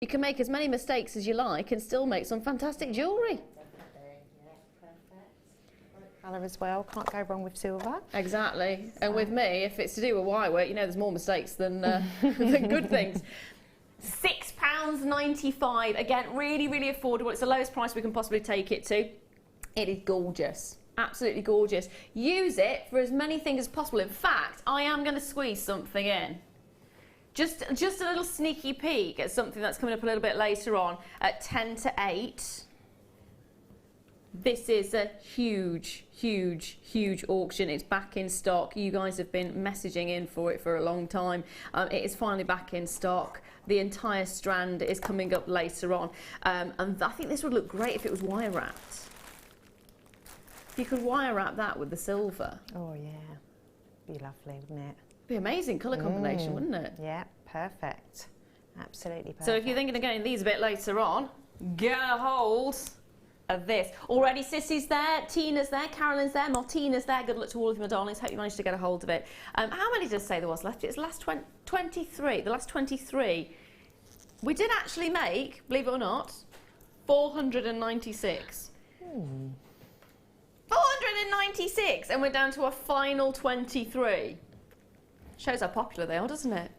You can make as many mistakes as you like and still make some fantastic jewellery. Colour as well, can't go wrong with silver. Exactly. And with me, if it's to do with wire work, you know there's more mistakes than, than good things. £6.95. Again, really, really affordable. It's the lowest price we can possibly take it to. It is gorgeous. Absolutely gorgeous. Use it for as many things as possible. In fact, I am going to squeeze something in. Just a little sneaky peek at something that's coming up a little bit later on at 10 to 8. This is a huge, huge, huge auction. It's back in stock. You guys have been messaging in for it for a long time. It is finally back in stock. The entire strand is coming up later on. And I think this would look great if it was wire wrapped. You could wire wrap that with the silver. Oh yeah, be lovely, wouldn't it? Be amazing colour combination, wouldn't it? Yeah, perfect. Absolutely perfect. So if you're thinking of getting these a bit later on, get a hold of this. Already Sissy's there, Tina's there, Carolyn's there, Martina's there. Good luck to all of you, my darlings. Hope you managed to get a hold of it. How many did I say there was left? It's the last 23. The last 23. We did actually make, believe it or not, 496. 496, and we're down to a final 23. Shows how popular they are, doesn't it?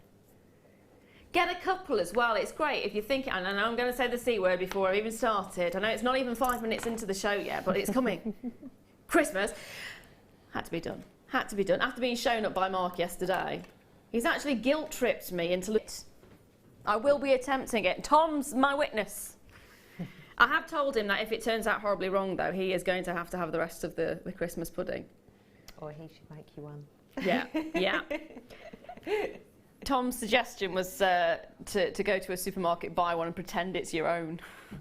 Get a couple as well. It's great if you're thinking, and I know I'm going to say the C word before I've even started. I know it's not even 5 minutes into the show yet, but it's coming. Christmas. Had to be done. Had to be done. After being shown up by Mark yesterday, he's actually guilt-tripped me into it. I will be attempting it. Tom's my witness. I have told him that if it turns out horribly wrong, though, he is going to have the rest of the Christmas pudding. Or he should make you one. Yeah, yeah. Tom's suggestion was to go to a supermarket, buy one and pretend it's your own.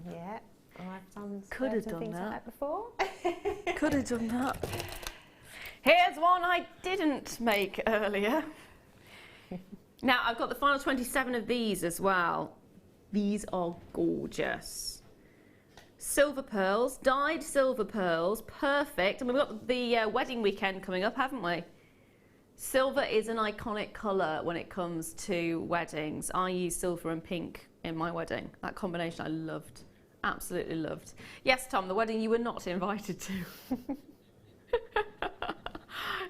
Yeah, I've done Could have done things that. like that before. Could have done that. Here's one I didn't make earlier. Now, I've got the final 27 of these as well. These are gorgeous. Silver pearls, dyed silver pearls, perfect. And we've got the wedding weekend coming up, haven't we? Silver is an iconic colour when it comes to weddings. I use silver and pink in my wedding. That combination I loved, absolutely loved. Yes, Tom, the wedding you were not invited to.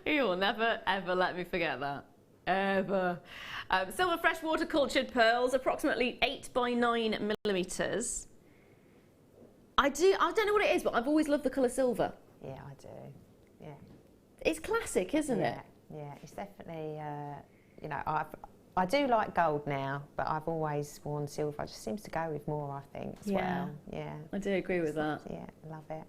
You'll never, ever let me forget that. Ever. Silver freshwater cultured pearls, approximately 8 by 9 millimetres. I don't know what it is, but I've always loved the colour silver. Yeah, I do. Yeah. It's classic, isn't it? Yeah, it's definitely, you know, I do like gold now, but I've always worn silver. It just seems to go with more, I think, as well. Yeah. I do agree with that. Yeah, love it.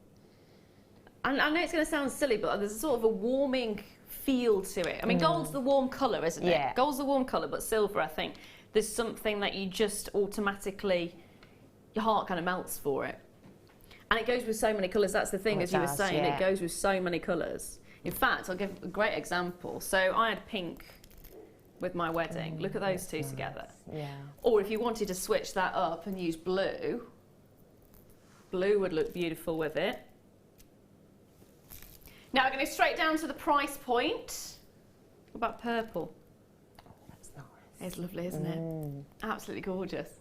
And I know it's going to sound silly, but there's a sort of a warming feel to it. I mean, gold's the warm colour, isn't it? Yeah. Gold's the warm colour, but silver, I think, there's something that you just automatically, your heart kind of melts for it. And it goes with so many colours. That's the thing, as you were saying, it goes with so many colours. In fact, I'll give a great example. So I had pink with my wedding. Look at those two together. Yeah. Or if you wanted to switch that up and use blue, blue would look beautiful with it. Now we're going to go straight down to the price point. What about purple? Oh, that's nice. It's lovely, isn't it? Absolutely gorgeous.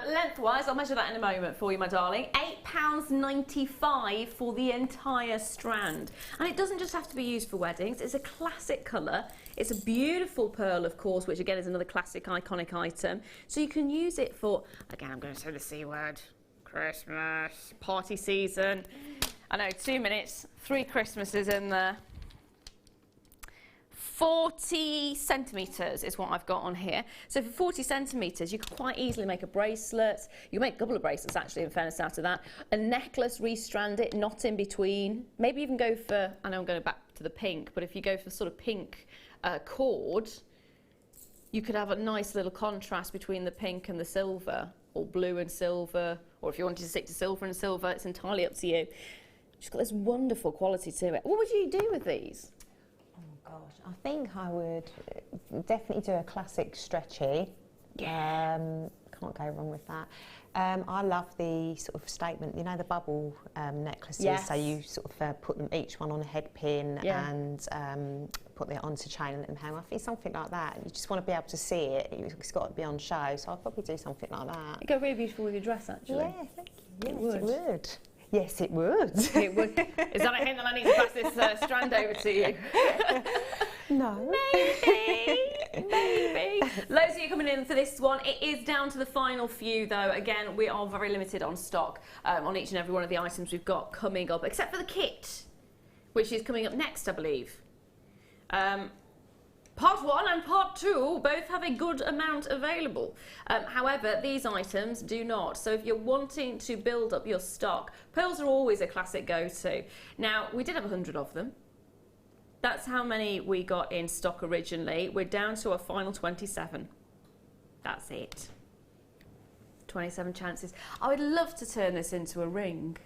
Lengthwise, I'll measure that in a moment for you, my darling. £8.95 for the entire strand. And it doesn't just have to be used for weddings. It's a classic colour. It's a beautiful pearl, of course, which again is another classic, iconic item. So you can use it for, again, I'm going to say the C word, Christmas, party season. I know, 2 minutes, 3 Christmases in there. 40 centimetres is what I've got on here. So for 40 centimetres, you could quite easily make a bracelet. You can make a couple of bracelets, actually, in fairness, out of that. A necklace, restrand it, knot in between. Maybe even go for, I know I'm going back to the pink, but if you go for sort of pink cord, you could have a nice little contrast between the pink and the silver, or blue and silver, or if you wanted to stick to silver and silver, it's entirely up to you. It's got this wonderful quality to it. What would you do with these? Gosh, I think I would definitely do a classic stretchy. Yeah. Kind can't go wrong with that. I love the sort of statement, you know, the bubble necklaces. Yes. So you sort of put them each one on a head pin and put it onto chain and let them hang. I think something like that. You just want to be able to see it. It's got to be on show. So I'll probably do something like that. It'd go really beautiful with your dress, actually. Yeah, thank you. It Yes, would. it would. Yes, it would. It would. Is that a hint that I need to pass this strand over to you? No. Maybe. Maybe. Loads of you coming in for this one. It is down to the final few, though. Again, we are very limited on stock on each and every one of the items we've got coming up, except for the kit, which is coming up next, I believe. Part 1 and Part 2 both have a good amount available. However, these items do not. So if you're wanting to build up your stock, pearls are always a classic go-to. Now, we did have 100 of them. That's how many we got in stock originally. We're down to a final 27. That's it. 27 chances. I would love to turn this into a ring.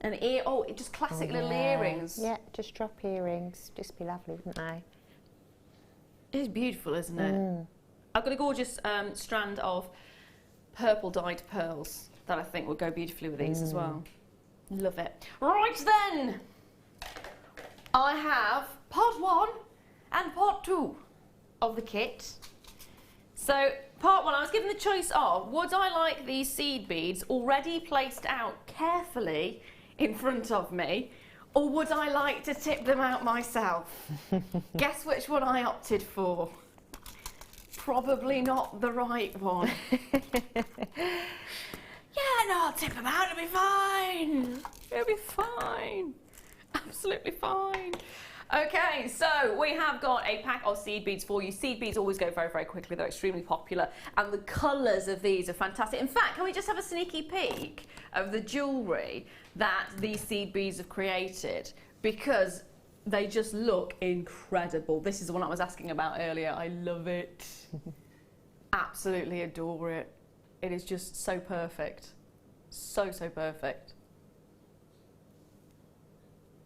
An ear, just classic little earrings. Yeah, just drop earrings. Just be lovely, wouldn't they? It is beautiful, isn't it? I've got a gorgeous strand of purple dyed pearls that I think would go beautifully with these as well. Love it. Right then, I have Part 1 and Part 2 of the kit. So Part 1, I was given the choice of, would I like these seed beads already placed out carefully in front of me, or would I like to tip them out myself? Guess which one I opted for? Probably not the right one. Yeah, no, I'll tip them out, it'll be fine. It'll be fine. Absolutely fine. Okay, so we have got a pack of seed beads for you. Seed beads always go very, very quickly. They're extremely popular. And the colours of these are fantastic. In fact, can we just have a sneaky peek of the jewellery that these seed beads have created? Because they just look incredible. This is the one I was asking about earlier. I love it. Absolutely adore it. It is just so perfect. So, so perfect.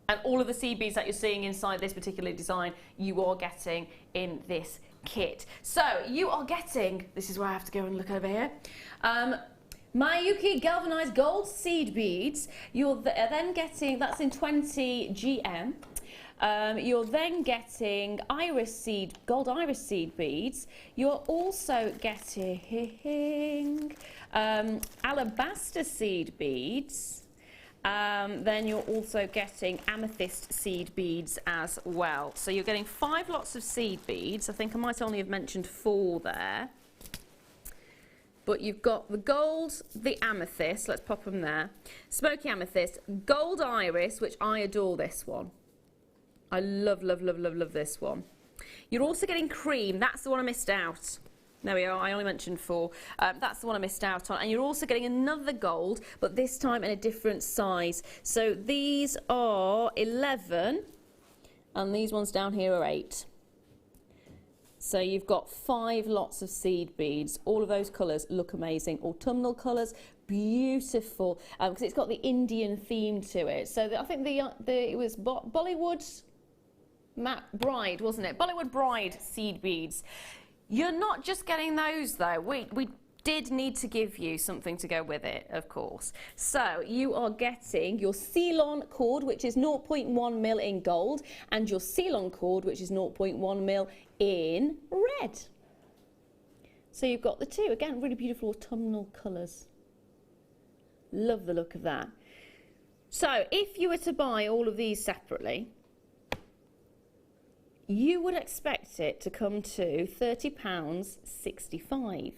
And all of the seed beads that you're seeing inside this particular design, you are getting in this kit. So you are getting, this is where I have to go and look over here, Mayuki galvanized gold seed beads. You're then getting, that's in 20 GM. You're then getting gold iris seed beads. You're also getting alabaster seed beads. Then you're also getting amethyst seed beads as well. So you're getting 5 lots of seed beads. I think I might only have mentioned 4 there. But you've got the gold, the amethyst, let's pop them there. Smoky amethyst, gold iris, which I adore this one. I love, love, love, love, love this one. You're also getting cream, that's the one I missed out. There we are, I only mentioned 4. That's the one I missed out on. And you're also getting another gold, but this time in a different size. So these are 11, and these ones down here are 8. So you've got 5 lots of seed beads. All of those colours look amazing. Autumnal colours, beautiful, because it's got the Indian theme to it. So I think it was Bollywood Bride, wasn't it? Bollywood Bride seed beads. You're not just getting those though. We did need to give you something to go with it, of course. So you are getting your Ceylon cord, which is 0.1 mil in gold, and your Ceylon cord, which is 0.1 mil in red. So you've got the two. Again, really beautiful autumnal colours. Love the look of that. So if you were to buy all of these separately, you would expect it to come to £30.65,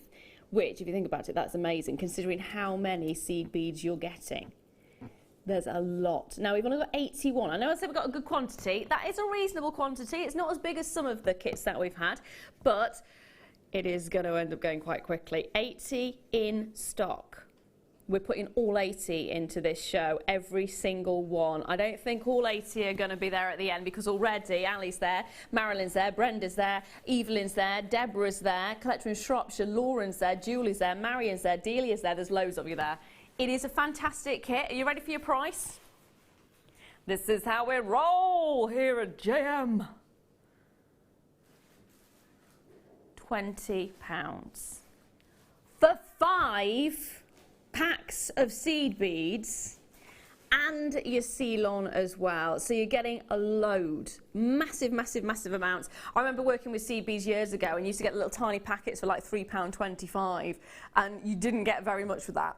which, if you think about it, that's amazing, considering how many seed beads you're getting. There's a lot. Now, we've only got 81. I know I said we've got a good quantity. That is a reasonable quantity. It's not as big as some of the kits that we've had, but it is going to end up going quite quickly. 80 in stock. We're putting all 80 into this show, every single one. I don't think all 80 are going to be there at the end, because already Ali's there, Marilyn's there, Brenda's there, Evelyn's there, Deborah's there, Collector in Shropshire, Lauren's there, Julie's there, Marion's there, Delia's there. There's loads of you there. It is a fantastic kit. Are you ready for your price? This is how we roll here at JM. £20. For 5 packs of seed beads and your seal on as well. So you're getting a load, massive, massive, massive amounts. I remember working with seed beads years ago and used to get little tiny packets for like £3.25 and you didn't get very much for that.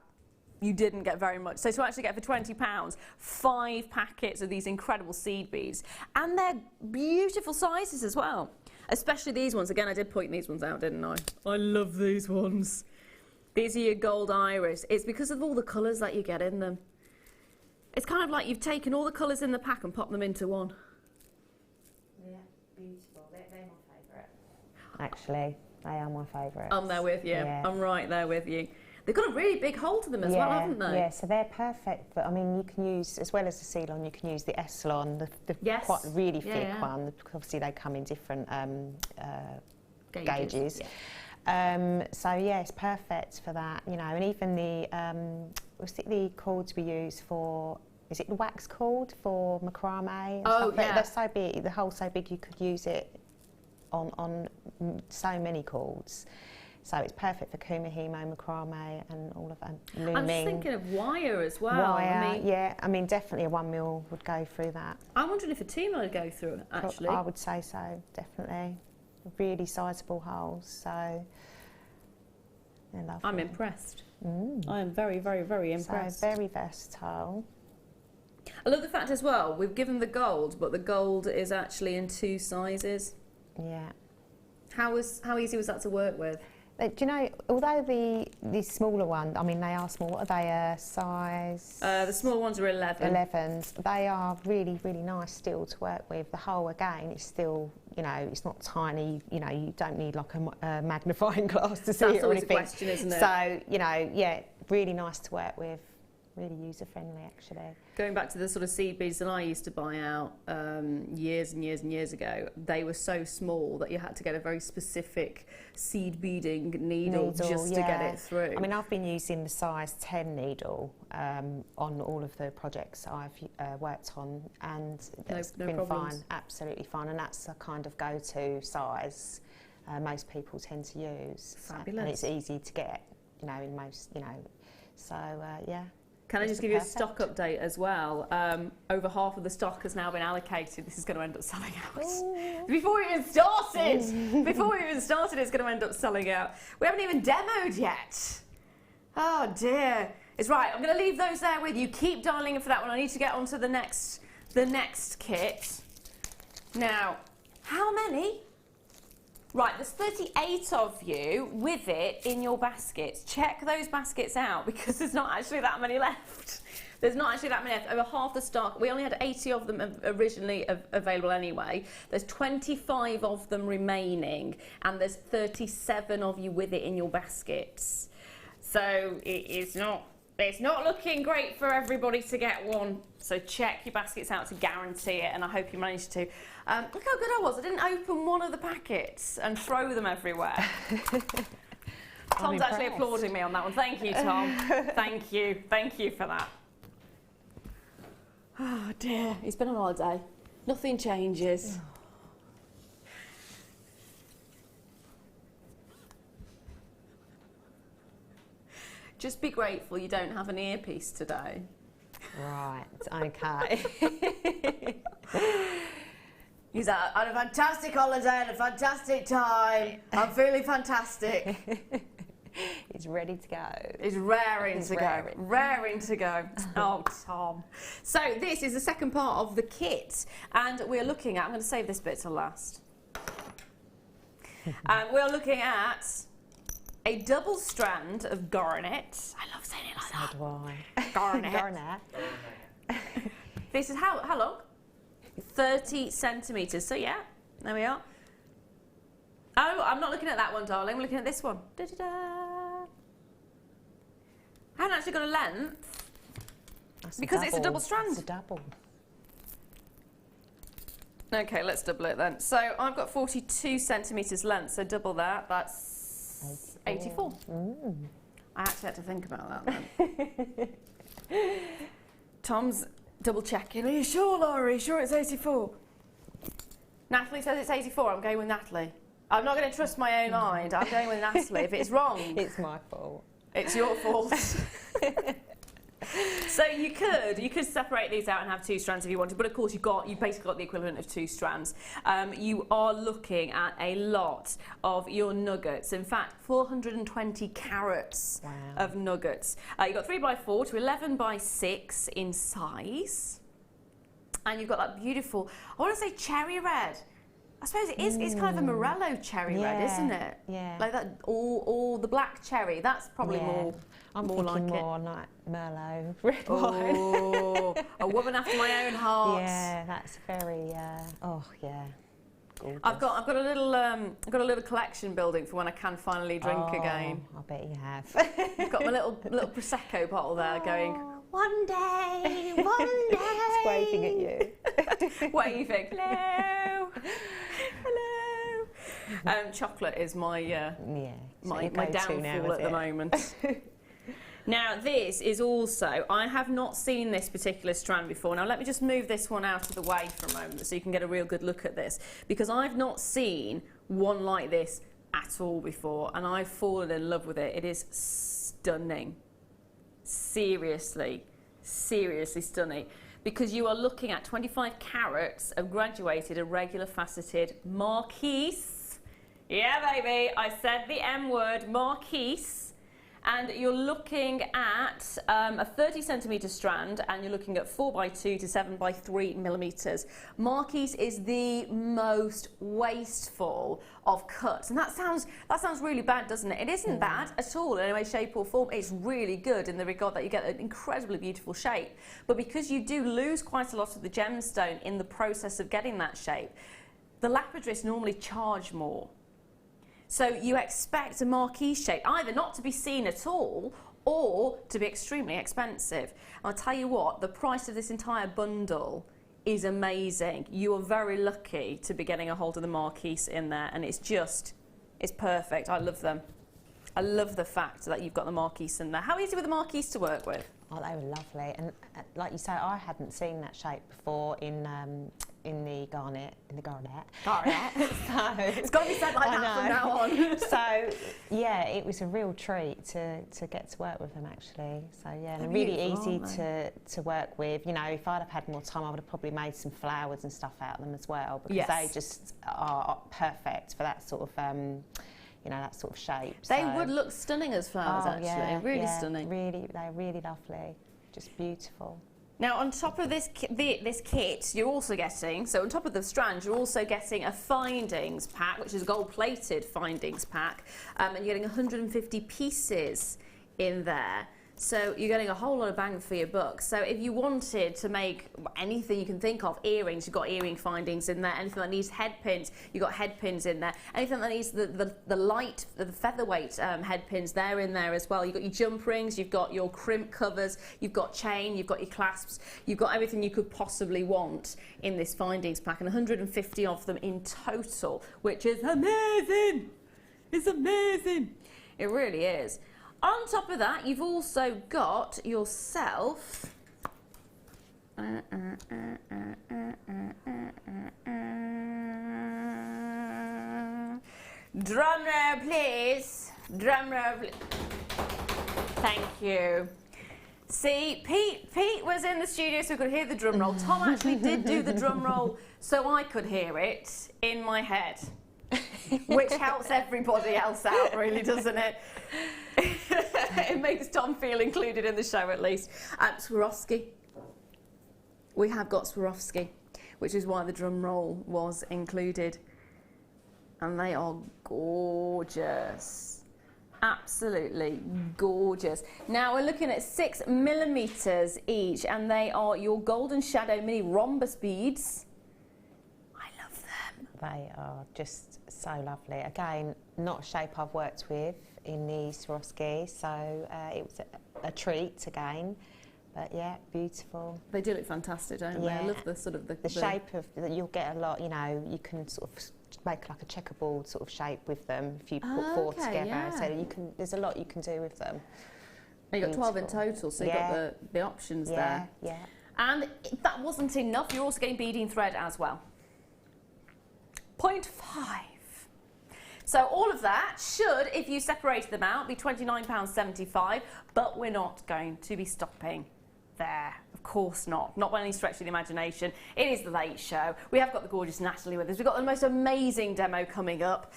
You didn't get very much. So to actually get for £20, 5 packets of these incredible seed beads, and they're beautiful sizes as well. Especially these ones. Again, I did point these ones out, didn't I? I love these ones. These are your gold iris. It's because of all the colours that you get in them. It's kind of like you've taken all the colours in the pack and popped them into one. Yeah, beautiful. They're my favourite. Actually, they are my favourite. I'm there with you. Yeah. I'm right there with you. They've got a really big hole to them as well, haven't they? Yeah, so they're perfect. But I mean, you can use, as well as the seal-on, you can use the S-on, the quite really thick one. Because obviously they come in different gauges. Yeah. So yeah, it's perfect for that. You know, and even the what's it, the cords we use for? Is it the wax cord for macrame? Oh yeah. They're so big. The hole's so big you could use it on so many cords. So it's perfect for kumihimo, macrame and all of them. Looming. I'm just thinking of wire as well. Wire, yeah. I mean, definitely a 1 mil would go through that. I'm wondering if a 2 mil would go through it, actually. I would say so, definitely. Really sizable holes, so they're lovely. I'm impressed. I am very, very, very impressed. So very versatile. I love the fact as well, we've given the gold, but the gold is actually in 2 sizes. Yeah. How easy was that to work with? Do you know, although the smaller one, I mean, they are small. What are they, size? The small ones are 11. 11s. They are really, really nice still to work with. The hole, again, is still, you know, it's not tiny. You know, you don't need like a magnifying glass to see it or anything. That's always a question, isn't it? So, you know, yeah, really nice to work with. Really user-friendly, actually. Going back to the sort of seed beads that I used to buy out years and years and years ago, they were so small that you had to get a very specific seed beading needle just to get it through. I mean, I've been using the size 10 needle on all of the projects I've worked on, and it's been fine, absolutely fine, and that's a kind of go-to size most people tend to use. Fabulous. And it's easy to get, you know, in most, you know, so yeah. Can I just give you a stock update as well? Over half of the stock has now been allocated. This is going to end up selling out. Ooh. Before we even started, it's going to end up selling out. We haven't even demoed yet. Oh dear. It's right. I'm going to leave those there with you. Keep dialing in for that one. I need to get on to the next kit. Now, how many? Right, there's 38 of you with it in your baskets. Check those baskets out because there's not actually that many left. There's not actually that many left. Over half the stock. We only had 80 of them originally available anyway. There's 25 of them remaining and there's 37 of you with it in your baskets. So it's not looking great for everybody to get one. So check your baskets out to guarantee it, and I hope you managed to. Look how good I was. I didn't open one of the packets and throw them everywhere. Tom's actually applauding me on that one. Thank you, Tom. Thank you. Thank you for that. Oh dear. He's been on holiday. Nothing changes. Just be grateful you don't have an earpiece today. Right, okay. He's had a fantastic holiday and a fantastic time. I'm feeling fantastic. He's ready to go. He's raring to go. Raring to go. Oh, Tom. So this is the second part of the kit, and we're looking at, I'm going to save this bit till last. We're looking at a double strand of garnet. I love saying it like that. So do I. Garnet. Garnet. This is how long? 30 centimetres. So yeah, there we are. Oh, I'm not looking at that one, darling. I'm looking at this one. Da-da-da. I haven't actually got a length because it's a double strand. It's a double. Okay, let's double it then. So I've got 42 centimetres length, so double that. That's 84. I actually had to think about that then. Tom's double checking. Are you sure, Laura? Are you sure it's 84? Nathalie says it's 84. I'm going with Nathalie. I'm not going to trust my own mind. I'm going with Nathalie. If it's wrong, it's my fault. It's your fault. So you could separate these out and have 2 strands if you wanted, but of course you basically got the equivalent of 2 strands. You are looking at a lot of your nuggets. In fact, 420 carats of nuggets. You've got 3x4 to 11x6 in size, and you've got that beautiful, I want to say cherry red. I suppose it is. It's kind of a morello cherry red, isn't it? Yeah. Like that, all the black cherry. That's probably more. I'm more thinking like more like Merlot red wine. Oh, a woman after my own heart. Yeah, that's very. Oh yeah. Gorgeous. I've got a little collection building for when I can finally drink again. I bet you have. I've got my little prosecco bottle there going. One day, one day. It's waving at you. Waving. Hello. Hello. Chocolate is my my downfall at the moment. Now this is also, I have not seen this particular strand before. Now let me just move this one out of the way for a moment so you can get a real good look at this, because I've not seen one like this at all before, and I've fallen in love with it. It is stunning. Seriously stunning, because you are looking at 25 carats of graduated irregular faceted marquise. Yeah baby, I said the M word, marquise. And you're looking at a 30 centimetre strand, and you're looking at 4x2 to 7x3 millimetres. Marquise is the most wasteful of cuts, and that sounds really bad, doesn't it? It isn't bad at all in any way, shape or form. It's really good in the regard that you get an incredibly beautiful shape. But because you do lose quite a lot of the gemstone in the process of getting that shape, the lapidarists normally charge more. So you expect a marquise shape either not to be seen at all or to be extremely expensive. I'll tell you what, the price of this entire bundle is amazing. You are very lucky to be getting a hold of the marquise in there, and it's perfect. I love them. I love the fact that you've got the marquise in there. How easy were the marquise to work with? Oh, they were lovely, and like you say, I hadn't seen that shape before in the garnet. So it's got to be said like that from now on. So yeah, it was a real treat to get to work with them actually. So yeah, and really easy to work with. You know, if I'd have had more time, I would have probably made some flowers and stuff out of them as well, because they just are perfect for that sort of. You know, that sort of shape. They would look stunning as flowers, actually. Really stunning. They're really lovely. Just beautiful. Now, on top of this kit, you're also getting, so on top of the strands, you're also getting a findings pack, which is a gold-plated findings pack, and you're getting 150 pieces in there. So you're getting a whole lot of bang for your buck. So if you wanted to make anything you can think of, earrings, you've got earring findings in there. Anything that needs head pins, you've got head pins in there. Anything that needs the featherweight head pins, they're in there as well. You've got your jump rings, you've got your crimp covers, you've got chain, you've got your clasps, you've got everything you could possibly want in this findings pack, and 150 of them in total, which is amazing. It's amazing. It really is. On top of that, you've also got yourself drum roll, please. Drum roll, please. Thank you. See, Pete was in the studio so we could hear the drum roll. Tom actually did do the drum roll so I could hear it in my head, which helps everybody else out, really, doesn't it? It makes Tom feel included in the show, at least. Swarovski. We have got Swarovski, which is why the drum roll was included. And they are gorgeous. Absolutely gorgeous. Now we're looking at 6mm each, and they are your golden shadow mini rhombus beads. I love them. They are just so lovely. Again, not a shape I've worked with in the Swarovski, so it was a treat again. But yeah, beautiful. They do look fantastic, don't they? I love the sort of the shape of that. You'll get a lot. You know, you can sort of make like a checkerboard sort of shape with them if you put four together. Yeah. So you can. There's a lot you can do with them. And you've got 12 in total, so you've got the options there. Yeah. And if that wasn't enough, you're also getting beading thread as well. 0.5. So all of that should, if you separated them out, be £29.75, but we're not going to be stopping there. Of course not by any stretch of the imagination. It is the late show. We have got the gorgeous Nathalie with us. We've got the most amazing demo coming up.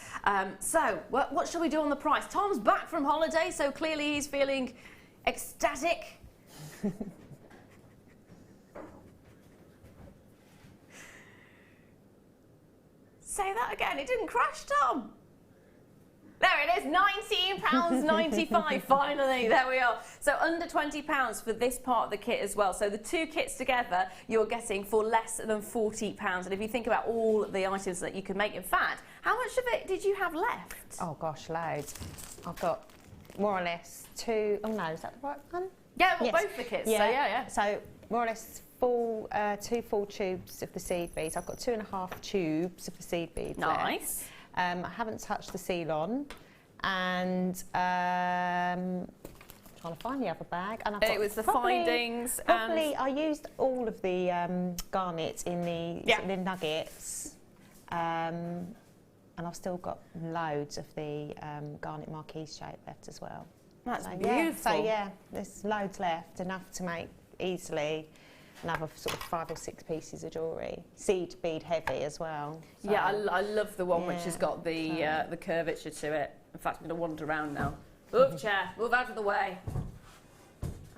So what shall we do on the price? Tom's back from holiday, so clearly he's feeling ecstatic. Say that again. It didn't crash, Tom. There it is, £19.95, finally, there we are. So under £20 for this part of the kit as well. So the two kits together, you're getting for less than £40. And if you think about all the items that you can make, in fact, how much of it did you have left? Oh gosh, loads. I've got more or less two, oh no, is that the right one? Yeah, well, yes. Both the kits, yeah. So yeah. So more or less two full tubes of the seed beads. I've got 2.5 tubes of the seed beads Nice. left. I haven't touched the seal on, and trying to find the other bag. And I've got it was the findings. Probably I used all of the garnets in the nuggets, and I've still got loads of the garnet marquise shape left as well. That's so, beautiful. So yeah, there's loads left, enough to make easily another sort of 5 or 6 pieces of jewellery. Seed bead heavy as well. So. Yeah, I love the one which has got the curvature to it. In fact, I'm going to wander around now. Move, chair, move out of the way.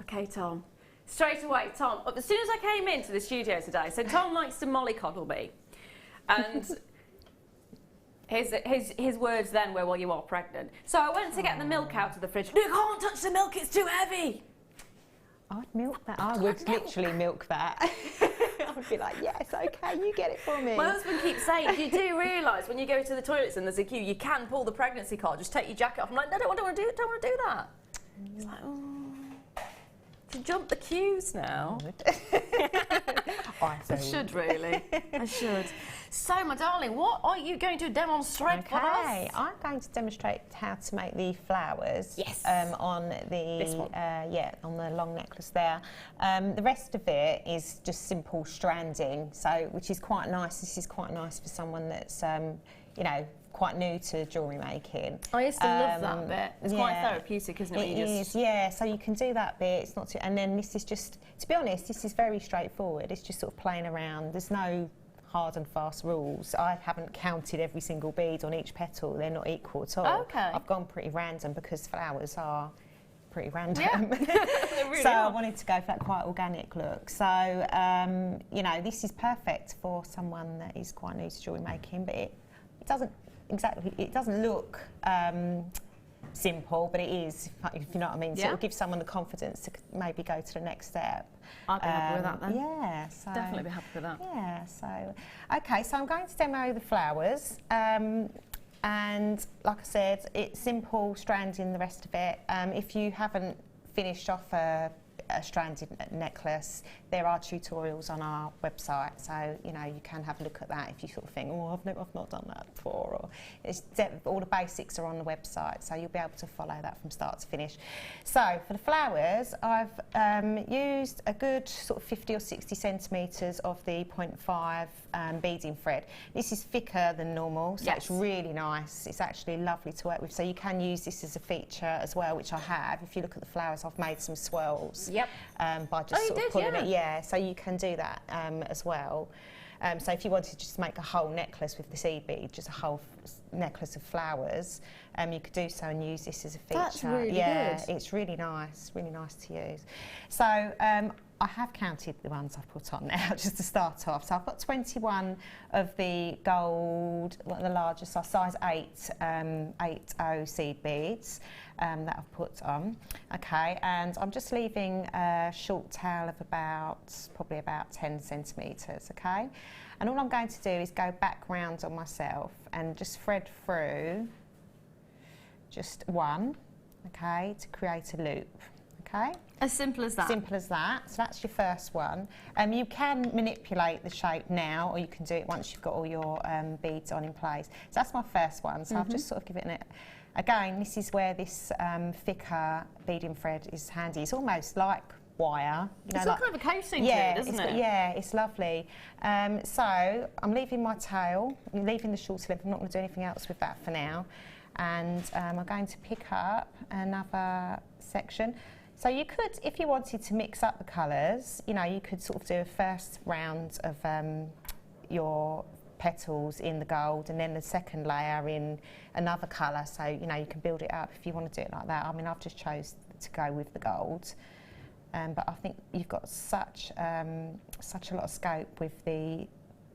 Okay, Tom. Straight away, Tom. As soon as I came into the studio today, so Tom likes to mollycoddle me. And his words then were, well, you are pregnant. So I went to get the milk out of the fridge. You can't touch the milk, it's too heavy. I'd milk that. I would literally milk that. I would be like, yes, okay, you get it for me. My husband keeps saying, you do realise when you go to the toilets and there's a queue, you can pull the pregnancy card, just take your jacket off. I'm like, no, I don't want to do that. He's like, oh, to jump the queues now. I should really. I should. So, my darling, what are you going to demonstrate for us? Okay, I'm going to demonstrate how to make the flowers. Yes. On the on the long necklace there. The rest of it is just simple stranding, so which is quite nice. This is quite nice for someone that's quite new to jewellery making. I used to love that bit. It's quite therapeutic, isn't it? It is, yeah. So you can do that bit. It's not too, and then this is just, to be honest, this is very straightforward. It's just sort of playing around. There's no hard and fast rules. I haven't counted every single bead on each petal. They're not equal at all. Okay. I've gone pretty random because flowers are pretty random. Yeah, they really so are. I wanted to go for that quite organic look. So, this is perfect for someone that is quite new to jewellery making, but it doesn't look simple, but it is, if you know what I mean. So it'll give someone the confidence to maybe go to the next step. I'd be happy with that then. Yeah, so definitely be happy with that. Yeah, so okay, so I'm going to demo the flowers, and like I said, it's simple stranding the rest of it. If you haven't finished off a stranded necklace, there are tutorials on our website, so you can have a look at that if you sort of think, oh, I've not done that before, or all the basics are on the website, so you'll be able to follow that from start to finish. So for the flowers, I've used a good sort of 50 or 60 centimetres of the 0.5 beading thread. This is thicker than normal, so it's really nice. It's actually lovely to work with, so you can use this as a feature as well, which I have. If you look at the flowers, I've made some swirls. Yep. By just sort of pulling it, so you can do that as well. So if you wanted to just make a whole necklace with the seed bead, just a whole necklace of flowers, you could do so and use this as a feature. That's really good. It's really nice to use. So I have counted the ones I've put on now just to start off. So I've got 21 of the gold, the largest, size 8 seed beads that I've put on. Okay, and I'm just leaving a short tail of probably about 10 centimetres, okay? And all I'm going to do is go back round on myself and just thread through just one, okay, to create a loop, okay? As simple as that? Simple as that. So that's your first one. You can manipulate the shape now, or you can do it once you've got all your beads on in place. So that's my first one. So I've just sort of given it. Again, this is where this thicker beading thread is handy. It's almost like wire. You know, it's like, kind of a coating to it, doesn't it? Yeah, it's lovely. So I'm leaving my tail, I'm leaving the shorter length, I'm not going to do anything else with that for now. And I'm going to pick up another section. So you could, if you wanted to mix up the colours, you know, you could sort of do a first round of your petals in the gold and then the second layer in another colour, so you know you can build it up if you want to do it like that. I mean, I've just chose to go with the gold, but I think you've got such a lot of scope with the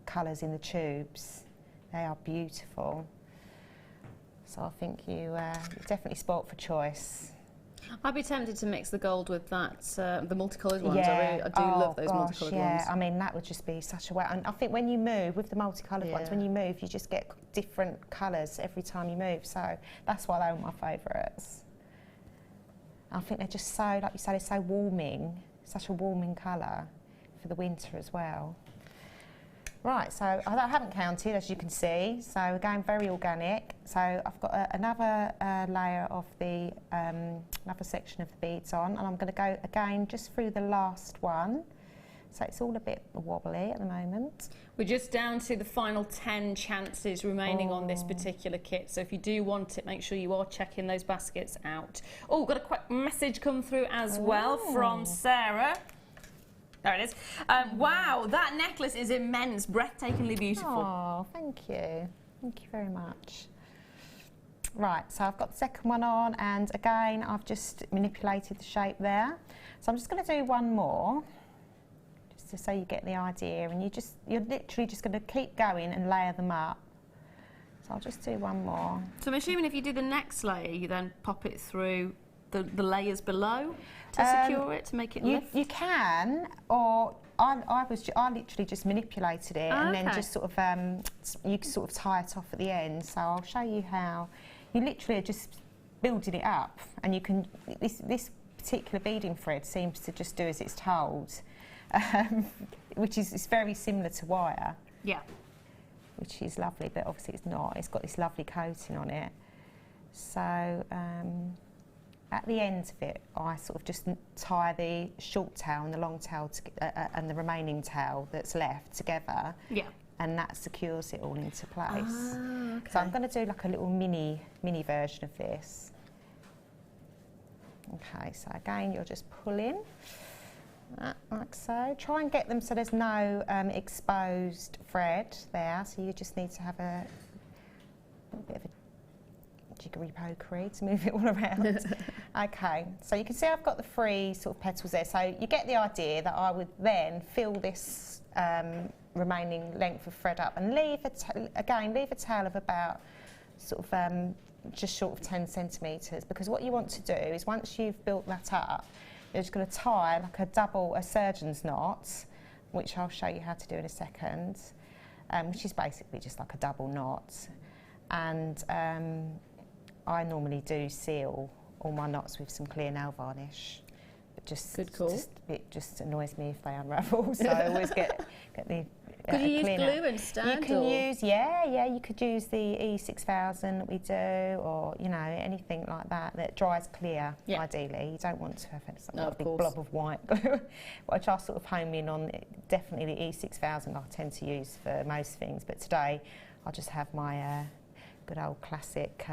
colours in the tubes. They are beautiful, so I think you're definitely spoilt for choice. I'd be tempted to mix the gold with that, the multicoloured ones. Yeah. I do love those multicoloured ones. I mean, that would just be such a way. And I think when you move with the multicoloured ones, when you move, you just get different colours every time you move. So that's why they're my favourites. I think they're just so, like you say, they're so warming, such a warming colour for the winter as well. Right, so I haven't counted, as you can see, so we're going very organic. So I've got another layer of the, another section of the beads on, and I'm going to go again just through the last one. So it's all a bit wobbly at the moment. We're just down to the final 10 chances remaining on this particular kit, so if you do want it, make sure you are checking those baskets out. Oh, got a quick message come through as well from Sarah. There it is. Wow, that necklace is immense, breathtakingly beautiful. Oh, thank you. Thank you very much. Right, so I've got the second one on, and again, I've just manipulated the shape there. So I'm just going to do one more, just so you get the idea, and you're literally just going to keep going and layer them up. So I'll just do one more. So I'm assuming if you do the next layer, you then pop it through the layers below to secure it, to make it lift? You can, or I literally just manipulated it and then just sort of, you can sort of tie it off at the end. So I'll show you how. You literally are just building it up, and you can, this particular beading thread seems to just do as it's told, which is very similar to wire. Yeah. Which is lovely, but obviously it's not. It's got this lovely coating on it. So, at the end of it, I sort of just tie the short tail and the long tail and the remaining tail that's left together. Yeah. And that secures it all into place. Ah, okay. So I'm going to do like a little mini version of this. Okay, so again, you're just pulling like so. Try and get them so there's no exposed thread there. So you just need to have a bit of a jiggery pokery to move it all around. Okay, so you can see I've got the 3 sort of petals there, so you get the idea that I would then fill this remaining length of thread up and leave a tail of about sort of just short of 10 centimetres, because what you want to do is once you've built that up, you're just going to tie like a surgeon's knot, which I'll show you how to do in a second, which is basically just like a double knot. And I normally do seal all my knots with some clear nail varnish. It just annoys me if they unravel, so I always get the Could you use glue instead? You can use, you could use the E6000 that we do, or you know, anything like that that dries clear. Ideally, you don't want to have a big blob of white glue, which I'll sort of home in on. Definitely the E6000 I tend to use for most things, but today I'll just have my good old classic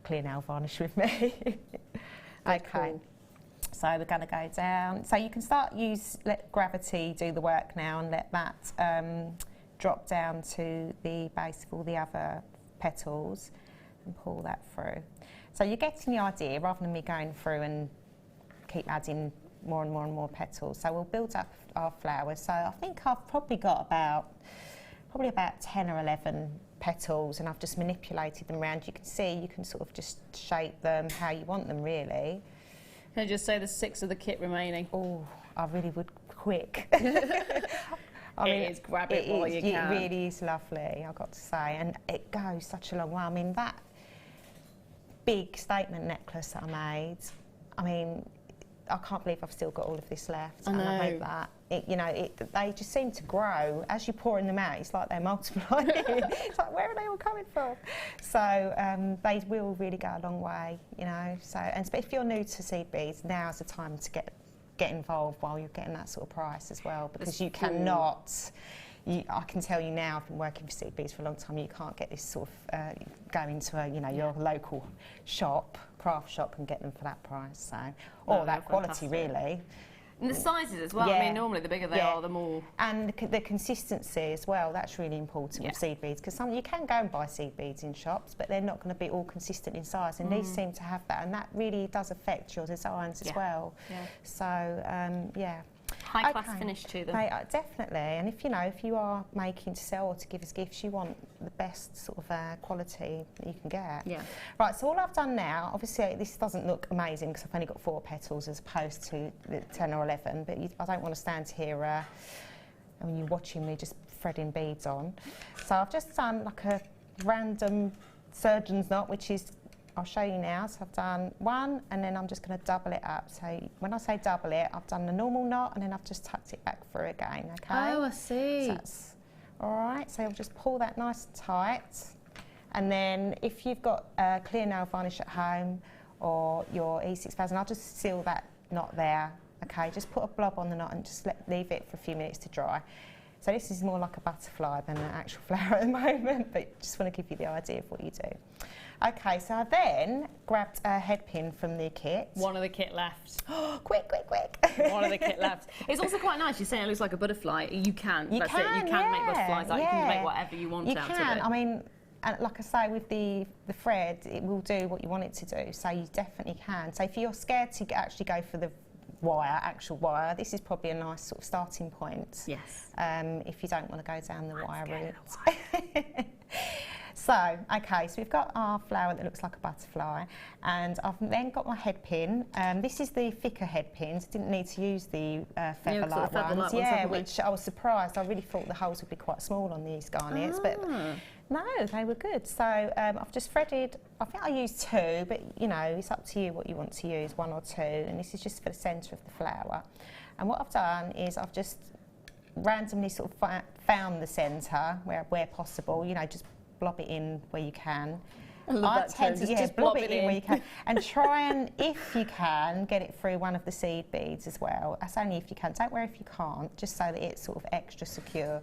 clear nail varnish with me. Okay. Cool. So we're going to go down. So you can let gravity do the work now and let that drop down to the base of all the other petals and pull that through. So you're getting the idea rather than me going through and keep adding more and more and more petals. So we'll build up our flowers. So I think I've probably got probably about 10 or 11 petals, and I've just manipulated them around. You can see, you can sort of just shape them how you want them really. Can I just say there's 6 of the kit remaining? Oh, I really would quick. I mean, it is, grab it while you can. It really is lovely, I've got to say, and it goes such a long way. I mean, that big statement necklace that I made, I mean, I can't believe I've still got all of this left. I know. And I hope that, they just seem to grow. As you're pouring them out, it's like they're multiplying. It's like, where are they all coming from? So they will really go a long way, you know. So, but if you're new to seed beads, now's the time to get get involved while you're getting that sort of price as well, because you cannot. I can tell you now, I've been working for seed beads for a long time. You can't get this sort of go into a, your local shop, craft shop, and get them for that price. So, or that quality, really. And the sizes as well. I mean, normally the bigger they are, the more. And the consistency as well. That's really important with seed beads, because you can go and buy seed beads in shops, but they're not going to be all consistent in size. And these seem to have that, and that really does affect your designs as well. So, high class finish to them. Definitely, and if you are making to sell or to give as gifts, you want the best sort of quality that you can get. Yeah. Right, so all I've done now, obviously this doesn't look amazing because I've only got 4 petals as opposed to the 10 or 11, but I don't want to stand here when you're watching me just threading beads on. So I've just done like a random surgeon's knot, which is, I'll show you now. So I've done 1, and then I'm just going to double it up. So when I say double it, I've done the normal knot, and then I've just tucked it back through again, okay? Oh, I see. So that's all right. So I'll just pull that nice and tight. And then if you've got clear nail varnish at home or your E6000, I'll just seal that knot there, okay? Just put a blob on the knot and just leave it for a few minutes to dry. So this is more like a butterfly than an actual flower at the moment, but just want to give you the idea of what you do. Okay, so I then grabbed a head pin from the kit. One of the kit left. Quick. One of the kit left. It's also quite nice. You're saying it looks like a butterfly. You can. You can make butterflies. You can make whatever you want out of it. I mean, and like I say, with the thread, it will do what you want it to do. So you definitely can. So if you're scared to actually go for the actual wire, this is probably a nice sort of starting point. Yes. If you don't want to go down the wire route. So, okay, so we've got our flower that looks like a butterfly, and I've then got my head pin. This is the thicker head pins. Didn't need to use the feather-light ones. Yeah, which I was surprised. I really thought the holes would be quite small on these garnets, but no, they were good. So I've just threaded, I think I used 2, but it's up to you what you want to use, 1 or 2, and this is just for the centre of the flower. And what I've done is I've just randomly sort of found the centre where possible, just blob it in where you can. I tend to just blob it in where you can, and try and, if you can, get it through one of the seed beads as well. That's only if you can. Don't worry if you can't, just so that it's sort of extra secure.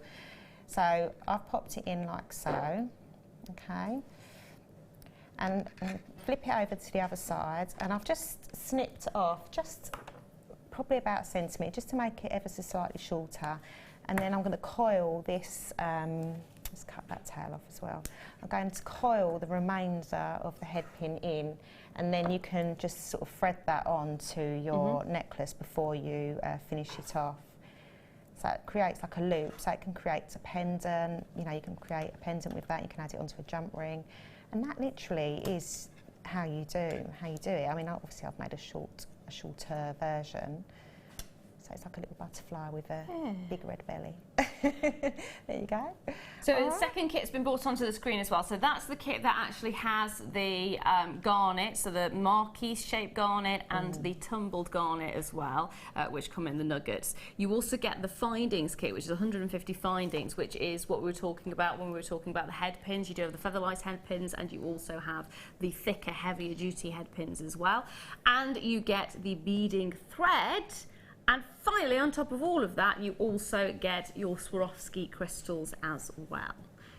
So I've popped it in like so, okay, and flip it over to the other side, and I've just snipped off just probably about a centimetre, just to make it ever so slightly shorter, and then I'm going to coil this. Just cut that tail off as well. I'm going to coil the remainder of the head pin in, and then you can just sort of thread that onto your necklace before you finish it off. So it creates like a loop, so it can create a pendant, you can create a pendant with that, you can add it onto a jump ring, and that literally is how you do it. I mean, obviously I've made a shorter version. So it's like a little butterfly with a big red belly. There you go. So the second kit's been brought onto the screen as well. So that's the kit that actually has the garnet, so the marquise-shaped garnet and the tumbled garnet as well, which come in the nuggets. You also get the findings kit, which is 150 findings, which is what we were talking about when we were talking about the head pins. You do have the feather-light head pins, and you also have the thicker, heavier duty head pins as well. And you get the beading thread. And finally, on top of all of that, you also get your Swarovski crystals as well.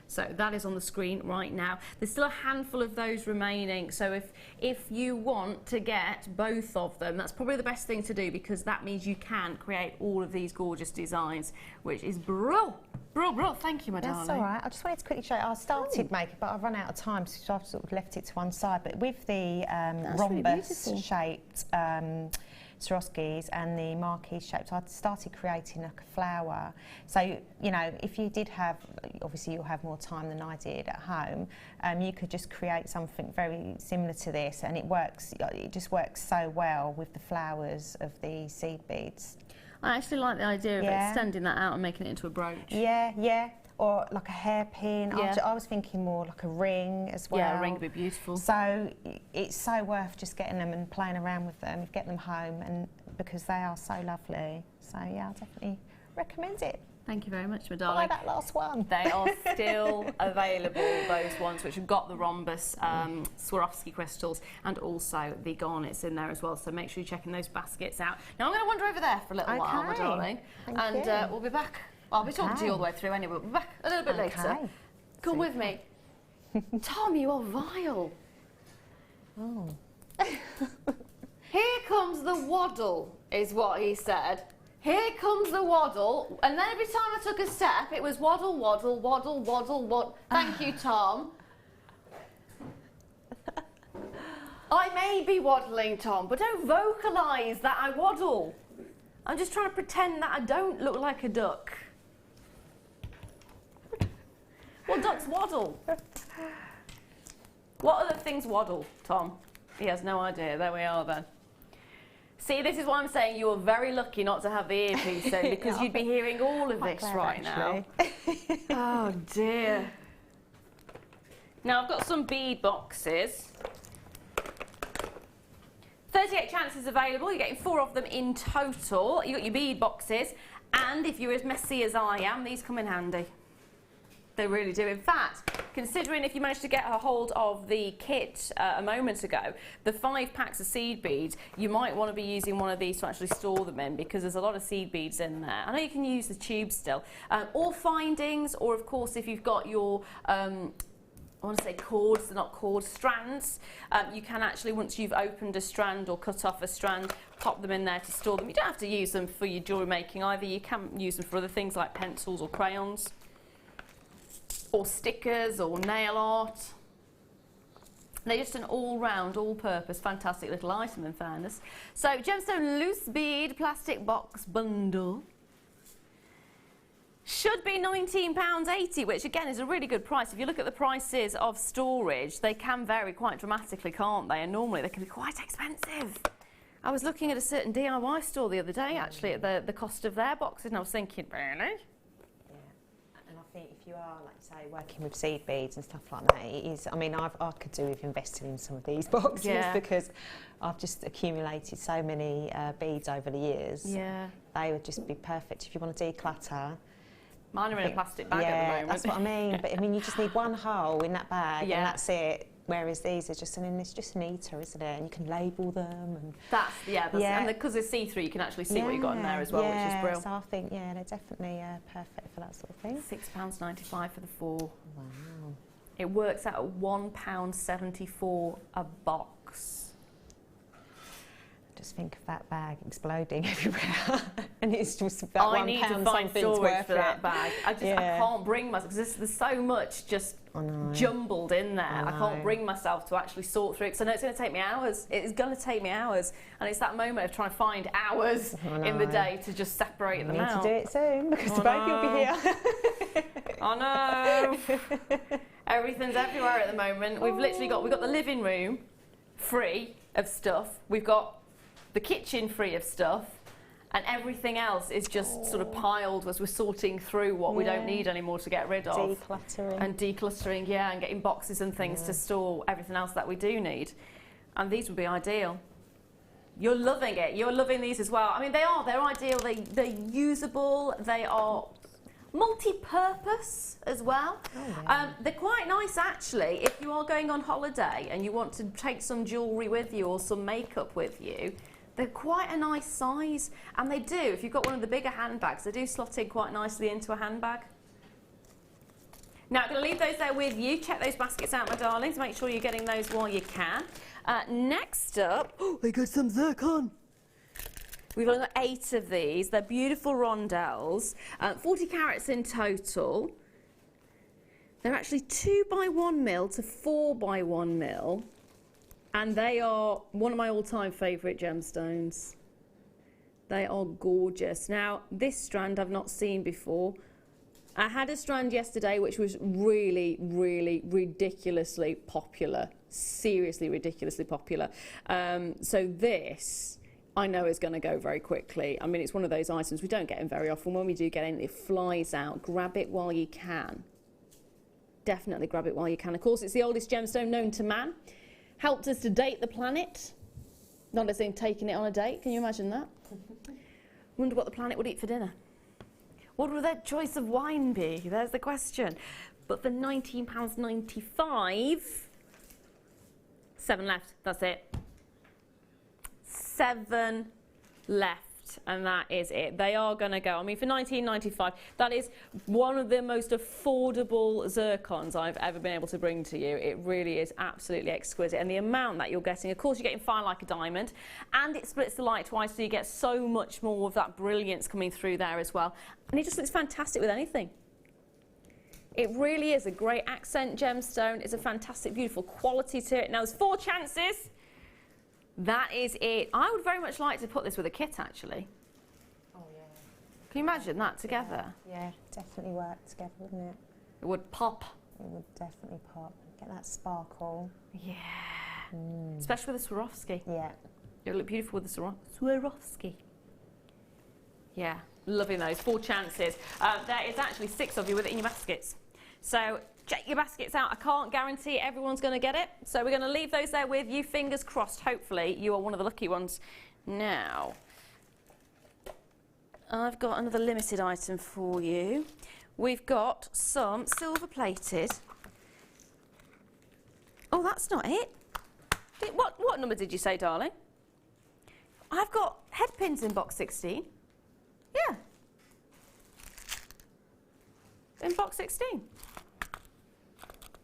So that is on the screen right now. There's still a handful of those remaining. So if you want to get both of them, that's probably the best thing to do, because that means you can create all of these gorgeous designs, which is brilliant. Thank you, my darling. That's all right. I just wanted to quickly show you. I started making, but I've run out of time, so I've sort of left it to one side. But with the rhombus-shaped Swarovskis and the marquise shapes, I started creating like a flower. So, if you did have, obviously you'll have more time than I did at home, you could just create something very similar to this, and it just works so well with the flowers of the seed beads. I actually like the idea of extending that out and making it into a brooch. Yeah. Or like a hairpin. I was thinking more like a ring as well. Yeah, a ring would be beautiful. So it's so worth just getting them and playing around with them, get them home, and because they are so lovely. So yeah, I definitely recommend it. Thank you very much, my darling. Buy that last one. They are still available, those ones which have got the rhombus Swarovski crystals and also the garnets in there as well. So make sure you're checking those baskets out. Now I'm going to wander over there for a little while, my darling, and we'll be back. I'll be talking to you all the way through anyway. We'll be back a little bit later. Come with me. Tom, you are vile. Oh. Here comes the waddle, is what he said. Here comes the waddle, and then every time I took a step, it was waddle, waddle, waddle, waddle, waddle. Thank you, Tom. I may be waddling, Tom, but don't vocalise that I waddle. I'm just trying to pretend that I don't look like a duck. Well, ducks waddle. What other things waddle, Tom? He has no idea. There we are then. See, this is why I'm saying you are very lucky not to have the earpiece in, because you'd be hearing all of this right now. Oh dear. Now I've got some bead boxes. 38 chances available. You're getting 4 of them in total. You've got your bead boxes, and if you're as messy as I am, these come in handy. They really do. In fact, considering if you managed to get a hold of the kit a moment ago, the 5 packs of seed beads, you might want to be using one of these to actually store them in, because there's a lot of seed beads in there. I know you can use the tubes still, or findings, or of course if you've got your I want to say cords, they're not cords, strands. You can actually, once you've opened a strand or cut off a strand, pop them in there to store them. You don't have to use them for your jewellery making either. You can use them for other things like pencils or crayons, or stickers or nail art. They're just an all-round, all-purpose, fantastic little item in fairness. So, gemstone loose bead plastic box bundle. Should be £19.80, which again is a really good price. If you look at the prices of storage, they can vary quite dramatically, can't they? And normally they can be quite expensive. I was looking at a certain DIY store the other day, actually, at the cost of their boxes, and I was thinking, really? I think if you are, like say, working with seed beads and stuff like that, it is. I mean, I could do with investing in some of these boxes because I've just accumulated so many beads over the years. Yeah, they would just be perfect if you want to declutter. Mine are in a plastic bag at the moment. That's what I mean. But I mean, you just need one hole in that bag, and that's it. Whereas these are just, it's just neater, isn't it? And you can label them. And and because they're see-through, you can actually see what you've got in there as well, which is brilliant. So I think, they're definitely perfect for that sort of thing. £6.95 for the 4. Wow. It works out at £1.74 a box. Just think of that bag exploding everywhere, and it's just about £1 I need to find storage for that bag. I can't bring myself, because there's so much just jumbled in there. I can't bring myself to actually sort through it, because I know it's going to take me hours. It's going to take me hours, and it's that moment of trying to find hours in the day to just separate them out. Need to do it soon, because the baby will be here. I know. Everything's everywhere at the moment. We've literally got the living room free of stuff. We've got the kitchen free of stuff, and everything else is just sort of piled as we're sorting through what we don't need anymore to get rid of. Decluttering. And decluttering, and getting boxes and things to store everything else that we do need. And these would be ideal. You're loving it. You're loving these as well. I mean, they're ideal. They're usable. They are multi-purpose as well. They're quite nice actually if you are going on holiday and you want to take some jewellery with you or some makeup with you. They're quite a nice size, and they do, if you've got one of the bigger handbags, they do slot in quite nicely into a handbag. Now, I'm going to leave those there with you. Check those baskets out, my darlings. Make sure you're getting those while you can. Next up, we got some zircon. We've only got 8 of these. They're beautiful rondelles, 40 carats in total. They're actually 2x1mm to 4x1mm. And they are one of my all-time favourite gemstones. They are gorgeous. Now, this strand I've not seen before. I had a strand yesterday which was really, really ridiculously popular. Seriously ridiculously popular. So this, I know is going to go very quickly. I mean, it's one of those items we don't get in very often. When we do get in, it flies out. Grab it while you can. Definitely grab it while you can. Of course, it's the oldest gemstone known to man. Helped us to date the planet. Not as in taking it on a date, can you imagine that? Wonder what the planet would eat for dinner. What would their choice of wine be? There's the question. But for £19.95, 7 left, that's it. 7 left. And that is it. They are going to go. I mean, for £19.95, that is one of the most affordable zircons I've ever been able to bring to you. It really is absolutely exquisite. And the amount that you're getting, of course, you're getting fine like a diamond, and it splits the light twice, so you get so much more of that brilliance coming through there as well. And it just looks fantastic with anything. It really is a great accent gemstone. It's a fantastic, beautiful quality to it. Now, there's 4 chances. That is it. I would very much like to put this with a kit, actually. Oh, yeah. Can you imagine that together? Yeah, definitely work together, wouldn't it? It would pop. It would definitely pop. Get that sparkle. Yeah. Especially with the Swarovski. Yeah. It would look beautiful with the Swarovski. Yeah, loving those. 4 chances. There is actually 6 of you with it in your baskets. So check your baskets out. I can't guarantee everyone's going to get it. So we're going to leave those there with you. Fingers crossed. Hopefully you are one of the lucky ones. Now, I've got another limited item for you. We've got some silver plated. Oh, that's not it. What number did you say, darling? I've got head pins in box 16. Yeah. In box 16.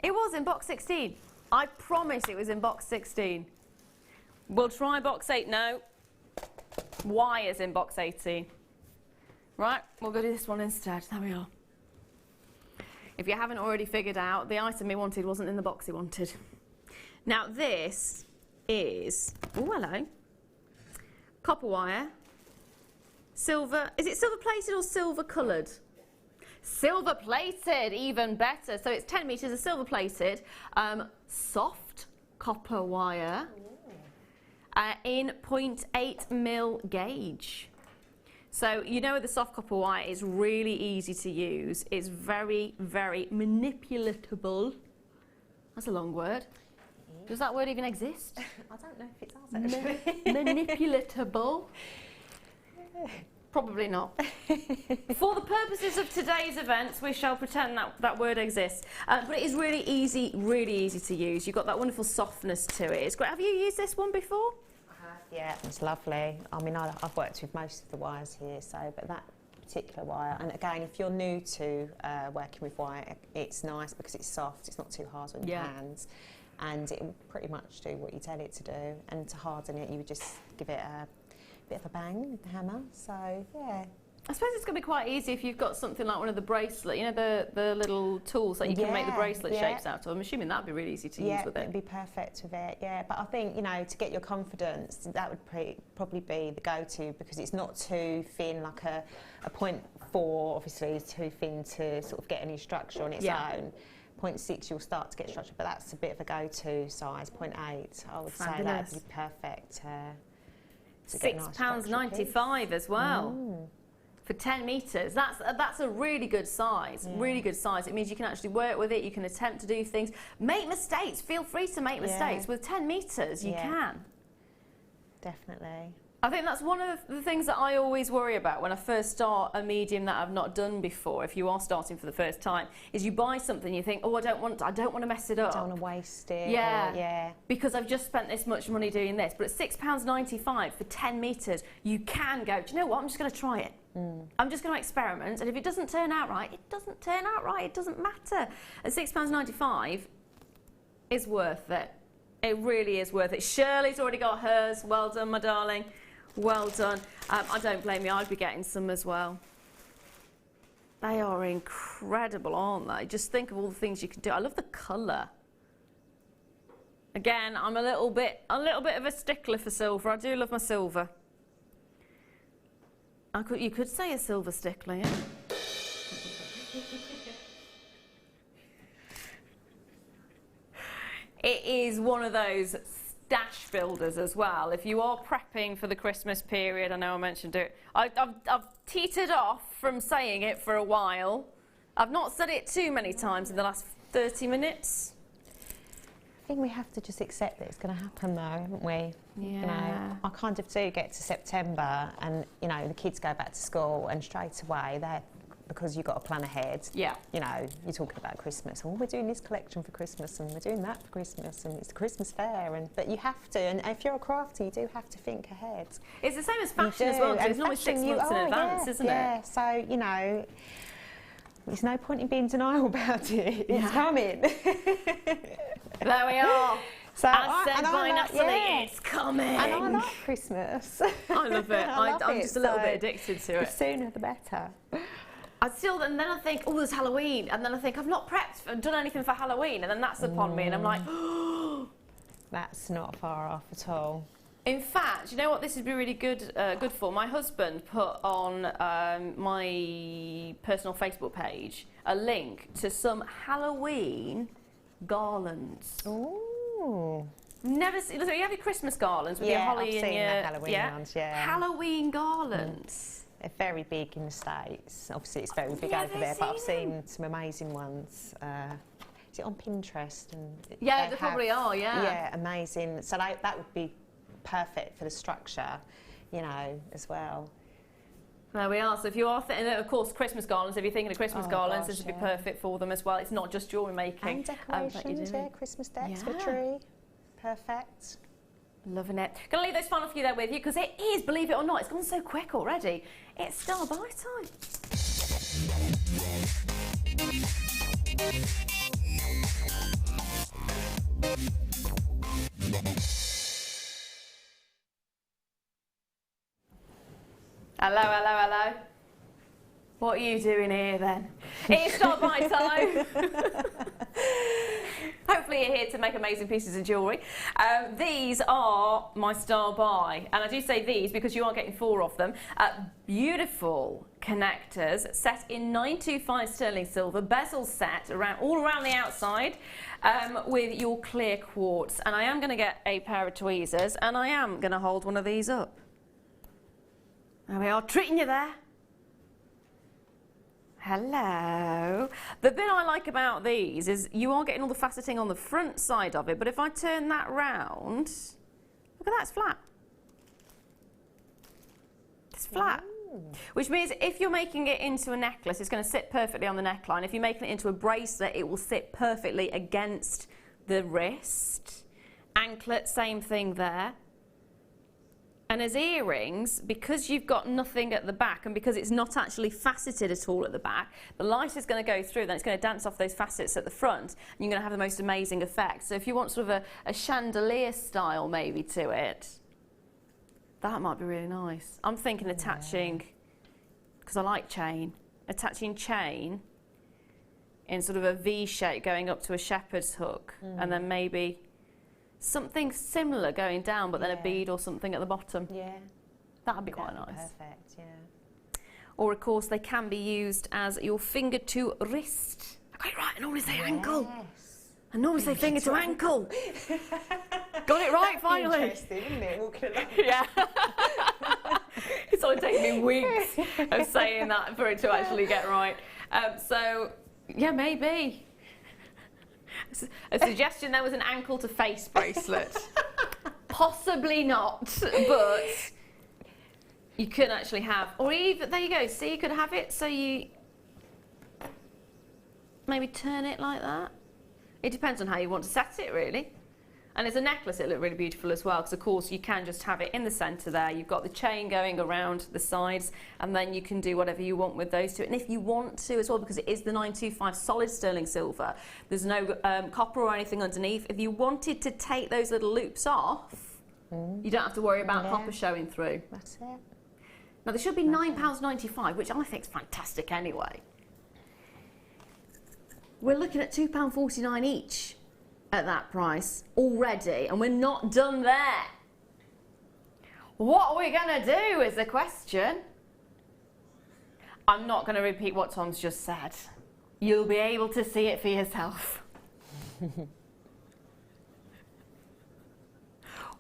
It was in box 16. I promise it was in box 16. We'll try box 8 now. Wires in box 18. Right, we'll go to this one instead. There we are. If you haven't already figured out, the item he wanted wasn't in the box he wanted. Now this is, oh hello, copper wire, silver, is it silver plated or silver coloured? Silver plated, even better. So it's 10 metres of silver plated, soft copper wire in 0.8mm gauge. So you know with the soft copper wire, it's really easy to use. It's very, very manipulatable. That's a long word. Does that word even exist? I don't know if it does actually. Manipulatable. Probably not. For the purposes of today's events, we shall pretend that word exists. But it is really easy to use. You've got that wonderful softness to it. It's great. Have you used this one before? Yeah, it's lovely. I mean, I've worked with most of the wires here, so, but that particular wire, and again, if you're new to working with wire, it's nice because it's soft, it's not too hard on your hands, and it will pretty much do what you tell it to do, and to harden it, you would just give it a bit of a bang with the hammer, so yeah. I suppose it's going to be quite easy if you've got something like one of the bracelet, you know, the little tools that you can make the bracelet shapes out of. I'm assuming that'd be really easy to use with it. Yeah, it'd be perfect with it, yeah. But I think, you know, to get your confidence, that would probably be the go-to because it's not too thin, like a 0.4 obviously is too thin to sort of get any structure on its own. 0.6 you'll start to get structure, but that's a bit of a go-to size. 0.8 I would say that would be perfect. £6.95 as well. For 10 metres, that's a really good size, really good size. It means you can actually work with it, you can attempt to do things. Make mistakes, feel free to make mistakes. With 10 metres, you can. Definitely. I think that's one of the things that I always worry about when I first start a medium that I've not done before, if you are starting for the first time, is you buy something, you think, oh, I don't want to mess it up. I don't want to waste it. Yeah, because I've just spent this much money doing this. But at £6.95 for 10 metres, you can go, do you know what, I'm just going to try it. I'm just going to experiment, and if it doesn't turn out right, it doesn't turn out right. It doesn't matter. At £6.95, it's worth it. It really is worth it. Shirley's already got hers. Well done, my darling. Well done. I don't blame you. I'd be getting some as well. They are incredible, aren't they? Just think of all the things you can do. I love the colour. Again, I'm a little bit of a stickler for silver. I do love my silver. You could say a silver stickler, yeah. It is one of those stash builders as well. If you are prepping for the Christmas period, I know I mentioned it. I've teetered off from saying it for a while. I've not said it too many times in the last 30 minutes. I think we have to just accept that it's going to happen though, haven't we? Yeah. You know, I kind of do get to September and, you know, the kids go back to school and straight away they're because you've got to plan ahead. Yeah. You know, you're talking about Christmas. Oh, we're doing this collection for Christmas, and we're doing that for Christmas, and it's the Christmas fair. But you have to, and if you're a crafter, you do have to think ahead. It's the same as fashion as well, because it's normally 6 months in advance, isn't it? Yeah, so, you know, there's no point in being in denial about it. It's coming. There we are. So As said by Nathalie, it's coming. And I like Christmas. I love it. I'm just a little bit addicted to it. The sooner the better. And then I think, oh, there's Halloween. And then I think, I've not done anything for Halloween. And then that's upon me. And I'm like, oh. That's not far off at all. In fact, you know what this would be really good for? My husband put on my personal Facebook page a link to some Halloween garlands. Ooh. Never seen. So you have your Christmas garlands with your holly I've and seen your the Halloween ones, Halloween garlands. They're very big in the States. Obviously, it's very big over there, but I've seen some amazing ones. Is it on Pinterest? And yeah, they probably are. Yeah. Yeah, amazing. So that would be perfect for the structure, you know, as well. There we are. So if you are thinking, of course, Christmas garlands, if you're thinking of Christmas garlands, this would be perfect for them as well. It's not just jewellery making. And decorations, Christmas decks for tree. Perfect. Loving it. Gonna leave those final few there with you, because it is, believe it or not, it's gone so quick already. It's star buy time. Hello, hello, hello. What are you doing here then? It's start buy time. Hopefully you're here to make amazing pieces of jewellery. These are my star buy, and I do say these because you are getting 4 of them. Beautiful connectors set in 925 sterling silver, bezel set all around the outside, with your clear quartz. And I am going to get a pair of tweezers, and I am going to hold one of these up. There we are, treating you there. Hello. The bit I like about these is you are getting all the faceting on the front side of it, but if I turn that round, look at that, it's flat. It's flat. Ooh. Which means if you're making it into a necklace, it's going to sit perfectly on the neckline. If you're making it into a bracelet, it will sit perfectly against the wrist. Anklet, same thing there. And as earrings, because you've got nothing at the back and because it's not actually faceted at all at the back, the light is going to go through, then it's going to dance off those facets at the front, and you're going to have the most amazing effect. So if you want sort of a chandelier style maybe to it, that might be really nice. I'm thinking attaching, because I like chain, attaching chain in sort of a V shape going up to a shepherd's hook, and then maybe something similar going down, but then a bead or something at the bottom. Yeah. That would be quite nice. Perfect, yeah. Or, of course, they can be used as your finger to wrist. I got it right, I normally say ankle. I normally say finger to ankle. Got it right, finally. Interesting, isn't it? Walking along. Yeah. It's only taken me weeks of saying that for it to actually get right. So, yeah, maybe. A suggestion there was an ankle to face bracelet. Possibly not, but you could actually have, or even, there you go, see, you could have it so you maybe turn it like that. It depends on how you want to set it, really. And as a necklace, it'll look really beautiful as well, because of course you can just have it in the centre there. You've got the chain going around the sides, and then you can do whatever you want with those two. And if you want to as well, because it is the 925 solid sterling silver, there's no copper or anything underneath. If you wanted to take those little loops off, you don't have to worry about copper showing through. That's it. Now, there should be £9.95, which I think is fantastic anyway. We're looking at £2.49 each at that price already, and we're not done there. What are we going to do is the question. I'm not going to repeat what Tom's just said. You'll be able to see it for yourself.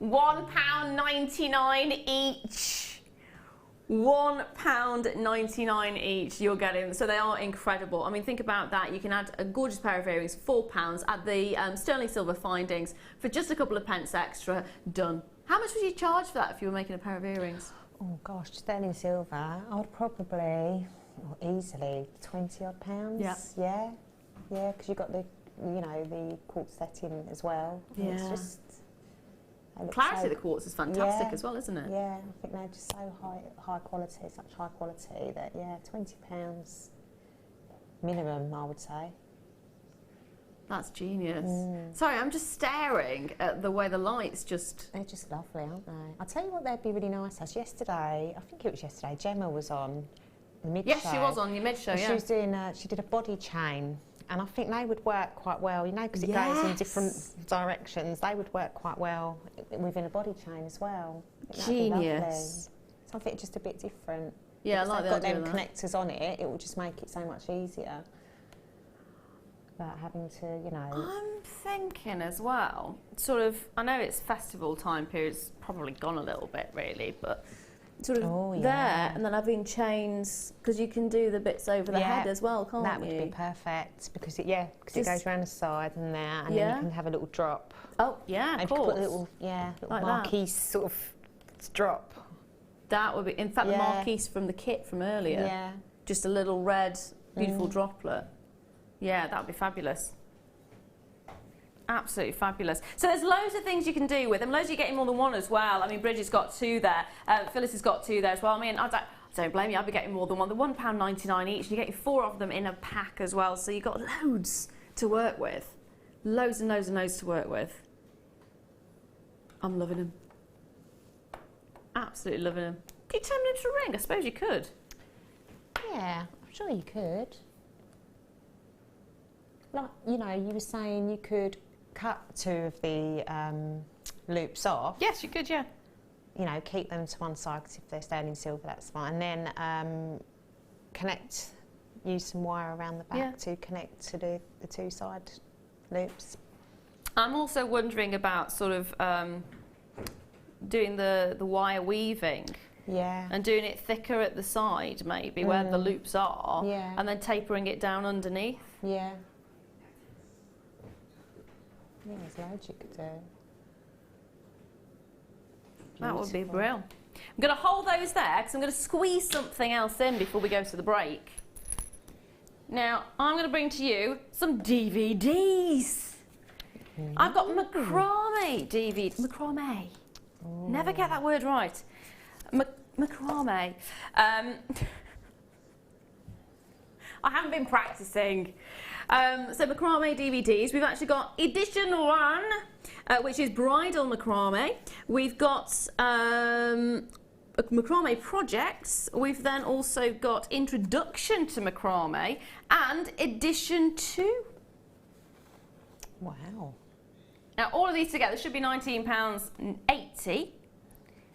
£1.99 each. £1.99 each you're getting, so they are incredible. I mean, think about that. You can add a gorgeous pair of earrings, £4, add the sterling silver findings for just a couple of pence extra, done. How much would you charge for that if you were making a pair of earrings? Oh gosh, sterling silver, I would probably, easily 20 odd pounds. Yeah. Yeah, because you've got the, you know, the quartz setting as well. Yeah. It's just, clarity of the quartz is fantastic as well, isn't it? Yeah, I think they're just so high quality, such high quality that, yeah, £20 minimum, I would say. That's genius. Sorry, I'm just staring at the way the lights just... They're just lovely, aren't they? I'll tell you what they'd be really nice as. Yesterday, I think it was yesterday, Gemma was on the mid-show. Yes, she was on your mid-show, yeah. She was doing, she did a body chain. And I think they would work quite well, you know, because it goes in different directions. They would work quite well within a body chain as well. Genius. Something just a bit different. Yeah, I like the idea of that. If they've got them connectors on it, it will just make it so much easier. Without having to, you know... I'm thinking as well, sort of, I know it's festival time period's probably gone a little bit really, but sort of there, and then having chains, because you can do the bits over the head as well, can't you? That would be perfect, because it goes around the side and there, and then you can have a little drop. Oh, yeah, and of course. Put a little, like marquise sort of drop. That would be, in fact, the marquise from the kit from earlier. Yeah. Just a little red, beautiful droplet. Yeah, that would be fabulous. Absolutely fabulous. So there's loads of things you can do with them. Loads of you getting more than one as well. I mean, Bridget's got 2 there. Phyllis has got 2 there as well. I mean, I don't blame you. I'd be getting more than one. They're £1.99 each. And you're getting 4 of them in a pack as well. So you've got loads to work with. Loads and loads and loads to work with. I'm loving them. Absolutely loving them. Can you turn them into a ring? I suppose you could. Yeah, I'm sure you could. Like, you know, you were saying you could cut 2 of the loops off. Yes, you could, yeah. You know, keep them to one side, because if they're sterling silver, that's fine. And then use some wire around the back to connect to the 2 side loops. I'm also wondering about sort of doing the wire weaving. Yeah. And doing it thicker at the side, maybe, where the loops are. Yeah. And then tapering it down underneath. Yeah. Yeah, there's loads you could do. That would be brilliant. I'm going to hold those there because I'm going to squeeze something else in before we go to the break. Now, I'm going to bring to you some DVDs. I've got macrame DVD. Macrame. Never get that word right. Macrame. I haven't been practicing. So macrame DVDs, we've actually got edition 1, which is bridal macrame. We've got macrame projects. We've then also got introduction to macrame and edition 2. Wow. Now all of these together should be £19.80.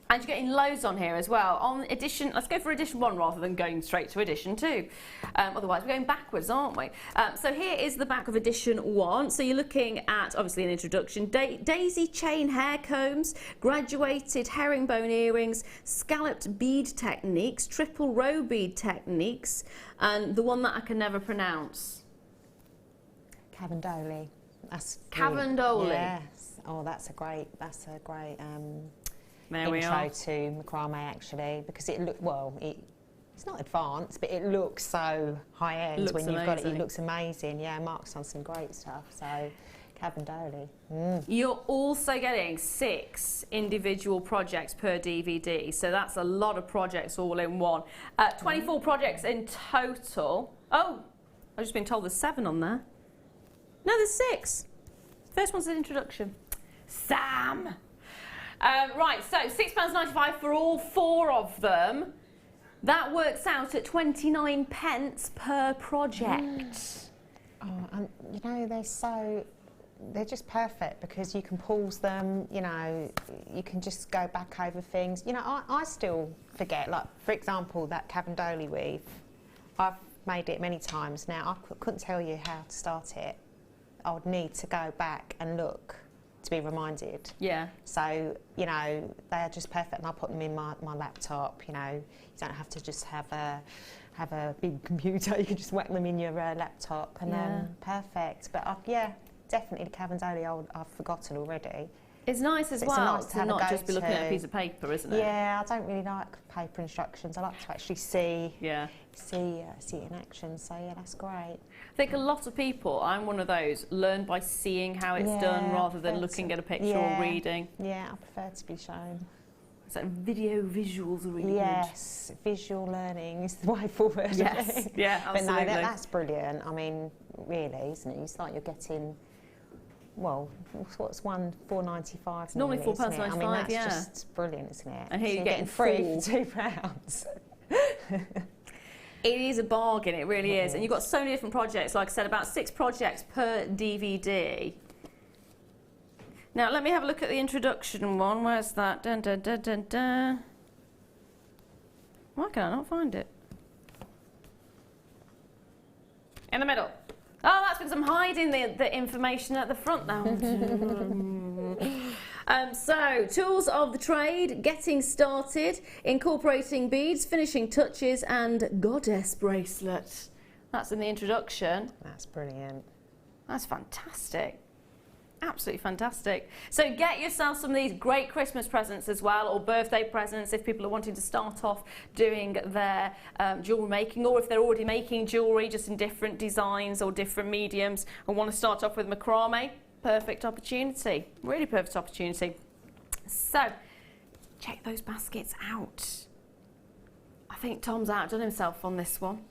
And you're getting loads on here as well. On edition, let's go for edition 1 rather than going straight to edition 2. Otherwise, we're going backwards, aren't we? So here is the back of edition 1. So you're looking at, obviously, an introduction. Daisy chain hair combs, graduated herringbone earrings, scalloped bead techniques, triple row bead techniques, and the one that I can never pronounce. Cavendoli. That's Cavendoli. Yes. Oh, that's a great there intro to macrame, actually, because it it's not advanced, but it looks so high end when you've got it. It looks amazing. Yeah, Mark's done some great stuff. So, Cavendoli. You're also getting 6 individual projects per DVD, so that's a lot of projects all in one. 24 projects in total. Oh, I've just been told there's 7 on there. No, there's 6. First one's an introduction. Sam! Right, so £6.95 for all 4 of them. That works out at 29 pence per project. Oh, and you know, they're just perfect because you can pause them, you know, you can just go back over things. You know, I still forget, like, for example, that Cavendoli weave. I've made it many times now. I couldn't tell you how to start it. I would need to go back and look to be reminded. Yeah. So, you know, they're just perfect, and I put them in my laptop. You know, you don't have to just have a big computer. You can just whack them in your laptop, and perfect. But yeah, definitely the Cavendoli I've forgotten already. It's nice as well to not just be looking at a piece of paper, isn't it? Yeah, I don't really like paper instructions. I like to actually see it in action. So yeah, that's great. I think a lot of people, I'm one of those, learn by seeing how it's done rather than looking at a picture or reading. Yeah, I prefer to be shown. So visuals are really good. Yes, visual learning is the way forward. Yes, yeah, absolutely. But no, that's brilliant. I mean, really, isn't it? It's like you're getting, well, what's one £4.95? It's normally £4.95. I mean, that's just brilliant, isn't it? And here so you're getting free for £2. It is a bargain, it really is. And you've got so many different projects, like I said, about 6 projects per DVD. Now, let me have a look at the introduction one. Where's that? Dun, dun, dun, dun, dun. Why can I not find it? In the middle. Oh, that's because I'm hiding the information at the front now. So, tools of the trade, getting started, incorporating beads, finishing touches, and goddess bracelet. That's in the introduction. That's brilliant. That's fantastic. Absolutely fantastic. So get yourself some of these great Christmas presents as well, or birthday presents if people are wanting to start off doing their jewellery making, or if they're already making jewellery just in different designs or different mediums and want to start off with macrame. Perfect opportunity, really perfect opportunity. So check those baskets out. I think Tom's outdone himself on this one.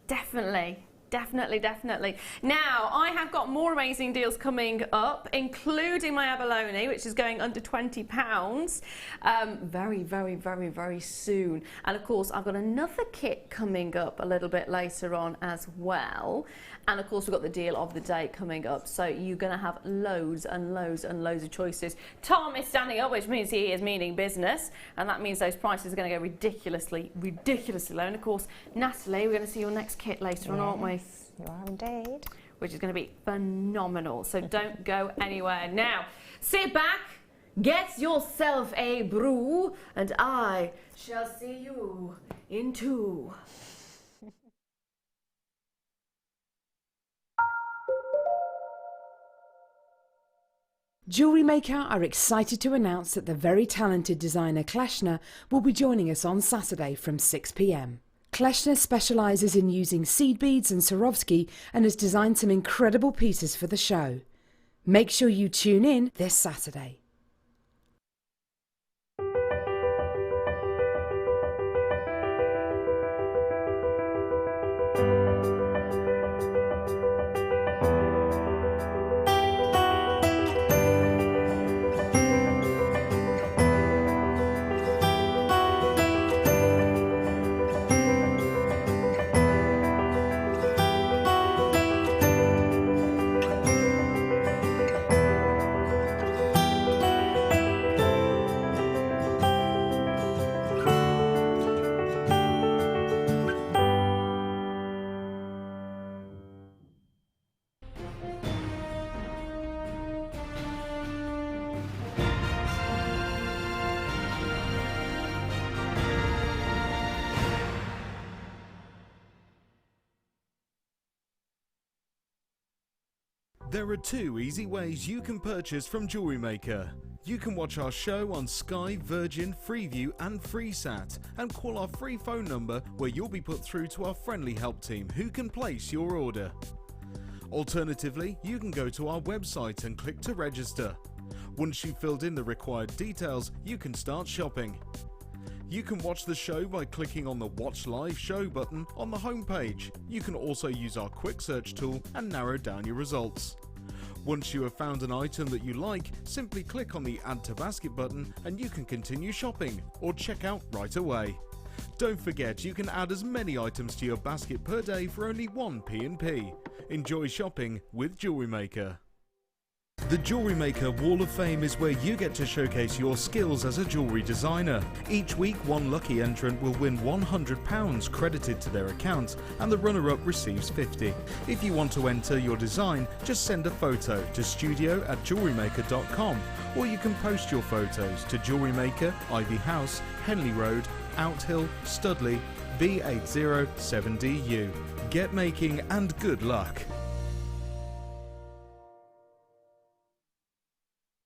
Definitely. Definitely. Now, I have got more amazing deals coming up, including my abalone, which is going under £20 very soon. And of course, I've got another kit coming up a little bit later on as well. And of course, we've got the deal of the day coming up. So you're going to have loads and loads of choices. Tom is standing up, which means he is meaning business. And that means those prices are going to go ridiculously low. And of course, Natalie, we're going to see your next kit later on, aren't we? You are indeed. Which is going to be phenomenal. So don't go anywhere. Now, sit back, get yourself a brew, and I shall see you in 2. Jewellery Maker are excited to announce that the very talented designer Kleshner will be joining us on Saturday from 6 p.m. Kleshner specialises in using seed beads and Swarovski and has designed some incredible pieces for the show. Make sure you tune in this Saturday. There are 2 easy ways you can purchase from Jewellery Maker. You can watch our show on Sky, Virgin, Freeview and FreeSat and call our free phone number where you'll be put through to our friendly help team who can place your order. Alternatively, you can go to our website and click to register. Once you've filled in the required details, you can start shopping. You can watch the show by clicking on the Watch Live Show button on the homepage. You can also use our quick search tool and narrow down your results. Once you have found an item that you like, simply click on the Add to Basket button and you can continue shopping or check out right away. Don't forget you can add as many items to your basket per day for only 1 P&P. Enjoy shopping with Jewellery Maker. The Jewellery Maker Wall of Fame is where you get to showcase your skills as a jewellery designer. Each week, one lucky entrant will win £100 credited to their account and the runner-up receives £50. If you want to enter your design, just send a photo to studio@jewellerymaker.com or you can post your photos to Jewellery Maker, Ivy House, Henley Road, Outhill, Studley, B807DU. Get making and good luck.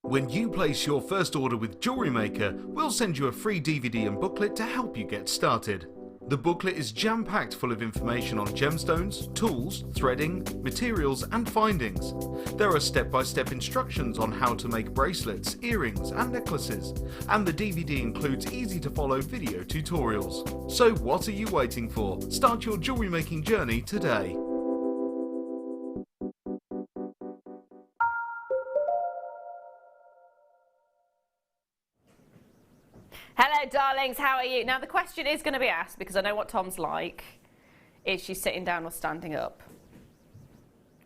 When you place your first order with Jewellery Maker, we'll send you a free DVD and booklet to help you get started. The booklet is jam-packed full of information on gemstones, tools, threading, materials and findings. There are step-by-step instructions on how to make bracelets, earrings and necklaces, and the DVD includes easy-to-follow video tutorials. So what are you waiting for? Start your jewellery making journey today. Hello, darlings, how are you? Now, the question is going to be asked, because I know what Tom's like. Is she sitting down or standing up?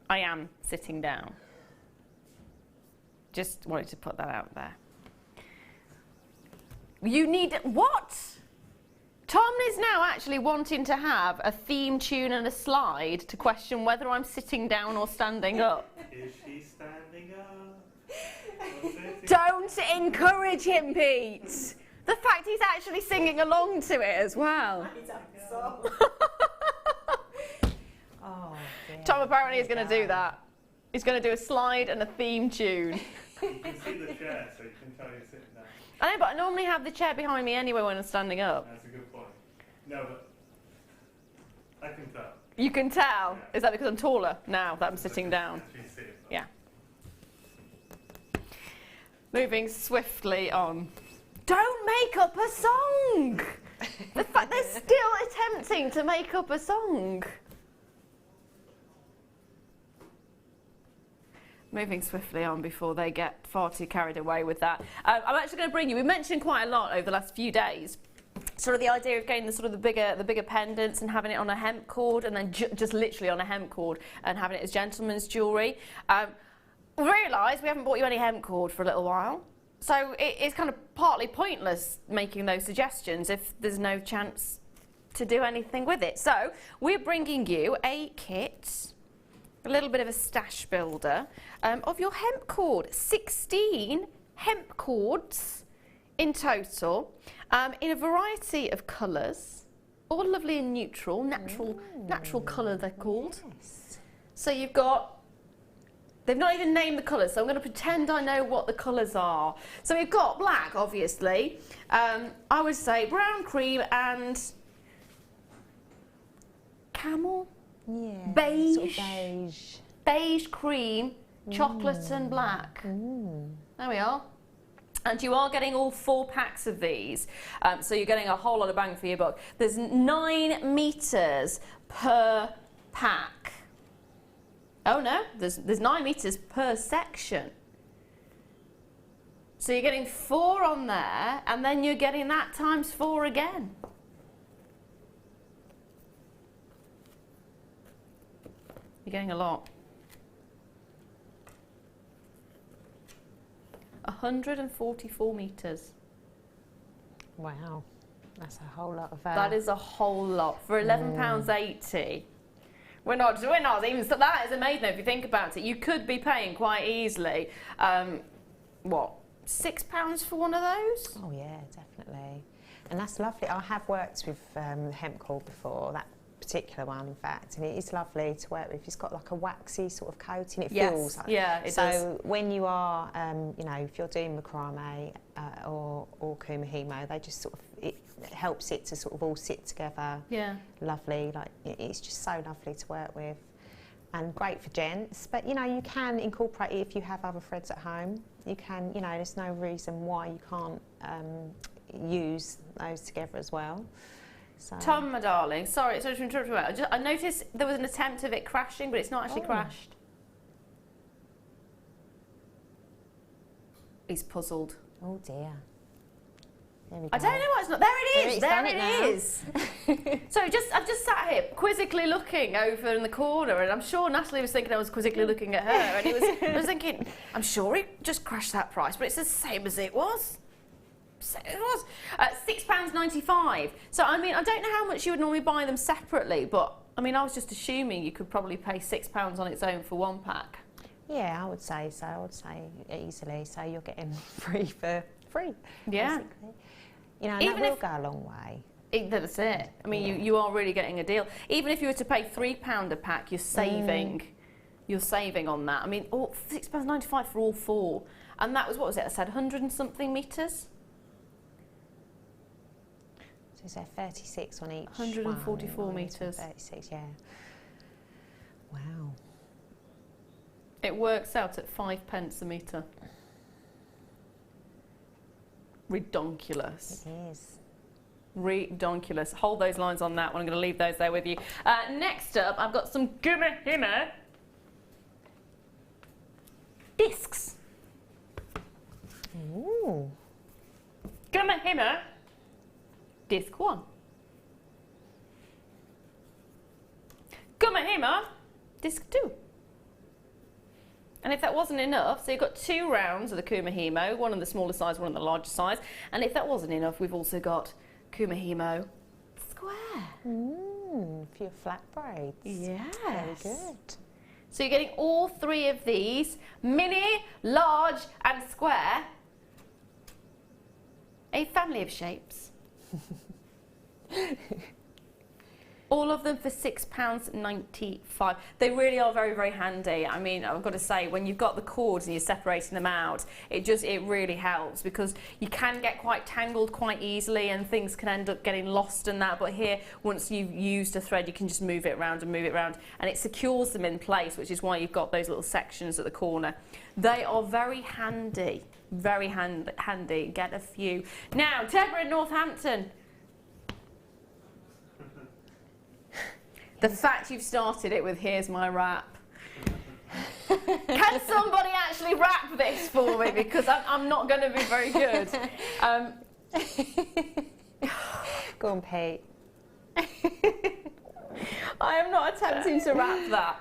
I am sitting down. Just wanted to put that out there. You need... What? Tom is now actually wanting to have a theme tune and a slide to question whether I'm sitting down or standing up. Is she standing up? Don't encourage him, Pete. The fact he's actually singing along to it as well. Oh, dear. Tom apparently is going to do that. He's going to do a slide and a theme tune. You can see the chair, so you can tell you're sitting down. I know, but I normally have the chair behind me anyway when I'm standing up. That's a good point. No, but I can tell. You can tell. Yeah. Is that because I'm taller now that I'm sitting down? Actually see it. Yeah. Moving swiftly on. Don't make up a song! The fact they're still attempting to make up a song. Moving swiftly on before they get far too carried away with that. I'm actually going to bring you, we mentioned quite a lot over the last few days, sort of the idea of getting the bigger pendants and having it on a hemp cord, and then just literally on a hemp cord and having it as gentlemen's jewellery. We realised we haven't bought you any hemp cord for a little while. So it's kind of partly pointless making those suggestions if there's no chance to do anything with it. So we're bringing you a kit, a little bit of a stash builder of your hemp cord. 16 hemp cords in total, in a variety of colours, all lovely and neutral, natural colour they're called. Yes. So you've got... They've not even named the colours, so I'm going to pretend I know what the colours are. So we've got black, obviously. I would say brown, cream and camel? Yeah. Beige. Sort of beige. Beige, cream, chocolate and black. There we are. And you are getting all 4 packs of these. So you're getting a whole lot of bang for your buck. There's 9 metres per pack. Oh no, there's 9 metres per section. So you're getting 4 on there, and then you're getting that times 4 again. You're getting a lot. 144 metres. Wow, that's a whole lot of That is a whole lot for £11.80. We're not even, so that is amazing if you think about it. You could be paying quite easily, what, £6 for one of those? Oh yeah, definitely. And that's lovely. I have worked with hemp cord before, that particular one in fact, and it is lovely to work with. It's got like a waxy sort of coating, it feels like. Yeah, it so does. when you are, you know, if you're doing macrame or kumihimo, they just sort of, it helps it to sort of all sit together. Yeah. Lovely, like it's just so lovely to work with. And great for gents, but you know, you can incorporate it if you have other threads at home. You can, you know, there's no reason why you can't use those together as well. So. Tom, my darling, sorry to interrupt you. I noticed there was an attempt of it crashing, but it's not actually crashed. He's puzzled. Oh dear. There we go. I don't know why it's not. There it is. There it is. So I've just sat here quizzically looking over in the corner, and I'm sure Nathalie was thinking I was quizzically looking at her, and I was thinking, I'm sure it just crashed that price, but it's the same as it was. It was £6.95. So I mean, I don't know how much you would normally buy them separately, but I mean, I was just assuming you could probably pay £6 on its own for 1 pack. Yeah, I would say so. I would say easily. So you're getting free for free. Yeah. Basically. You know, Even that will go a long way. That's it. I mean, you are really getting a deal. Even if you were to pay £3 a pack, you're saving. You're saving on that. I mean, £6.95 for all 4. and that was, what was it, I said 100 and something metres? So is there 36 on each 144 one? metres. 36, yeah. Wow. It works out at 5p a metre. Redonkulous. It is. Redonkulous. Hold those lines on that one. I'm going to leave those there with you. Next up, I've got some Gumahima discs. Ooh. Gumahima disc 1. Gumahima disc 2. And if that wasn't enough, so you've got 2 rounds of the Kumahimo, one on the smaller size, one on the larger size. And if that wasn't enough, we've also got Kumahimo square. For your flat braids. Yes. Very good. So you're getting all 3 of these, mini, large and square, a family of shapes. All of them for £6.95. They really are very, very handy. I mean, I've got to say, when you've got the cords and you're separating them out, it really helps, because you can get quite tangled quite easily and things can end up getting lost in that. But here, once you've used a thread, you can just move it around and move it around, and it secures them in place, which is why you've got those little sections at the corner. They are very handy, very handy. Get a few. Now, Deborah in Northampton. The fact you've started it with "here's my wrap." Can somebody actually wrap this for me? Because I'm not going to be very good. Go on, Pete. I am not attempting to wrap that.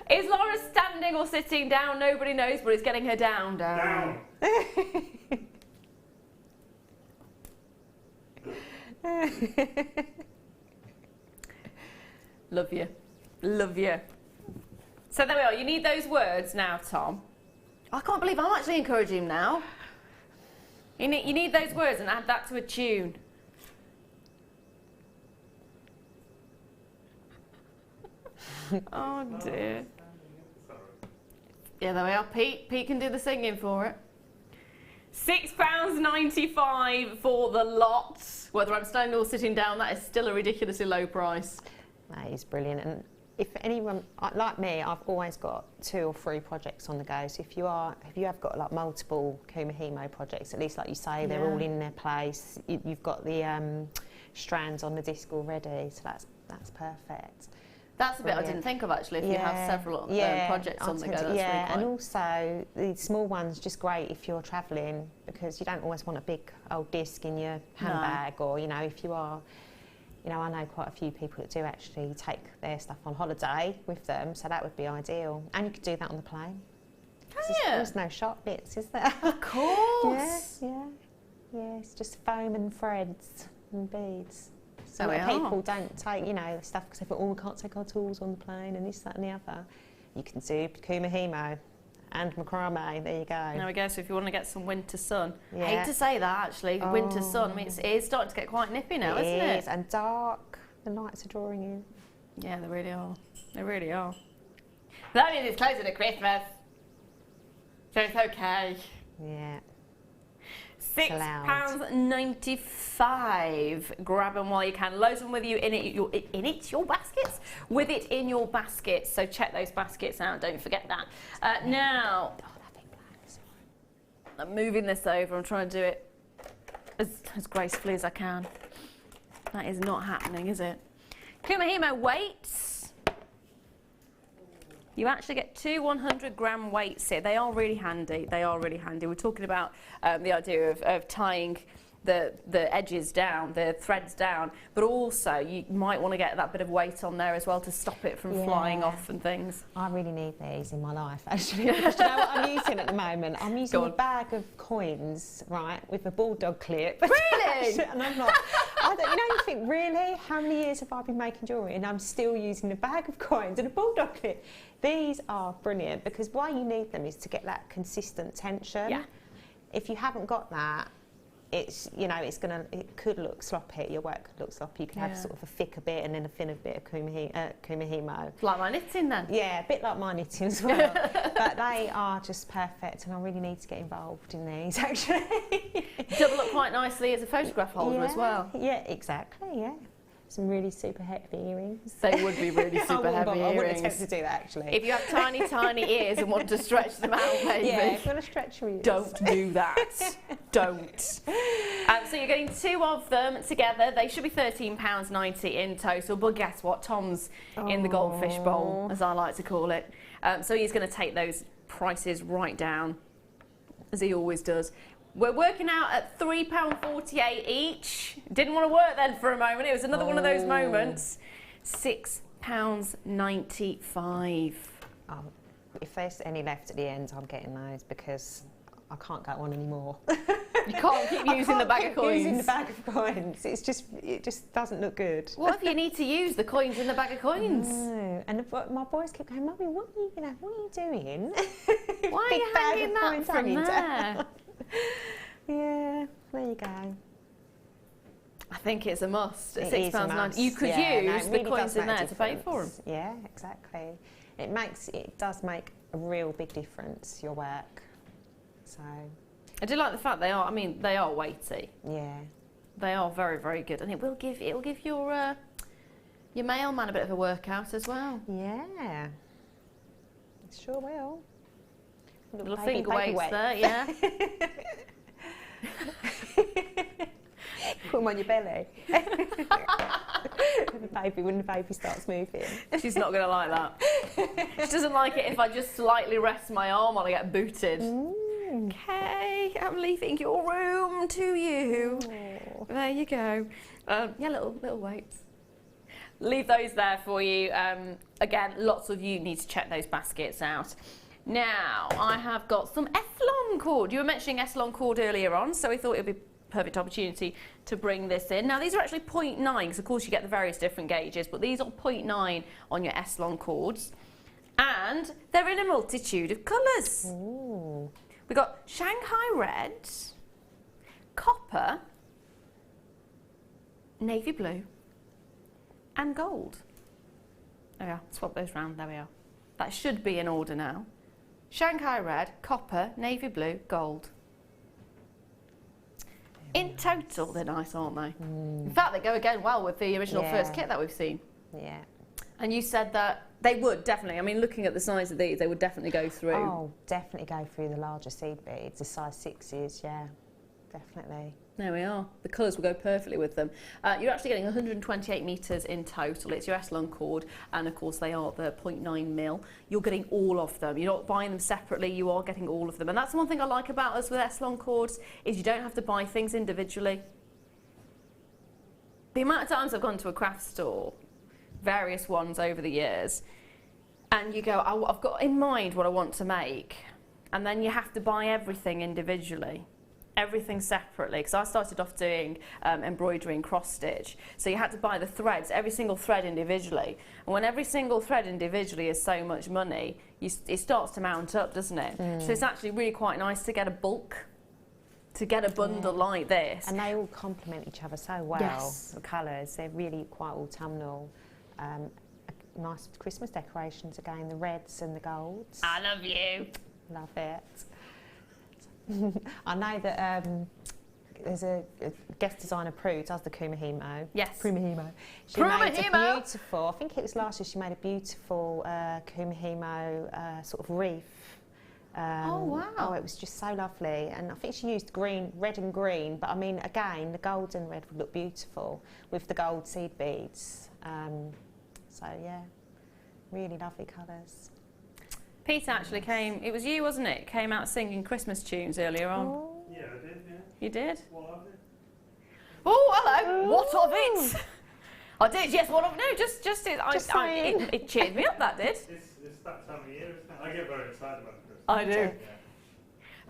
Is Laura standing or sitting down? Nobody knows, but it's getting her down. Down. Love you. Love you. So there we are. You need those words now, Tom. I can't believe I'm actually encouraging him now. You need those words and add that to a tune. Oh dear. Yeah, there we are. Pete can do the singing for it. £6.95 for the lot. Whether I'm standing or sitting down, that is still a ridiculously low price. That is brilliant. And if anyone like me, I've always got 2 or 3 projects on the go. So if you have got like multiple Kumahimo projects, at least like you say, they're all in their place. You've got the strands on the disc already, so that's perfect. That's a bit I didn't think of actually. If you have several projects on the go, that's really great. And also the small one's just great if you're travelling, because you don't always want a big old disc in your handbag, or if you are. I know quite a few people that do actually take their stuff on holiday with them, so that would be ideal. And you could do that on the plane. There's no sharp bits, is there? Of course. Yeah, it's just foam and threads and beads. So There we people are. don't take, the stuff, because they thought, we can't take our tools on the plane and this, that and the other. You can do Kumahimo and macrame, there you go. There we go. So if you want to get some winter sun, Yeah. hate to say that actually, winter sun. I mean, it is starting to get quite nippy now, isn't it? It is, and dark. The nights are drawing in. Yeah, they really are. They really are. But that means it's closer to Christmas, so it's okay. Yeah. £6.95. Grab them while you can. Loads of them with you your baskets. With it in your baskets. So check those baskets out. Don't forget that. Now, I'm moving this over. I'm trying to do it as gracefully as I can. That is not happening, is it? Kumahimo weights. You actually get 2 100-gram weights here. They are really handy. They are really handy. We're talking about the idea of tying the edges down, the threads down, but also you might want to get that bit of weight on there as well to stop it from flying off and things. I really need these in my life, actually. Because you know what I'm using at the moment? I'm using a bag of coins, right, with a bulldog clip. Really? And I'm like, you think, really? How many years have I been making jewellery and I'm still using a bag of coins and a bulldog clip? These are brilliant, because why you need them is to get that consistent tension. Yeah. If you haven't got that, it's, you know, it could look sloppy. Your work could look sloppy. You could have sort of a thicker bit and then a thinner bit of kumihimo. Like my knitting then. Yeah, a bit like my knitting as well. But they are just perfect, and I really need to get involved in these actually. Double up quite nicely as a photograph holder as well. Yeah, exactly. Yeah. Some really super heavy earrings. They would be really super heavy earrings. I wouldn't attempt to do that actually. If you have tiny, tiny ears and want to stretch them out, maybe. Yeah, if you want to stretch your ears. Don't do that. Don't. So you're getting 2 of them together. They should be £13.90 in total. But guess what? Tom's in the goldfish bowl, as I like to call it. So he's going to take those prices right down, as he always does. We're working out at £3.48 each. Didn't want to work then for a moment. It was another one of those moments. £6.95. If there's any left at the end, I'm getting those because I can't get one anymore. You can't keep using the bag of coins. Using the bag of coins. It just doesn't look good. What if you need to use the coins in the bag of coins? No. And my boys keep going, Mummy, what are you doing? Why are you hanging that from there? Yeah, there you go. I think it's a must. At £6.90. You could use the coins in there to pay for them. Yeah, exactly. It does make a real big difference, your work. So I do like the fact they are weighty. yeah. They are very, very good, and it will give your mailman a bit of a workout as well. Yeah. It sure will. Little finger weights there, yeah. Put them on your belly. When the baby starts moving. She's not going to like that. She doesn't like it if I just slightly rest my arm while I get booted. Okay, I'm leaving your room to you. Oh. There you go. Yeah, little weights. Leave those there for you. Again, lots of you need to check those baskets out. Now, I have got some Ethlon cord. You were mentioning Ethlon cord earlier on, so we thought it would be a perfect opportunity to bring this in. Now, these are actually 0.9, because of course you get the various different gauges, but these are 0.9 on your Ethlon cords. And they're in a multitude of colours. Ooh. We've got Shanghai red, copper, navy blue, and gold. There we are. Swap those round. There we are. That should be in order now. Shanghai red, copper, navy blue, gold. In total, they're nice, aren't they? In fact, they go again well with the original first kit that we've seen. Yeah. And you said that they would definitely, I mean, looking at the size of these, they would definitely go through. Oh, definitely go through the larger seed beads, the size 6s, yeah, definitely. There we are. The colours will go perfectly with them. You're actually getting 128 metres in total. It's your Ethlon cord, and of course they are the 0.9 mil. You're getting all of them. You're not buying them separately, you are getting all of them. And that's one thing I like about us with Ethlon cords, is you don't have to buy things individually. The amount of times I've gone to a craft store, various ones over the years, and you go, I've got in mind what I want to make, and then you have to buy everything individually. Everything separately, because I started off doing embroidery and cross stitch, so you had to buy the threads, every single thread individually, and when every single thread individually is so much money, it starts to mount up, doesn't it? So it's actually really quite nice to get a bulk, to get a bundle like this. And they all complement each other so well. Yes. The colours, they're really quite autumnal. Nice Christmas decorations again, the reds and the golds. I love you. Love it. I know that there's a guest designer, Prue, does the kumihimo. Yes. Kumihimo. She made a beautiful, I think it was last year, she made a beautiful kumihimo sort of wreath. Oh, wow. Oh, it was just so lovely. And I think she used green, red and green, but I mean, again, the gold and red would look beautiful with the gold seed beads. So, yeah, really lovely colours. Peter actually came, it was you, wasn't it? Came out singing Christmas tunes earlier on. Oh. Yeah, I did, yeah. You did? What of it? Oh, hello. What of it? I did, yes, what of, no, just it cheered me up, that did. It's that time of year, isn't it? I get very excited about Christmas. I do. Yeah.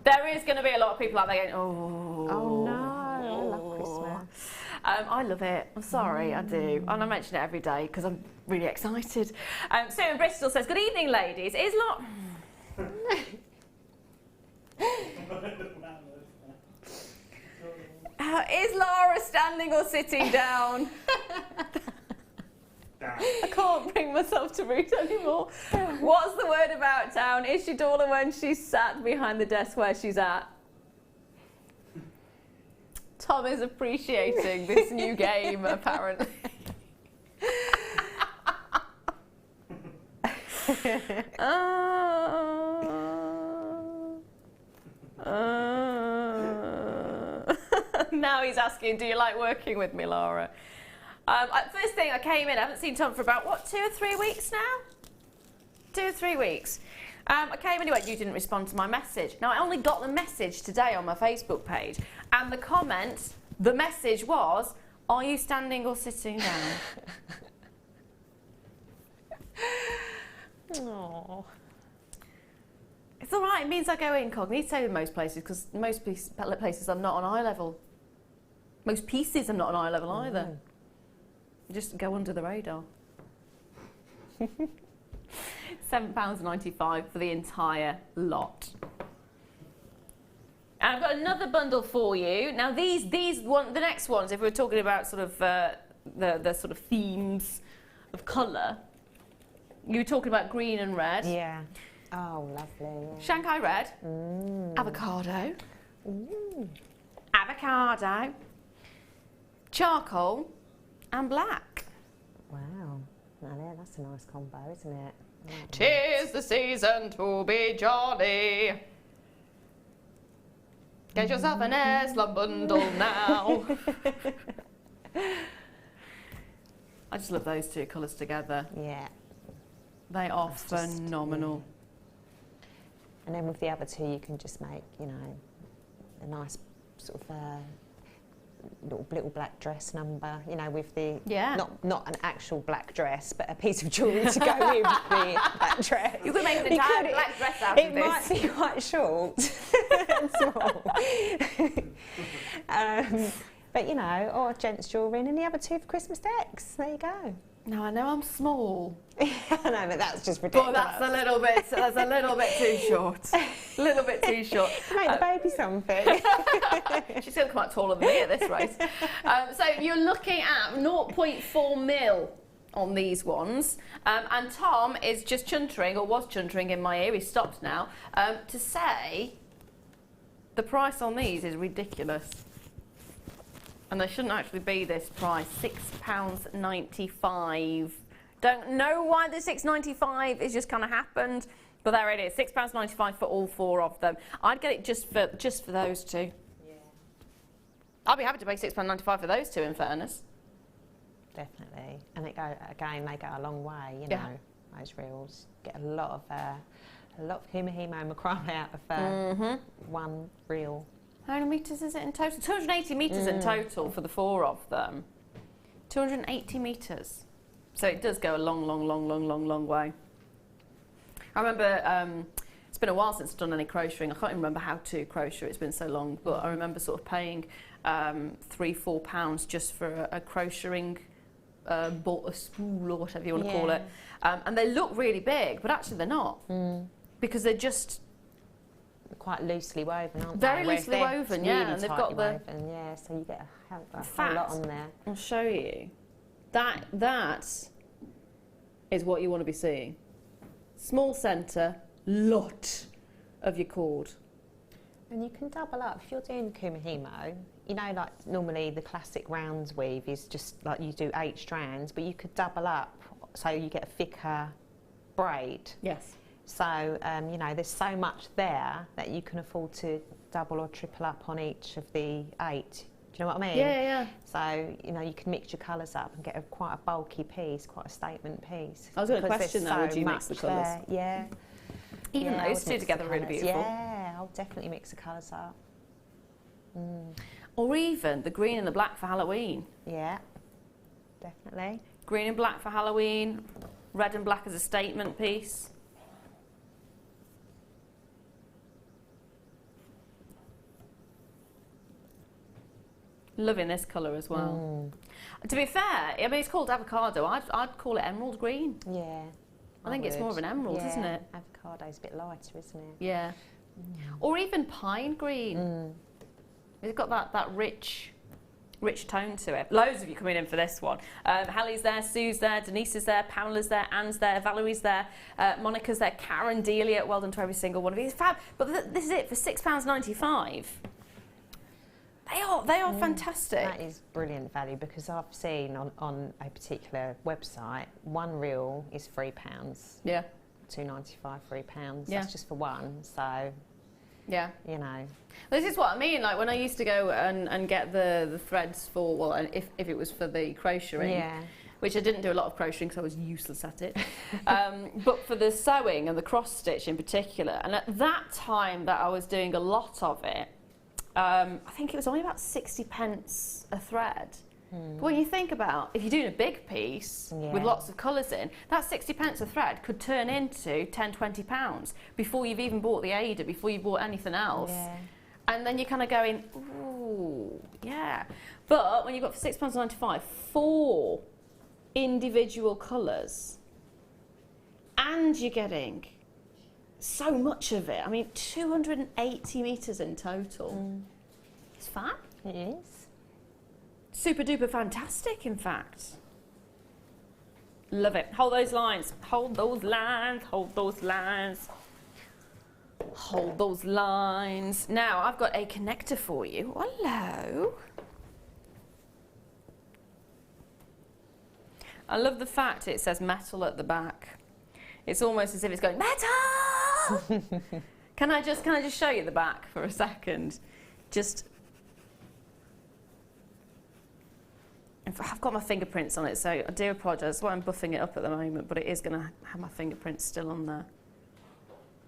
There is going to be a lot of people out there going, oh. Oh, no, I love Christmas. I love it. I'm sorry, I do. And I mention it every day because I'm really excited. Sue in Bristol says, good evening, ladies. Is lot... Is Lara standing or sitting down? Down. I can't bring myself to read anymore. What's the word about town? Is she taller when she's sat behind the desk where she's at? Tom is appreciating this new game, apparently. Now he's asking, do you like working with me, Lara? First thing, I came in, I haven't seen Tom for about, what, 2 or 3 weeks now? 2 or 3 weeks. I came in, he went, you didn't respond to my message. Now, I only got the message today on my Facebook page, and the comment, the message was, are you standing or sitting down? Aww. It's all right, it means I go incognito in most places, because most places I'm not on eye level. Most pieces I'm not on eye level either. Just go under the radar. £7.95 for the entire lot. And I've got another bundle for you. Now the next ones, if we're talking about sort of the sort of themes of colour, you were talking about green and red. Yeah. Oh, lovely. Yeah. Shanghai red, avocado, avocado, charcoal, and black. Wow. Now that's a nice combo, isn't it? Oh, 'Tis the season to be jolly. Get yourself an Eslam bundle now. I just love those two colours together. yeah. They are That's just- phenomenal. And then with the other two, you can just make, you know, a nice sort of little black dress number, you know, with the not an actual black dress, but a piece of jewellery to go with that dress. You could make an entire black dress out of this. It might be quite short and small. But you know, or gents jewellery, and then the other two for Christmas decks. There you go. Now I know I'm small. I know, but that's just ridiculous. But that's a little bit too short. A little bit too short. Make the baby something. She's going to come out taller than me at this rate. So you're looking at 0.4 mil on these ones. And Tom is just chuntering, or was chuntering in my ear, he's stopped now, to say the price on these is ridiculous. And they shouldn't actually be this price, £6.95. Don't know why the £6.95 is just kind of happened, but there it is, £6.95 for all 4 of them. I'd get it just for those two. Yeah. I'd be happy to pay £6.95 for those two, in fairness. Definitely, and they go a long way. You know, Yeah. those reels get a lot of himo macrame out of one reel. How many metres is it in total? 280 metres in total for the 4 of them. 280 metres. So it does go a long way. I remember, it's been a while since I've done any crocheting. I can't even remember how to crochet, it's been so long. But I remember sort of paying £3-4 just for a crocheting a spool or whatever you want to call it. And they look really big, but actually they're not. Because they're just quite loosely woven, aren't very they? loosely woven, really yeah, and they've got the woven, so you get a whole fact, lot on there. I'll show you. That is what you want to be seeing. Small centre, lot of your cord. And you can double up if you're doing kumihimo. You know, like normally the classic rounds weave is just like you do 8 strands, but you could double up so you get a thicker braid. Yes. So, you know, there's so much there that you can afford to double or triple up on each of the 8. Do you know what I mean? Yeah. So, you know, you can mix your colours up and get quite a bulky piece, quite a statement piece. I was going to question that, would you mix the colours? Yeah. Even those two together are really beautiful. Yeah, I'll definitely mix the colours up. Or even the green and the black for Halloween. Yeah, definitely. Green and black for Halloween, red and black as a statement piece. Loving this colour as well. To be fair, I mean, it's called avocado. I'd call it emerald green. Yeah. I think it's more of an emerald, isn't it? Avocado's a bit lighter, isn't it? Yeah. Or even pine green. It's got that rich rich tone to it. Loads of you coming in for this one. Hallie's there, Sue's there, Denise is there, Pamela's there, Anne's there, Valerie's there, Monica's there, Karen, Delia. Well done to every single one of you. It's fab. But this is it for £6.95. They are fantastic. That is brilliant value, because I've seen on a particular website, one reel is £3. Yeah. £2.95, £3. Yeah. That's just for one, so yeah, you know. This is what I mean. Like when I used to go and get the threads for, well, and if it was for the crocheting, Yeah. which I didn't do a lot of crocheting because I was useless at it, but for the sewing and the cross stitch in particular, and at that time that I was doing a lot of it, I think it was only about 60p a thread. But when you think about, if you're doing a big piece with lots of colours in, that 60p a thread could turn into £10–20 before you've even bought the Ada, before you bought anything else. Yeah. And then you're kind of going, ooh, yeah. But when you've got for £6.95, 4 individual colours, and you're getting so much of it. I mean, 280 metres in total. It's fab. It is. Super duper fantastic, in fact. Love it. Hold those lines. Hold those lines. Hold those lines. Hold those lines. Now, I've got a connector for you. Hello. I love the fact it says metal at the back. It's almost as if it's going, metal! Can I just show you the back for a second? Just... I've got my fingerprints on it, so I do apologise. That's why I'm buffing it up at the moment, but it is going to have my fingerprints still on there.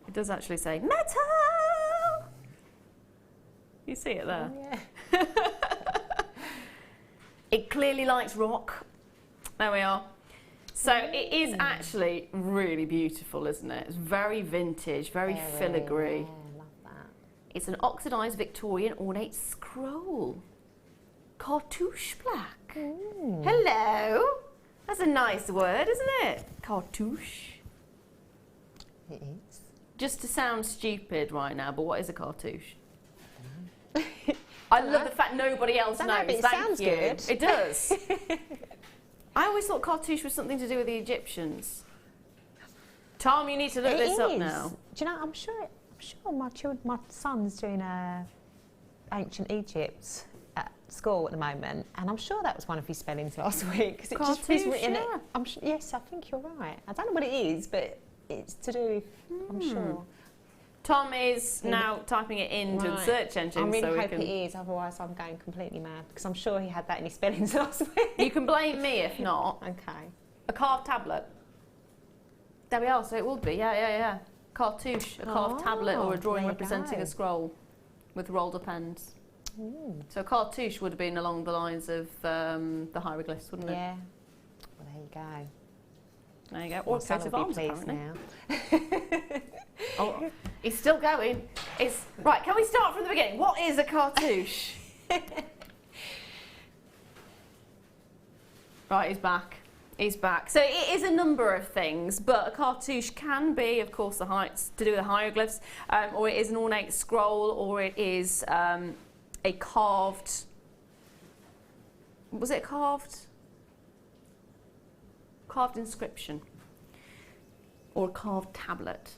It does actually say, metal! You see it there? Oh, yeah. It clearly likes rock. There we are. So it is actually really beautiful, isn't it? It's very vintage, very filigree. Yeah, love that. It's an oxidised Victorian ornate scroll. Cartouche black. Hello. That's a nice word, isn't it? Cartouche. It is. Just to sound stupid right now, but what is a cartouche? I love the fact nobody else knows. But it Thank sounds you. good. It does. I always thought cartouche was something to do with the Egyptians. Tom, you need to look this up now. Do you know? I'm sure my son's doing ancient Egypt at school at the moment, and I'm sure that was one of his spellings last week. Cause it just was written. Yeah. Yes, I think you're right. I don't know what it is, but it's to do with. I'm sure. Tom is now typing it into the search engine. I really so hope it is, otherwise I'm going completely mad, because I'm sure he had that in his spellings last week. You can blame me if not. Okay. A carved tablet. There we are, so it would be, yeah. Cartouche, a carved tablet or a drawing representing a scroll with rolled up ends. So a cartouche would have been along the lines of the hieroglyphs, wouldn't it? Yeah. Well, there you go. There you go. Or Son coat of will arms, be pleased apparently. now. Oh, he's still going. Right, can we start from the beginning? What is a cartouche? Right, he's back. He's back. So it is a number of things, but a cartouche can be, of course, the heights to do with the hieroglyphs, or it is an ornate scroll, or it is a carved. Was it carved? Carved inscription, or a carved tablet.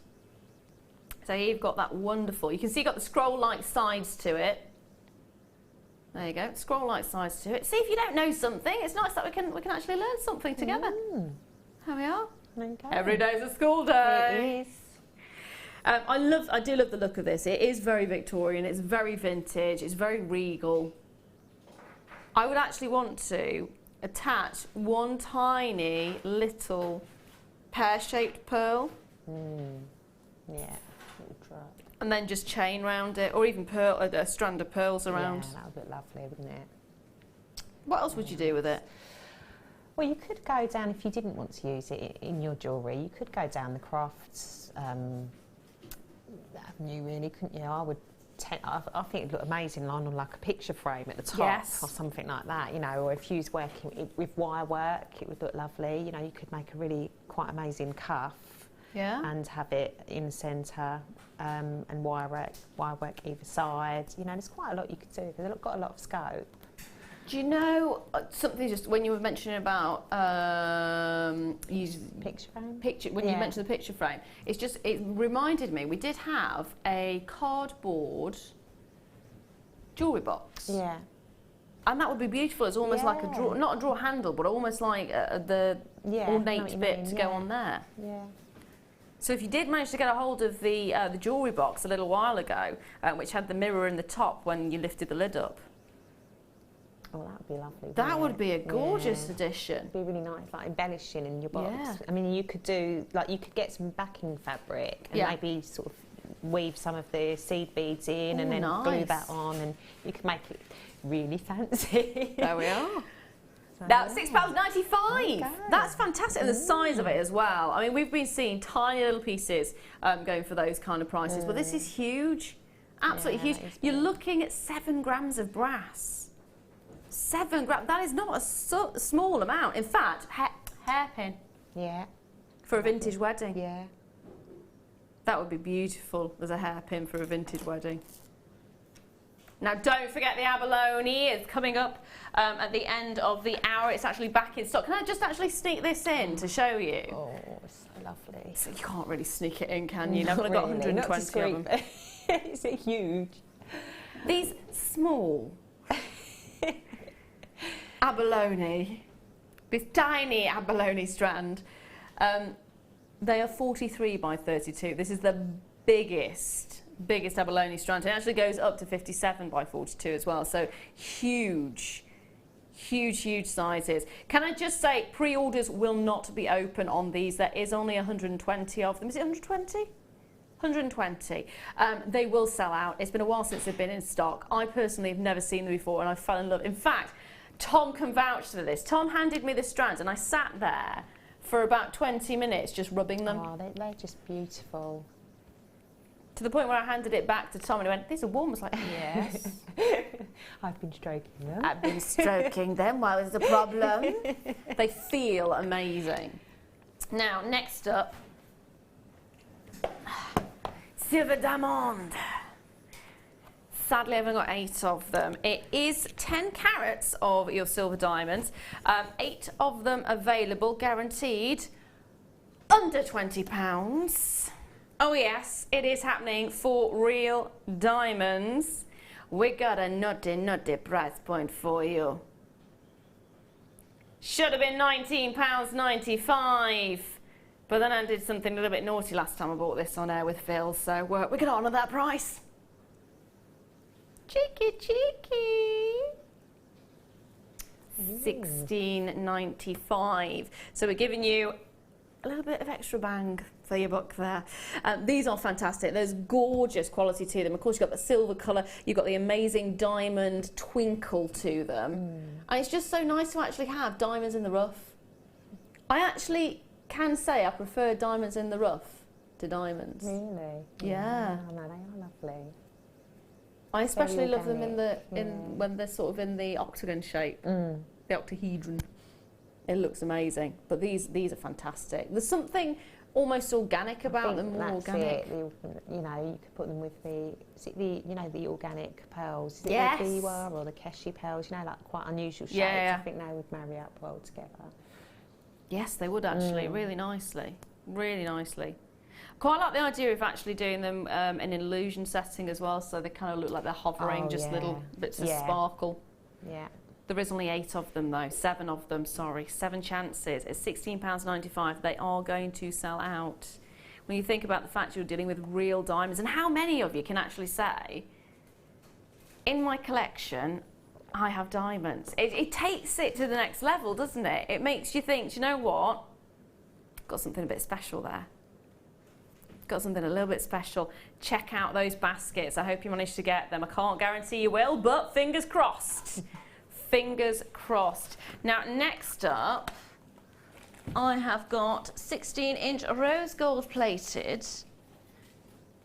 So here you've got that wonderful. You can see you've got the scroll-like sides to it. There you go, scroll-like sides to it. See, if you don't know something, it's nice that we can actually learn something together. Here we are. Okay. Every day's a school day. It is. I do love the look of this. It is very Victorian. It's very vintage. It's very regal. I would actually want to attach one tiny little pear-shaped pearl. Yeah. Little drop. And then just chain round it, or even a strand of pearls around. Yeah, that would look lovely, wouldn't it? What else would you do with it? Well, you could go down, if you didn't want to use it in your jewellery, you could go down the crafts avenue, really, couldn't you? I think it'd look amazing lying on like a picture frame at the top or something like that, you know, or if you was working with wire work, it would look lovely. You know, you could make a really quite amazing cuff. Yeah. And have it in the centre, and wire work either side. You know, there's quite a lot you could do. They've got a lot of scope. Do you know something? Just when you were mentioning about Picture frame. When you mentioned the picture frame, it reminded me we did have a cardboard jewellery box. Yeah. And that would be beautiful. It's almost like a drawer, not a drawer handle, but almost like the ornate bit to go on there. Yeah. So if you did manage to get a hold of the jewellery box a little while ago, which had the mirror in the top when you lifted the lid up. Oh, that would be lovely. That would be a gorgeous addition. It'd be really nice, like embellishing in your box. Yeah. I mean, you could get some backing fabric and maybe sort of weave some of the seed beads in and then glue that on, and you could make it really fancy. There we are. Now, £6.95. That's fantastic. And the size of it as well. I mean, we've been seeing tiny little pieces going for those kind of prices, but this is huge. Absolutely huge. You're looking at 7 grams of brass. 7 grams. That is not a small amount. In fact, hairpin. Yeah. For a vintage wedding. Yeah. That would be beautiful as a hairpin for a vintage wedding. Now, don't forget the abalone is coming up at the end of the hour. It's actually back in stock. Can I just actually sneak this in to show you? Oh, it's so lovely. So you can't really sneak it in, can you? Not I've got really, 120 of them. It's huge. These small abalone, this tiny abalone strand, they are 43 by 32. This is the biggest abalone strand. It actually goes up to 57 by 42 as well. So huge sizes. Can I just say, pre-orders will not be open on these. There is only 120 of them. Is it 120? 120. They will sell out. It's been a while since they've been in stock. I personally have never seen them before, and I fell in love. In fact, Tom can vouch for this. Tom handed me the strands, and I sat there for about 20 minutes just rubbing them. Oh, they're just beautiful. To the point where I handed it back to Tom and he went, these are warm. I was like, yes. I've been stroking them. I've been stroking them. Why was the problem? They feel amazing. Now, next up, Silver Diamond. Sadly, I've only got 8 of them. It is 10 carats of your silver diamonds. 8 of them available, guaranteed, under £20. Oh yes, it is happening for real diamonds. We got a nutty price point for you. Should have been £19.95. But then I did something a little bit naughty last time I bought this on air with Phil, so we're going to honour that price. Cheeky. £16.95. So we're giving you a little bit of extra bang for your buck there. These are fantastic. There's gorgeous quality to them. Of course, you've got the silver colour, you've got the amazing diamond twinkle to them. And it's just so nice to actually have diamonds in the rough. I actually can say I prefer diamonds in the rough to diamonds. Really? Yeah. Oh, no, they are lovely. I especially love them when they're sort of in the octagon shape, the octahedron. It looks amazing, but these are fantastic. There's something almost organic about them, more organic. You know, you could put them with the organic pearls. Is it Yes. the biwa or the keshi pearls? You know, like quite unusual shapes. Yeah. I think they would marry up well together. Yes, they would actually, really nicely. Quite like the idea of actually doing them in an illusion setting as well, so they kind of look like they're hovering, just little bits of sparkle. Yeah. There is only 8 of them though, 7 of them, sorry, 7 chances. It's £16.95. They are going to sell out. When you think about the fact you're dealing with real diamonds, and how many of you can actually say, in my collection, I have diamonds. It takes it to the next level, doesn't it? It makes you think, you know what? Got something a bit special there. Got something a little bit special. Check out those baskets. I hope you managed to get them. I can't guarantee you will, but fingers crossed. Fingers crossed. Now, next up, I have got 16-inch rose gold plated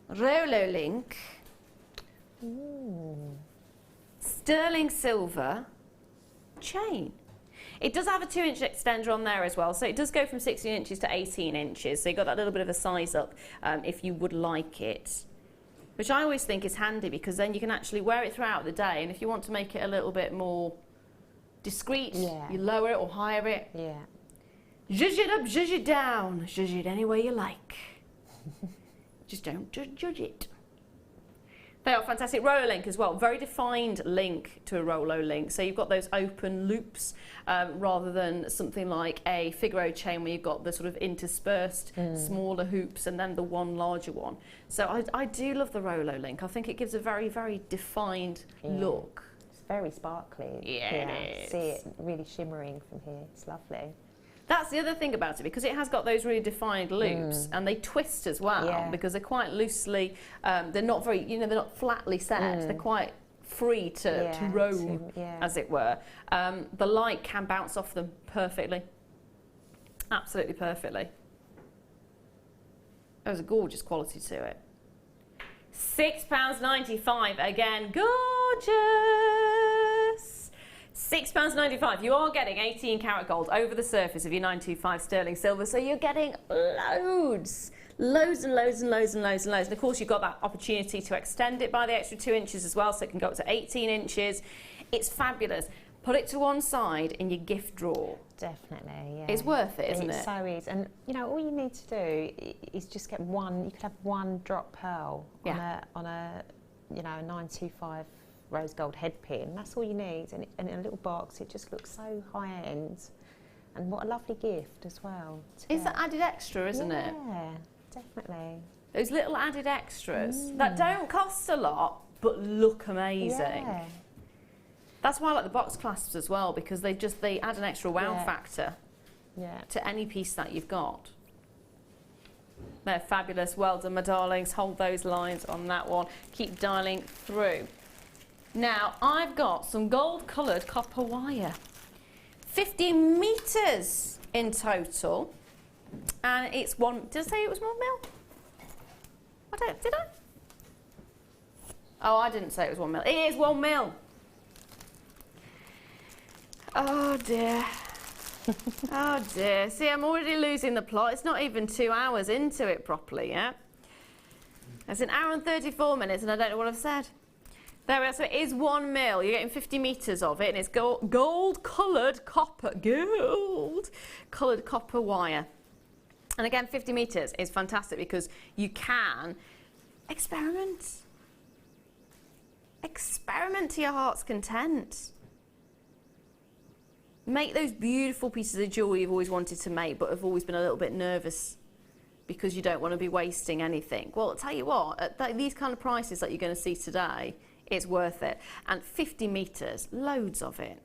Rolo link. Sterling silver chain. It does have a 2-inch extender on there as well, so it does go from 16 inches to 18 inches, so you've got that little bit of a size up if you would like it, which I always think is handy because then you can actually wear it throughout the day, and if you want to make it a little bit more discreet. Yeah. You lower it or higher it. Yeah. Zhuzh it up, zhuzh it down, zhuzh it any way you like. Just don't judge it. They are fantastic. Roller link as well, very defined link to a Rolo link. So you've got those open loops rather than something like a Figaro chain where you've got the sort of interspersed smaller hoops and then the one larger one. So I do love the Rolo link. I think it gives a very, very defined look. It's very sparkly. Yeah, it is. See it really shimmering from here. It's lovely. That's the other thing about it, because it has got those really defined loops and they twist as well because they're quite loosely, they're not very, they're not flatly set, they're quite free to roam, as it were. The light can bounce off them perfectly, absolutely perfectly. There's a gorgeous quality to it. £6.95, again, gorgeous. £6.95. You are getting 18 karat gold over the surface of your 925 sterling silver, so you're getting loads and loads and loads and loads and loads. And of course, you've got that opportunity to extend it by the extra 2 inches as well, so it can go up to 18 inches. It's fabulous. Put it to one side in your gift drawer. Definitely, yeah. It's worth it, isn't it? It's so easy. And, all you need to do is just get one, you could have one drop pearl on a 925 rose gold head pin. That's all you need. And in a little box, it just looks so high end. And what a lovely gift as well. It's an added extra, isn't it? Yeah, definitely. Those little added extras that don't cost a lot, but look amazing. Yeah. That's why I like the box clasps as well, because they add an extra wow factor to any piece that you've got. They're fabulous. Well done, my darlings. Hold those lines on that one. Keep dialing through. Now, I've got some gold-coloured copper wire. 50 metres in total. And it's one... Did I say it was 1 mil? Did I? Oh, I didn't say it was 1 mil. It is 1 mil. Oh, dear. Oh, dear. See, I'm already losing the plot. It's not even 2 hours into it properly yet. It's 1 hour and 34 minutes, and I don't know what I've said. There we are. So it is 1 mil. You're getting 50 metres of it, and it's gold-coloured copper. Gold-coloured copper wire. And again, 50 metres is fantastic because you can experiment. Experiment to your heart's content. Make those beautiful pieces of jewellery you've always wanted to make, but have always been a little bit nervous because you don't want to be wasting anything. Well, I'll tell you what, at these kind of prices that you're going to see today, it's worth it. And 50 metres, loads of it.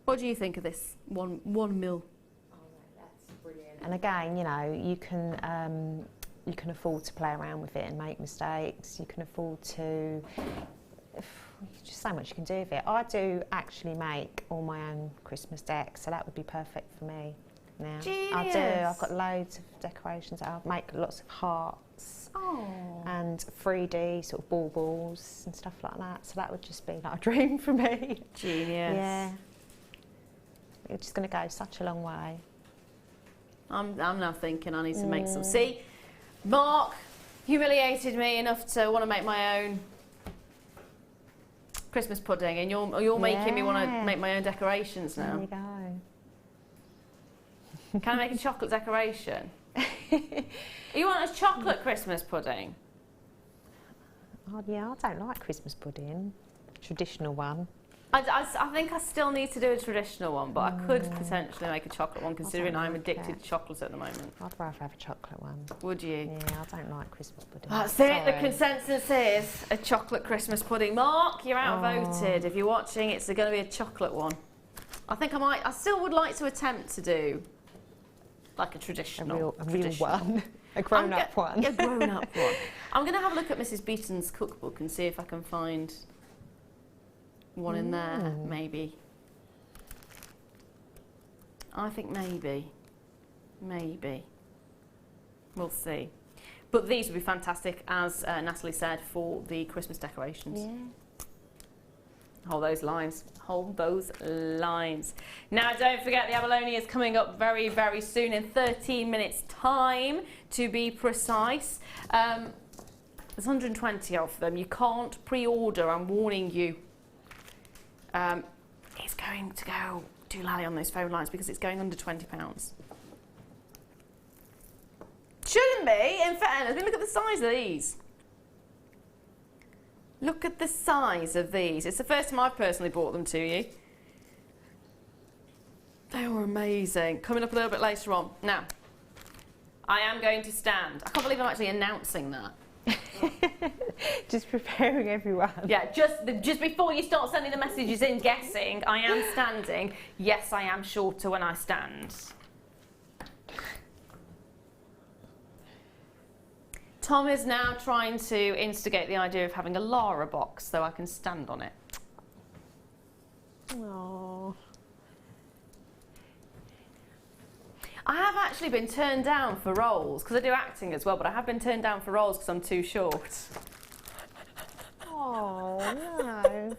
What do you think of this 1 mil? Oh, no, that's brilliant. And again, you can afford to play around with it and make mistakes. You can afford to... Just so much you can do with it. I do actually make all my own Christmas decks, so that would be perfect for me now. Genius. I do. I've got loads of decorations. I'll make lots of hearts and 3D sort of baubles and stuff like that. So that would just be like a dream for me. Genius. Yeah. It's just going to go such a long way. I'm now thinking I need to make some. See, Mark humiliated me enough to want to make my own Christmas pudding, and you're making me want to make my own decorations now. There you go. Can I make a chocolate decoration? You want a chocolate Christmas pudding? Oh, yeah, I don't like Christmas pudding. Traditional one. I think I still need to do a traditional one, but I could potentially make a chocolate one, considering I'm addicted to chocolate at the moment. I'd rather have a chocolate one. Would you? Yeah, I don't like Christmas pudding. That's it. The consensus is a chocolate Christmas pudding. Mark, you're outvoted. If you're watching, it's going to be a chocolate one. I think I still would like to attempt to do like a traditional. A real one. A grown-up one. A grown-up one. I'm going to have a look at Mrs. Beaton's cookbook and see if I can find one in there, maybe. I think maybe. We'll see. But these would be fantastic, as Nathalie said, for the Christmas decorations. Yeah. Hold those lines. Hold those lines. Now, don't forget the abalone is coming up very, very soon, in 13 minutes' time, to be precise. There's 120 of them. You can't pre-order, I'm warning you. It's going to go too lally on those phone lines because it's going under £20. Shouldn't be, in fairness. I mean, look at the size of these. Look at the size of these. It's the first time I've personally bought them to you. They were amazing. Coming up a little bit later on. Now, I am going to stand. I can't believe I'm actually announcing that. Just preparing everyone. Yeah, just before you start sending the messages in guessing, I am standing. Yes, I am shorter when I stand. Tom is now trying to instigate the idea of having a Lara box so I can stand on it. Aww. I have actually been turned down for roles, because I do acting as well, but I have been turned down for roles because I'm too short. Oh, no.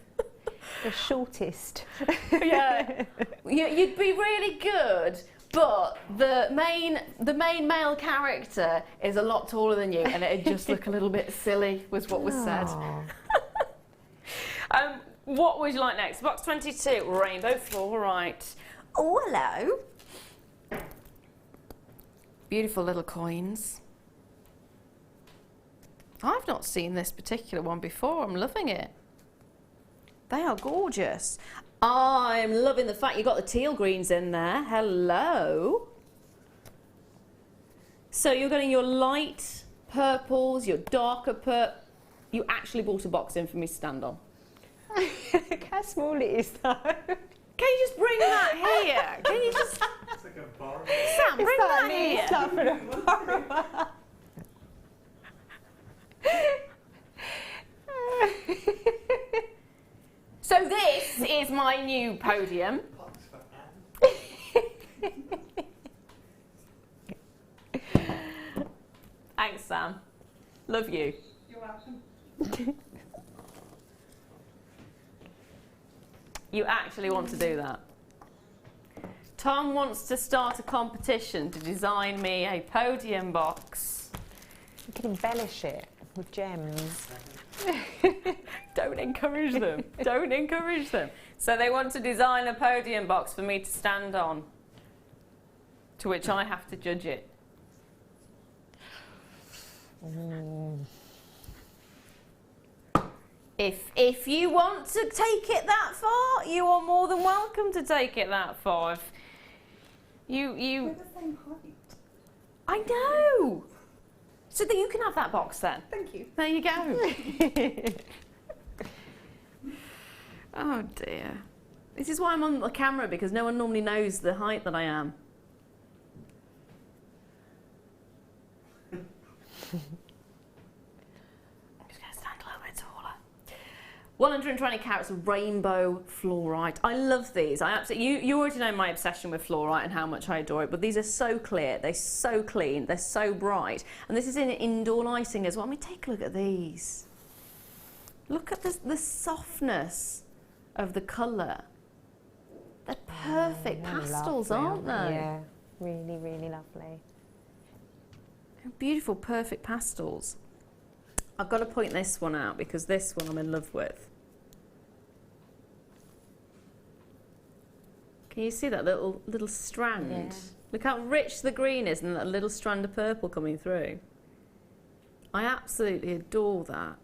The shortest. Yeah. You'd be really good, but the main male character is a lot taller than you, and it'd just look a little bit silly, was what was said. What would you like next? Box 22, rainbow fluorite. Oh, hello. Beautiful little coins. I've not seen this particular one before. I'm loving it. They are gorgeous. I'm loving the fact you've got the teal greens in there. Hello. So you're getting your light purples, your darker purple. You actually bought a box in for me to stand on. Look how small it is, though. Can you just bring that here? Can you just... It's like a bar. Sam, bring that here. It's not for a borrower. So this is my new podium. Thanks, Sam. Love you. You're welcome. You actually want to do that. Tom wants to start a competition to design me a podium box. You can embellish it with gems. Don't encourage them. Don't encourage them. So they want to design a podium box for me to stand on, to which I have to judge it. If you want to take it that far, you are more than welcome to take it that far. If We're the same height. I know. So that you can have that box then. Thank you. There you go. Oh dear. This is why I'm on the camera, because no one normally knows the height that I am. I'm just going to stand a little bit taller. 120 carats of rainbow fluorite. I love these. I absolutely. You already know my obsession with fluorite and how much I adore it. But these are so clear. They're so clean. They're so bright. And this is in indoor lighting as well. I mean, take a look at these. Look at the softness of the colour. They're perfect pastels, aren't they? Yeah, really, really lovely. Beautiful, perfect pastels. I've got to point this one out because this one I'm in love with. Can you see that little strand? Yeah. Look how rich the green is and that little strand of purple coming through. I absolutely adore that.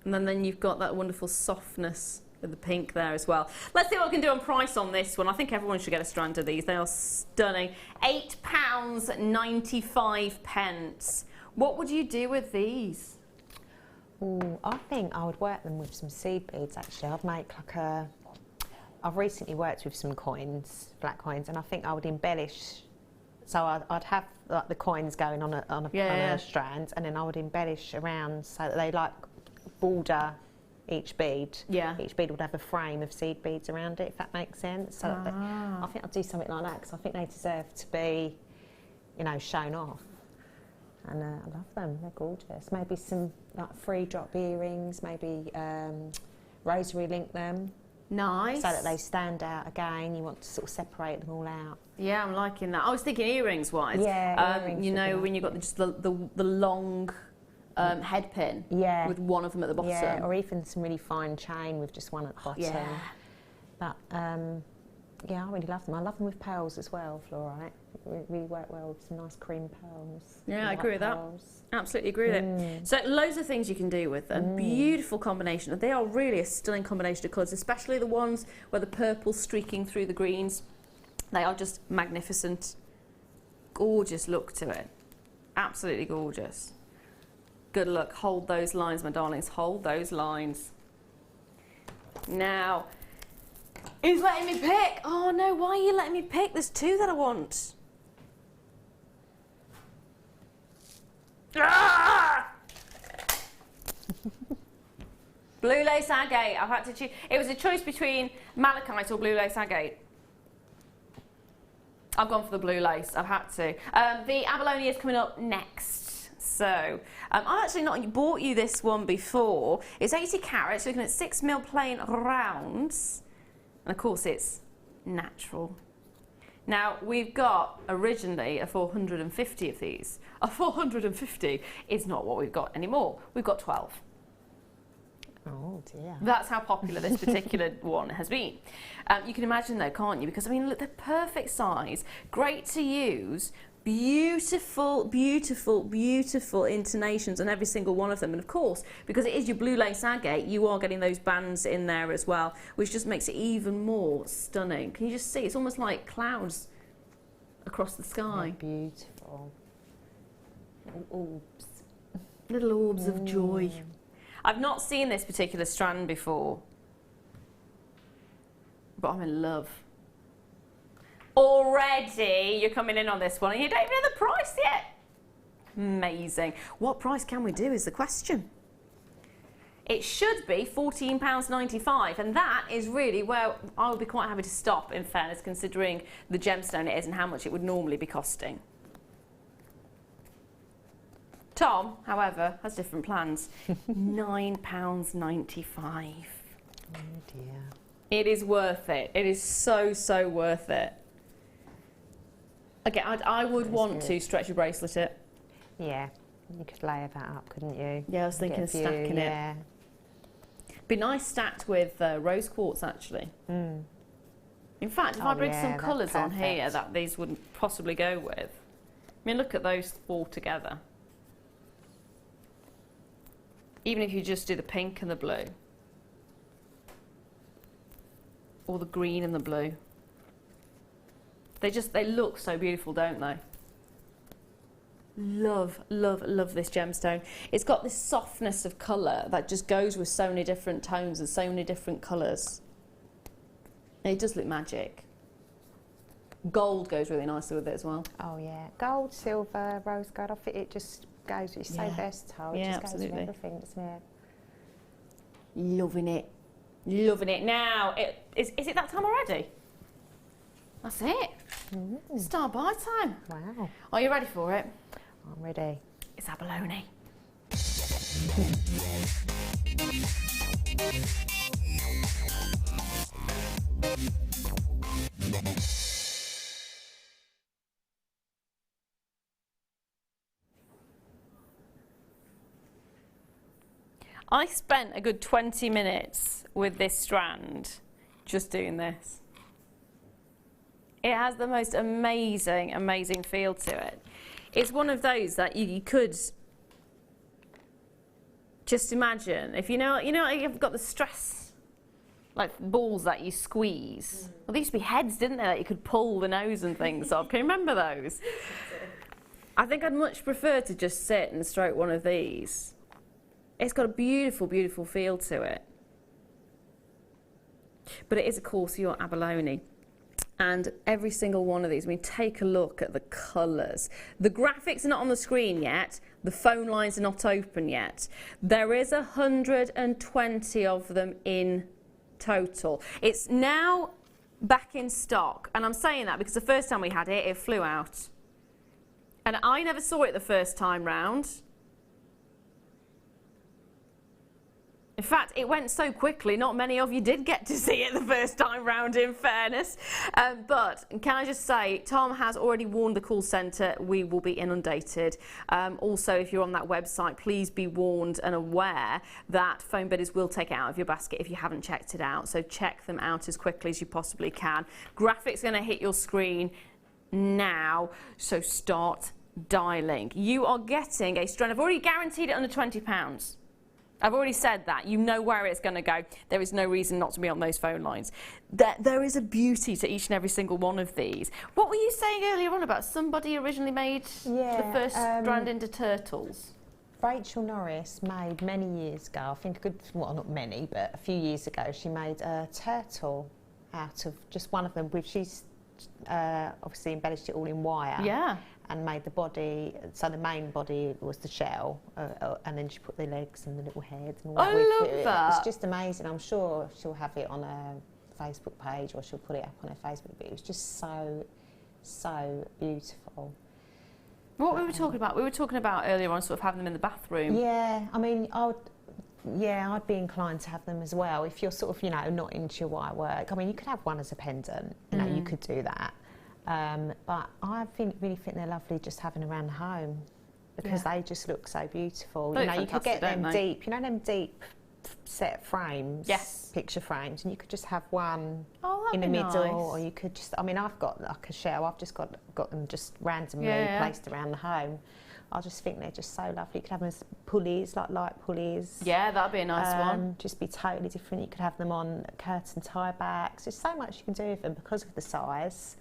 And then you've got that wonderful softness of the pink there as well. Let's see what we can do on price on this one. I think everyone should get a strand of these. They are stunning. £8.95. What would you do with these? Ooh, I think I would work them with some seed beads actually. I'd make like a... I've recently worked with some coins, black coins, and I think I would embellish. So I'd have like the coins going on a strand, and then I would embellish around so that they like border each bead. Yeah. Each bead would have a frame of seed beads around it, if that makes sense. So that I think I'd do something like that because I think they deserve to be, you know, shown off. And I love them. They're gorgeous. Maybe some like 3-drop earrings. Maybe rosary link them. Nice. So that they stand out again. You want to sort of separate them all out. Yeah, I'm liking that. I was thinking earrings wise. Yeah, earrings you would know, be when you've got just the long head pin. Yeah. With one of them at the bottom. Yeah, or even some really fine chain with just one at the bottom. Yeah. But yeah, I really love them. I love them with pearls as well, fluorite. Really work well with some nice cream pearls. Yeah, I agree with that. Absolutely agree with it. So loads of things you can do with them. Beautiful combination. They are really a stunning combination of colours, especially the ones where the purple's streaking through the greens. They are just magnificent. Gorgeous look to it. Absolutely gorgeous. Good luck. Hold those lines, my darlings. Hold those lines. Now, who's letting me pick? Oh no, why are you letting me pick? There's two that I want. Ah! Blue lace agate. I've had to choose. It was a choice between malachite or blue lace agate. I've gone for the blue lace. I've had to. The abalone is coming up next. So I've actually not bought you this one before. It's 80 carats. You're looking at 6mm plain rounds, and of course it's natural. Now, we've got originally a 450 of these. A 450 is not what we've got anymore. We've got 12. Oh dear. That's how popular this particular one has been. You can imagine though, can't you? Because I mean, look, they're perfect size, great to use, beautiful, beautiful, beautiful intonations on every single one of them. And of course, because it is your blue lace agate, you are getting those bands in there as well, which just makes it even more stunning. Can you just see? It's almost like clouds across the sky. They're beautiful. Orbs. Little orbs of joy. I've not seen this particular strand before, but I'm in love. Already you're coming in on this one and you don't even know the price yet. Amazing. What price can we do is the question. It should be £14.95, and that is really where I would be quite happy to stop, in fairness, considering the gemstone it is and how much it would normally be costing. Tom, however, has different plans. £9.95. Oh dear. It is worth it. It is so, so worth it. Okay, I would want to stretch your bracelet it. Yeah, you could layer that up, couldn't you? Yeah, I was thinking of stacking it. Be nice stacked with rose quartz, actually. In fact, if I bring some colours on here that these wouldn't possibly go with. I mean, look at those four together. Even if you just do the pink and the blue. Or the green and the blue. They look so beautiful, don't they? Love, love, love this gemstone. It's got this softness of colour that just goes with so many different tones and so many different colours. And it does look magic. Gold goes really nicely with it as well. Oh yeah, gold, silver, rose gold. I think it just goes. It's so versatile. It just goes with everything, doesn't it? Loving it, loving it. Now, is it that time already? That's it. Start buy time. Wow. Are you ready for it? I'm ready. It's abalone. I spent a good 20 minutes with this strand just doing this. It has the most amazing, amazing feel to it. It's one of those that you could just imagine, if you know you've got the stress, like balls that you squeeze. Well, they used to be heads, didn't they, that you could pull the nose and things off. Can you remember those? I think I'd much prefer to just sit and stroke one of these. It's got a beautiful, beautiful feel to it. But it is, of course, your abalone. And every single one of these, I mean, take a look at the colours. The graphics are not on the screen yet. The phone lines are not open yet. There is 120 of them in total. It's now back in stock. And I'm saying that because the first time we had it, it flew out. And I never saw it the first time round. In fact, it went so quickly, not many of you did get to see it the first time round, in fairness. But can I just say, Tom has already warned the call centre we will be inundated. Also, if you're on that website, please be warned and aware that foam bidders will take it out of your basket if you haven't checked it out. So check them out as quickly as you possibly can. Graphics going to hit your screen now, so start dialing. You are getting a strand. I've already guaranteed it under £20. I've already said that. You know where it's going to go. There is no reason not to be on those phone lines. There is a beauty to each and every single one of these. What were you saying earlier on about somebody originally made the first strand into turtles? Rachel Norris made many years ago, I think well, not many, but a few years ago, she made a turtle out of just one of them. She's obviously embellished it all in wire. Yeah. And made the body, so the main body was the shell, and then she put the legs and the little head and all that. I love that. It's just amazing. I'm sure she'll have it on her Facebook page, or she'll put it up on her Facebook, but it was just so, so beautiful. What were we talking about? We were talking about earlier on sort of having them in the bathroom. Yeah, I mean, I'd be inclined to have them as well. If you're sort of, you know, not into your wire work. I mean, you could have one as a pendant, you know, you could do that. But I really think they're lovely just having around the home, because they just look so beautiful. They you know, you could get them they? deep, you know, them deep set frames, Yes. picture frames, and you could just have one Oh, in the that'd be middle, nice. or you could just, I mean, I've got like a shell, I've just got them just randomly placed around the home. I just think they're just so lovely. You could have them as pulleys, like light pulleys. Yeah, that'd be a nice one. Just be totally different. You could have them on curtain tie backs. There's so much you can do with them because of the size.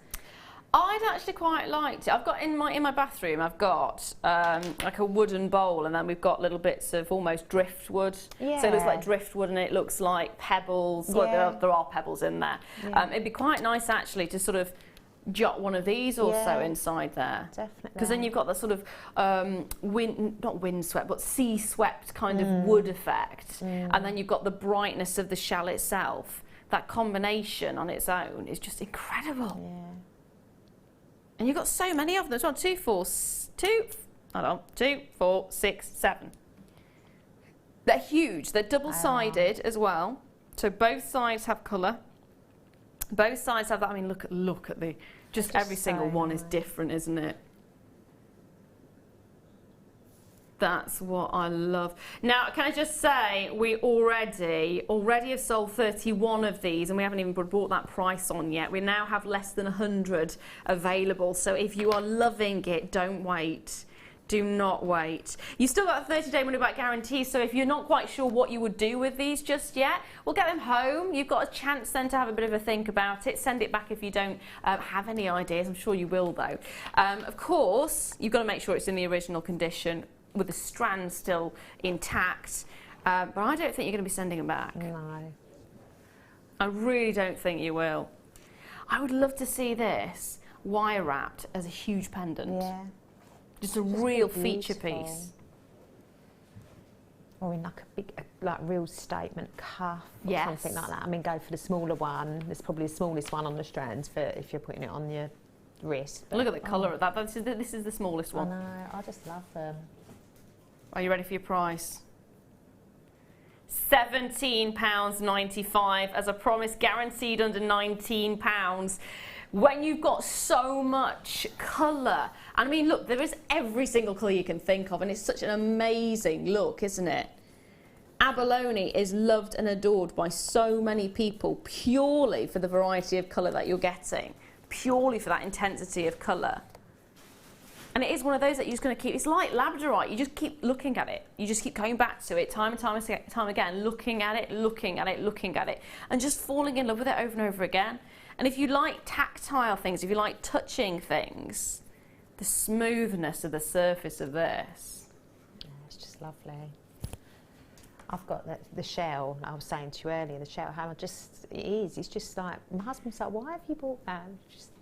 I'd actually quite liked it. I've got in my bathroom, I've got like a wooden bowl, and then we've got little bits of almost driftwood. Yeah. So it looks like driftwood and it looks like pebbles. Well, there are pebbles in there. Yeah. It'd be quite nice actually to sort of jot one of these or so inside there. Definitely. Because then you've got the sort of not windswept, but sea-swept kind of wood effect. And then you've got the brightness of the shell itself. That combination on its own is just incredible. Yeah. And you've got so many of them as well. 2, 4, 6, 7. They're huge. They're double-sided as well. So both sides have colour. Both sides have that. I mean, look at the. Just every single one is different, isn't it? That's what I love. Now, can I just say, we already have sold 31 of these, and we haven't even brought that price on yet. We now have less than 100 available. So if you are loving it, don't wait. Do not wait. You've still got a 30-day money-back guarantee, so if you're not quite sure what you would do with these just yet, we'll get them home. You've got a chance then to have a bit of a think about it. Send it back if you don't have any ideas. I'm sure you will, though. Of course, you've got to make sure it's in the original condition, with the strands still intact, but I don't think you're going to be sending them back. No. I really don't think you will. I would love to see this wire wrapped as a huge pendant. Yeah. Just a real feature piece. Or in like a big, like real statement cuff or Yes. something like that. I mean, go for the smaller one. There's probably the smallest one on the strands for if you're putting it on your wrist. But Look at the colour of that. This is the smallest I one. know. I just love them. Are you ready for your price? £17.95, as I promised, guaranteed under £19. When you've got so much colour, and I mean, look, there is every single colour you can think of, and it's such an amazing look, isn't it? Abalone is loved and adored by so many people purely for the variety of colour that you're getting, purely for that intensity of colour. And it is one of those that you're just going to keep, it's like labradorite, you just keep looking at it. You just keep going back to it time and time again, looking at it, and just falling in love with it over and over again. And if you like tactile things, if you like touching things, the smoothness of the surface of this. Yeah, it's just lovely. I've got the shell, I was saying to you earlier, the shell, how it is. It's just like, my husband's like, why have you bought that?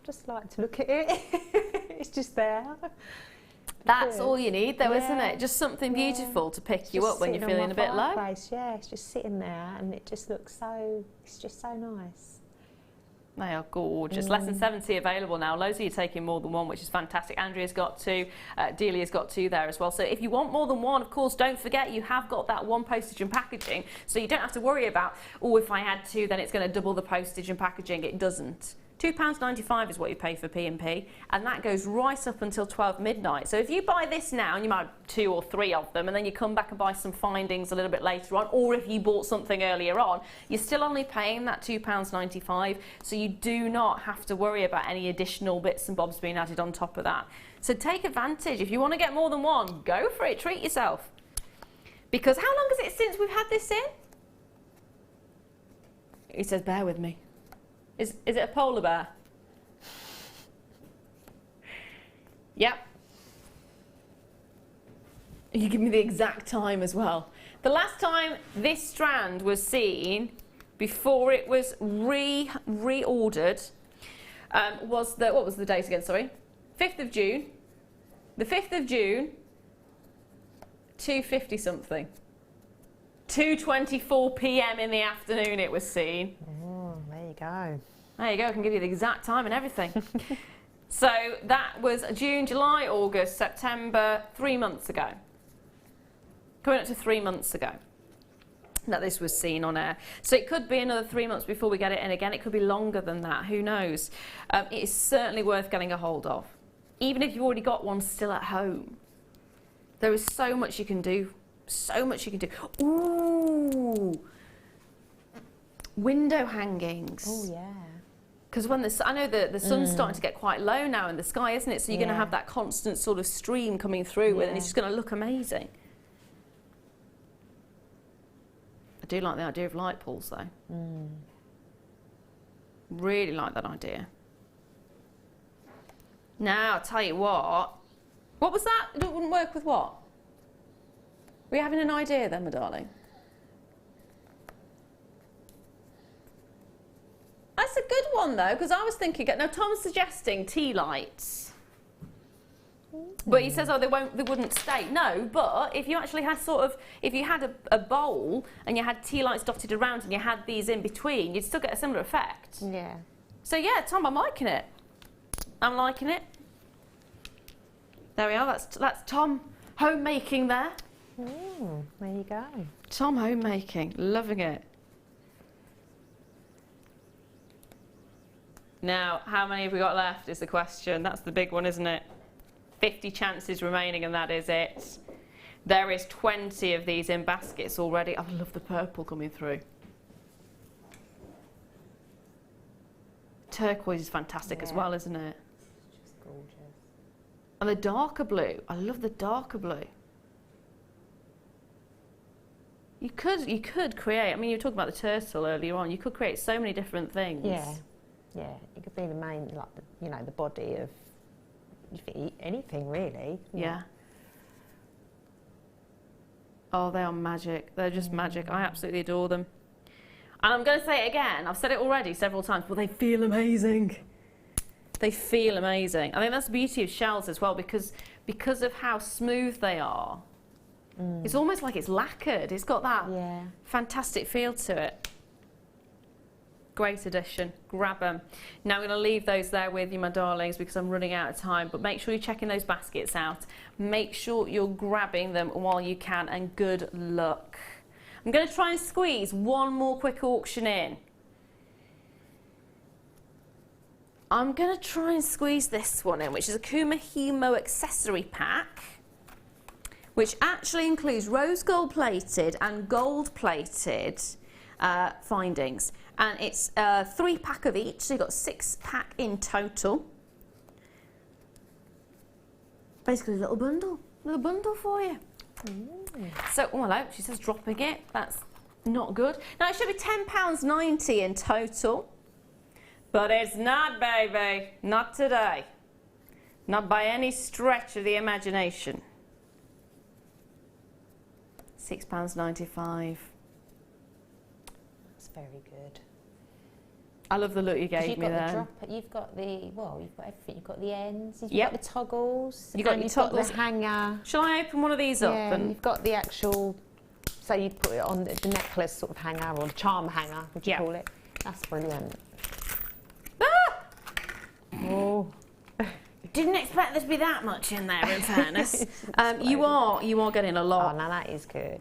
Just like to look at it. It's just there. That's all you need though, isn't it? Just something beautiful to pick you up when you're feeling a bit low. Yeah, it's just sitting there and it just looks so, it's just so nice. They are gorgeous. Less than 70 available now. Loads of you taking more than one, which is fantastic. Andrea's got 2, Delia's got 2 there as well. So if you want more than one, of course, don't forget you have got that 1 postage and packaging. So you don't have to worry about, oh, if I add 2, then it's going to double the postage and packaging. It doesn't. £2.95 is what you pay for P&P, and that goes right up until 12 midnight. So if you buy this now, and you might have 2 or 3 of them, and then you come back and buy some findings a little bit later on, or if you bought something earlier on, you're still only paying that £2.95, so you do not have to worry about any additional bits and bobs being added on top of that. So take advantage. If you want to get more than one, go for it, treat yourself. Because how long is it since we've had this in? He says, bear with me. Is it a polar bear? Yep. You give me the exact time as well. The last time this strand was seen before it was reordered was the, what was the date again, sorry? 5th of June. The 5th of June, 2:50 something. 2:24 p.m. in the afternoon it was seen. There you go. There you go, I can give you the exact time and everything. So that was June, July, August, September, 3 months ago. Coming up to 3 months ago that this was seen on air. So it could be another 3 months before we get it in again. It could be longer than that, who knows. It is certainly worth getting a hold of. Even if you've already got one still at home. There is so much you can do. So much you can do. Ooh! Window hangings. Oh, yeah. Because when I know the sun's starting to get quite low now in the sky, isn't it? So you're going to have that constant sort of stream coming through it, and it's just going to look amazing. I do like the idea of light pools, though. Really like that idea. Now, I'll tell you what. What was that? It wouldn't work with what? Were you having an idea then, my darling? That's a good one though, because I was thinking. Now Tom's suggesting tea lights, but he says, oh, they wouldn't stay. No, but if you actually had if you had a bowl and you had tea lights dotted around and you had these in between, you'd still get a similar effect. Yeah. So yeah, Tom, I'm liking it. I'm liking it. There we are. That's Tom homemaking there. There you go. Tom homemaking, loving it. Now, how many have we got left is the question. That's the big one, isn't it? 50 chances remaining and that is it. There is 20 of these in baskets already. I love the purple coming through. Turquoise is fantastic as well, isn't it? It's just gorgeous. And the darker blue. I love the darker blue. You could create, I mean, you were talking about the turtle earlier on. You could create so many different things. Yeah. Yeah, it could be the main, like, the body of anything really. Yeah. Oh, they are magic. They're just magic. I absolutely adore them. And I'm going to say it again. I've said it already several times, but they feel amazing. They feel amazing. I think that's the beauty of shells as well, because of how smooth they are. It's almost like it's lacquered. It's got that fantastic feel to it. Great addition. Grab them. Now I'm going to leave those there with you, my darlings, because I'm running out of time. But make sure you're checking those baskets out. Make sure you're grabbing them while you can, and good luck. I'm going to try and squeeze one more quick auction in. I'm going to try and squeeze this one in, which is a Kumahimo accessory pack, which actually includes rose gold plated and gold plated findings. And it's a 3-pack of each, so you've got 6-pack in total. Basically a little bundle for you. So, oh hello, she says dropping it, that's not good. Now it should be £10.90 in total, but it's not, baby, not today. Not by any stretch of the imagination. £6.95. That's very good. I love the look you gave me there. You've got everything. You've got the ends. You've Yep. got the toggles. You've got your toggles. Got the hanger. Shall I open one of these up? Yeah, And you've got the actual. So you put it on the necklace sort of hanger, or the charm hanger, would you call it? That's brilliant. Didn't expect there to be that much in there, in fairness. You are getting a lot. Oh, now that is good.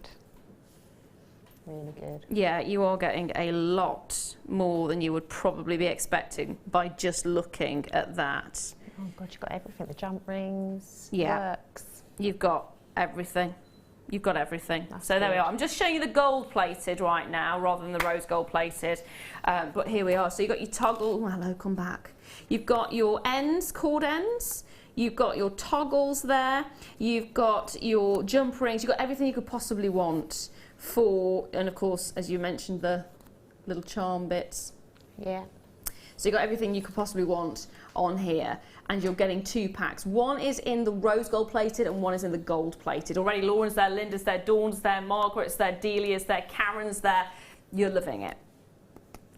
Really good. Yeah, you are getting a lot more than you would probably be expecting by just looking at that. Oh God, you've got everything. The jump rings, Yeah. works. You've got everything. You've got everything. That's so there we good. are. I'm just showing you the gold plated right now rather than the rose gold plated. But here we are. So you've got your toggle. Oh, hello, come back. You've got your ends, cord ends. You've got your toggles there. You've got your jump rings. You've got everything you could possibly want for, and of course, as you mentioned, the little charm bits. Yeah. So you've got everything you could possibly want on here, and you're getting 2 packs. One is in the rose gold plated and one is in the gold plated. Already Lauren's there, Linda's there, Dawn's there, Margaret's there, Delia's there, Karen's there. You're loving it.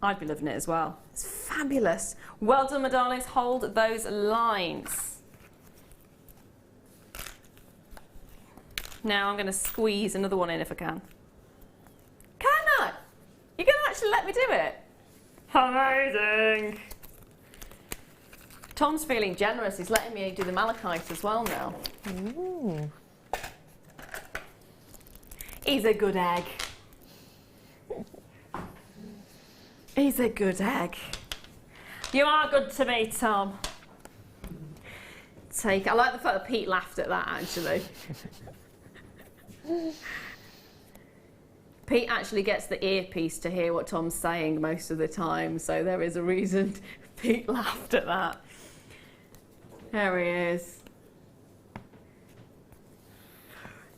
I'd be loving it as well. It's fabulous. Well done, my darlings. Hold those lines. Now I'm going to squeeze another one in if I can. Can I? You're going to actually let me do it? Amazing. Tom's feeling generous. He's letting me do the malachite as well now. Ooh. He's a good egg. He's a good egg. You are good to me, Tom. I like the fact that Pete laughed at that, actually. Pete actually gets the earpiece to hear what Tom's saying most of the time, so there is a reason Pete laughed at that. There he is.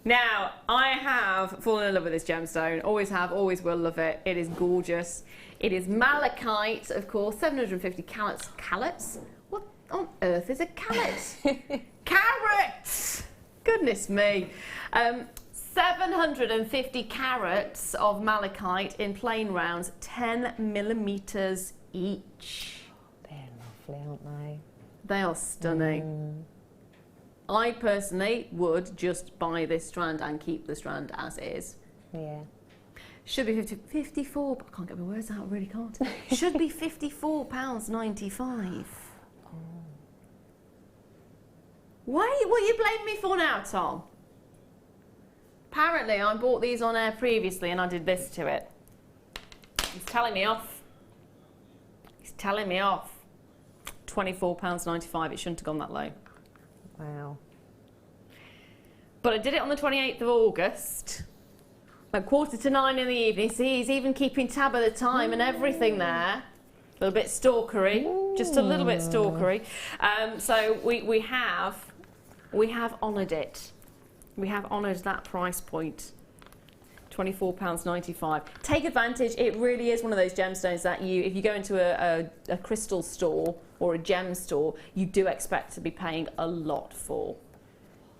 Now, I have fallen in love with this gemstone. Always have, always will love it. It is gorgeous. It is malachite, of course, 750 carats. Carats? What on earth is a carat? Carrots! Goodness me. 750 carats of malachite in plain rounds, 10mm each. They're lovely, aren't they? They are stunning. I personally would just buy this strand and keep the strand as is. Yeah. Should be 54, but I can't get my words out, I really can't. Should be £54.95. Oh. What are you blaming me for now, Tom? Apparently I bought these on air previously and I did this to it. He's telling me off. He's telling me off. £24.95, it shouldn't have gone that low. Wow. But I did it on the 28th of August. At 8:45 in the evening. See, he's even keeping tab of the time and everything there. A little bit stalkery, just a little bit stalkery. So we have honoured it. We have honoured that price point. £24.95. Take advantage. It really is one of those gemstones that if you go into a crystal store or a gem store, you do expect to be paying a lot for.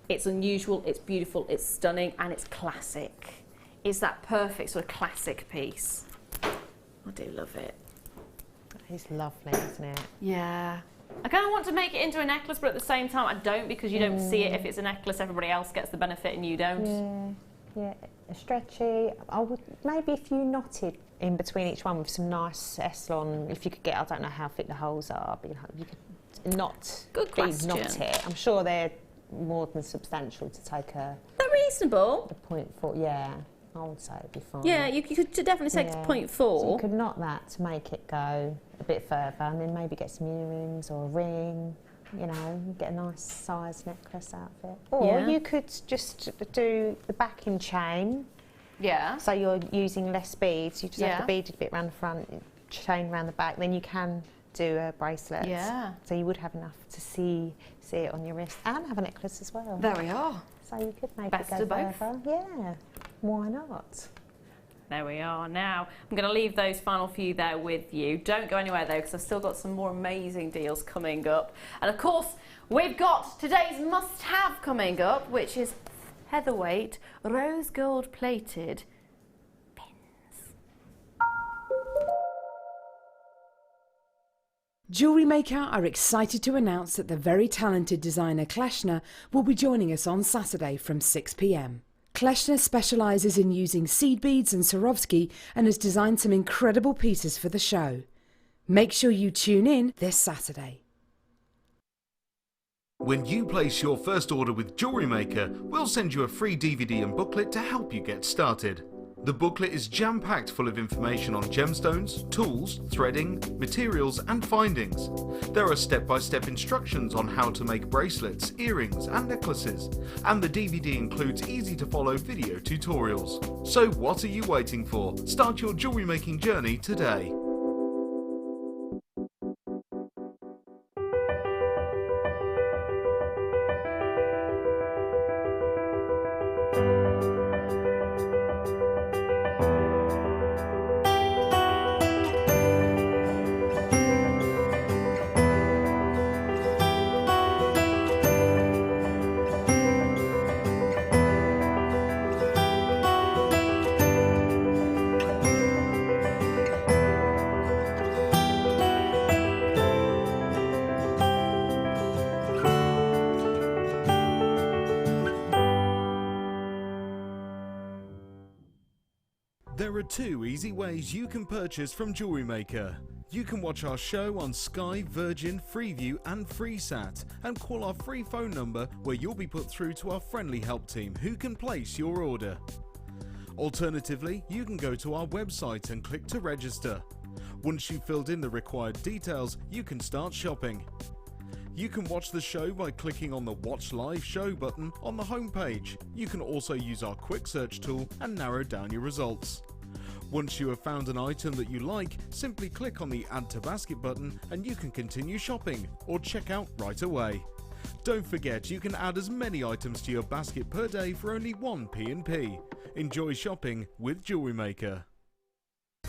It's unusual, it's beautiful, it's stunning, and it's classic. It's that perfect sort of classic piece. I do love it. It's lovely, isn't it? Yeah. I kind of want to make it into a necklace, but at the same time I don't, because you don't see it. If it's a necklace, everybody else gets the benefit and you don't. Yeah, stretchy. I would maybe if you knotted in between each one with some nice Eslon, if you could get, I don't know how thick the holes are, but you could knot Good question. knot it. I'm sure they're more than substantial to take a They're reasonable. 0.4. Yeah, I would say it'd be fine. Yeah, you could definitely take Yeah. to 0.4. So you could knot that to make it go a bit further, and then maybe get some earrings or a ring. You know, get a nice size necklace out of it. Or Yeah. you could just do the backing chain. Yeah. So you're using less beads. You just have Yeah. the beaded bit around the front, chain around the back. Then you can do a bracelet. Yeah. So you would have enough to see it on your wrist and have a necklace as well. There we are. So you could make Best it go of both. further. Yeah. Why not? There we are. Now, I'm going to leave those final few there with you. Don't go anywhere though, because I've still got some more amazing deals coming up. And of course, we've got today's must-have coming up, which is Heatherweight rose gold plated pins. Jewellery Maker are excited to announce that the very talented designer Kleshner will be joining us on Saturday from 6 p.m. Kleshner specialises in using seed beads and Swarovski and has designed some incredible pieces for the show. Make sure you tune in this Saturday. When you place your first order with Jewellery Maker, we'll send you a free DVD and booklet to help you get started. The booklet is jam-packed full of information on gemstones, tools, threading, materials and findings. There are step-by-step instructions on how to make bracelets, earrings and necklaces, and the DVD includes easy-to-follow video tutorials. So what are you waiting for? Start your jewellery making journey today. There are 2 easy ways you can purchase from Jewellery Maker. You can watch our show on Sky, Virgin, Freeview and FreeSat and call our free phone number where you'll be put through to our friendly help team who can place your order. Alternatively, you can go to our website and click to register. Once you've filled in the required details, you can start shopping. You can watch the show by clicking on the Watch Live Show button on the homepage. You can also use our quick search tool and narrow down your results. Once you have found an item that you like, simply click on the Add to Basket button and you can continue shopping or check out right away. Don't forget you can add as many items to your basket per day for only 1 P&P. Enjoy shopping with Jewellery Maker.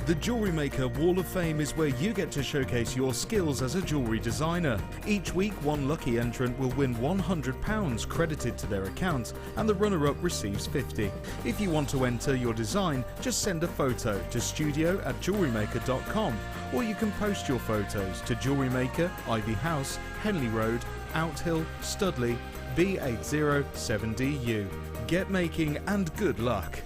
The Jewellery Maker Wall of Fame is where you get to showcase your skills as a jewellery designer. Each week, one lucky entrant will win £100 credited to their account, and the runner-up receives £50. If you want to enter your design, just send a photo to studio@jewellerymaker.com, or you can post your photos to Jewellery Maker, Ivy House, Henley Road, Outhill, Studley, B807DU. Get making and good luck.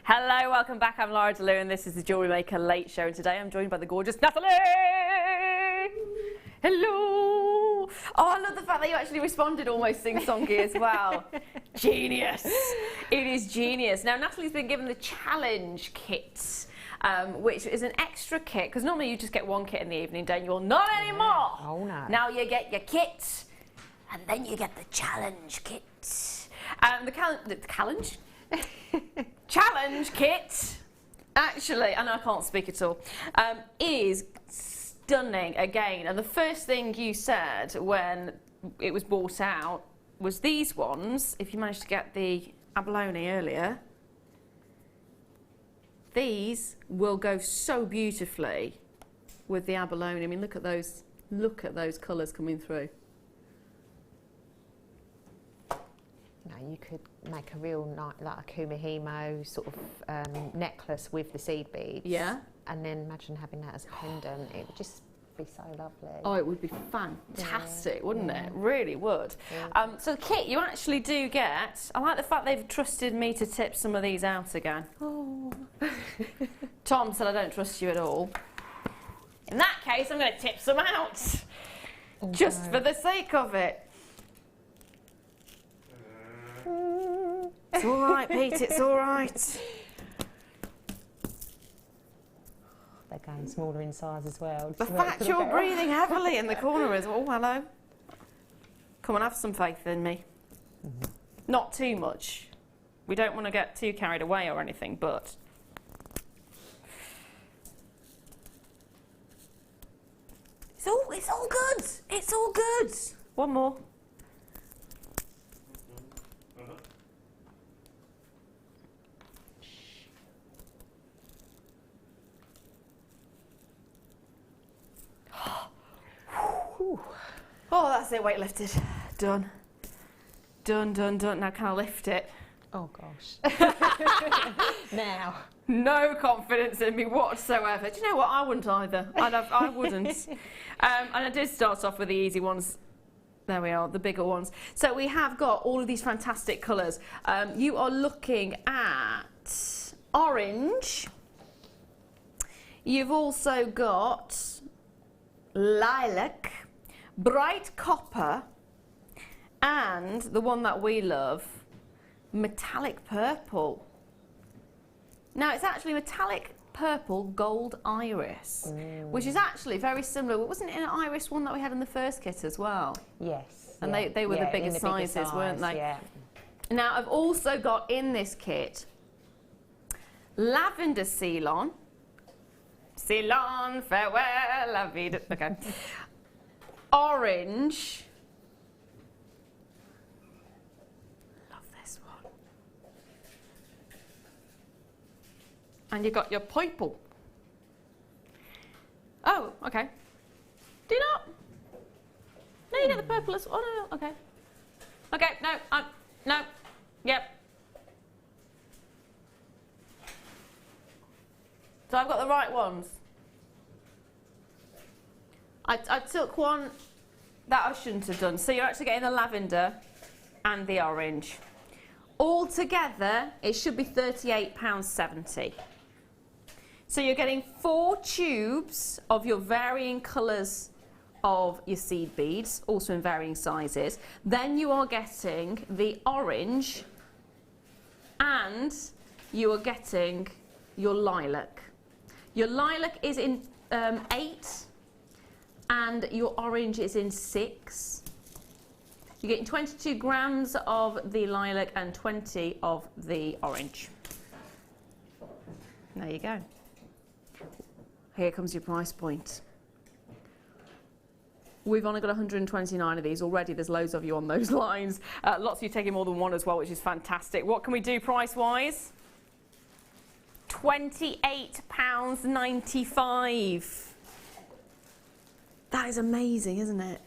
Hello, welcome back. I'm Lara de Lew and this is the Jewellery Maker Late Show, and today I'm joined by the gorgeous Nathalie! Hello! Oh, I love the fact that you actually responded almost sing-songy as well. Genius! It is genius. Now, Nathalie's been given the challenge kit, which is an extra kit, because normally you just get one kit in the evening, don't you? Well, not anymore! Oh, no. Now you get your kit, and then you get the challenge kit. The challenge? Challenge kit, actually, and I can't speak at all, is stunning again. And the first thing you said when it was bought out was these ones. If you managed to get the abalone earlier, these will go so beautifully with the abalone. I mean, look at those colours coming through. You could make a real like a kumihimo sort of necklace with the seed beads. Yeah. And then imagine having that as a pendant. It would just be so lovely. Oh, it would be fantastic, yeah. wouldn't Yeah. it? Really would. Yeah. So the kit you actually do get. I like the fact they've trusted me to tip some of these out again. Oh. Tom said I don't trust you at all. In that case, I'm going to tip some out. Oh, just no. for the sake of it. It's all right, Pete, it's all right. They're going smaller in size as well. The fact you're breathing heavily in the corner is, oh, hello. Come on, have some faith in me. Mm-hmm. Not too much. We don't want to get too carried away or anything, but... It's all good. It's all good. One more. Oh, that's it, weight lifted. Done. Done, done, done. Now can I lift it? Oh gosh. Now. No confidence in me whatsoever. Do you know what? I wouldn't either. I wouldn't. And I did start off with the easy ones. There we are, the bigger ones. So we have got all of these fantastic colours. You are looking at orange. You've also got lilac, bright copper, and the one that we love, metallic purple. Now it's actually metallic purple gold iris, which is actually very similar. Wasn't it an iris one that we had in the first kit as well? Yes. And yeah. they were the bigger sizes, weren't they? Yeah. Now I've also got in this kit lavender Ceylon. Ceylon, farewell, la vida. Okay. Orange. Love this one. And you got your purple. Oh, okay. Do you not? No, you get the purple as well. Oh, no, okay. Okay, no. Yep. So I've got the right ones. I took one that I shouldn't have done. So you're actually getting the lavender and the orange. All together, it should be £38.70. So you're getting 4 tubes of your varying colours of your seed beads, also in varying sizes. Then you are getting the orange and you are getting your lilac. Your lilac is in 8 and your orange is in 6. You're getting 22 grams of the lilac and 20 of the orange. There you go. Here comes your price point. We've only got 129 of these already. There's loads of you on those lines. Lots of you taking more than one as well, which is fantastic. What can we do price-wise? £28.95. That is amazing, isn't it?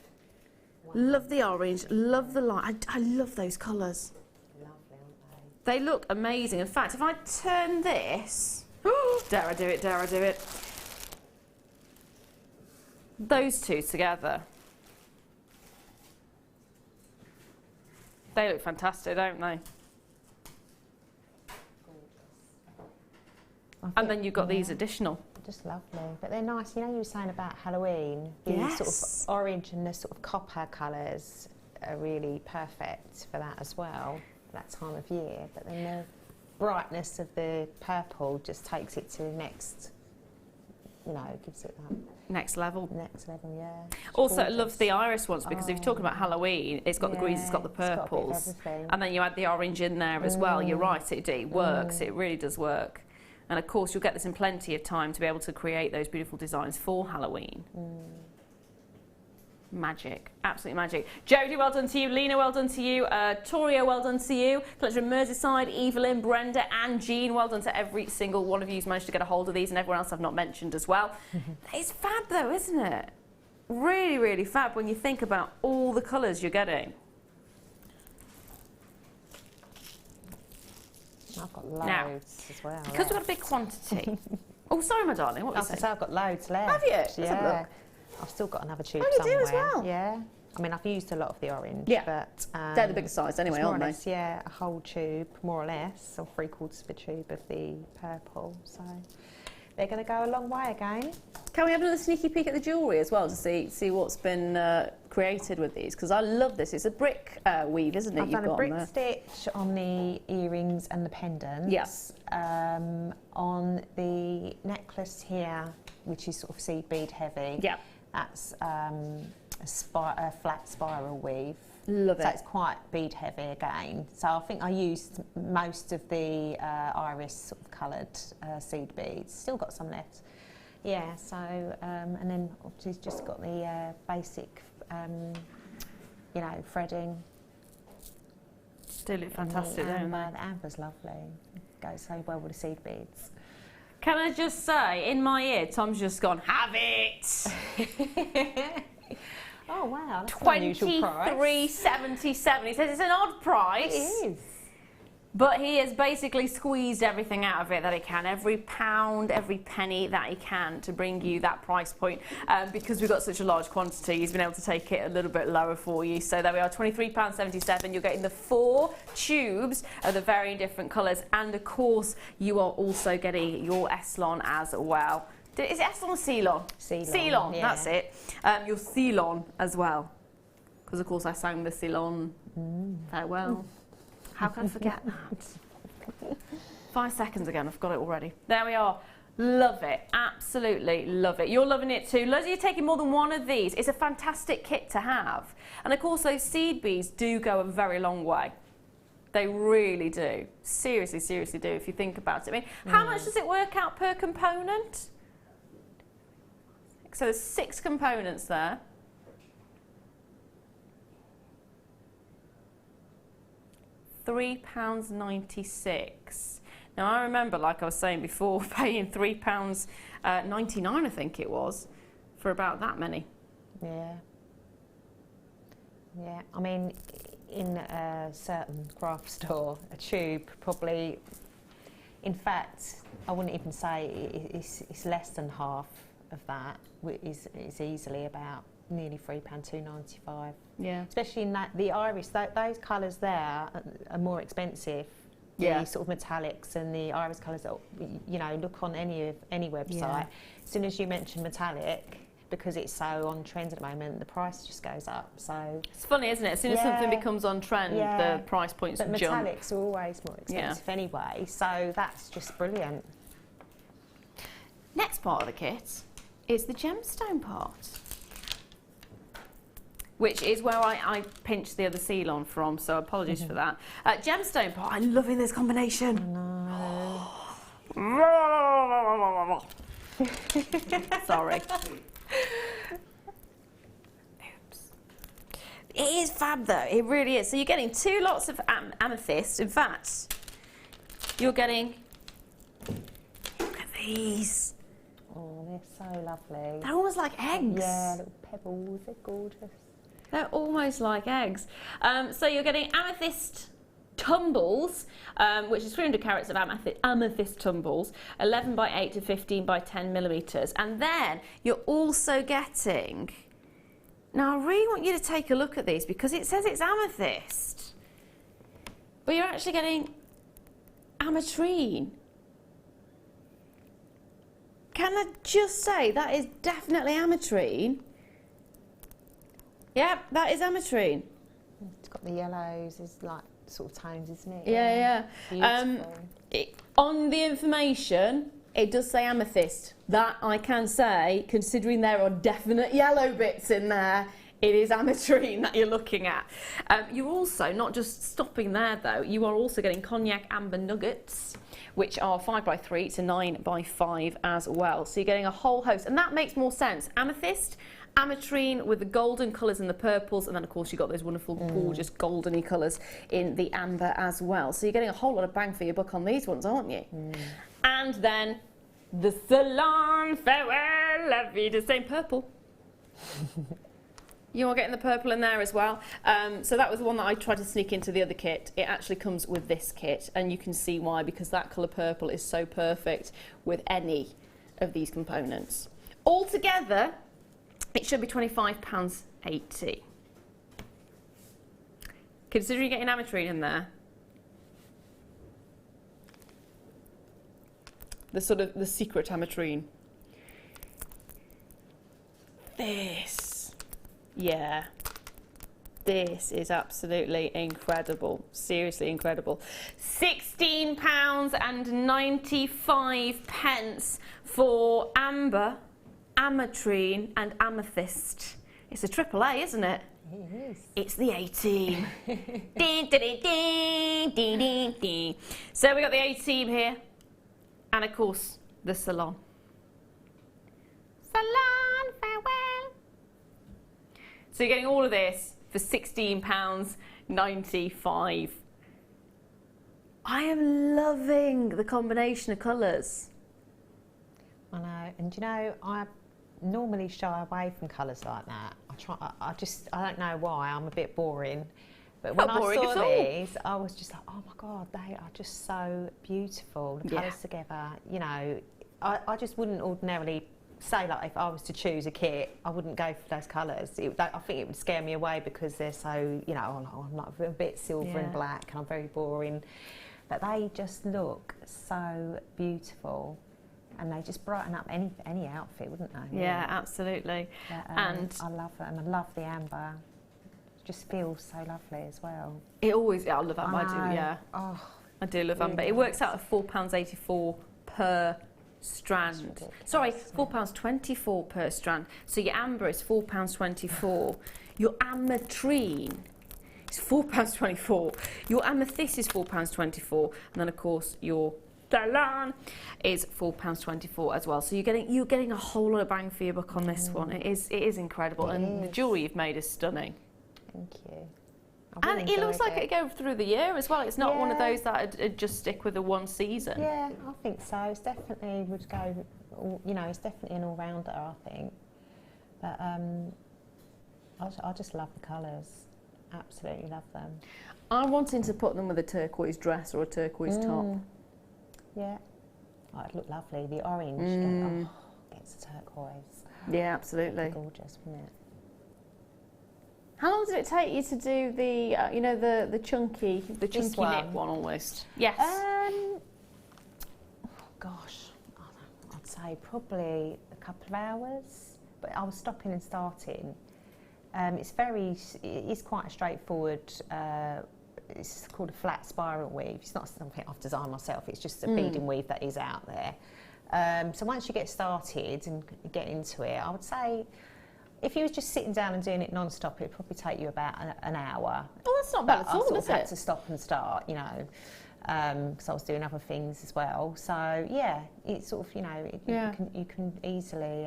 Wow. Love the orange, love the light. I love those colours. Lovely, aren't they? They look amazing. In fact, if I turn this, dare I do it, dare I do it? Those two together. They look fantastic, don't they? And then you've got these additional. Just lovely, but they're nice. You know, you were saying about Halloween, the sort of orange and the sort of copper colours are really perfect for that as well, that time of year. But then the brightness of the purple just takes it to the next, you know, gives it that next level. Next level, yeah. Also, I love the iris ones because if you're talking about Halloween, it's got the greens, it's got the purples, and then you add the orange in there as well. You're right, it works. It really does work. And of course, you'll get this in plenty of time to be able to create those beautiful designs for Halloween. Magic, absolutely magic. Jodie, well done to you. Lena, well done to you. Toria, well done to you. Collection of Merseyside, Evelyn, Brenda and Jean, well done to every single one of you who's managed to get a hold of these, and everyone else I've not mentioned as well. It's fab though, isn't it? Really, really fab when you think about all the colours you're getting. I've got loads as well. Because we've got a big quantity. Oh, sorry, my darling. What were you saying? I've got loads left. Have you? Let's have a look. I've still got another tube somewhere. Oh, you do as well? Yeah. I mean, I've used a lot of the orange, but... they're the bigger size anyway, aren't they? Less, yeah, a whole tube, more or less, or 3/4 of a tube of the purple. So they're going to go a long way again. Can we have a sneaky peek at the jewellery as well to see what's been created with these? Because I love this. It's a brick weave, isn't it? I've done a brick stitch on the earrings and the pendants. Yes. On the necklace here, which is sort of seed bead heavy. Yeah. That's a flat spiral weave. Love it. So it's quite bead heavy again. So I think I used most of the iris sort of coloured seed beads. Still got some left. Yeah, so, and then she's just got the basic, you know, threading. Still look fantastic, don't they? The amber's lovely. Goes so well with the seed beads. Can I just say, in my ear, Tom's just gone, have it! Oh, wow, that's an unusual price. $23.77. He says it's an odd price. It is. But he has basically squeezed everything out of it that he can, every pound, every penny that he can to bring you that price point. Because we've got such a large quantity, he's been able to take it a little bit lower for you. So there we are, £23.77. You're getting the 4 tubes of the varying different colours. And of course, you are also getting your Eslon as well. Is it Eslon or Ceylon? Ceylon. Ceylon, yeah. that's it. Your Ceylon as well. Because of course I sang the Ceylon farewell. How can I forget that? 5 seconds ago and I've got it already. There we are. Love it. Absolutely love it. You're loving it too. Loads of you taking more than one of these. It's a fantastic kit to have. And of course those seed beads do go a very long way. They really do. Seriously, seriously do if you think about it. I mean, how much does it work out per component? So there's 6 components there. £3.96. Now I remember, like I was saying before, paying £3.99, I think it was, for about that many. Yeah. Yeah, I mean, in a certain craft store, a tube probably, in fact, I wouldn't even say it's less than half of that. Is easily about nearly £3.295. Yeah. Especially in the iris, those colours there are more expensive. Yeah. The sort of metallics and the iris colours that, you know, look on any website. Yeah. As soon as you mention metallic, because it's so on trend at the moment, the price just goes up. So it's funny, isn't it? As soon as something becomes on trend, the price points but jump. metallics are always more expensive anyway, so that's just brilliant. Next part of the kit is the gemstone part, which is where I pinched the other Ceylon from, so apologies for that. Gemstone part, I'm loving this combination. No. Sorry. Oops. It is fab though, it really is. So you're getting 2 lots of amethyst. In fact, you're getting, look at these. Oh, they're so lovely. They're almost like eggs. Yeah, little pebbles, they're gorgeous. They're almost like eggs. So you're getting amethyst tumbles, which is 300 carats of amethyst tumbles, 11 by 8 to 15 by 10 millimetres. And then you're also getting, now I really want you to take a look at these because it says it's amethyst, but you're actually getting ametrine. Can I just say that is definitely ametrine? Yep, that is ametrine. It's got the yellows, it's like sort of tones, isn't it? Yeah. Beautiful. On the information, it does say amethyst. That I can say, considering there are definite yellow bits in there, it is ametrine that you're looking at. You're also not just stopping there though, you are also getting cognac amber nuggets, which are 5 by 3 to 9 by 5 as well. So you're getting a whole host, and that makes more sense. Amethyst, ametrine with the golden colours and the purples, and then of course you've got those wonderful gorgeous goldeny colours in the amber as well. So you're getting a whole lot of bang for your buck on these ones, aren't you? And then the Salon Farewell La Vie de Saint Purple. You are getting the purple in there as well. So that was the one that I tried to sneak into the other kit. It actually comes with this kit, and you can see why, because that colour purple is so perfect with any of these components. Altogether, it should be £25.80. Considering you're getting ametrine in there, the sort of the secret ametrine. This, yeah, this is absolutely incredible. Seriously incredible. £16.95 for amber, ametrine and amethyst. It's a AAA, isn't it? It is. It's the A-team. Ding, ding, ding, ding, ding, ding. So we got the A-team here, and of course the Salon. Salon Farewell. So you're getting all of this for £16.95. I am loving the combination of colours. I know, and you know, I normally shy away from colours like that. I don't know why, I'm a bit boring. But when Not I boring at saw all. these, I was just like, oh my God, they are just so beautiful. The colours together, you know, I just wouldn't ordinarily say, like, if I was to choose a kit, I wouldn't go for those colours. I think it would scare me away because they're so, you know, I'm like a bit silver and black and I'm very boring. But they just look so beautiful. And they just brighten up any outfit, wouldn't they? Yeah, absolutely. But, and I love them. I love the amber. It just feels so lovely as well. it always, I love amber, I do, yeah. Oh, I do love amber. really It works out at £4.84 per strand. Sorry, £4.24 per strand. So your amber is £4.24. Your ametrine is £4.24. Your amethyst is £4.24. And then, of course, your Dalan is £4.24 as well. So you're getting a whole lot of bang for your buck on this one. It is incredible, and the jewellery you've made is stunning. thank you. And it looks like it go through the year as well. It's not one of those that would just stick with the one season. Yeah, I think so. It's definitely would go. You know, it's definitely an all-rounder, I think. But I just love the colours. Absolutely love them. I'm wanting to put them with a turquoise dress or a turquoise top. Yeah. Oh, it'd look lovely. The orange gets the turquoise. Yeah, absolutely. Gorgeous, wouldn't it? How long did it take you to do the, you know, the chunky knit one almost? Yes. Gosh, I'd say probably a couple of hours. But I was stopping and starting. It's quite a straightforward. It's called a flat spiral weave. It's not something I've designed myself. It's just a beading weave that is out there. So once you get started and get into it, I would say if you was just sitting down and doing it non-stop, it'd probably take you about an hour. Oh, that's not bad at all, I is had it? to stop and start, you know, because I was doing other things as well. So yeah, it's sort of, you know, you can easily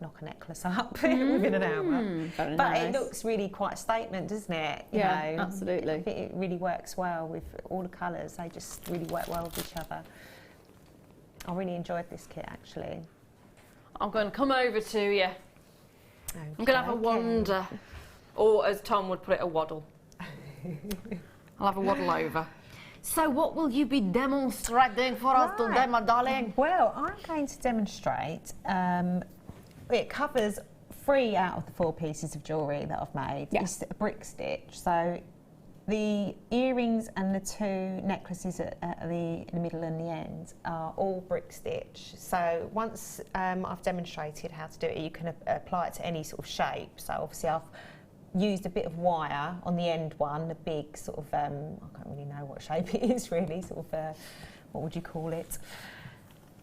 knock a necklace up within an hour. Very but nice. it looks really quite a statement, doesn't it? You Yeah, know? absolutely. I think it really works well with all the colours. They just really work well with each other. I really enjoyed this kit, actually. I'm going to come over to you. Okay, I'm going to have a wander, or as Tom would put it, a waddle. I'll have a waddle over. So what will you be demonstrating for us today, my darling? Well, I'm going to demonstrate. It covers 3 out of the 4 pieces of jewellery that I've made. Yeah. It's a brick stitch. So the earrings and the 2 necklaces in the middle and the end are all brick stitch. So once I've demonstrated how to do it, you can apply it to any sort of shape. So obviously I've used a bit of wire on the end one, the big sort of, I can't really know what shape it is really, sort of, what would you call it?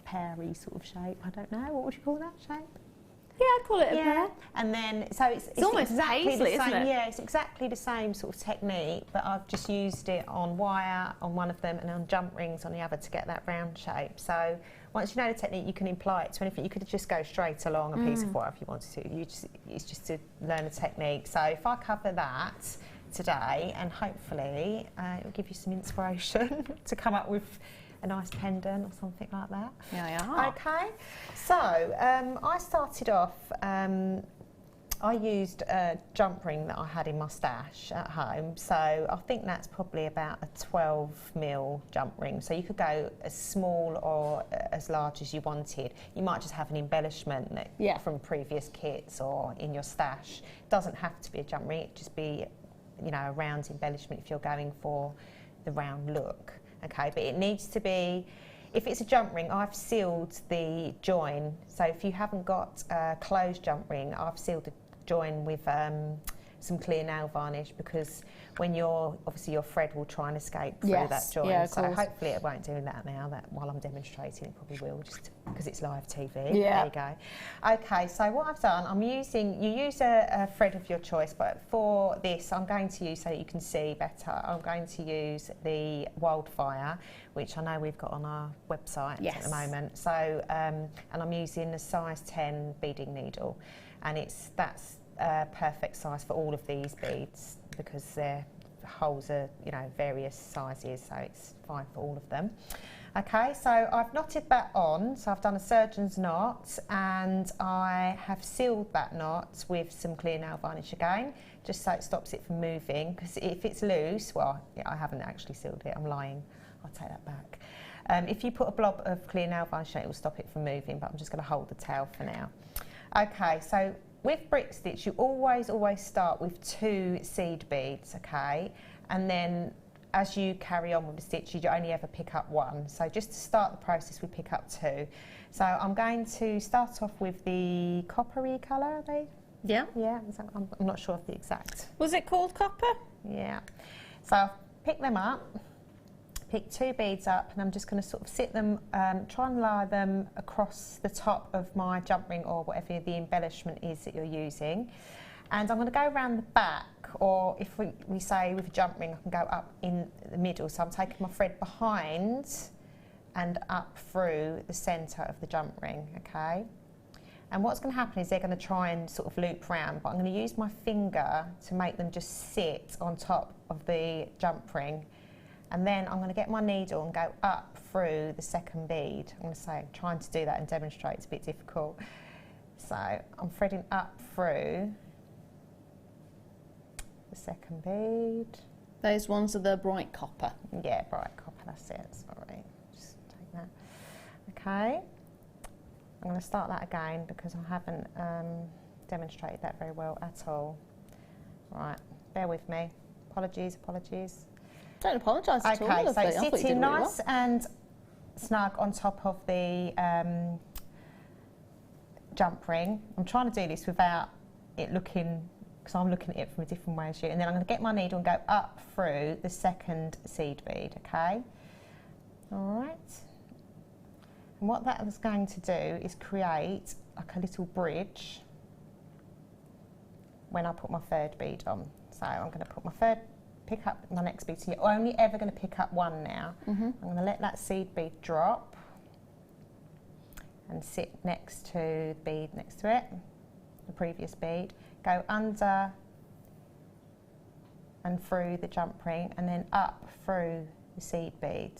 Pear-y sort of shape, I don't know, what would you call that shape? Yeah, I'd call it a pear. And then, so it's almost exactly paisley, the same. isn't it? Yeah, it's exactly the same sort of technique, but I've just used it on wire on one of them and on jump rings on the other to get that round shape. So once you know the technique, you can apply it to anything. You could just go straight along a piece of wire if you wanted to. It's just to learn the technique. So if I cover that today, and hopefully it will give you some inspiration to come up with a nice pendant or something like that. Yeah. Okay, so I started off, I used a jump ring that I had in my stash at home, so I think that's probably about a 12mm jump ring. So you could go as small or as large as you wanted. You might just have an embellishment that, from previous kits or in your stash. It doesn't have to be a jump ring, it just be, you know, a round embellishment if you're going for the round look. Okay, but it needs to be, if it's a jump ring, I've sealed the join. So if you haven't got a closed jump ring, I've sealed the join with some clear nail varnish, because when obviously your thread will try and escape through that join. Yeah, so hopefully it won't do that now, that while I'm demonstrating it probably will, just because it's live TV. Yeah. There you go. Okay, so what I've done, you use a thread of your choice, but for this I'm going to use, so that you can see better, I'm going to use the Wildfire, which I know we've got on our website at the moment. So, and I'm using a size 10 beading needle, and that's perfect size for all of these beads, because they're holes are, you know, various sizes, so it's fine for all of them. Okay, so I've knotted that on, so I've done a surgeon's knot, and I have sealed that knot with some clear nail varnish again, just so it stops it from moving, because if it's loose, well, yeah, I haven't actually sealed it, I'm lying, I'll take that back. If you put a blob of clear nail varnish on it, will stop it from moving, but I'm just going to hold the tail for now. Okay, so with brick stitch, you always start with 2 seed beads, okay, and then as you carry on with the stitch, you only ever pick up 1. So just to start the process, we pick up 2. So I'm going to start off with the coppery colour, are they? Yeah. Yeah, I'm not sure of the exact. Was it called copper? Yeah. So I've picked them up, pick 2 beads up, and I'm just going to sort of sit them, try and lie them across the top of my jump ring or whatever the embellishment is that you're using. And I'm going to go around the back, or if we say with a jump ring, I can go up in the middle. So I'm taking my thread behind and up through the centre of the jump ring, okay? And what's going to happen is they're going to try and sort of loop round, but I'm going to use my finger to make them just sit on top of the jump ring. And then I'm going to get my needle and go up through the second bead. I'm going to say, trying to do that and demonstrate, it's a bit difficult. So I'm threading up through the second bead. Those ones are the bright copper. Yeah, bright copper, that's it, sorry. Just take that. Okay. I'm going to start that again because I haven't demonstrated that very well at all. Right, bear with me. Apologies. Don't apologise at all. Okay, so Lovely. sitting nice and snug on top of the jump ring. I'm trying to do this without it looking, because I'm looking at it from a different way as you. And then I'm going to get my needle and go up through the second seed bead, okay? All right. And what that is going to do is create like a little bridge when I put my third bead on. So I'm going to put my third, pick up my next bead. So you're only ever going to pick up 1 now. I'm going to let that seed bead drop and sit next to the bead next to it, the previous bead. Go under and through the jump ring and then up through the seed bead.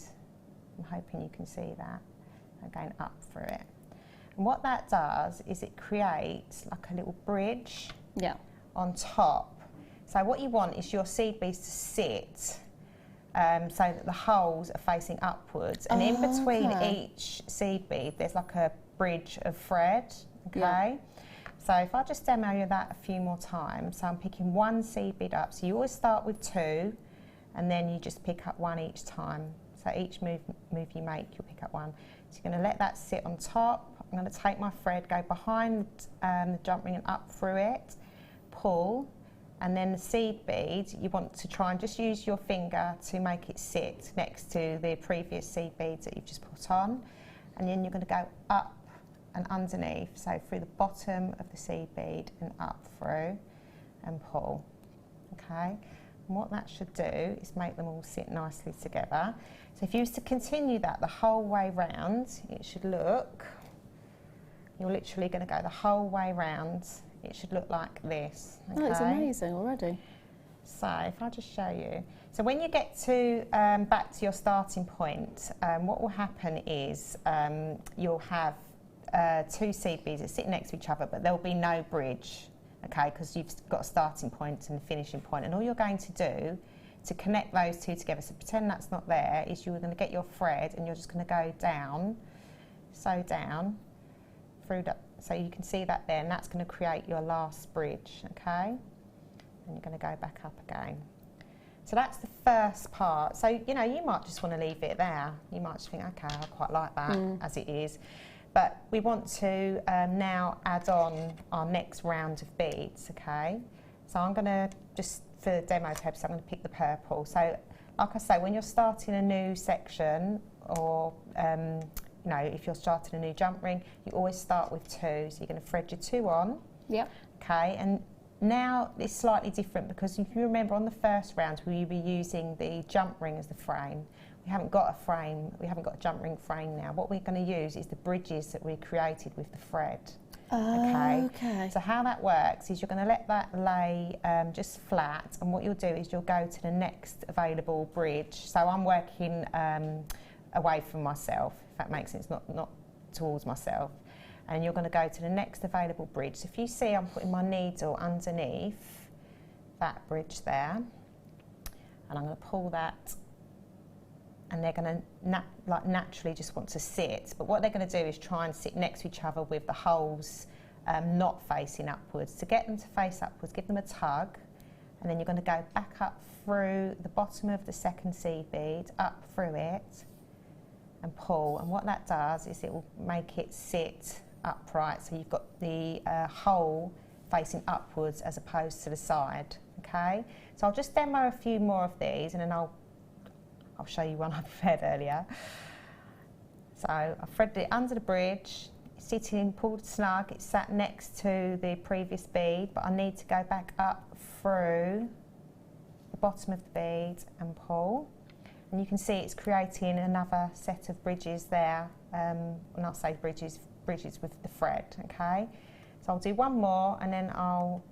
I'm hoping you can see that. Going up through it. And what that does is it creates like a little bridge on top. So what you want is your seed beads to sit so that the holes are facing upwards, and in between each seed bead there's like a bridge of thread, okay? So if I just demo you that a few more times, so I'm picking 1 seed bead up, so you always start with 2 and then you just pick up 1 each time. So each move you make, you'll pick up 1. So you're going to let that sit on top. I'm going to take my thread, go behind the jump ring and up through it, pull, and then the seed bead, you want to try and just use your finger to make it sit next to the previous seed beads that you've just put on. And then you're going to go up and underneath, so through the bottom of the seed bead and up through and pull, okay? And what that should do is make them all sit nicely together. So if you was to continue that the whole way round, it should look, you're literally going to go the whole way round, it should look like this. Okay? Oh, it's amazing already. So if I just show you. So when you get to back to your starting point, what will happen is you'll have 2 seed beads that sit next to each other, but there will be no bridge. Okay, because you've got a starting point and a finishing point, and all you're going to do to connect those 2 together, so pretend that's not there, is you're going to get your thread and you're just going to go down, so down, through that, so you can see that there, and that's going to create your last bridge, okay? And you're going to go back up again. So that's the first part. So, you know, you might just want to leave it there. You might just think, okay, I quite like that as it is. But we want to now add on our next round of beads, okay? So I'm going to, just for the demo purpose, I'm going to pick the purple. So, like I say, when you're starting a new section, or, you know, if you're starting a new jump ring, you always start with 2. So you're going to thread your 2 on. Yep. Okay, and now it's slightly different because if you remember on the first round, we were using the jump ring as the frame. We haven't got a frame, we haven't got a jump ring frame now. What we're going to use is the bridges that we created with the thread. Okay. So how that works is you're going to let that lay just flat, and what you'll do is you'll go to the next available bridge. So I'm working away from myself, if that makes sense, not towards myself. And you're going to go to the next available bridge. So if you see, I'm putting my needle underneath that bridge there, and I'm going to pull that, and they're going to naturally just want to sit. But what they're going to do is try and sit next to each other with the holes not facing upwards. To get them to face upwards, give them a tug, and then you're going to go back up through the bottom of the second seed bead, up through it, and pull. And what that does is it will make it sit upright, so you've got the hole facing upwards as opposed to the side. Okay, so I'll just demo a few more of these, and then I'll show you one I prepared earlier. So I threaded it under the bridge, sitting pulled snug. It's sat next to the previous bead, but I need to go back up through the bottom of the bead and pull. And you can see it's creating another set of bridges there. And I'll say bridges with the thread. Okay, so I'll do one more, and then I'll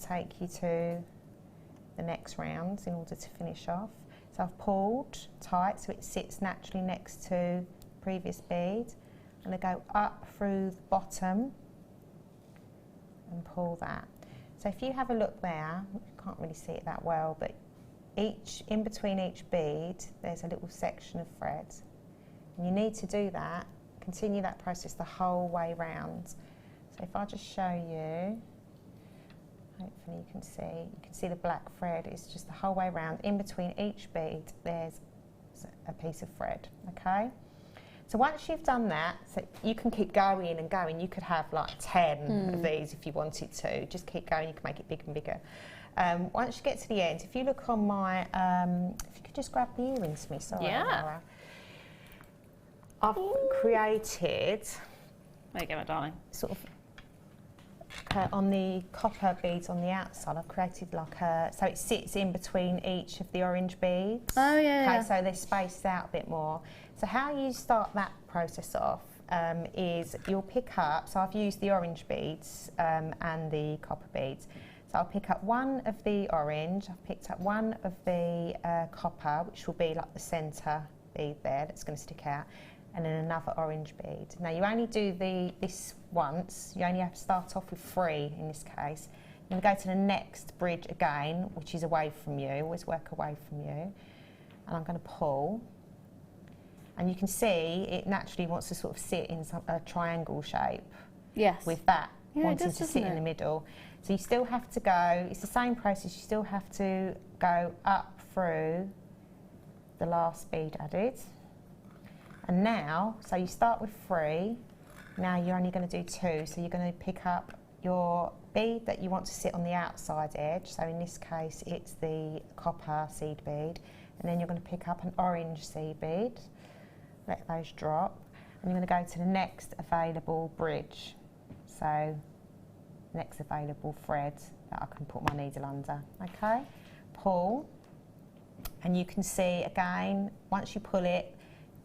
take you to the next round in order to finish off. So I've pulled tight so it sits naturally next to previous bead. I'm going to go up through the bottom and pull that. So if you have a look there, you can't really see it that well, but in between each bead there's a little section of thread. And you need to do that, continue that process the whole way round. So if I just show you, hopefully you can see the black thread is just the whole way around. In between each bead there's a piece of thread. Okay, so once you've done that, so you can keep going and going. You could have like 10 of these if you wanted to. Just keep going, you can make it bigger and bigger. Once you get to the end, if you look on my if you could just grab the earrings for me, sorry, Lara. I've created, there you go, my darling, sort of on the copper beads on the outside, I've created like so it sits in between each of the orange beads. Oh yeah. Okay, so they're spaced out a bit more. So how you start that process off is you'll pick up, so I've used the orange beads and the copper beads. So I'll pick up one of the orange, I've picked up one of the copper, which will be like the centre bead there that's going to stick out, and then another orange bead. Now you only do this once, you only have to start off with 3 in this case. You're going to go to the next bridge again, which is away from you, always work away from you. And I'm going to pull. And you can see it naturally wants to sort of sit in a triangle shape. Yes. With that wanting does, to sit in the middle. So you still have to go, it's the same process, you still have to go up through the last bead added. And now, so you start with 3, now you're only going to do 2, so you're going to pick up your bead that you want to sit on the outside edge, so in this case it's the copper seed bead, and then you're going to pick up an orange seed bead, let those drop, and you're going to go to the next available bridge, so next available thread that I can put my needle under. Okay, pull, and you can see again, once you pull it,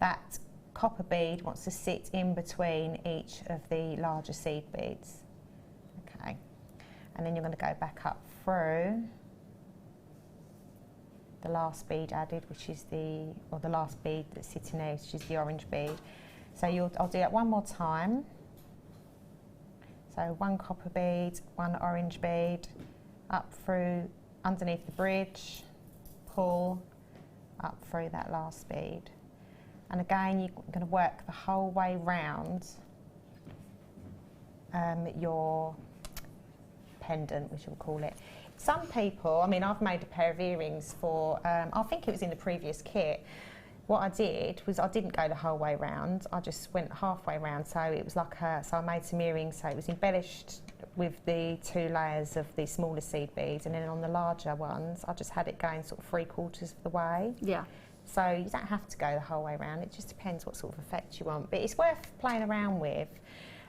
that copper bead wants to sit in between each of the larger seed beads. Okay, and then you're going to go back up through the last bead added, which is the last bead that's sitting there, which is the orange bead. So I'll do that one more time. So 1 copper bead, 1 orange bead, up through underneath the bridge, pull up through that last bead. And again, you're going to work the whole way round your pendant, which we'll call it. Some people, I mean, I've made a pair of earrings for, I think it was in the previous kit. What I did was I didn't go the whole way round, I just went halfway round. So it was like so I made some earrings, so it was embellished with the 2 layers of the smaller seed beads, and then on the larger ones, I just had it going sort of 3/4 of the way. Yeah. So you don't have to go the whole way around, it just depends what sort of effect you want. But it's worth playing around with.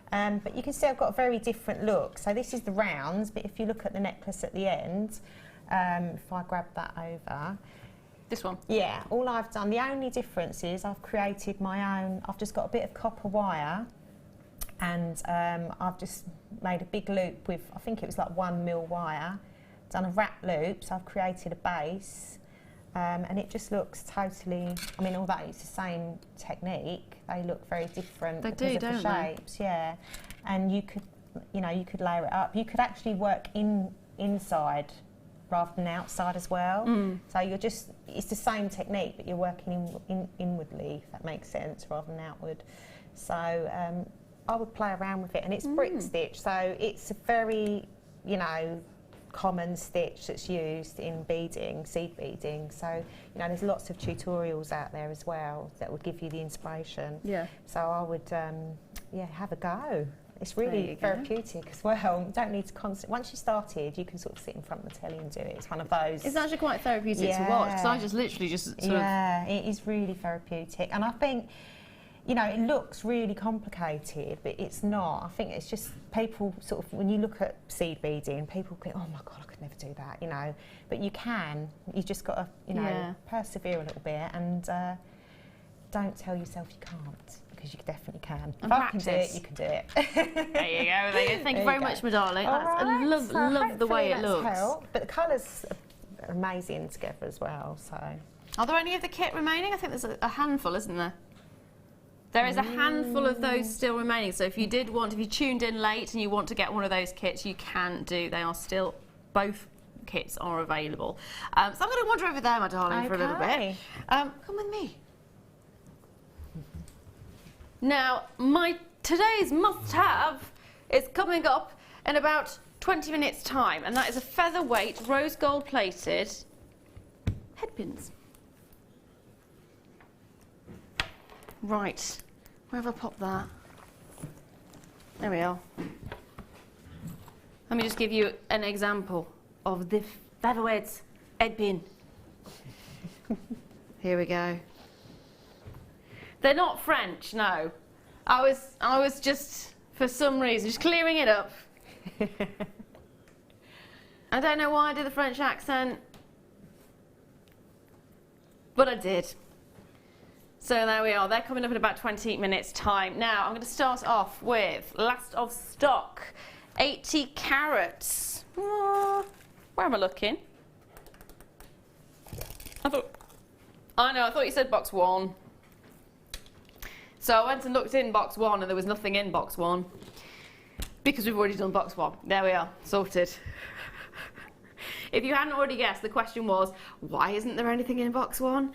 But you can see I've got a very different look. So this is the rounds, but if you look at the necklace at the end, if I grab that over. This one? Yeah, all I've done, the only difference is I've created my own, I've just got a bit of copper wire And I've just made a big loop with, I think it was like 1mm wire, done a wrap loop, so I've created a base, and it just looks totally, I mean, although it's the same technique, they look very different because of the shapes, yeah. And you could, you know, you could layer it up. You could actually work inside rather than outside as well. So you're just, it's the same technique, but you're working inwardly, if that makes sense, rather than outward. So I would play around with it, and it's brick stitch, so it's a very, you know, common stitch that's used in beading, seed beading. So, you know, there's lots of tutorials out there as well that would give you the inspiration. Yeah. So I would, yeah, have a go. It's really therapeutic as well. You don't need to once you started, you can sort of sit in front of the telly and do it. It's one of those. It's actually quite therapeutic to watch, because I just literally just sort of... Yeah, it is really therapeutic. And I think, you know, it looks really complicated, but it's not. I think it's just people sort of, when you look at seed beading, people think, oh my God, I could never do that, you know. But you can. You've just got to, you know, persevere a little bit, and don't tell yourself you can't, because you definitely can. And if practice. I can do it, you can do it. There you go, there you go. Thank you very much, my darling. I love the way it looks. Helped, but the colours are amazing together as well, so. Are there any of the kit remaining? I think there's a handful, isn't there? There is a handful of those still remaining. So if you did want, if you tuned in late and you want to get one of those kits, you can do. They are still, both kits are available. So I'm going to wander over there, my darling, for a little bit. Come with me. Now, today's must-have is coming up in about 20 minutes' time, and that is a featherweight, rose gold-plated headpins. Right, where have I popped that? There we are. Let me just give you an example of the featherweight headpin. Here we go. They're not French, no. I was just, for some reason, just clearing it up. I don't know why I did the French accent, but I did. So there we are. They're coming up in about 20 minutes' time. Now, I'm going to start off with last of stock, 80 carats. Where am I looking? I thought you said box 1. So I went and looked in box 1, and there was nothing in box 1 because we've already done box 1. There we are, sorted. If you hadn't already guessed, the question was, why isn't there anything in box 1?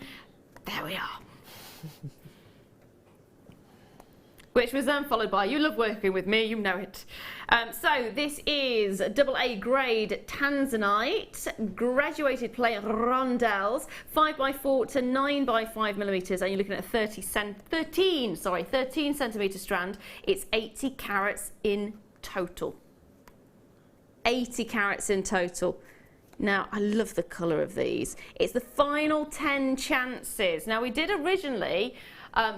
There we are. Which was then followed by, you love working with me, you know it. So this is AA grade tanzanite, graduated plate rondelles, 5x4 to 9x5 millimeters, and you're looking at a 13 centimeter strand. It's 80 carats in total. 80 carats in total. Now, I love the colour of these. It's the final 10 chances. Now, we did originally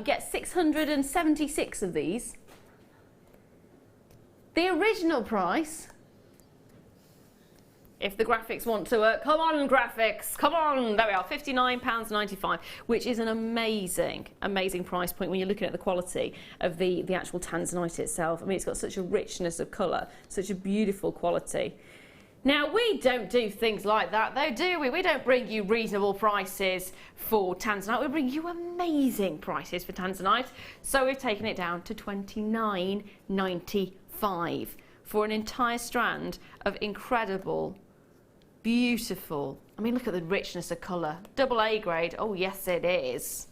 get 676 of these. The original price, if the graphics want to work, come on graphics, come on, there we are, £59.95, which is an amazing, amazing price point when you're looking at the quality of the actual tanzanite itself. I mean, it's got such a richness of colour, such a beautiful quality. Now, we don't do things like that, though, do we? We don't bring you reasonable prices for tanzanite. We bring you amazing prices for tanzanite. So we've taken it down to £29.95 for an entire strand of incredible, beautiful, I mean, look at the richness of colour. AA grade, oh, yes, it is.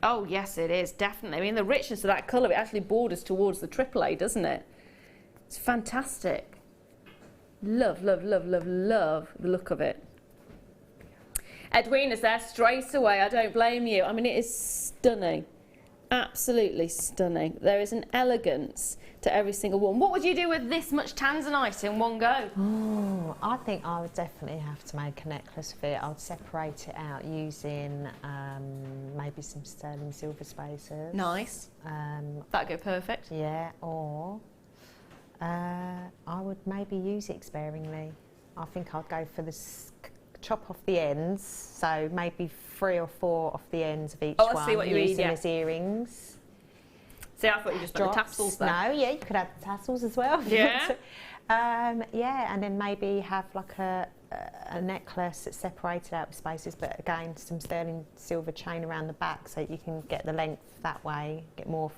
Oh, yes, it is, definitely. I mean, the richness of that colour, it actually borders towards the AAA, doesn't it? It's fantastic. Love, love, love, love, love the look of it. Edwina's there straight away. I don't blame you. I mean, it is stunning. Absolutely stunning. There is an elegance to every single one. What would you do with this much tanzanite in one go? Oh, I think I would definitely have to make a necklace of it. I would separate it out using maybe some sterling silver spacers. Nice. That'd go perfect. Yeah, or I would maybe use it sparingly. I think I'd go for the chop off the ends, so maybe 3 or 4 off the ends of each one. I see what you mean, yeah. As earrings. See, I thought you just put the tassels there. No, yeah, you could add the tassels as well. Yeah? Yeah, and then maybe have like a necklace that's separated out with spaces, but again, some sterling silver chain around the back so you can get the length that way, get more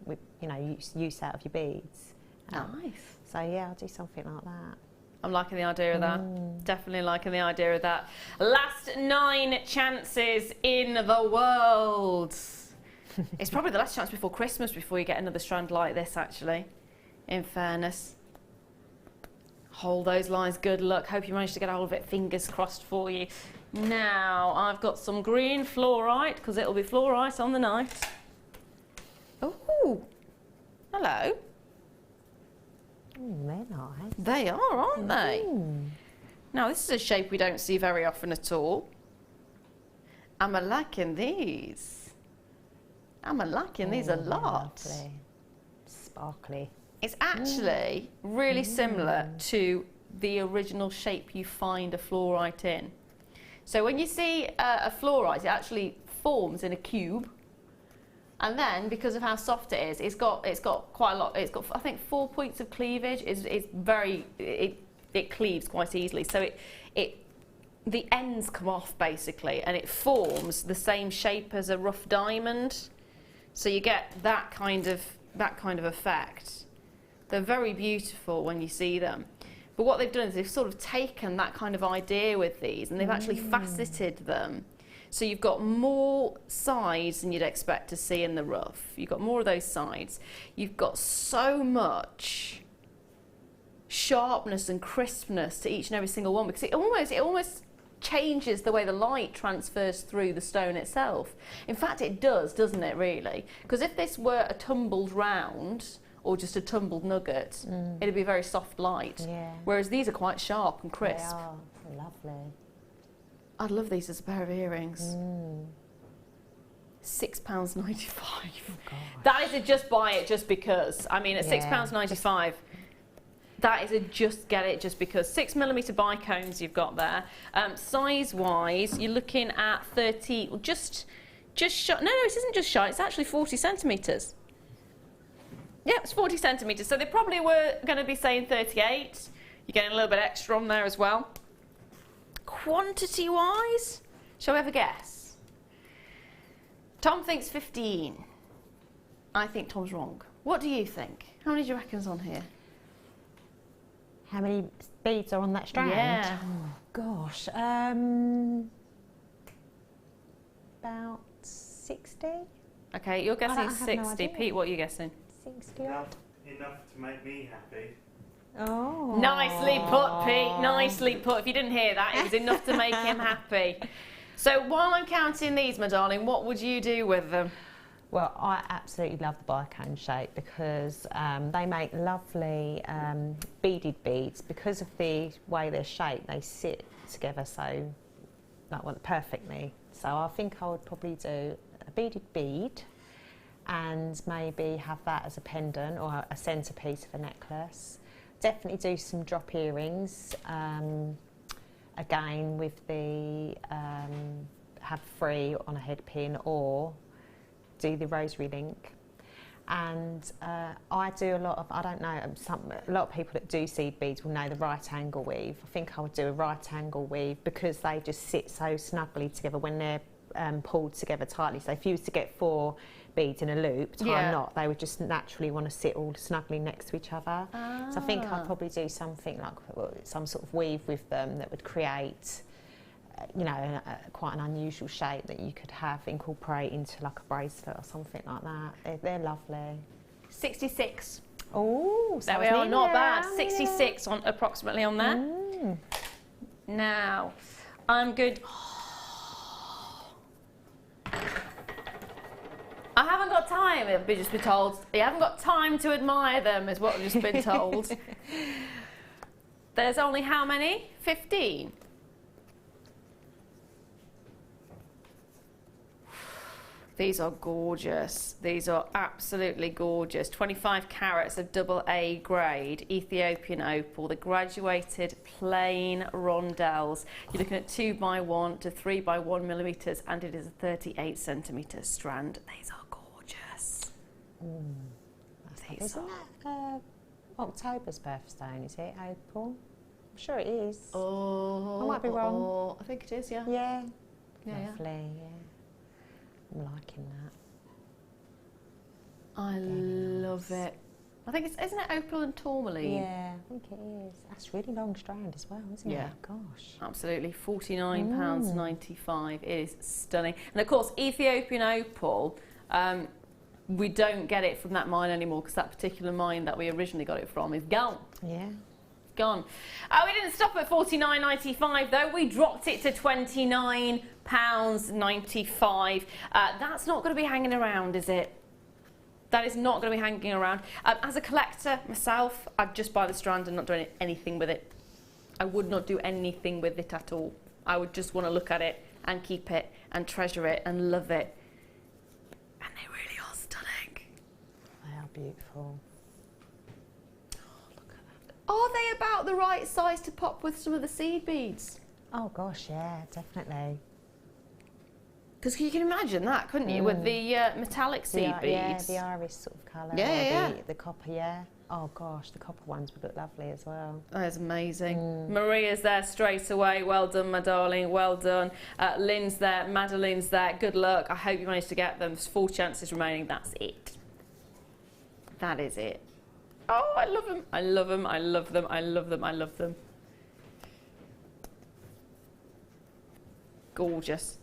you know, use out of your beads. Nice. So yeah, I'll do something like that. I'm liking the idea of that. Definitely liking the idea of that. Last 9 chances in the world. It's probably the last chance before Christmas before you get another strand like this, actually, in fairness. Hold those lines, good luck. Hope you manage to get a hold of it, fingers crossed for you. Now, I've got some green fluorite, because it'll be fluorite on the night. Oh, hello. They're nice. They are, aren't they? Now, this is a shape we don't see very often at all. I'm liking these. I'm liking these a lot. Lovely. Sparkly. It's actually really similar to the original shape you find a fluorite in. So when you see a fluorite, it actually forms in a cube. And then, because of how soft it is, it's got quite a lot. It's got, I think, 4 points of cleavage. It cleaves quite easily. So the ends come off basically, and it forms the same shape as a rough diamond. So you get that kind of effect. They're very beautiful when you see them. But what they've done is they've sort of taken that kind of idea with these, and they've actually faceted them. So you've got more sides than you'd expect to see in the rough. You've got more of those sides. You've got so much sharpness and crispness to each and every single one, because it almost changes the way the light transfers through the stone itself. In fact, it does, doesn't it, really? Because if this were a tumbled round or just a tumbled nugget, it'd be very soft light. Yeah. Whereas these are quite sharp and crisp. They are lovely. I'd love these as a pair of earrings. £6.95. Oh, that is a just buy it just because. I mean, at £6.95, that is a just get it just because. 6mm bicones you've got there. Size wise, you're looking at 30, just short. No, it isn't just shy. It's actually 40 centimetres. Yeah, it's 40 centimetres. So they probably were going to be saying 38. You're getting a little bit extra on there as well. Quantity wise, shall we have a guess? Tom thinks 15. I think Tom's wrong. What do you think? How many do you reckon's on here? How many beads are on that strand? Yeah. Oh, gosh. About 60? Okay, you're guessing I have no 60. idea. Pete, what are you guessing? 60 Enough, odd. enough to make me happy. Oh. Nicely put, Pete. Nicely put. If you didn't hear that, it was enough to make him happy. So while I'm counting these, my darling, what would you do with them? Well, I absolutely love the bicone shape because they make lovely beaded beads. Because of the way they're shaped, they sit together so perfectly. So I think I would probably do a beaded bead and maybe have that as a pendant or a centrepiece of a necklace. Definitely do some drop earrings, again with the have 3 on a head pin or do the rosary link. And I do a lot of, I don't know, a lot of people that do seed beads will know the right angle weave. I think I would do a right angle weave because they just sit so snugly together when they're pulled together tightly. So if you was to get 4 beads in a loop, tie a knot, they would just naturally want to sit all snugly next to each other. So I think I'd probably do something like some sort of weave with them that would create, you know, quite an unusual shape that you could have incorporate into like a bracelet or something like that. They're lovely. 66. Oh, there we are, not bad. 66 on approximately on there. Now, I'm good. I haven't got time, I've just been told. You haven't got time to admire them, is what I've just been told. There's only how many? 15. These are gorgeous. These are absolutely gorgeous. 25 carats of AA grade Ethiopian opal, the graduated plain rondelles. You're looking at 2x1 to 3x1 millimeters, and it is a 38 centimeter strand. These are gorgeous. Isn't that October's birthstone, is it, Opal? I'm sure it is. Oh, I might be wrong. I think it is, yeah. Yeah. Yeah, Lovely, yeah. I'm liking that. I love it. I think it's, isn't it opal and tourmaline? Yeah, I think it is. That's really long strand as well, isn't it? Gosh. Absolutely, £49.95. It is stunning. And of course, Ethiopian opal, we don't get it from that mine anymore because that particular mine that we originally got it from is gone. Yeah. Gone. We didn't stop at £49.95 though. We dropped it to £29.95. That's not going to be hanging around, is it? That is not going to be hanging around. As a collector myself, I'd just buy the strand and not do anything with it. I would not do anything with it at all. I would just want to look at it and keep it and treasure it and love it. And they really are stunning. They are beautiful. Are they about the right size to pop with some of the seed beads? Oh gosh, yeah, definitely. Because you can imagine that, couldn't you, with the metallic seed beads? Yeah, the iris sort of colour. Yeah. The copper, yeah. Oh gosh, the copper ones would look lovely as well. That is amazing. Maria's there straight away. Well done, my darling. Well done. Lynn's there. Madeline's there. Good luck. I hope you managed to get them. There's 4 chances remaining. That's it. That is it. Oh, I love them. I love them. I love them. I love them. I love them. Gorgeous.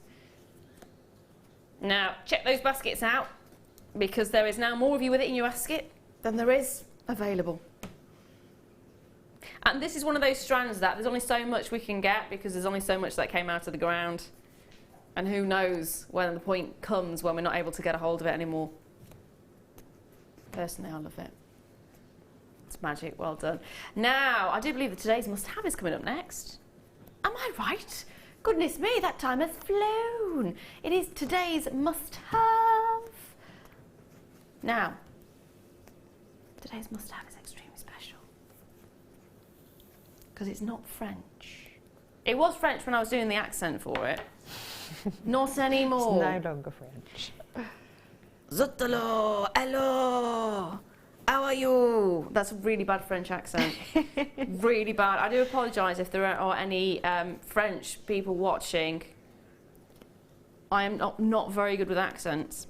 Now, check those baskets out because there is now more of you with it in your basket than there is available. And this is one of those strands that there's only so much we can get because there's only so much that came out of the ground. And who knows when the point comes when we're not able to get a hold of it anymore. Personally, I love it. It's magic. Well done. Now, I do believe that today's must-have is coming up next. Am I right? Goodness me, that time has flown. It is today's must-have. Now, today's must-have is extremely special because it's not French. It was French when I was doing the accent for it. Not anymore. It's no longer French. Zottolo, hello, how are you? That's a really bad French accent. Really bad. I do apologise if there are any French people watching. I am not very good with accents.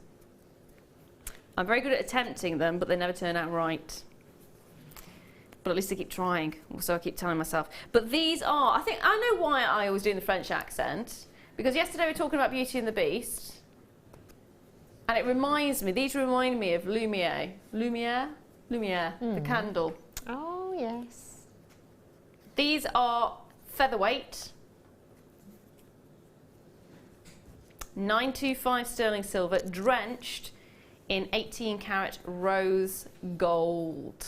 I'm very good at attempting them, but they never turn out right. But at least I keep trying, so I keep telling myself. But these are, I know why I always do the French accent, because yesterday we were talking about Beauty and the Beast, and it reminds me, these remind me of Lumiere, the candle. Oh, yes. These are featherweight, 925 sterling silver, drenched in 18 karat rose gold.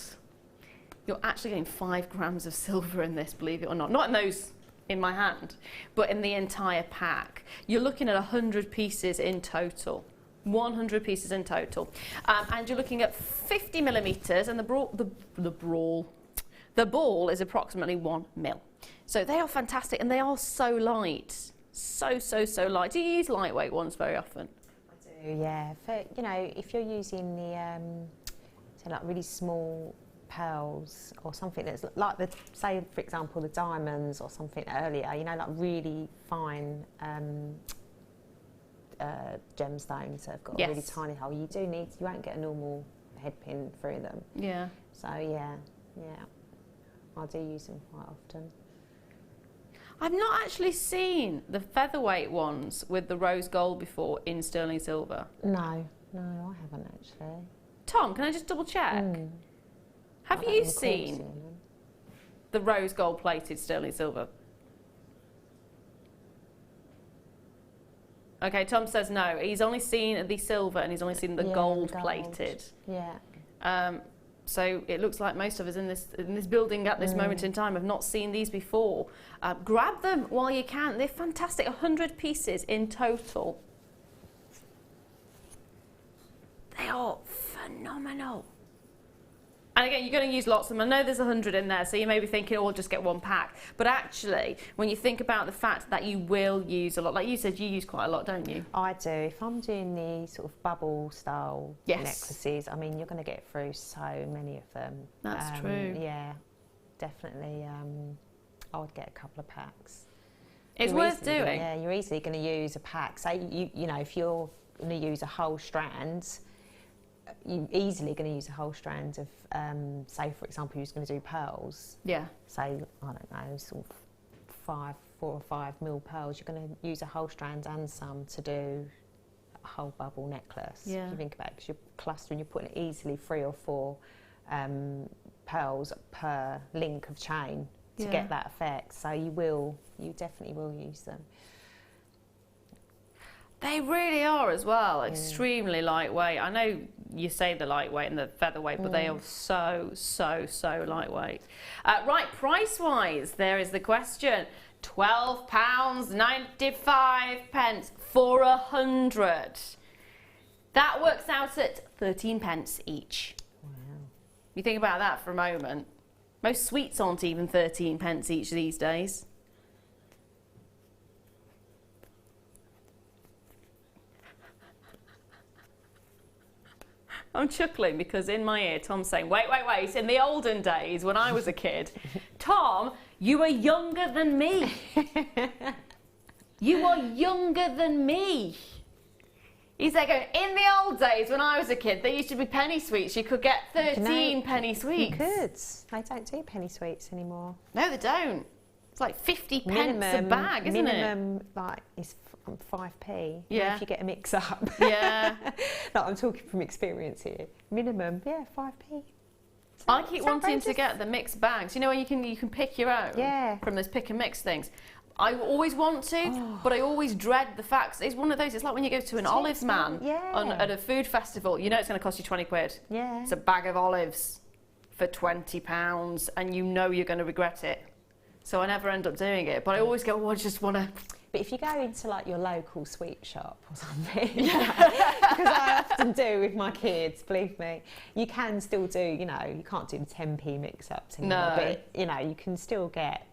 You're actually getting 5 grams of silver in this, believe it or not. Not in those in my hand, but in the entire pack. You're looking at 100 pieces in total. 100 pieces in total. And you're looking at 50 millimetres, and the ball is approximately 1 mil. So they are fantastic, and they are so light. So light. Do you use lightweight ones very often? I do, yeah. For, you know, if you're using the, so like really small pearls or something that's like the, say for example the diamonds or something earlier, you know, like really fine gemstones that have got a really tiny hole, you won't get a normal head pin through them. Yeah. So yeah, I do use them quite often. I've not actually seen the featherweight ones with the rose gold before in sterling silver. No, I haven't actually. Tom, can I just double check? Have you seen the rose gold plated sterling silver? Okay, Tom says no. He's only seen the silver and he's only seen the gold plated. Yeah. So it looks like most of us in this building at this moment in time have not seen these before. Grab them while you can. They're fantastic. 100 pieces in total. They are phenomenal. And again, you're going to use lots of them. I know there's 100 in there, so you may be thinking, oh, I'll just get one pack. But actually, when you think about the fact that you will use a lot, like you said, you use quite a lot, don't you? I do. If I'm doing the sort of bubble style necklaces, I mean, you're going to get through so many of them. That's true. Yeah, definitely. I would get a couple of packs. It's worth doing. Yeah, you're easily going to use a pack. Say, you know, if you're going to use a whole strand, you're easily going to use a whole strand of, say, for example, you're going to do pearls. Yeah. Say, I don't know, sort of 4 or 5 mil pearls. You're going to use a whole strand and some to do a whole bubble necklace. Yeah. If you think about it, because you're clustering, you're putting easily 3 or 4 pearls per link of chain to get that effect. So you definitely will use them. They really are as well, extremely lightweight. I know you say the lightweight and the featherweight, but they are so, so, so lightweight. Right, price-wise, there is the question. £12.95 for 100. That works out at 13p each. Wow. You think about that for a moment. Most sweets aren't even 13p each these days. I'm chuckling because in my ear Tom's saying, wait, in the olden days when I was a kid, Tom, you were younger than me. You are younger than me. He's like, in the old days when I was a kid, there used to be penny sweets. You could get 13 penny sweets. You could. They don't do penny sweets anymore. No, they don't. It's like 50 pence a bag, isn't it? Minimum, like, is 5p. Yeah. If you get a mix up. Yeah. Like, I'm talking from experience here. Minimum, 5p. I keep wanting to get the mixed bags. You know, where you can pick your own from those pick and mix things. I always want to, but I always dread the fact. It's one of those, it's like when you go to an olives man at a food festival, you know it's going to cost you 20 quid. Yeah. It's a bag of olives for £20 and you know you're going to regret it. So I never end up doing it, but I always go, oh, I just want to... But if you go into like your local sweet shop or something, because I often do with my kids, believe me, you can still do, you know, you can't do the 10p mix-ups anymore, but, you know, you can still get,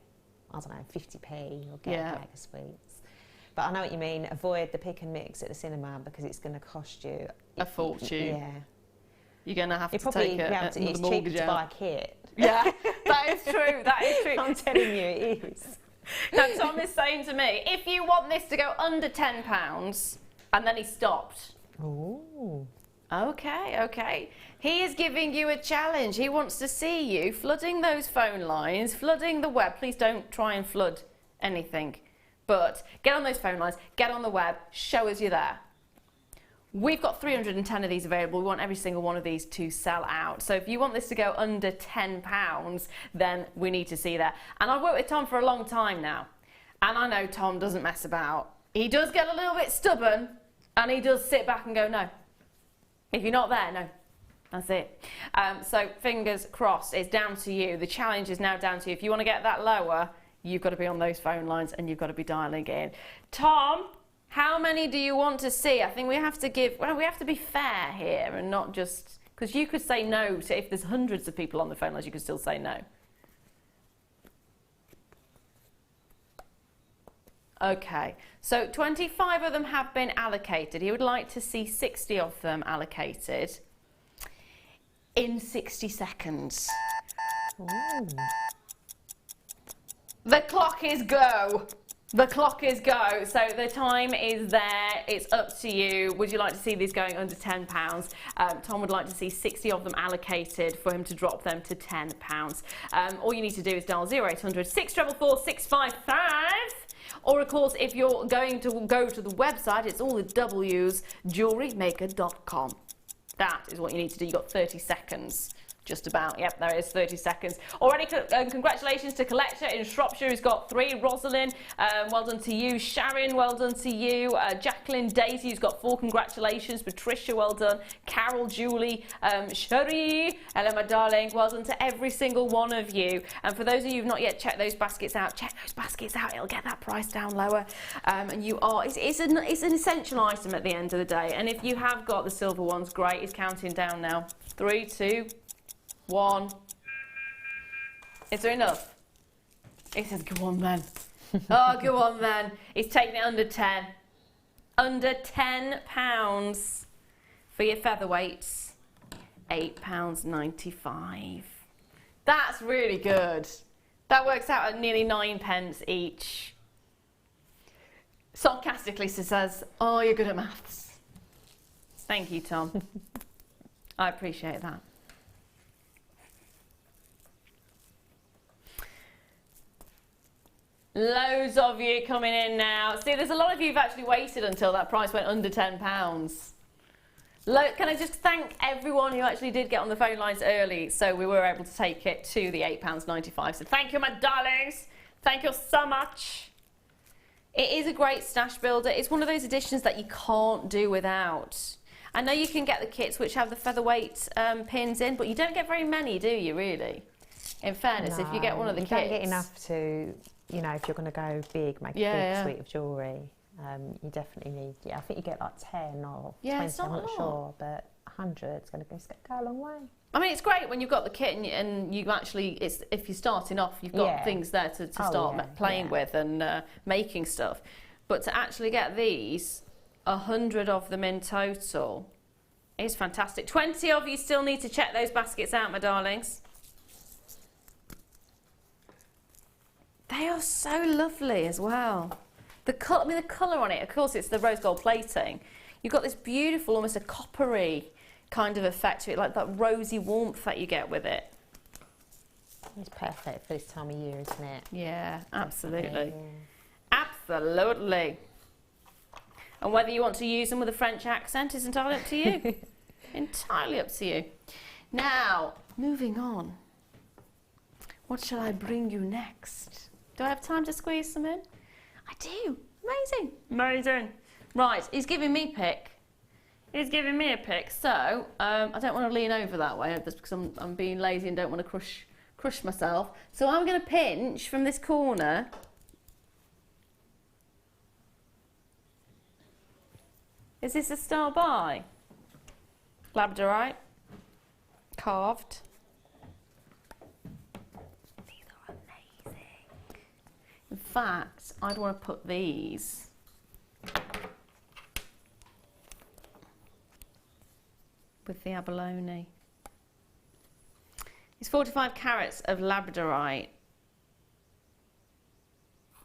I don't know, 50p or get a bag of sweets. But I know what you mean, avoid the pick and mix at the cinema because it's going to cost you... a fortune. Yeah. You're going to have to take it. It's cheaper to buy a kit. Yeah, that is true, that is true. I'm telling you, it is. Now, Tom is saying to me, if you want this to go under £10, and then he stopped. Oh. Okay. He is giving you a challenge. He wants to see you flooding those phone lines, flooding the web. Please don't try and flood anything. But get on those phone lines, get on the web, show us you're there. We've got 310 of these available. We want every single one of these to sell out. So if you want this to go under £10, then we need to see that. And I've worked with Tom for a long time now. And I know Tom doesn't mess about. He does get a little bit stubborn and he does sit back and go, no. If you're not there, no. That's it. So fingers crossed, it's down to you. The challenge is now down to you. If you want to get that lower, you've got to be on those phone lines and you've got to be dialing in. Tom, how many do you want to see? I think we have to we have to be fair here and not just, because you could say no to, if there's hundreds of people on the phone lines, you could still say no. Okay, so 25 of them have been allocated. He would like to see 60 of them allocated in 60 seconds. Ooh. The clock is go. The clock is go. So the time is there. It's up to you. Would you like to see these going under £10? Tom would like to see 60 of them allocated for him to drop them to £10. All you need to do is dial 0800 644 655. Or of course, if you're going to go to the website, it's all the W's, JewelleryMaker.com. That is what you need to do. You've got 30 seconds. Just about, yep, there is 30 seconds. Already, congratulations to Collector in Shropshire, who's got 3. Rosalind, well done to you. Sharon, well done to you. Jacqueline, Daisy, who's got 4, congratulations. Patricia, well done. Carol, Julie, Cherie, Ella, my darling, well done to every single one of you. And for those of you who've not yet checked those baskets out, check those baskets out. It'll get that price down lower. And you are, it's an essential item at the end of the day. And if you have got the silver ones, great, it's counting down now. 3, 2, 1. Is there enough? He says, go on then. Oh, go on then. He's taking it under 10. Under £10 for your featherweights. £8.95. That's really good. That works out at nearly 9p each. Sarcastically says, oh, you're good at maths. Thank you, Tom. I appreciate that. Loads of you coming in now. See, there's a lot of you who've actually waited until that price went under £10. Can I just thank everyone who actually did get on the phone lines early, so we were able to take it to the £8.95. So thank you, my darlings. Thank you so much. It is a great stash builder. It's one of those editions that you can't do without. I know you can get the kits which have the featherweight pins in, but you don't get very many, do you, really? In fairness, if you get one of the kits. You don't get enough to, you know, if you're going to go big, make a big suite of jewellery, you definitely need, I think you get like 10 or 20, I'm not sure, but 100 is going to go a long way. I mean, it's great when you've got the kit and you actually, if you're starting off, you've got things there to start playing with and making stuff. But to actually get these, 100 of them in total, is fantastic. 20 of you still need to check those baskets out, my darlings. They are so lovely as well. The colour on it, of course, it's the rose gold plating. You've got this beautiful, almost a coppery kind of effect to it, like that rosy warmth that you get with it. It's perfect for this time of year, isn't it? Yeah, absolutely. Absolutely. And whether you want to use them with a French accent is entirely up to you. Entirely up to you. Now, moving on. What shall I bring you next? Do I have time to squeeze some in? I do. Amazing. Amazing. Right, he's giving me pick. He's giving me a pick. So, I don't want to lean over that way just because I'm being lazy and don't want to crush myself. So I'm going to pinch from this corner. Is this a star by? Labradorite. Carved. These are amazing. In fact, I'd want to put these with the abalone. It's 45 carats of labradorite.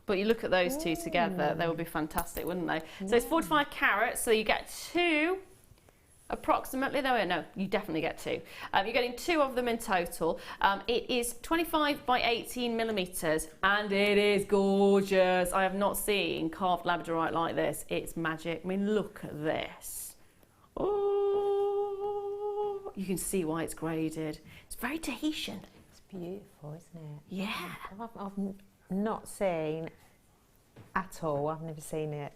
But you look at those two together, they would be fantastic, wouldn't they? So it's 45 carats, so you get two, approximately. No, you definitely get two. You're getting two of them in total. It is 25 by 18 millimeters, and it is gorgeous. I have not seen carved labradorite like this. It's magic. I mean, look at this. Oh, you can see why it's graded. It's very Tahitian. It's beautiful, isn't it? Yeah. I've not seen at all. I've never seen it.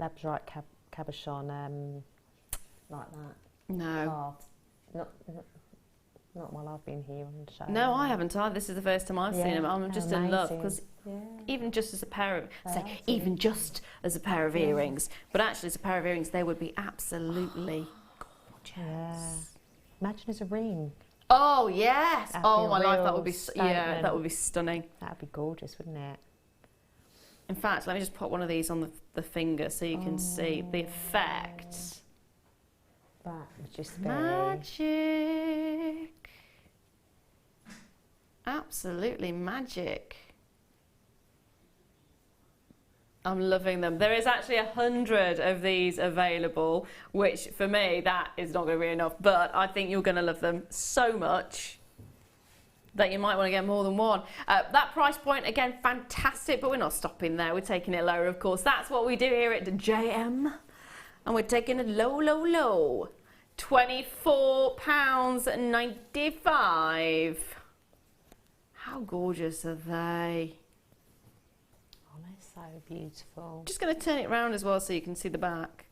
Labradorite cabochon like that. No. Not while I've been here on the show. No, I haven't either. This is the first time I've seen them. I'm just in love because even just as a pair of earrings, but actually as a pair of earrings, they would be absolutely gorgeous. Yeah. Imagine as a ring. Oh yes! That'd Oh be my a life, that real would be statement. that would be stunning. That'd be gorgeous, wouldn't it? In fact, let me just put one of these on the finger so you can see the effect. That would just be Magic. Absolutely magic. I'm loving them. There is actually 100 of these available, which for me, that is not going to be enough, but I think you're going to love them so much that you might want to get more than one. That price point, again, fantastic, but we're not stopping there. We're taking it lower, of course. That's what we do here at JM, and we're taking it low, low, low. £24.95. How gorgeous are they? Oh, they're so beautiful. Just going to turn it round as well so you can see the back.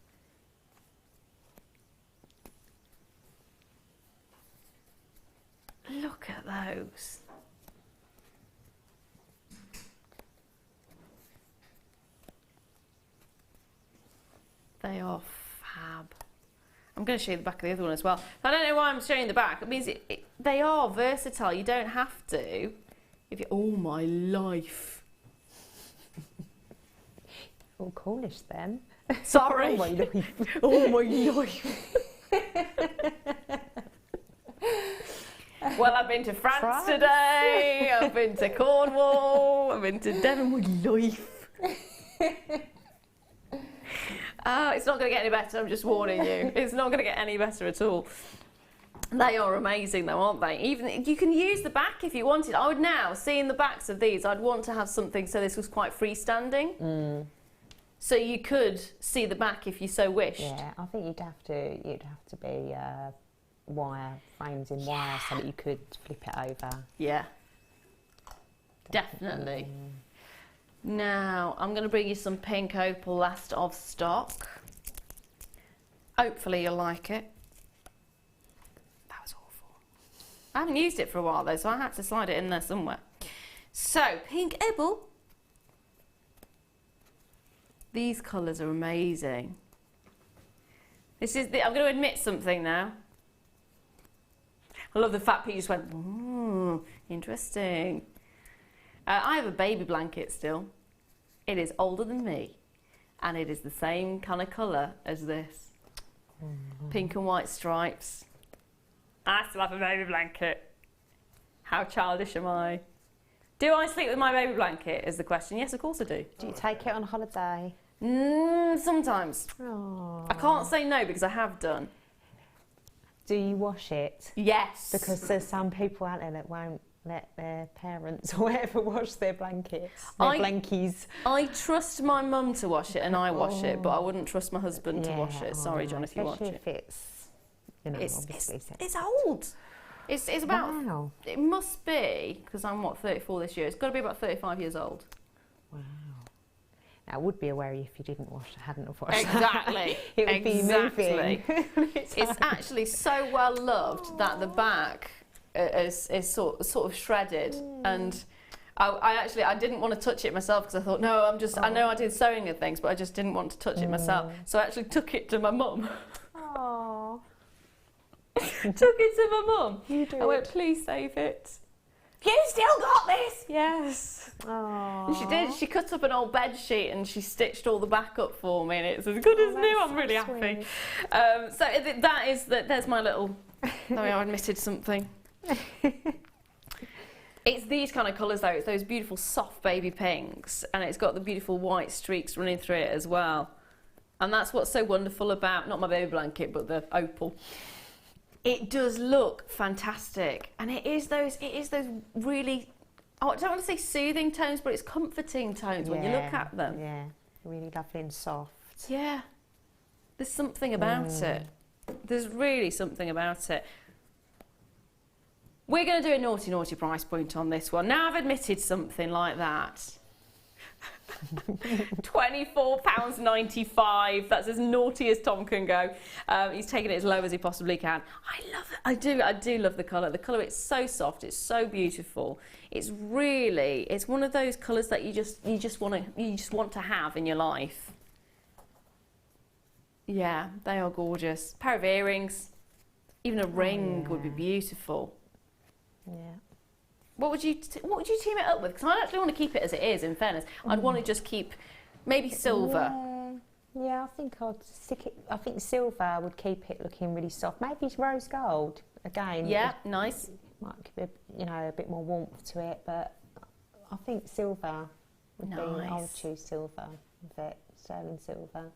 Look at those. They are fab. I'm going to show you the back of the other one as well. I don't know why I'm showing the back. It means they are versatile. You don't have to. If you, oh my life. All Cornish then. Sorry. Oh my life. Oh my life. Well, I've been to France today. I've been to Cornwall. I've been to Devon. My life. Oh, it's not going to get any better. I'm just warning you. It's not going to get any better at all. They are amazing though, aren't they? Even you can use the back if you wanted. I would now, seeing the backs of these, I'd want to have something so this was quite freestanding. So you could see the back if you so wished. Yeah, I think you'd have to be wire frames in wire so that you could flip it over. Yeah, definitely. Now I'm going to bring you some pink opal, last of stock. Hopefully you'll like it. I haven't used it for a while though, so I had to slide it in there somewhere. So, pink opal. These colours are amazing. I'm going to admit something now. I love the fact Pete just went, ooh, interesting. I have a baby blanket still. It is older than me, and it is the same kind of colour as this. Pink and white stripes. I still have a baby blanket. How childish am I? Do I sleep with my baby blanket is the question. Yes, of course I do. Do you take it on holiday? Sometimes. Aww. I can't say no because I have done. Do you wash it? Yes. Because there's some people out there that won't let their parents or whatever wash their blankets, their blankies. I trust my mum to wash it and I wash it, but I wouldn't trust my husband to wash it. Sorry, John, if you watch it. Especially if it's, you know, obviously. It's old. It's about, wow. It must be, because I'm what, 34 this year, it's got to be about 35 years old. Wow. Now, it would be a worry if you hadn't have washed Exactly. It would be moving. It's actually so well loved that the back is sort of shredded, and I didn't want to touch it myself because I thought, no, I know I did sewing and things, but I just didn't want to touch it myself. So I actually took it to my mum. Aww. Took it to my mum. You do I went, please save it. You still got this? Yes. Aww. And she did. She cut up an old bed sheet and she stitched all the back up for me, and it's as good as new. I'm really happy. So there's my little. I admitted something. It's these kind of colours though. It's those beautiful soft baby pinks, and it's got the beautiful white streaks running through it as well. And that's what's so wonderful about not my baby blanket, but the opal. It does look fantastic, and it is those really, I don't want to say soothing tones, but it's comforting tones when you look at them. Yeah, really lovely and soft. Yeah, there's something about it. There's really something about it. We're going to do a naughty price point on this one. Now I've admitted something like that. £24.95. That's as naughty as Tom can go. He's taken it as low as he possibly can. I love it. I do love the colour. The colour, it's so soft. It's so beautiful. It's one of those colours that you just want to have in your life. Yeah, they are gorgeous. Pair of earrings, even a ring would be beautiful. Yeah. What would you team it up with? Because I actually want to keep it as it is, in fairness. I'd want to just keep maybe silver. Yeah, I think I'd stick it. I think silver would keep it looking really soft. Maybe rose gold again. Yeah, nice. Might give a bit more warmth to it, but I think silver would be. I would choose silver with it, sterling silver.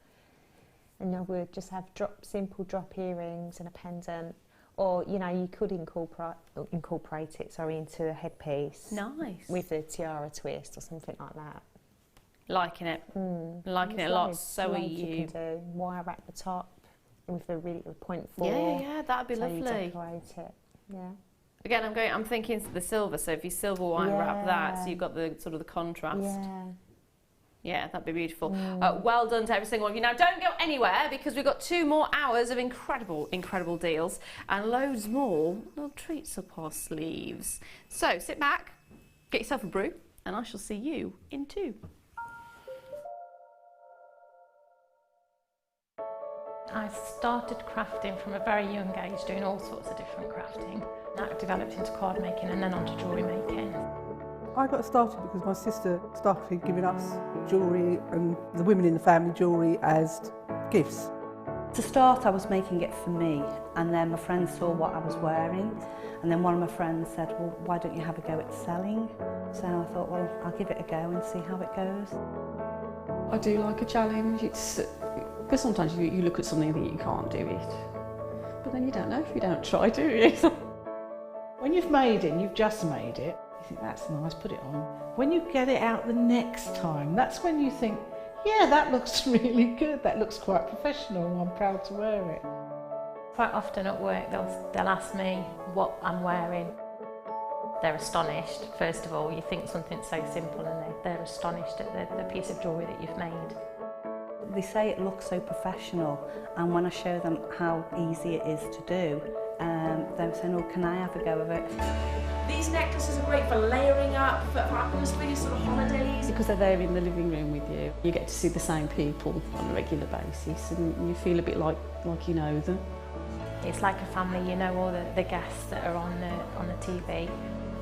And I would just have simple drop earrings and a pendant. Or, you could incorporate it into a headpiece. Nice. With a tiara twist or something like that. Liking it. Liking it a lot. So are you. You can do wire at the top with a really point 4. Yeah, that'd be lovely. You decorate it. Yeah. Again, I'm thinking the silver. So if you silver wire wrap that, so you've got the sort of the contrast. Yeah. Yeah, that'd be beautiful. Well done to every single one of you. Now, don't go anywhere because we've got 2 more hours of incredible deals and loads more little treats up our sleeves. So sit back, get yourself a brew, and I shall see you in 2. I started crafting from a very young age, doing all sorts of different crafting. That developed into card making and then onto jewellery making. I got started because my sister started giving us jewellery and the women in the family jewellery as gifts. To start, I was making it for me, and then my friends saw what I was wearing, and then one of my friends said, well, why don't you have a go at selling? So I thought, well, I'll give it a go and see how it goes. I do like a challenge. Because sometimes you look at something and think you can't do it, but then you don't know if you don't try, do you? When you've made it and you've just made it, you think that's nice, put it on. When you get it out the next time, that's when you think, yeah, that looks really good, that looks quite professional, and I'm proud to wear it. Quite often at work they'll ask me what I'm wearing. They're astonished. First of all, you think something so simple and they're astonished at the piece of jewellery that you've made. They say it looks so professional, and when I show them how easy it is to do, they're saying, oh, can I have a go of it? These necklaces are great for layering up, for really sort of holidays. Because they're there in the living room with you. You get to see the same people on a regular basis and you feel a bit like you know them. It's like a family, you know all the guests that are on the TV.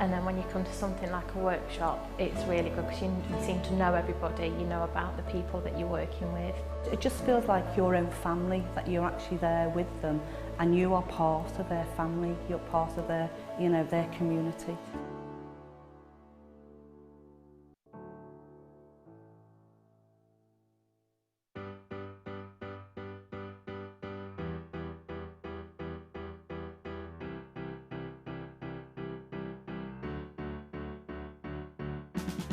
And then when you come to something like a workshop, it's really good because you seem to know everybody, you know about the people that you're working with. It just feels like your own family, that you're actually there with them and you are part of their family, you're part of their, you know, their community.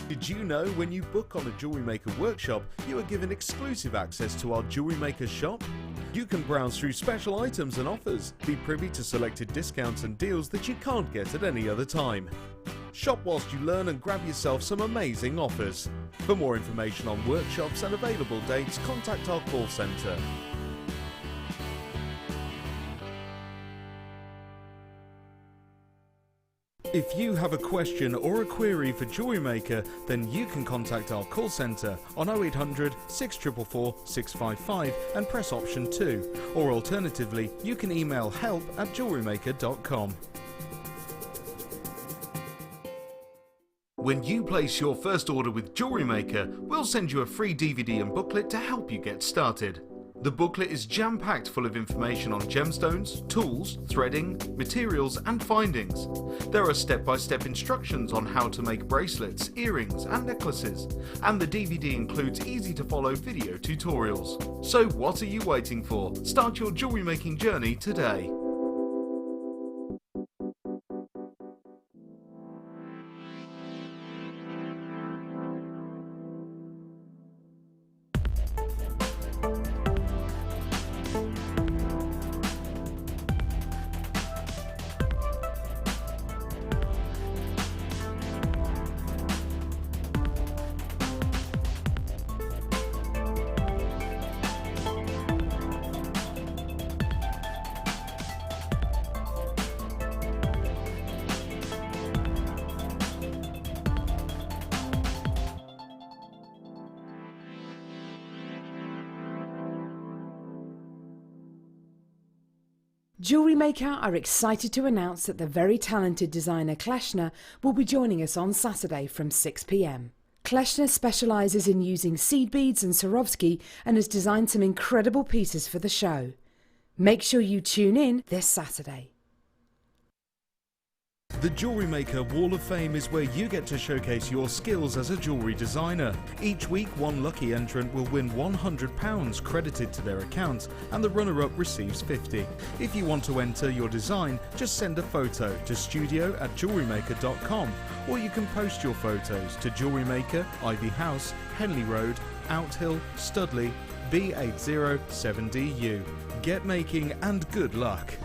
Did you know when you book on a Jewellery Maker workshop, you are given exclusive access to our Jewellery Maker shop? You can browse through special items and offers, be privy to selected discounts and deals that you can't get at any other time. Shop whilst you learn and grab yourself some amazing offers. For more information on workshops and available dates, contact our call centre. If you have a question or a query for Jewellery Maker, then you can contact our call centre on 0800 644 655 and press option 2, or alternatively you can email help@jewellerymaker.com. When you place your first order with Jewellery Maker, we'll send you a free DVD and booklet to help you get started. The booklet is jam-packed full of information on gemstones, tools, threading, materials and findings. There are step-by-step instructions on how to make bracelets, earrings and necklaces, and the DVD includes easy-to-follow video tutorials. So what are you waiting for? Start your jewellery making journey today. Jewellery Maker are excited to announce that the very talented designer Kleshner will be joining us on Saturday from 6 p.m. Kleshner specialises in using seed beads and Swarovski and has designed some incredible pieces for the show. Make sure you tune in this Saturday. The Jewellery Maker Wall of Fame is where you get to showcase your skills as a jewellery designer. Each week, one lucky entrant will win £100 credited to their account, and the runner-up receives £50. If you want to enter your design, just send a photo to studio@jewellerymaker.com, or you can post your photos to Jewellery Maker, Ivy House, Henley Road, Outhill, Studley, B807DU. Get making and good luck.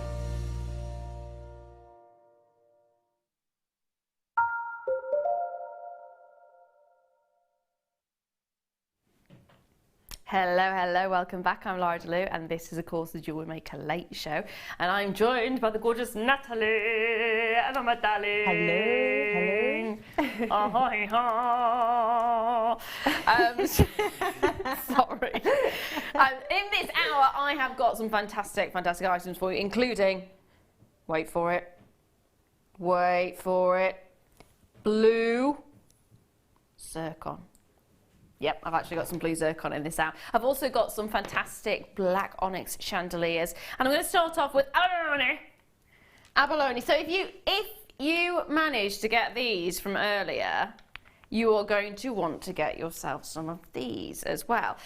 Hello, welcome back. I'm Lara de Lew, and this is, of course, the Jewellery Maker Late Show. And I'm joined by the gorgeous Nathalie and Nathalie. Hello. Sorry. In this hour, I have got some fantastic items for you, including, wait for it, blue zircon. Yep, I've actually got some blue zircon in this hour. I've also got some fantastic black onyx chandeliers, and I'm going to start off with abalone. So if you manage to get these from earlier, you are going to want to get yourself some of these as well.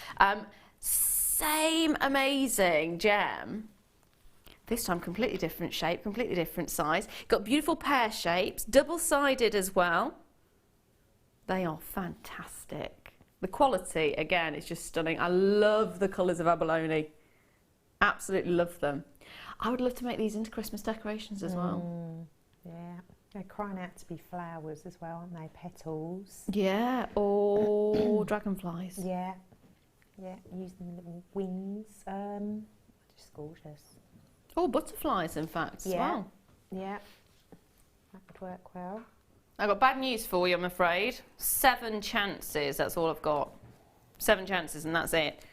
Same amazing gem. This time completely different shape, completely different size. Got beautiful pear shapes, double-sided as well. They are fantastic. The quality, again, is just stunning. I love the colours of abalone. Absolutely love them. I would love to make these into Christmas decorations as well. Yeah, they're crying out to be flowers as well, aren't they? Petals. Yeah, or dragonflies. Yeah, yeah, using little wings. Just gorgeous. Or butterflies, in fact, as well. Yeah, that would work well. I've got bad news for you, I'm afraid. 7 chances, that's all I've got. 7 chances and that's it.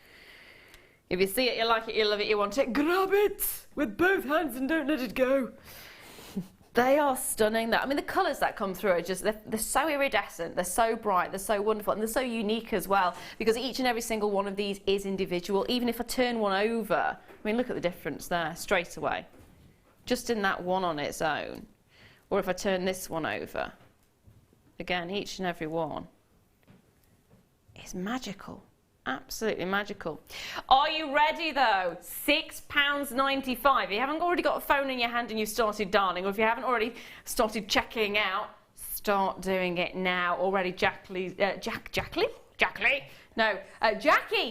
If you see it, you like it, you love it, you want it, grab it with both hands and don't let it go. They are stunning. I mean, the colours that come through are just, they're so iridescent, they're so bright, they're so wonderful, and they're so unique as well, because each and every single one of these is individual. Even if I turn one over, I mean, look at the difference there, straight away. Just in that one on its own. Or if I turn this one over, again, each and every one is magical. Absolutely magical. Are you ready though? £6.95. If you haven't already got a phone in your hand and you've started darning, or if you haven't already started checking out, start doing it now. Already Jackie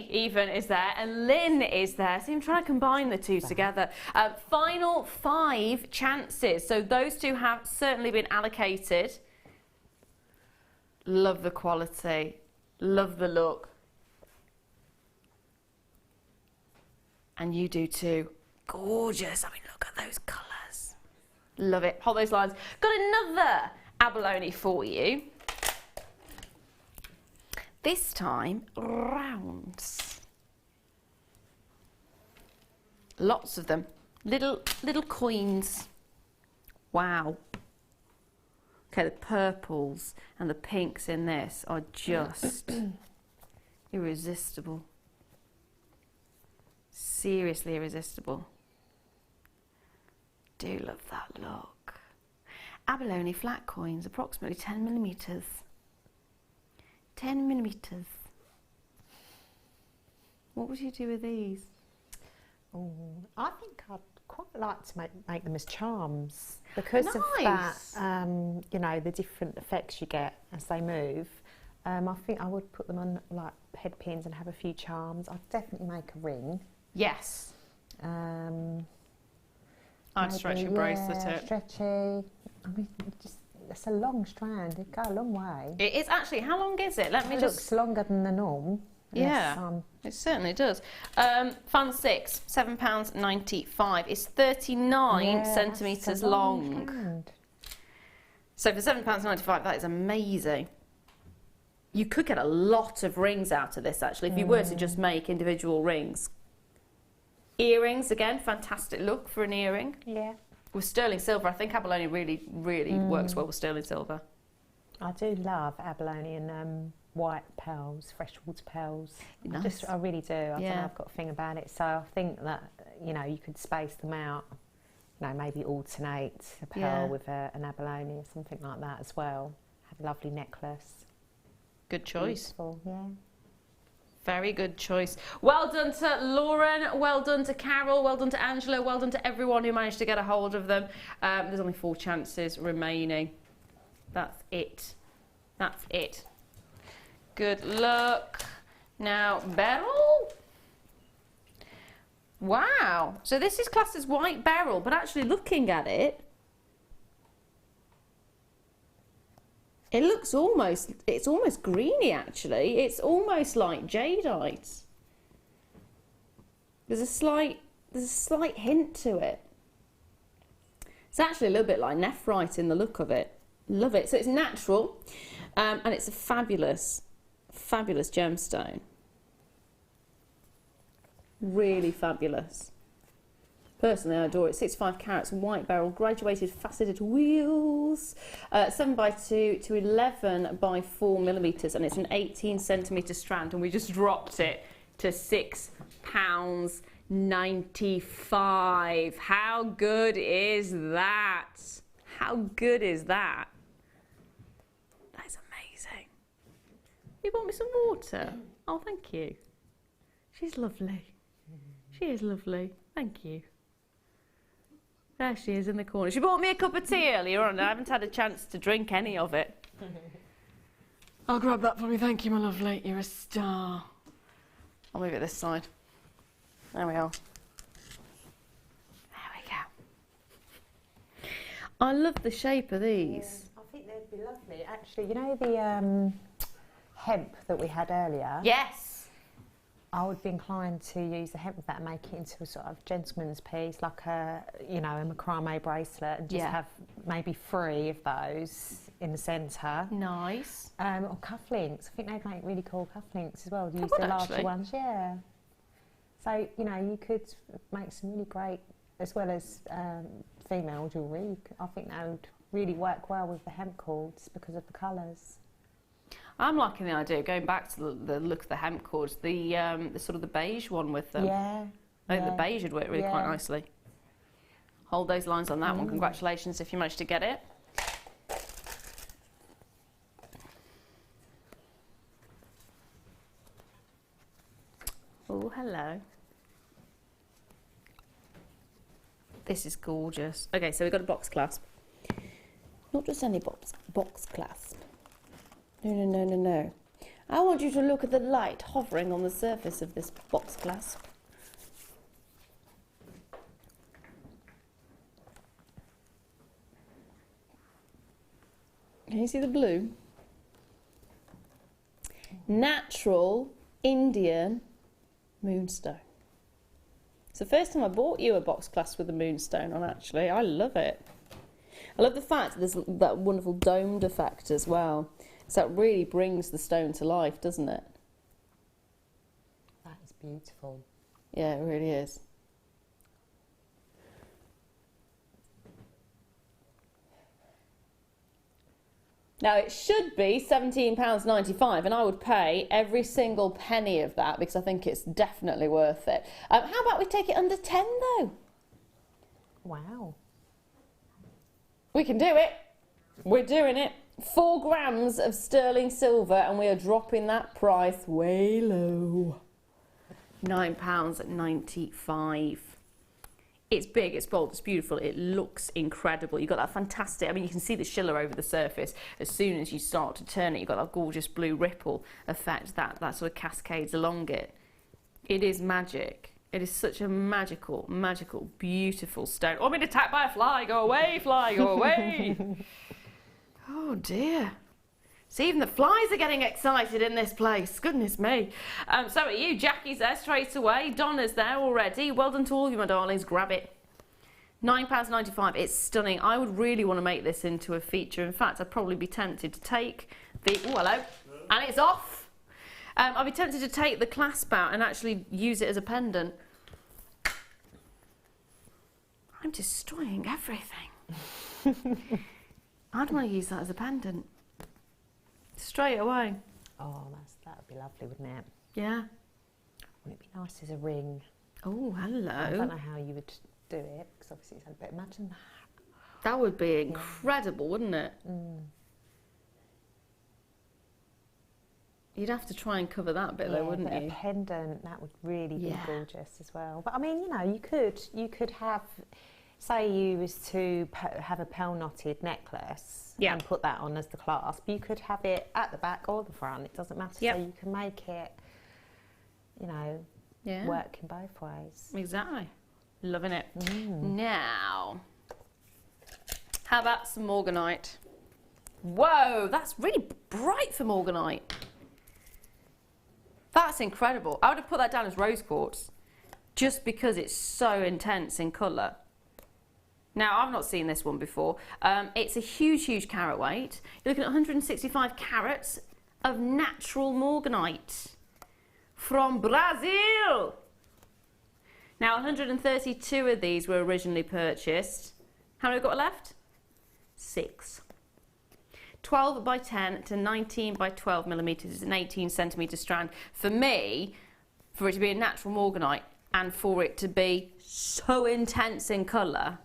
even is there, and Lynn is there. So I'm trying to combine the two together. Final 5 chances. So those two have certainly been allocated. Love the quality. Love the look. And you do too. Gorgeous. I mean, look at those colours. Love it. Hold those lines. Got another abalone for you. This time, rounds. Lots of them. Little coins. Wow. Okay, the purples and the pinks in this are just irresistible. Seriously irresistible. Do love that look. Abalone flat coins, approximately 10mm. 10mm. What would you do with these? Oh, I think I'd quite like to make them as charms because of Nice. that. You know, the different effects you get as they move. I think I would put them on like head pins and have a few charms. I'd definitely make a ring. Yes. I'd stretch your maybe, bracelet. Stretchy. I mean, it's a long strand. It'd go a long way. It is actually. How long is it? Let me It just. looks longer than the norm. Yeah, it certainly does. Final 6, £7.95. It's 39 centimetres long. Strand. So for £7.95, that is amazing. You could get a lot of rings out of this, actually, if you were to just make individual rings. Earrings, again, fantastic look for an earring. Yeah. With sterling silver, I think abalone really works well with sterling silver. I do love abalone and white pearls, fresh water pearls. Nice. I really do. I don't know, I've got a thing about it. So I think that, you know, you could space them out. You know, maybe alternate a pearl with an abalone or something like that as well. Have a lovely necklace. Good choice. Beautiful, yeah. Very good choice. Well done to Lauren, well done to Carol, well done to Angela, well done to everyone who managed to get a hold of them. There's only 4 chances remaining. That's it. That's it. Good luck. Now, beryl. Wow. So this is classed as white beryl, but actually looking at it, it looks almost, it's almost greeny actually. It's almost like jadeite. There's a slight hint to it. It's actually a little bit like nephrite in the look of it. Love it. So it's natural, and it's a fabulous, fabulous gemstone. Really fabulous. Personally, I adore it. 65 carats, white beryl, graduated faceted wheels, 7x2 to 11x4 millimetres, and it's an 18cm strand, and we just dropped it to £6.95. How good is that? How good is that? That is amazing. You bought me some water? Oh, thank you. She's lovely. She is lovely. Thank you. There she is in the corner. She bought me a cup of tea earlier on and I haven't had a chance to drink any of it. I'll grab that for me. Thank you, my lovely. You're a star. I'll move it this side. There we are. There we go. I love the shape of these. I think they'd be lovely. Actually, you know the hemp that we had earlier? Yes. I would be inclined to use the hemp of that and make it into a sort of gentleman's piece, like a, you know, a macrame bracelet, and just have maybe 3 of those in the centre. Nice. Or cufflinks. I think they'd make really cool cufflinks as well. Use the larger actually. ones, yeah. So, you know, you could make some really great, as well as female jewellery. I think that would really work well with the hemp cords because of the colours. I'm liking the idea, going back to the look of the hemp cords, the sort of the beige one with them. Yeah. I think the beige would work really quite nicely. Hold those lines on that one. Congratulations if you managed to get it. Oh, hello. This is gorgeous. Okay, so we've got a box clasp. Not just any box clasp. No, no, no, no, no. I want you to look at the light hovering on the surface of this box clasp. Can you see the blue? Natural Indian moonstone. It's the first time I bought you a box clasp with a moonstone on, actually. I love it. I love the fact that there's that wonderful domed effect as well. So that really brings the stone to life, doesn't it? That is beautiful. Yeah, it really is. Now, it should be £17.95, and I would pay every single penny of that because I think it's definitely worth it. How about we take it under 10, though? Wow. We can do it. We're doing it. 4 grams of sterling silver, and we are dropping that price way low. £9.95. It's big, it's bold, it's beautiful, it looks incredible. You've got that fantastic, I mean, you can see the schiller over the surface. As soon as you start to turn it, you've got that gorgeous blue ripple effect that sort of cascades along it. It is magic. It is such a magical, magical, beautiful stone. Oh, I'm being attacked by a fly. Go away, fly, go away. Oh, dear. See, even the flies are getting excited in this place. Goodness me. So are you. Jackie's there straight away. Donna's there already. Well done to all of you, my darlings. Grab it. £9.95. It's stunning. I would really want to make this into a feature. In fact, I'd probably be tempted to take the... Oh, hello. And it's off. I'd be tempted to take the clasp out and actually use it as a pendant. I'm destroying everything. I'd want to use that as a pendant. Straight away. Oh, that would be lovely, wouldn't it? Yeah. Wouldn't it be nice as a ring? Oh, hello. I don't know how you would do it, because obviously it's a bit... Imagine that. That would be incredible, wouldn't it? Mm. You'd have to try and cover that bit, though, wouldn't you? A pendant, that would really be gorgeous as well. But I mean, you know, you could have, say you was to have a pearl knotted necklace and put that on as the clasp. You could have it at the back or the front. It doesn't matter. So you can make it, you know, work in both ways. Exactly. Loving it. Now, how about some morganite? Whoa, that's really bright for morganite. That's incredible. I would have put that down as rose quartz just because it's so intense in colour. Now, I've not seen this one before. It's a huge carat weight. You're looking at 165 carats of natural morganite from Brazil. Now, 132 of these were originally purchased. How many have we got left? 6. 12 by 10 to 19 by 12 millimetres is an 18 centimetre strand. For me, for it to be a natural morganite and for it to be so intense in colour,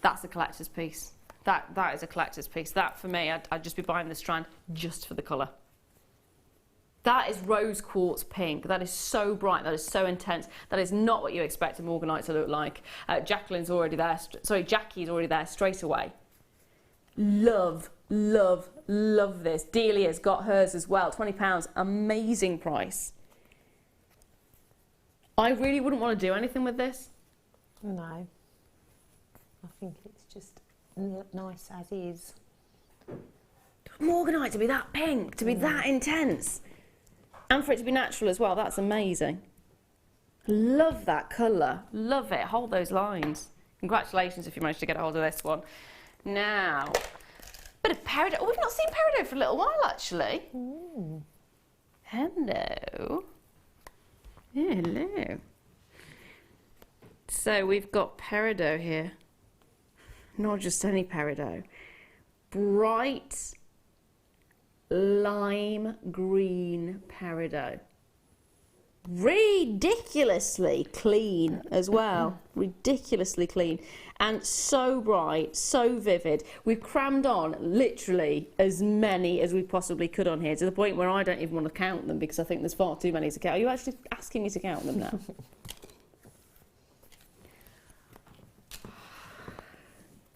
that's a collector's piece. That is a collector's piece. That, for me, I'd just be buying the strand just for the colour. That is rose quartz pink. That is so bright. That is so intense. That is not what you expect a morganite to look like. Jackie's already there straight away. Love this. Delia's got hers as well. £20, amazing price. I really wouldn't want to do anything with this. No. I think it's just nice as is. Morganite to be that pink, to be that intense. And for it to be natural as well, that's amazing. Love that colour. Love it. Hold those lines. Congratulations if you managed to get a hold of this one. Now, bit of peridot. Oh, we've not seen peridot for a little while, actually. Ooh. Hello. Yeah, hello. So we've got peridot here. Not just any peridot. Bright lime green peridot. Ridiculously clean as well. Ridiculously clean. And so bright, so vivid. We've crammed on literally as many as we possibly could on here, to the point where I don't even want to count them because I think there's far too many to count. Are you actually asking me to count them now?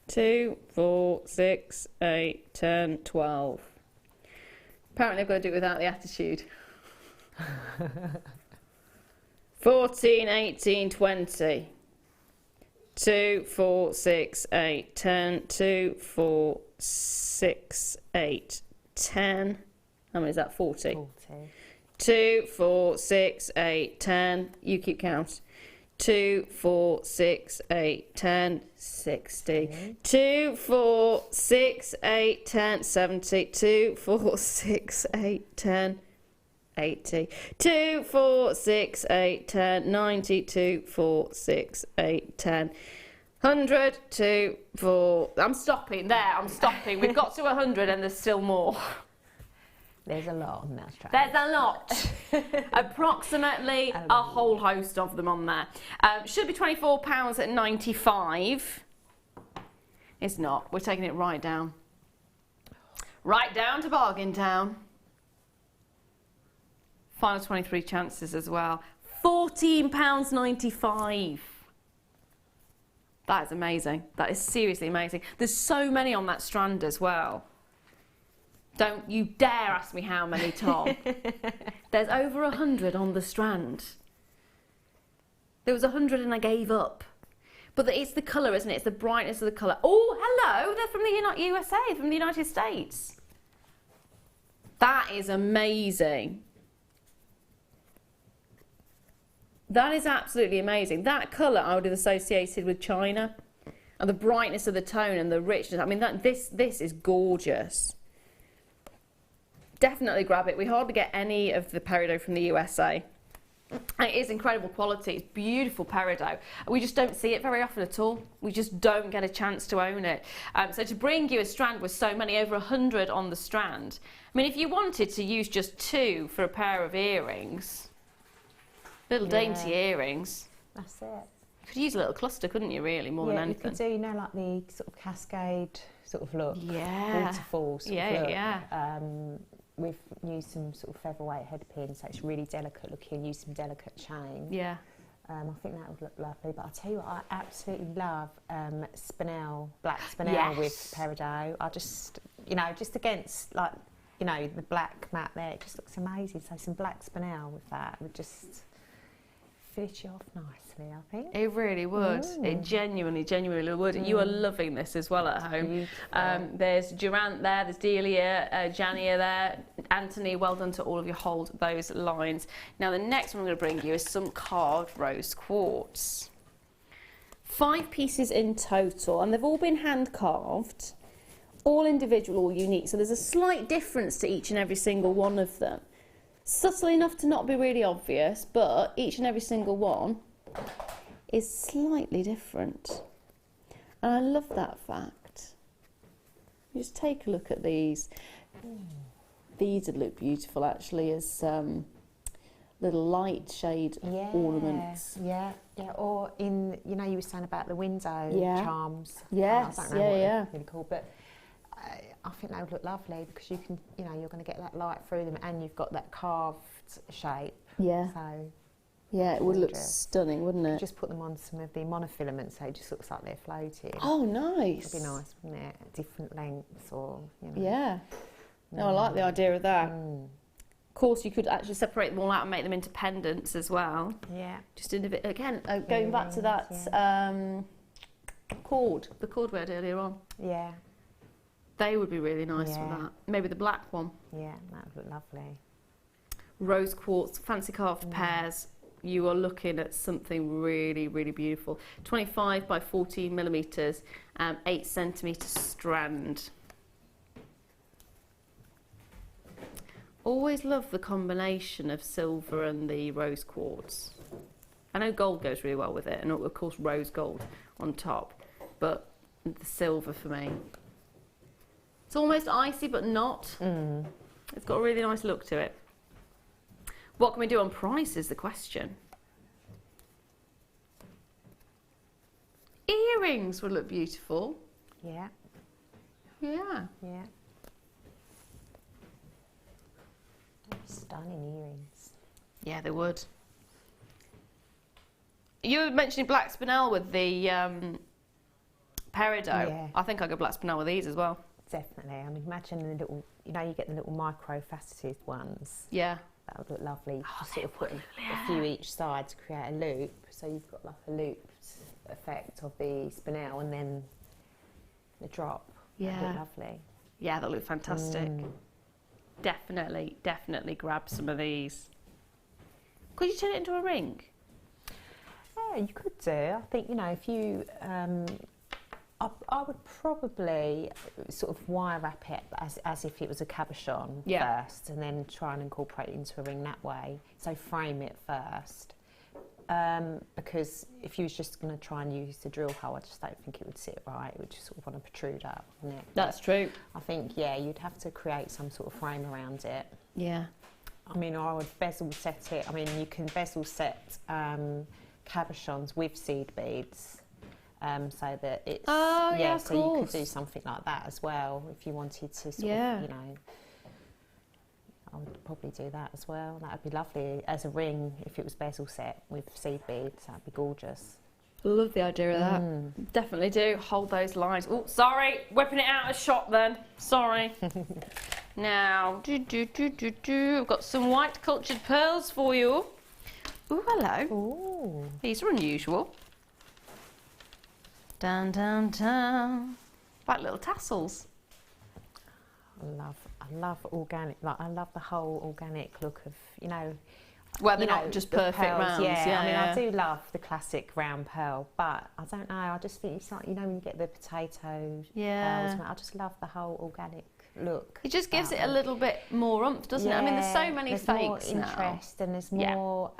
2, 4, 6, 8, 10, 12. Apparently I've got to do it without the attitude. 14, 18, 20. 2, 4, 6, 8, 10. 2, 4, 6, 8, 10. How many is that? 40. 40. 2, 4, 6, 8, 10. You keep count. 2, 4, 6, 8, 10, 60. 2, 4, 6, 8, 10, 70. 2, 4, 6, 8, 10, 80. 2, 4, 6, 8, 10, 90. 2, 4, 6, 8, 10. 100, 2, 4. I'm stopping there. I'm stopping. We've got to 100 and there's still more. There's a lot on that strand. There's a lot. Approximately a whole host of them on there. Should be £24.95. It's not. We're taking it right down. Right down to Bargain Town. Final 23 chances as well. £14.95. That is amazing. That is seriously amazing. There's so many on that strand as well. Don't you dare ask me how many, Tom. There's over 100 on the strand. There was 100 and I gave up. But it's the colour, isn't it? It's the brightness of the colour. Oh, hello, they're from the USA, from the United States. That is amazing. That is absolutely amazing. That colour I would have associated with China. And the brightness of the tone and the richness. I mean, this is gorgeous. Definitely grab it. We hardly get any of the peridot from the USA. And it is incredible quality. It's beautiful peridot. We just don't see it very often at all. We just don't get a chance to own it. So to bring you a strand with so many, over 100 on the strand. I mean, if you wanted to use just 2 for a pair of earrings, little dainty earrings. That's it. You could use a little cluster, couldn't you, really, more than anything? You could do, you know, like the sort of cascade sort of look. Yeah. Waterfall sort of look. Yeah. We've used some sort of featherweight head pins, so it's really delicate looking. Use some delicate chain. Yeah. I think that would look lovely. But I'll tell you what, I absolutely love spinel, black spinel with peridot. I just, you know, just against like, you know, the black matte there, it just looks amazing. So some black spinel with that would just finish you off nicely, I think. It really would. It genuinely would. You are loving this as well at home. There's Durant there, there's Delia, Jania there, Anthony, well done to all of you. Hold those lines. Now the next one I'm going to bring you is some carved rose quartz. 5 pieces in total, and they've all been hand carved, all individual, all unique. So there's a slight difference to each and every single one of them. Subtle enough to not be really obvious, but each and every single one is slightly different. And I love that fact. Just take a look at these. These would look beautiful actually as little light shade ornaments. Yeah, or in, you know, you were saying about the window charms. Yes, I don't know what they're really called, but I think they would look lovely because you can, you know, you're going to get that light through them, and you've got that carved shape. Yeah. So yeah, it would look stunning, wouldn't it? Just put them on some of the monofilaments, so it just looks like they're floating. Oh, nice. It'd be nice, wouldn't it? Different lengths, or you know. Yeah. No, I like the idea of that. Of course, you could actually separate them all out and make them into pendants as well. Yeah. Just individual. Again, going back to that cord, the cord we had earlier on. Yeah. They would be really nice with that. Maybe the black one. Yeah, that would look lovely. Rose quartz, fancy carved pears. You are looking at something really, really beautiful. 25 by 14 millimeters, 8 centimeter strand. Always love the combination of silver and the rose quartz. I know gold goes really well with it, and of course rose gold on top, but the silver for me. It's almost icy, but not. It's got a really nice look to it. What can we do on price is the question. Earrings would look beautiful. Yeah. Yeah. Yeah. Stunning earrings. Yeah, they would. You were mentioning black spinel with the peridot. Yeah. I think I'll go black spinel with these as well. Definitely. I mean, imagine the little, you know, you get the little micro faceted ones. Yeah. That would look lovely. You just sort of put a few each side to create a loop. So you've got like a looped effect of the spinel and then the drop. Yeah. That would look lovely. Yeah, that look fantastic. Definitely grab some of these. Could you turn it into a ring? Yeah, you could do. I think, you know, if you, I would probably sort of wire wrap it as if it was a cabochon first, and then try and incorporate it into a ring that way. So frame it first. Because if you was just going to try and use the drill hole, I just don't think it would sit right. It would just sort of want to protrude out, wouldn't it? That's true. I think, yeah, you'd have to create some sort of frame around it. Yeah. I mean, I would bezel set it. I mean, you can bezel set cabochons with seed beads, so that it's so you could do something like that as well if you wanted to sort of, you know. I would probably do that as well. That would be lovely as a ring if it was bezel set with seed beads. That'd be gorgeous. Love the idea of that. Definitely do. Hold those lines. Oh, sorry, whipping it out of shot then. Sorry. Now, I've got some white cultured pearls for you. Oh, hello. Ooh. These are unusual. Dun, dun, dun. Like little tassels. I love organic. Like, I love the whole organic look of, you know. Well, they're not just perfect pearls, rounds. Yeah, I mean, I do love the classic round pearl, but I don't know. I just think it's like, you know, when you get the potato pearls. I just love the whole organic look. It just gives it a little bit more oomph, doesn't it? I mean, there's so many fakes more interest now. And there's more.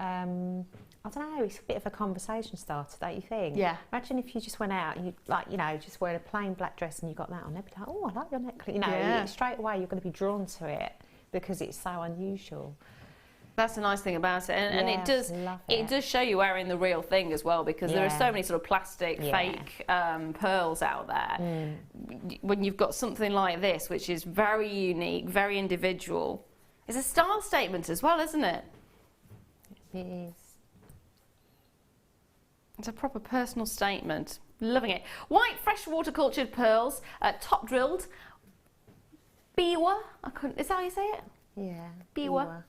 I don't know. It's a bit of a conversation starter, don't you think? Yeah. Imagine if you just went out and you, like, you know, just wearing a plain black dress and you got that on. They'd be like, oh, I like your necklace. You know, straight away you're going to be drawn to it because it's so unusual. That's the nice thing about it, and it does show you wearing the real thing as well, because there are so many sort of plastic fake pearls out there. When you've got something like this, which is very unique, very individual, it's a style statement as well, isn't it? It is. It's a proper personal statement. Loving it. White freshwater cultured pearls, top drilled. Biwa. Is that how you say it? Yeah. Biwa.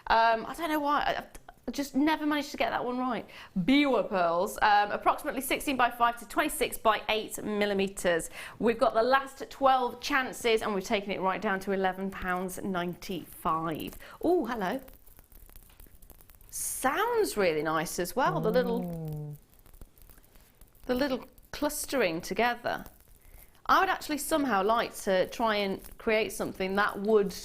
I don't know why. I just never managed to get that one right. Biwa pearls, approximately 16 by 5 to 26 by 8 millimeters. We've got the last 12 chances, and we've taken it right down to £11.95. Oh, hello. Sounds really nice as well. The the little clustering together. I would actually somehow like to try and create something that would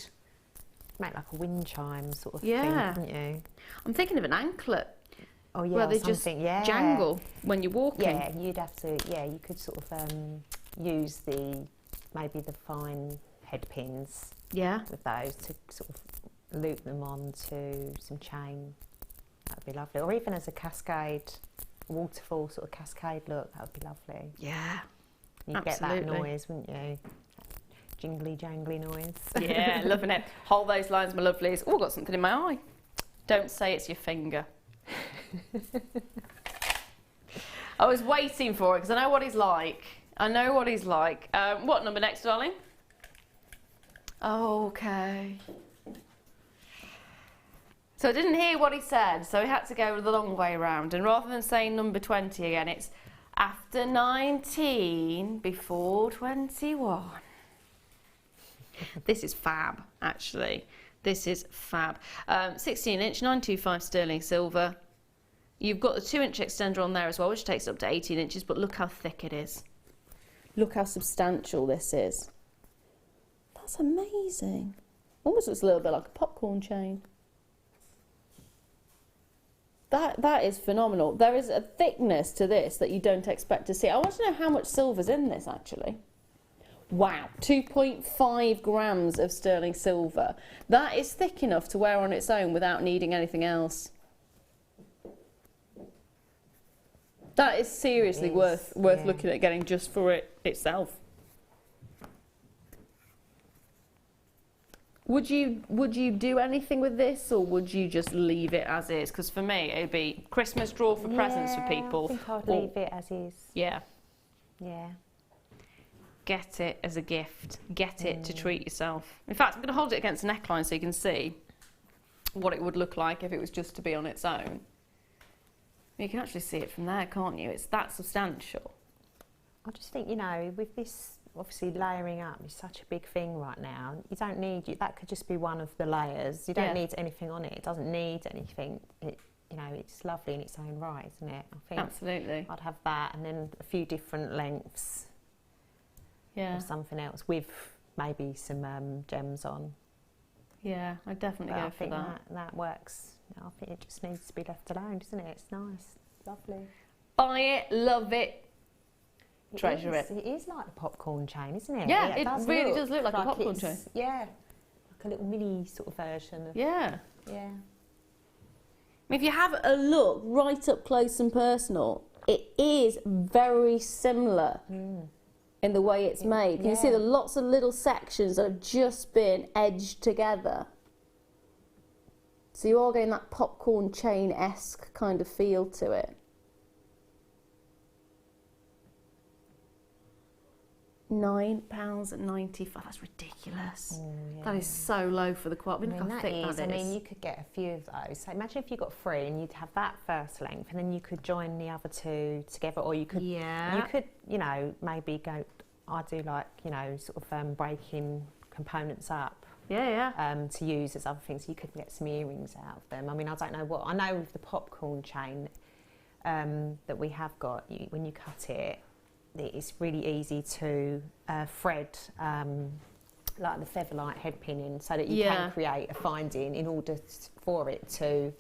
make like a wind chime sort of yeah. thing, wouldn't you? I'm thinking of an anklet. Oh yeah, where they just yeah. jangle when you're walking. Yeah, you'd have to. Yeah, you could sort of use maybe the fine head pins. Yeah. With those to sort of loop them onto some chain. That would be lovely. Or even as a cascade, waterfall sort of cascade look. That would be lovely. Yeah. You'd absolutely. Get that noise, wouldn't you? Jingly jangly noise. Yeah, loving it. Hold those lines, my lovelies. Oh, got something in my eye. Don't say it's your finger. I was waiting for it because I know what he's like. I know what he's like. What number next, darling? Okay. So I didn't hear what he said, so he had to go the long way round. And rather than saying number 20 again, it's after 19, before 21. This is fab, actually. This is fab. 16-inch, 925 sterling silver. You've got the 2-inch extender on there as well, which takes up to 18 inches, but look how thick it is. Look how substantial this is. That's amazing. Almost looks a little bit like a popcorn chain. That is phenomenal. There is a thickness to this that you don't expect to see. I want to know how much silver's in this, actually. Wow, 2.5 grams of sterling silver. That is thick enough to wear on its own without needing anything else. That is seriously worth looking at getting just for it itself. Would you do anything with this, or would you just leave it as is? Because for me, it'd be Christmas drawer for presents for people. I think I'd leave it as is. Yeah. Yeah. Get it as a gift. Get it to treat yourself. In fact, I'm going to hold it against the neckline so you can see what it would look like if it was just to be on its own. You can actually see it from there, can't you? It's that substantial. I just think, you know, with this, obviously layering up is such a big thing right now. You don't need, that could just be one of the layers. You don't need anything on it. It doesn't need anything. You know, it's lovely in its own right, isn't it? I think absolutely. I'd have that, and then a few different lengths. Yeah. Or something else with maybe some gems on. Yeah, I'd definitely go for that. That works. I think it just needs to be left alone, doesn't it? It's nice, lovely. Buy it, love it, treasure it. It is like a popcorn chain, isn't it? Yeah, it really does look like a popcorn chain. Yeah, like a little mini sort of version of. Yeah. Yeah. If you have a look right up close and personal, it is very similar in the way it's made. You can see there are lots of little sections that have just been edged together. So you are getting that popcorn chain-esque kind of feel to it. £9.95. That's ridiculous. Oh, yeah. That is so low for the quality. I mean, you could get a few of those. So imagine if you got 3 and you'd have that first length, and then you could join the other 2 together, or you could, you know, maybe go. I do like, you know, sort of breaking components up. To use as other things. You could get some earrings out of them. I mean, I don't know what. I know with the popcorn chain that we have got, when you cut it, it's really easy to thread like the featherlight head pin in, so that you can create a finding in order for it to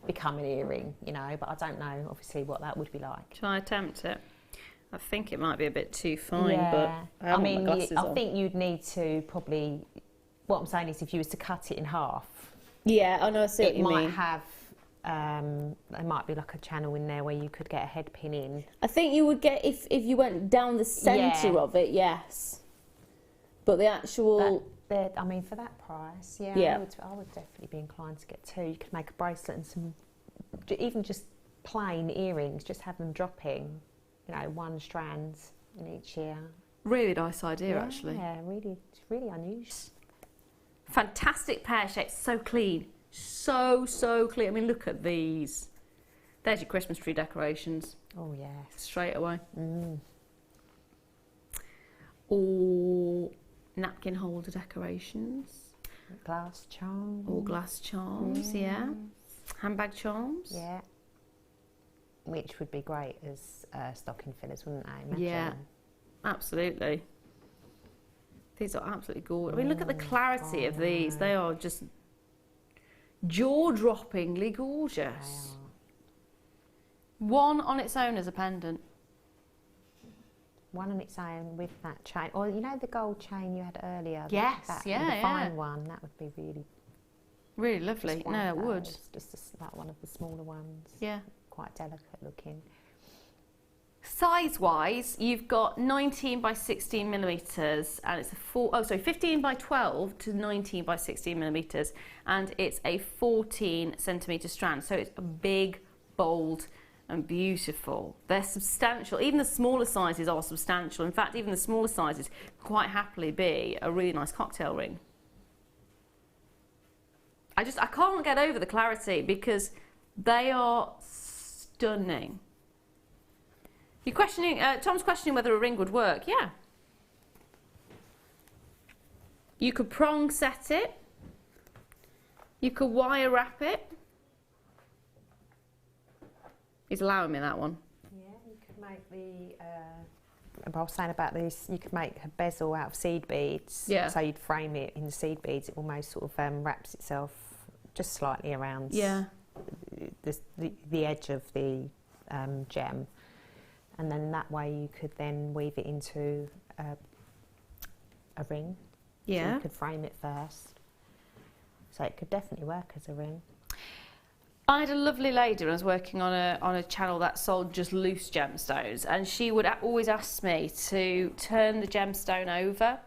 become an earring, you know. But I don't know, obviously, what that would be like. Shall I attempt it? I think it might be a bit too fine, but I mean, I think you'd need to probably. What I'm saying is, if you was to cut it in half, I know. I see what you mean. It might have. There might be like a channel in there where you could get a head pin in. I think you would get if you went down the centre of it, yes. But the actual. I mean, for that price, I would definitely be inclined to get 2. You could make a bracelet and some, even just plain earrings. Just have them dropping, you know, 1 strand in each ear. Really nice idea, actually. Yeah, really, it's really unusual. Fantastic pear shapes, so clean. So clean. I mean, look at these. There's your Christmas tree decorations. Oh, yes. Straight away. Or napkin holder decorations. Glass charms. Or glass charms, yeah. Handbag charms. Yeah. which would be great as stocking fillers, wouldn't they? Imagine. Yeah, absolutely. These are absolutely gorgeous. I mean, look at the clarity of these. They are just jaw-droppingly gorgeous. One on its own as a pendant. One on its own with that chain. Or, you know, the gold chain you had earlier? Yes, that, yeah, the fine one. That would be really... Really lovely. No, it would. Just like one of the smaller ones. Yeah. Quite delicate looking. Size-wise, you've got 19 by 16 millimeters, and it's a 15 by 12 to 19 by 16 millimeters, and it's a 14 centimeter strand. So it's a big, bold, and beautiful. They're substantial. Even the smaller sizes are substantial. In fact, even the smaller sizes quite happily be a really nice cocktail ring. I can't get over the clarity because they are stunning. You're questioning, Tom's questioning whether a ring would work. Yeah. You could prong set it. You could wire wrap it. He's allowing me that one. Yeah, you could make the... I was saying about this, you could make a bezel out of seed beads. Yeah. So you'd frame it in the seed beads. It almost sort of wraps itself just slightly around the edge of the gem. And then that way you could then weave it into a ring. Yeah. So you could frame it first. So it could definitely work as a ring. I had a lovely lady when I was working on a channel that sold just loose gemstones, and she would always ask me to turn the gemstone over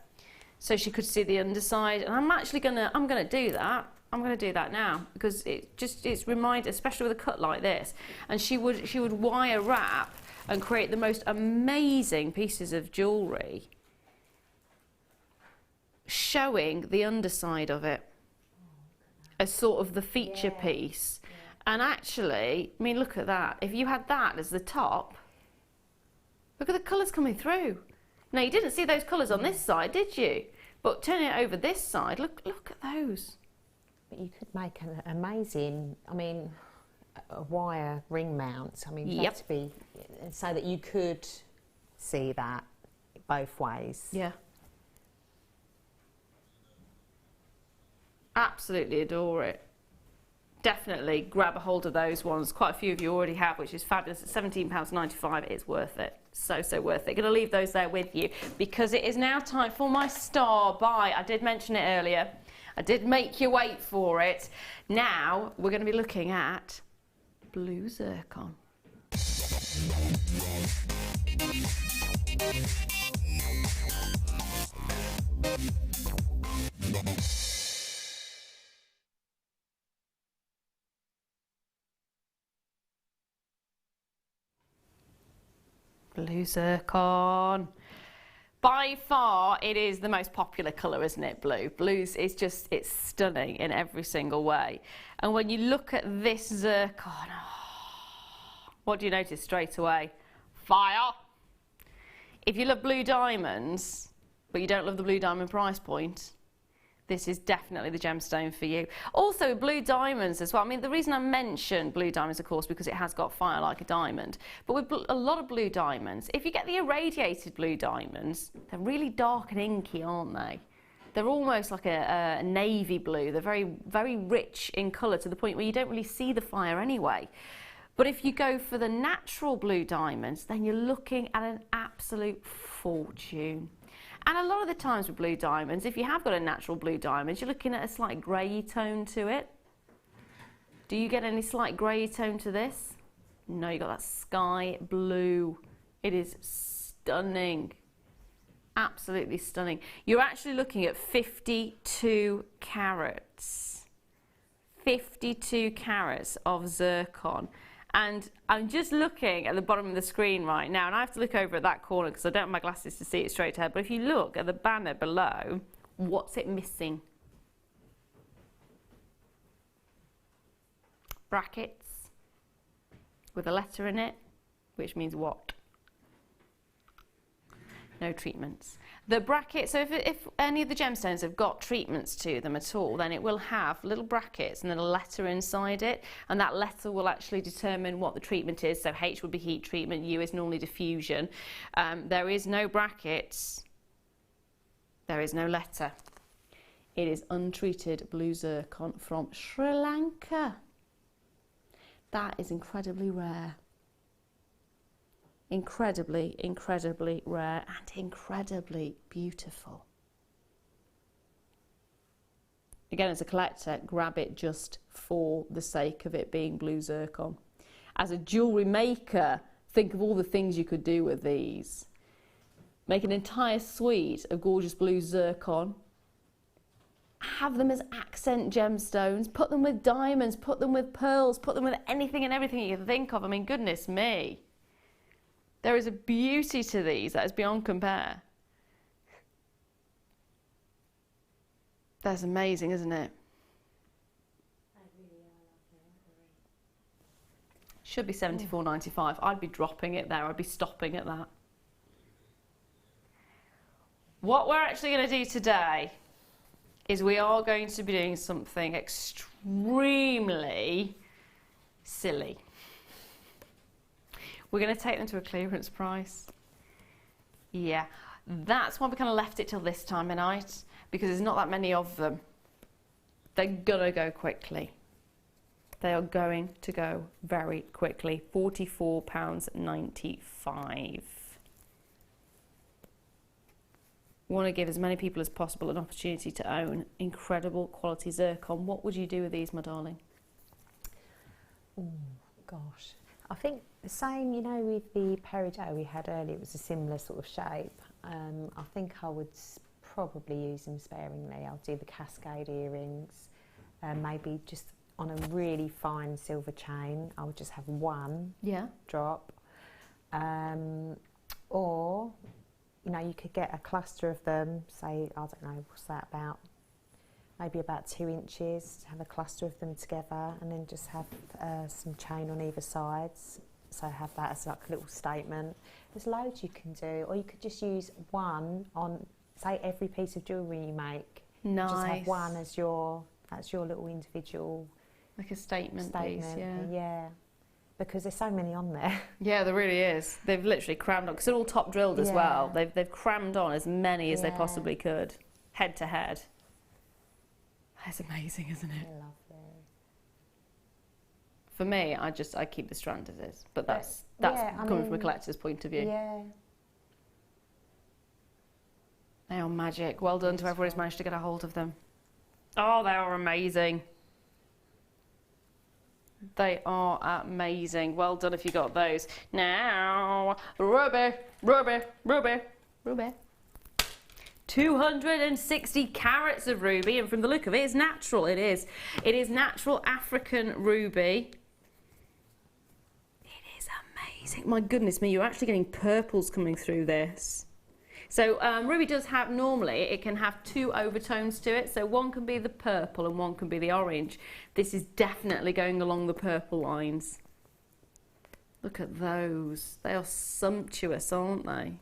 so she could see the underside. And I'm actually gonna do that. I'm gonna do that now because it's reminded, especially with a cut like this. And she would wire wrap and create the most amazing pieces of jewellery showing the underside of it as sort of the feature piece. And actually, I mean, look at that. If you had that as the top, look at the colours coming through. Now, you didn't see those colours on this side, did you? But turning it over this side, look at those. But you could make an amazing, I mean, a wire ring mount. I mean, to be so that you could see that both ways. Yeah. Absolutely adore it. Definitely grab a hold of those ones. Quite a few of you already have, which is fabulous. At £17.95, it's worth it. So worth it. Going to leave those there with you because it is now time for my star buy. I did mention it earlier. I did make you wait for it. Now we're going to be looking at blue zircon. Blue zircon. By far, it is the most popular colour, isn't it, blue? Blues is just, it's stunning in every single way. And when you look at this zircon, what do you notice straight away? Fire! If you love blue diamonds, but you don't love the blue diamond price point, this is definitely the gemstone for you. Also, blue diamonds as well. I mean, the reason I mention blue diamonds, of course, because it has got fire like a diamond. But with a lot of blue diamonds, if you get the irradiated blue diamonds, they're really dark and inky, aren't they? They're almost like a navy blue. They're very, very rich in colour to the point where you don't really see the fire anyway. But if you go for the natural blue diamonds, then you're looking at an absolute fortune. And a lot of the times with blue diamonds, if you have got a natural blue diamond, you're looking at a slight grey tone to it. Do you get any slight grey tone to this? No, you got that sky blue. It is stunning. Absolutely stunning. You're actually looking at 52 carats. 52 carats of zircon. And I'm just looking at the bottom of the screen right now, and I have to look over at that corner because I don't have my glasses to see it straight ahead. But if you look at the banner below, what's it missing? Brackets with a letter in it, which means what? no treatments. The bracket, so if any of the gemstones have got treatments to them at all, then it will have little brackets and then a letter inside it, and that letter will actually determine what the treatment is. So H would be heat treatment, U is normally diffusion. There is no brackets, there is no letter. It is untreated blue zircon from Sri Lanka. That is incredibly rare. Incredibly, incredibly rare and incredibly beautiful. Again, as a collector, grab it just for the sake of it being blue zircon. As a jewellery maker, think of all the things you could do with these. Make an entire suite of gorgeous blue zircon. Have them as accent gemstones. Put them with diamonds, put them with pearls, put them with anything and everything you can think of. I mean, goodness me. There is a beauty to these that is beyond compare. That's amazing, isn't it? Should be £74.95. I'd be dropping it there. I'd be stopping at that. What we're actually going to do today is we are going to be doing something extremely silly. We're going to take them to a clearance price. Yeah, that's why we kind of left it till this time of night, because there's not that many of them. They're going to go quickly. They are going to go very quickly. £44.95. We want to give as many people as possible an opportunity to own incredible quality zircon. What would you do with these, my darling? Oh, gosh. I think the same, you know, with the peridot we had earlier, it was a similar sort of shape. I think I would probably use them sparingly. I'll do the cascade earrings, maybe just on a really fine silver chain. I would just have one drop. Or, you know, you could get a cluster of them, say, I don't know, what's that about? Maybe about 2 inches, have a cluster of them together, and then just have some chain on either sides. So have that as like a little statement. There's loads you can do, or you could just use one on, say, every piece of jewellery you make. Nice. Just have one as that's your little individual. Like a statement piece, yeah. Because there's so many on there. Yeah, there really is. They've literally crammed on, because they're all top drilled as well. They've crammed on as many as they possibly could, head to head. That's amazing, isn't it? Lovely. For me, I keep the strand as is, but that's coming from a collector's point of view. Yeah. They are magic. Well done to whoever has managed to get a hold of them. Oh, they are amazing. They are amazing. Well done if you got those. Now, ruby, ruby, ruby, ruby. 260 carats of ruby, and from the look of it, it's natural. It is. It is natural African ruby. It is amazing. My goodness me, you're actually getting purples coming through this. So ruby does have, normally, it can have 2 overtones to it. So one can be the purple and one can be the orange. This is definitely going along the purple lines. Look at those. They are sumptuous, aren't they?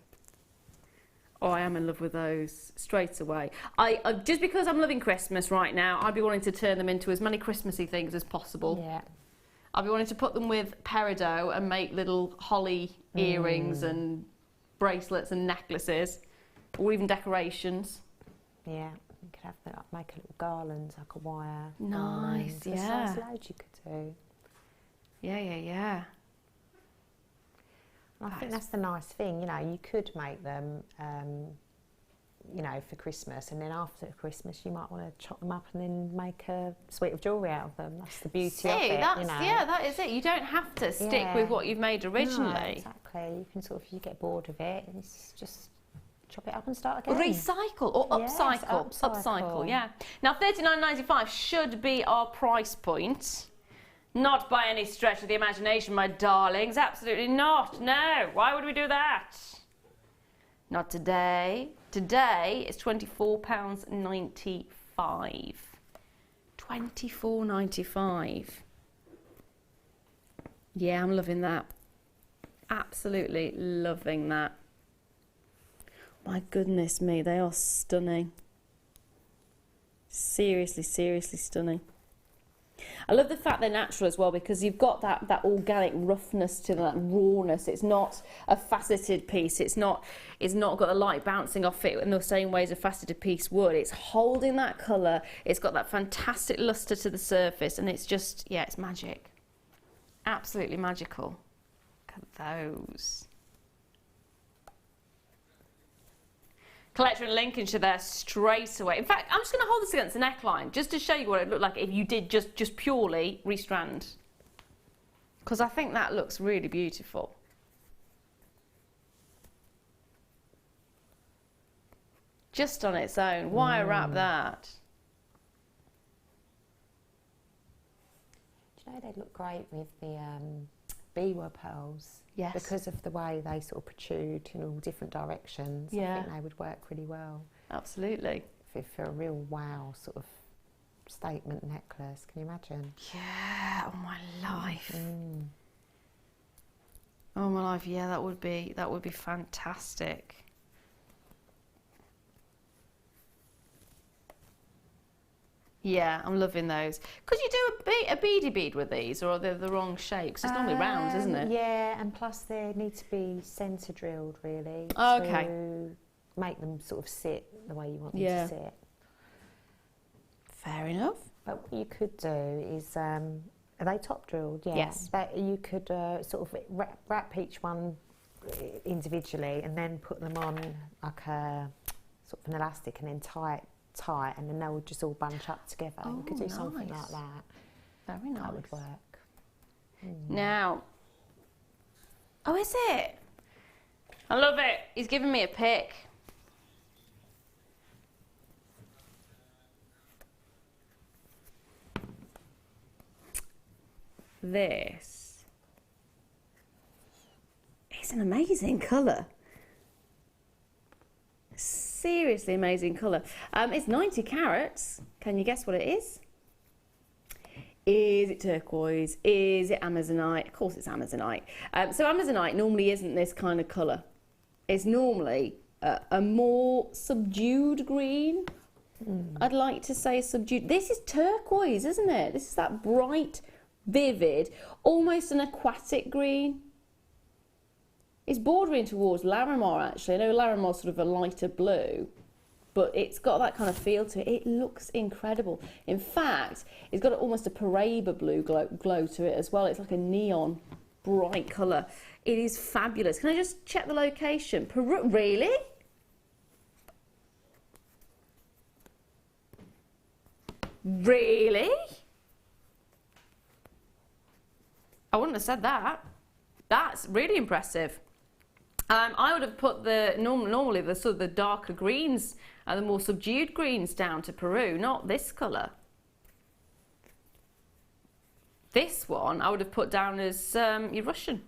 Oh, I am in love with those straight away. Just because I'm loving Christmas right now, I'd be wanting to turn them into as many Christmassy things as possible. Yeah. I'd be wanting to put them with peridot and make little holly earrings and bracelets and necklaces, or even decorations. Yeah, you could have make a little garland, like a wire. Nice, yeah. There's loads you could do. Yeah. I think that's the nice thing, you know, you could make them, you know, for Christmas, and then after Christmas you might want to chop them up and then make a suite of jewellery out of them. That's the beauty of it, you know. Yeah, that is it. You don't have to stick with what you've made originally. No, exactly. You can sort of, you get bored of it, and it's just chop it up and start again. Recycle or upcycle. Yes, upcycle, yeah. Now, $39.95 should be our price point. Not by any stretch of the imagination, my darlings. Absolutely not. No. Why would we do that? Not today. Today it's £24.95. £24.95. Yeah, I'm loving that. Absolutely loving that. My goodness me, they are stunning. Seriously, seriously stunning. I love the fact they're natural as well, because you've got that organic roughness to that rawness. It's not a faceted piece. It's not got the light bouncing off it in the same way as a faceted piece would. It's holding that colour. It's got that fantastic lustre to the surface, and it's just, yeah, it's magic. Absolutely magical. Look at those. Collector in Lincolnshire there straight away. In fact, I'm just going to hold this against the neckline just to show you what it looked like if you did just purely restrand. Because I think that looks really beautiful. Just on its own. Wire wrap that. Do you know they'd look great with the beaver pearls? Yes. Because of the way they sort of protrude in all different directions. Yeah. I think they would work really well. Absolutely. For a real wow sort of statement necklace. Can you imagine? Yeah, oh my life. Oh my life, yeah, that would be fantastic. Yeah, I'm loving those. Could you do a beady bead with these, or are they the wrong shape? 'Cause it's normally round, isn't it? Yeah, and plus they need to be centre drilled really Okay. to make them sort of sit the way you want them to sit. Fair enough. But what you could do is, are they top drilled? Yeah. Yes. But you could sort of wrap each one individually and then put them on like a sort of an elastic and then tie it tight, and then they would just all bunch up together. Oh, you could do something nice. like that. Very nice. That would work. Now, oh, is it? I love it. He's giving me a pick. This is an amazing colour. Seriously amazing colour. It's 90 carats. Can you guess what it is? Is it turquoise? Is it amazonite? Of course it's amazonite. So amazonite normally isn't this kind of colour. It's normally a more subdued green. I'd like to say subdued. This is turquoise, isn't it? This is that bright, vivid, almost an aquatic green. It's bordering towards Larimar, actually. I know Larimar's sort of a lighter blue, but it's got that kind of feel to it. It looks incredible. In fact, it's got almost a Paraiba blue glow to it as well. It's like a neon bright colour. It is fabulous. Can I just check the location? Peru, really? Really? I wouldn't have said that. That's really impressive. I would have put the normally the sort of the darker greens and the more subdued greens down to Peru, not this colour. This one I would have put down as your Russian.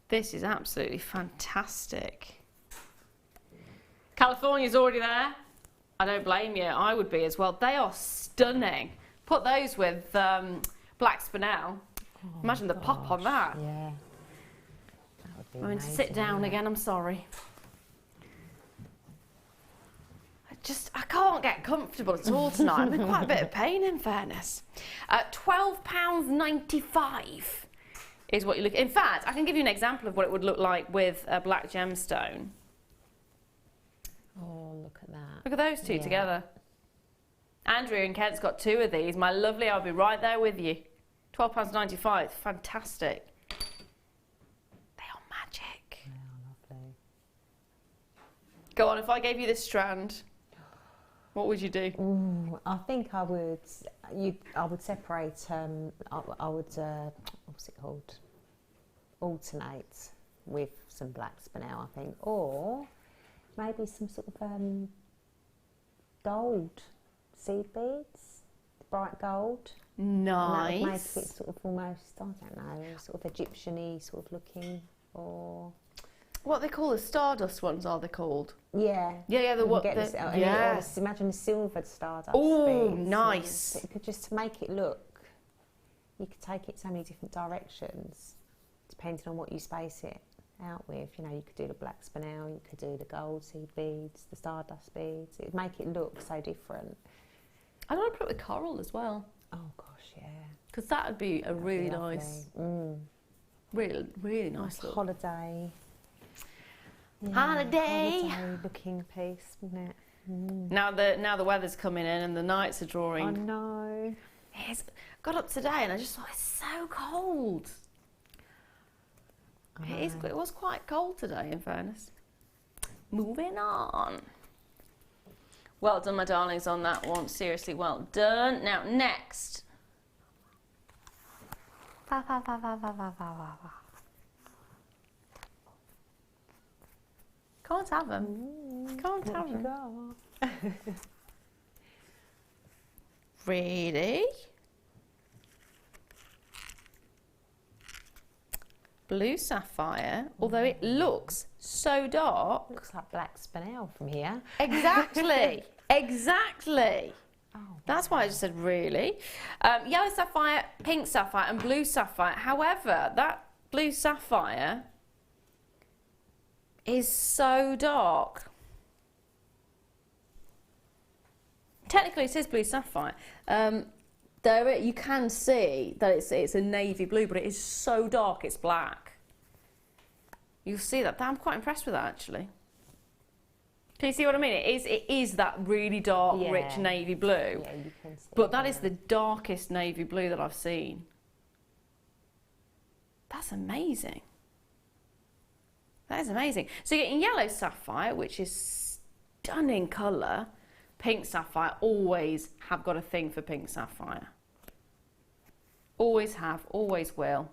This is absolutely fantastic. California's already there. I don't blame you. I would be as well. They are stunning. Put those with black spinel. Imagine the pop on that. Yeah. That would be I'm going to amazing, sit down again. I'm sorry. I can't get comfortable at all tonight. I'm in quite a bit of pain, in fairness. £12.95. Is what you look. In fact, I can give you an example of what it would look like with a black gemstone. Oh, look at that. Look at those two together. Andrea in Kent's got 2 of these. My lovely, I'll be right there with you. £12.95. Fantastic. They are magic. They are lovely. Go on, if I gave you this strand, what would you do? I think I would. I would separate. I would. What's it called? Alternate with some black spinel, I think, or maybe some sort of gold seed beads, bright gold. Nice. And that would make it sort of almost, I don't know, sort of Egyptian-y sort of looking, or what they call the Stardust ones, are they called? Yeah. Yeah, the what? Yes. Imagine a silvered Stardust. Oh, beads. nice. So it could just to make it look. You could take it so many different directions, depending on what you space it out with. You know, you could do the black spinel, you could do the gold seed beads, the Stardust beads. It'd make it look so different. I'd want to put it with coral as well. Oh gosh, yeah. Because that would be a really nice, really nice look. Holiday. Yeah, Holiday looking piece, wouldn't it? Now the weather's coming in and the nights are drawing. I know. Got up today and I just thought it's so cold. It was quite cold today, in fairness. Moving on. Well done, my darlings, on that one. Seriously, well done. Now next. Can't have them. Can't have them. Really? Blue sapphire, although it looks so dark. Looks like black spinel from here. Exactly. Exactly. Oh, that's why I just said really. Yellow sapphire, pink sapphire and blue sapphire. However, that blue sapphire is so dark. Technically it is blue sapphire. There you can see that it's a navy blue, but it is so dark it's black. You'll see that. I'm quite impressed with that, actually. Can you see what I mean? It is that really dark, rich navy blue. Yeah, you can see. But that is the darkest navy blue that I've seen. That's amazing. That is amazing. So you're getting yellow sapphire, which is stunning colour. Pink sapphire, always have got a thing for pink sapphire. Always have, always will.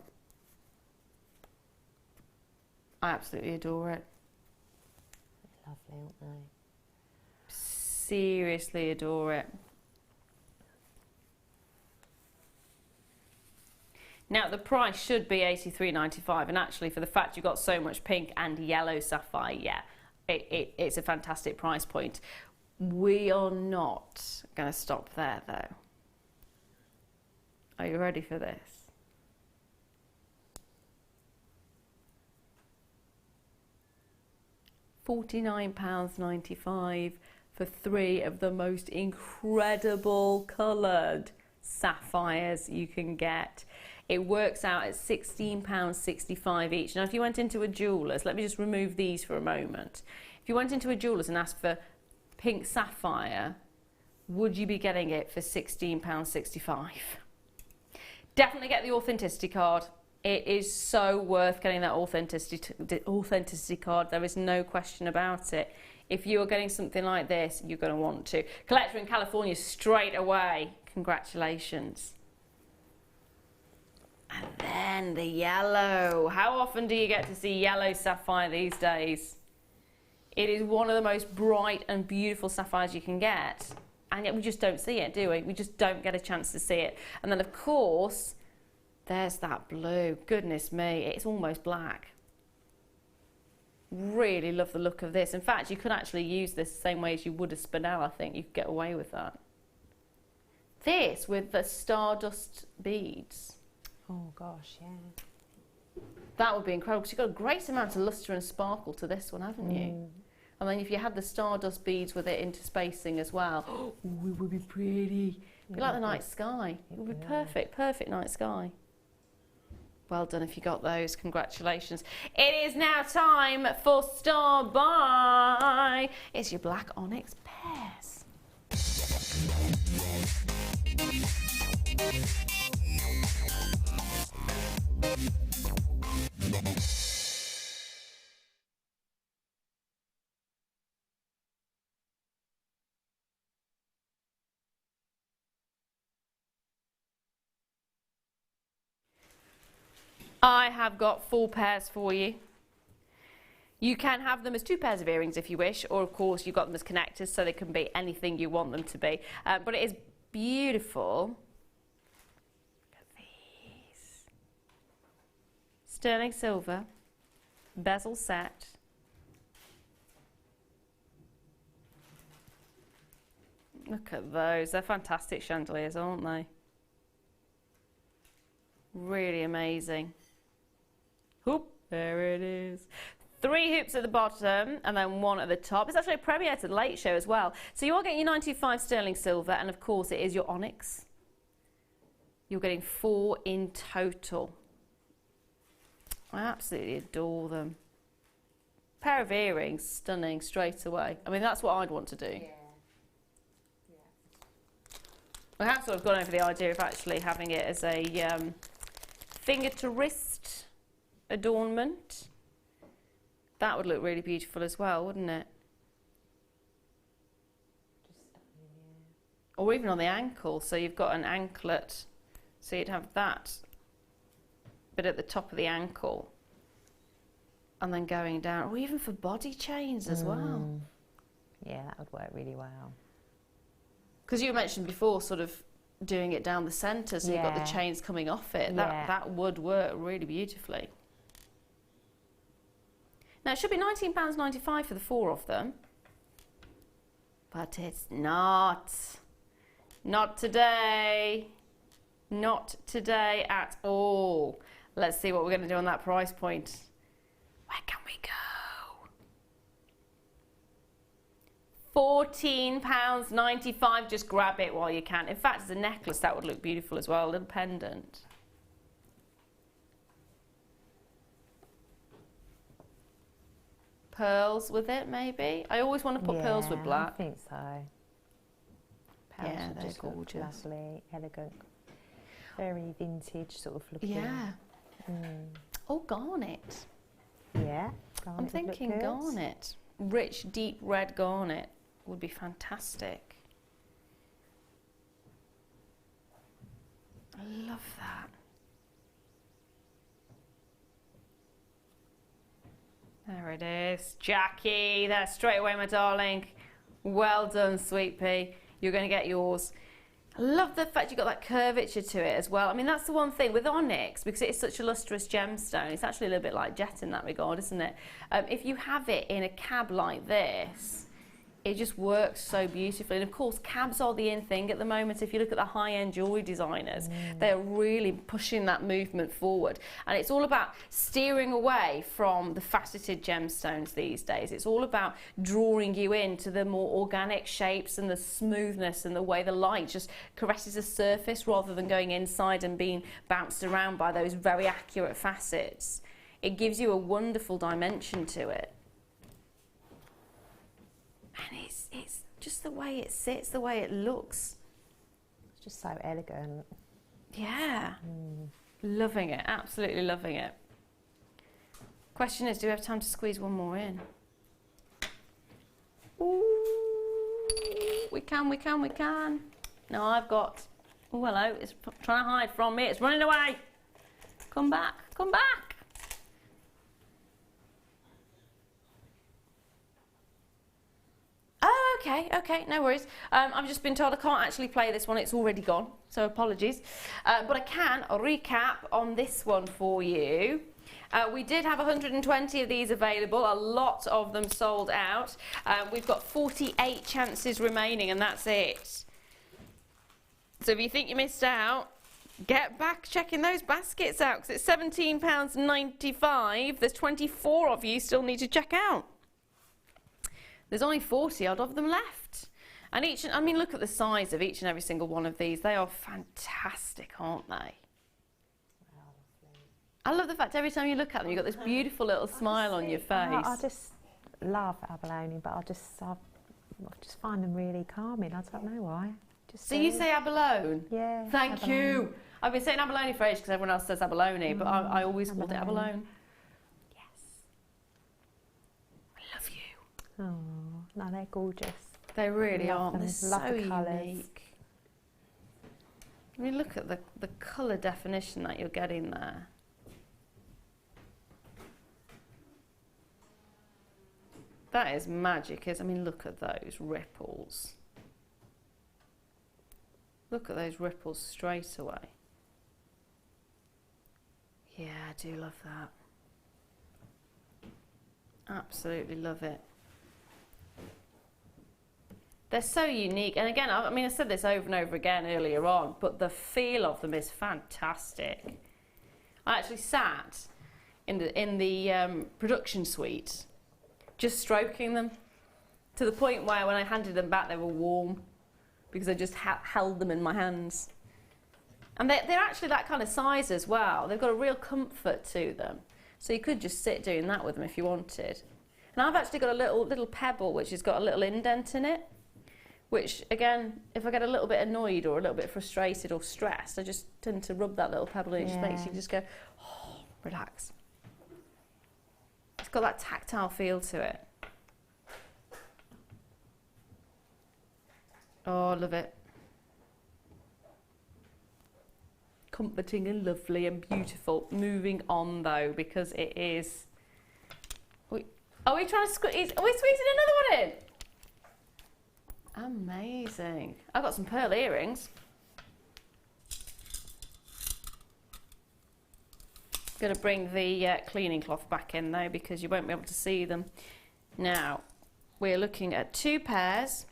I absolutely adore it. Lovely, aren't they? Seriously adore it. Now the price should be $83.95, and actually for the fact you've got so much pink and yellow sapphire, yeah, it's a fantastic price point. We are not going to stop there though. Are you ready for this? £49.95 for 3 of the most incredible coloured sapphires you can get. It works out at £16.65 each. Now if you went into a jeweller's, let me just remove these for a moment. If you went into a jeweller's and asked for pink sapphire, would you be getting it for £16.65? Definitely get the authenticity card. It is so worth getting that authenticity card. There is no question about it. If you are getting something like this, you're going to want to. Collector in California straight away. Congratulations. And then the yellow. How often do you get to see yellow sapphire these days? It is one of the most bright and beautiful sapphires you can get. And yet we just don't see it, do we? We just don't get a chance to see it. And then of course, there's that blue. Goodness me, it's almost black. Really love the look of this. In fact, you could actually use this the same way as you would a spinel, I think. You could get away with that. This with the Stardust beads. Oh gosh, yeah. That would be incredible because you've got a great amount of lustre and sparkle to this one, haven't you? And then if you had the Stardust beads with it interspacing as well, oh, it would be pretty. It'd be like the night sky. It would be perfect, perfect night sky. Well done if you got those. Congratulations. It is now time for Star Buy. It's your black onyx pairs. I have got 4 pairs for you. You can have them as 2 pairs of earrings if you wish, or of course you've got them as connectors so they can be anything you want them to be. But it is beautiful. Look at these. Sterling silver, bezel set, Look at those. They're fantastic chandeliers, aren't they? Really amazing. Hoop, there it is. 3 hoops at the bottom and then 1 at the top. It's actually a premiere to the Late Show as well. So you are getting your 925 sterling silver, and of course it is your onyx. You're getting 4 in total. I absolutely adore them. Pair of earrings, stunning straight away. I mean, that's what I'd want to do. Yeah. I have sort of gone over the idea of actually having it as a finger to wrist adornment. That would look really beautiful as well, wouldn't it? Or even on the ankle, so you've got an anklet, so you'd have that bit at the top of the ankle and then going down, or even for body chains as well. Yeah, that would work really well. Because you mentioned before sort of doing it down the centre, so you've got the chains coming off it. That would work really beautifully. Now, it should be £19.95 for the 4 of them, but it's not. Not today. Not today at all. Let's see what we're going to do on that price point. Where can we go? £14.95. Just grab it while you can. In fact, as a necklace, that would look beautiful as well. A little pendant. Pearls with it, maybe. I always want to put pearls with black. I think so. Pearls Yeah, they're just gorgeous. Lovely, elegant, very vintage sort of looking. Yeah. Oh, garnet. Yeah. I'm thinking garnet. Rich, deep red garnet would be fantastic. I love that. There it is. Jackie, there straight away, my darling. Well done, sweet pea. You're going to get yours. I love the fact you've got that curvature to it as well. I mean, that's the one thing with onyx, because it is such a lustrous gemstone, it's actually a little bit like jet in that regard, isn't it? If you have it in a cab like this, it just works so beautifully. And of course, cabs are the in thing at the moment. If you look at the high-end jewellery designers, they're really pushing that movement forward. And it's all about steering away from the faceted gemstones these days. It's all about drawing you into the more organic shapes and the smoothness and the way the light just caresses a surface rather than going inside and being bounced around by those very accurate facets. It gives you a wonderful dimension to it. And it's just the way it sits, the way it looks. It's just so elegant. Yeah. Loving it, absolutely loving it. Question is, do we have time to squeeze one more in? Ooh, we can. No, I've got... Oh, hello, it's trying to hide from me. It's running away. Come back, come back. Okay, no worries. I've just been told I can't actually play this one, it's already gone, so apologies. But I can recap on this one for you. We did have 120 of these available, a lot of them sold out. We've got 48 chances remaining, and that's it. So if you think you missed out, get back checking those baskets out, because it's £17.95. There's 24 of you still need to check out. There's only 40 odd of them left. And I mean, look at the size of each and every single one of these. They are fantastic, aren't they? I love the fact every time you look at them, you've got this beautiful little smile on your face. I just love abalone, but I just find them really calming. I don't know why. So you say abalone? Yeah. Thank you. I've been saying abalone for ages because everyone else says abalone, but I always called it abalone. Oh, no, they're gorgeous. They really are. They're love so the colours. unique. I mean, look at the colour definition that you're getting there. That is magic. I mean, look at those ripples. Look at those ripples straight away. Yeah, I do love that. Absolutely love it. They're so unique. And again, I mean, I said this over and over again earlier on, but the feel of them is fantastic. I actually sat in the production suite, just stroking them, to the point where when I handed them back, they were warm, because I just held them in my hands. And they're actually that kind of size as well. They've got a real comfort to them. So you could just sit doing that with them if you wanted. And I've actually got a little pebble which has got a little indent in it, which again, if I get a little bit annoyed or a little bit frustrated or stressed, I just tend to rub that little pebble and it just makes you just go, oh, relax. It's got that tactile feel to it. Oh, I love it. Comforting and lovely and beautiful. Moving on though, because it is... Are we trying to squeeze? Are we squeezing another one in? Amazing. I've got some pearl earrings. Going to bring the cleaning cloth back in though, because you won't be able to see them. Now, we're looking at 2 pairs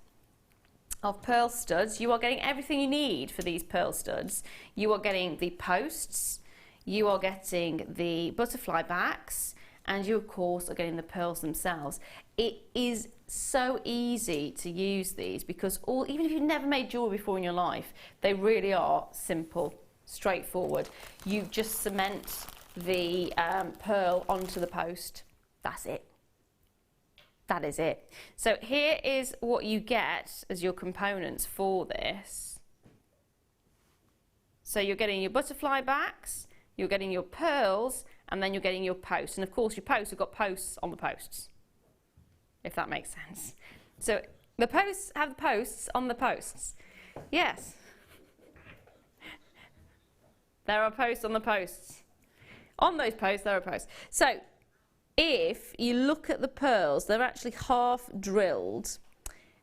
of pearl studs. You are getting everything you need for these pearl studs. You are getting the posts, you are getting the butterfly backs, and you of course are getting the pearls themselves. It is so easy to use these because even if you've never made jewellery before in your life, they really are simple, straightforward. You just cement the pearl onto the post. That's it. That is it. So here is what you get as your components for this. So you're getting your butterfly backs, you're getting your pearls, and then you're getting your posts. And of course your posts have got posts on the posts, if that makes sense. So the posts have the posts on the posts. Yes. There are posts on the posts. On those posts there are posts. So if you look at the pearls, they're actually half drilled,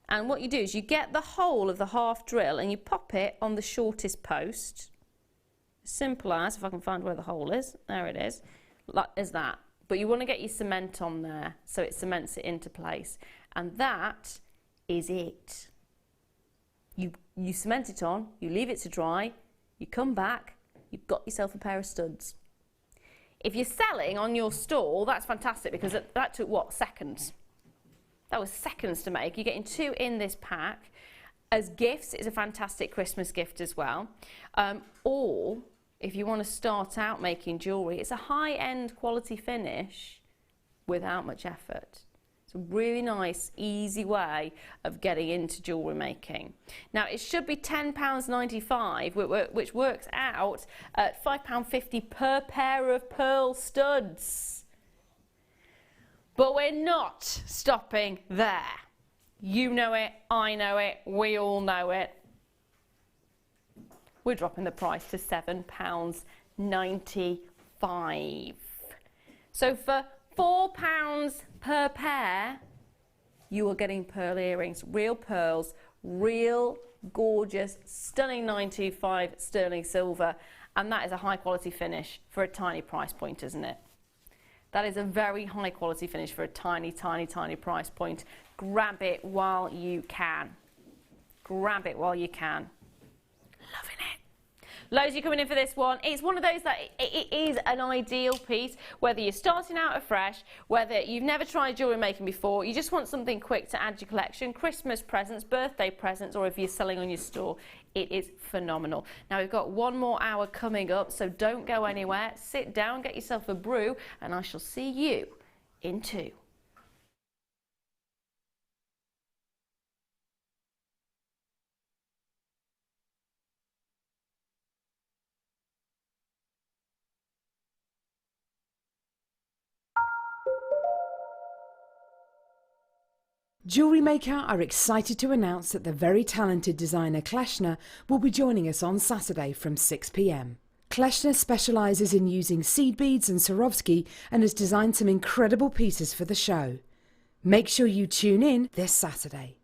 and what you do is you get the hole of the half drill and you pop it on the shortest post. Simple as, if I can find where the hole is, there it is, like as that. But you want to get your cement on there so it cements it into place, and that is it. You cement it on, you leave it to dry, you come back, you've got yourself a pair of studs. If you're selling on your stall, that's fantastic because that took, what, seconds? That was seconds to make. You're getting 2 in this pack. As gifts, it's a fantastic Christmas gift as well. Or if you want to start out making jewellery, it's a high-end quality finish without much effort. It's a really nice, easy way of getting into jewellery making. Now, it should be £10.95, which works out at £5.50 per pair of pearl studs. But we're not stopping there. You know it, I know it, we all know it. We're dropping the price to £7.95. So for £4 per pair, you are getting pearl earrings, real pearls, real gorgeous, stunning 925 sterling silver, and that is a high quality finish for a tiny price point, isn't it? That is a very high quality finish for a tiny, tiny, tiny price point. Grab it while you can. Grab it while you can. Loving it. Loads, you coming in for this one. It's one of those that it is an ideal piece, whether you're starting out afresh, whether you've never tried jewellery making before, you just want something quick to add to your collection, Christmas presents, birthday presents, or if you're selling on your store, it is phenomenal. Now we've got 1 more hour coming up, so don't go anywhere. Sit down, get yourself a brew, and I shall see you in 2. Jewellery Maker are excited to announce that the very talented designer Kleshner will be joining us on Saturday from 6 p.m. Kleshner specialises in using seed beads and Swarovski and has designed some incredible pieces for the show. Make sure you tune in this Saturday.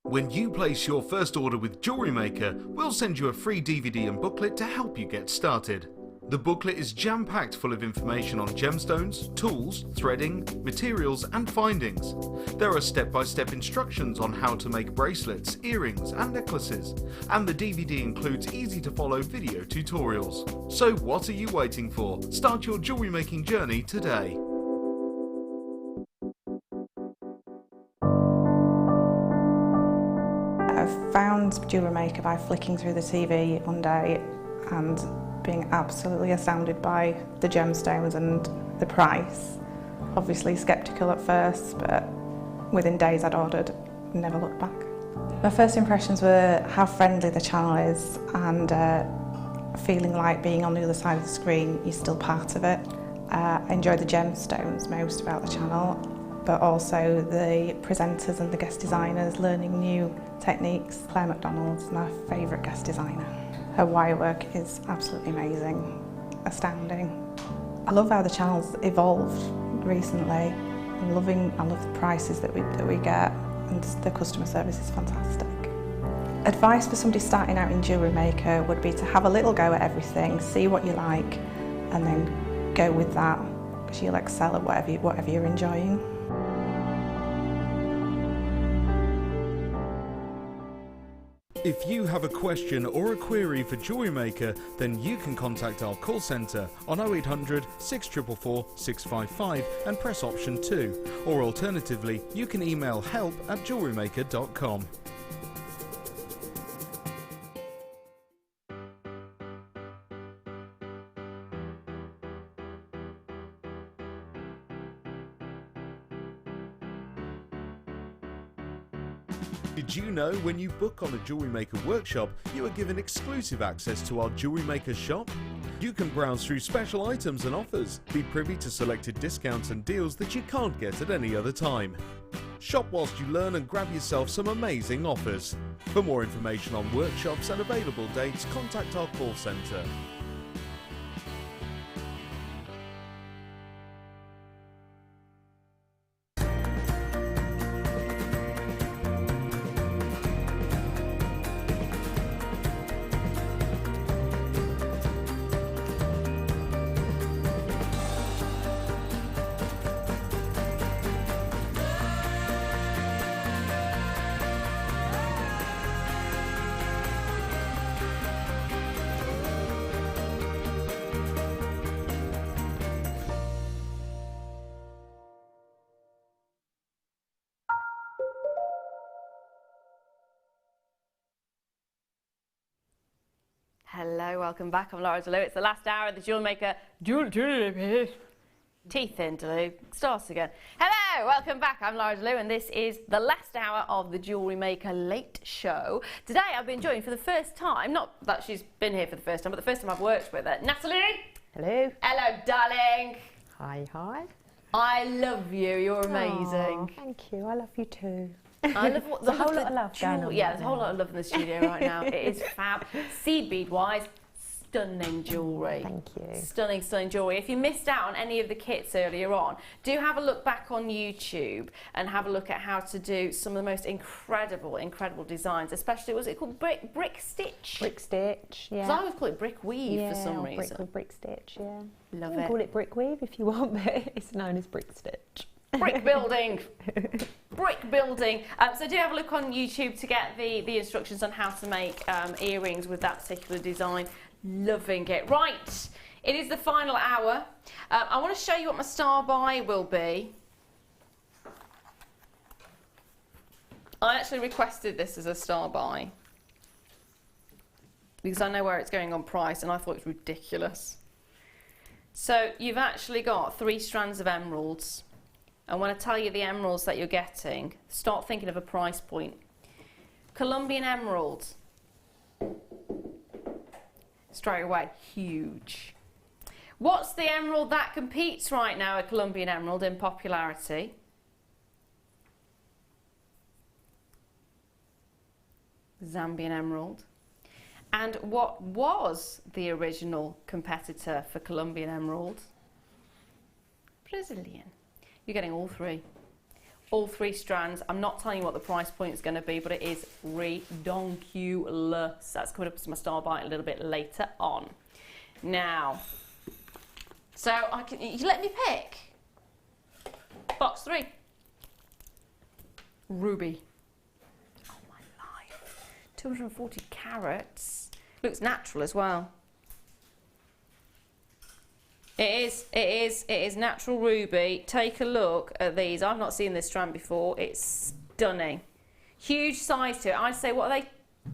When you place your first order with Jewellery Maker, we'll send you a free DVD and booklet to help you get started. The booklet is jam-packed full of information on gemstones, tools, threading, materials and findings. There are step-by-step instructions on how to make bracelets, earrings and necklaces, and the DVD includes easy-to-follow video tutorials. So what are you waiting for? Start your jewellery making journey today. I found Jewellery Maker by flicking through the TV one day and being absolutely astounded by the gemstones and the price. Obviously sceptical at first, but within days I'd ordered and never looked back. My first impressions were how friendly the channel is and feeling like being on the other side of the screen, you're still part of it. I enjoy the gemstones most about the channel, but also the presenters and the guest designers learning new techniques. Claire McDonald's my favourite guest designer. Her wire work is absolutely amazing, astounding. I love how the channel's evolved recently. I love the prices that we get, and the customer service is fantastic. Advice for somebody starting out in Jewellery Maker would be to have a little go at everything, see what you like, and then go with that, because you'll excel at whatever you're enjoying. If you have a question or a query for Jewellery Maker, then you can contact our call centre on 0800 644 655 and press option 2, or alternatively you can email help@jewellerymaker.com. Did you know when you book on a Jewellery Maker workshop, you are given exclusive access to our Jewellery Maker shop? You can browse through special items and offers, be privy to selected discounts and deals that you can't get at any other time. Shop whilst you learn and grab yourself some amazing offers. For more information on workshops and available dates, contact our call centre. Hello, welcome back. I'm Lara de Lew. It's the last hour of the Jewellery Maker. Teeth in, de Lew. Starts again. Hello, welcome back. I'm Lara de Lew, and this is the last hour of the Jewellery Maker Late Show. Today I've been joined for the first time, not that she's been here for the first time, but the first time I've worked with her. Nathalie! Hello. Hello, darling. Hi, hi. I love you. You're amazing. Oh, thank you. I love you too. I love what, there's a whole lot of love going on. Yeah, there's a whole lot of love in the studio right now. It is fab. Seed bead wise, stunning jewellery. Thank you. Stunning, stunning jewellery. If you missed out on any of the kits earlier on, do have a look back on YouTube and have a look at how to do some of the most incredible, incredible designs. Especially, was it called brick stitch? Brick stitch, yeah. Because I always call it brick weave for some reason. Brick stitch, yeah. Love you can call it brick weave if you want, but it's known as brick stitch. Brick building. Brick building. So do have a look on YouTube to get the instructions on how to make earrings with that particular design. Loving it. Right, it is the final hour. I want to show you what my star buy will be. I actually requested this as a star buy because I know where it's going on price and I thought it was ridiculous. So you've actually got 3 strands of emeralds. And when I tell you the emeralds that you're getting, start thinking of a price point. Colombian emerald, straight away, huge. What's the emerald that competes right now, a Colombian emerald, in popularity? Zambian emerald. And what was the original competitor for Colombian emerald? Brazilian. You're getting all 3. All 3 strands. I'm not telling you what the price point is going to be, but it is redonkulous. That's coming up as my star bite a little bit later on. Now, so you let me pick. Box 3. Ruby. Oh my life. 240 carats. Looks natural as well. It is natural ruby. Take a look at these. I've not seen this strand before. It's stunning. Huge size to it. I'd say, what are they?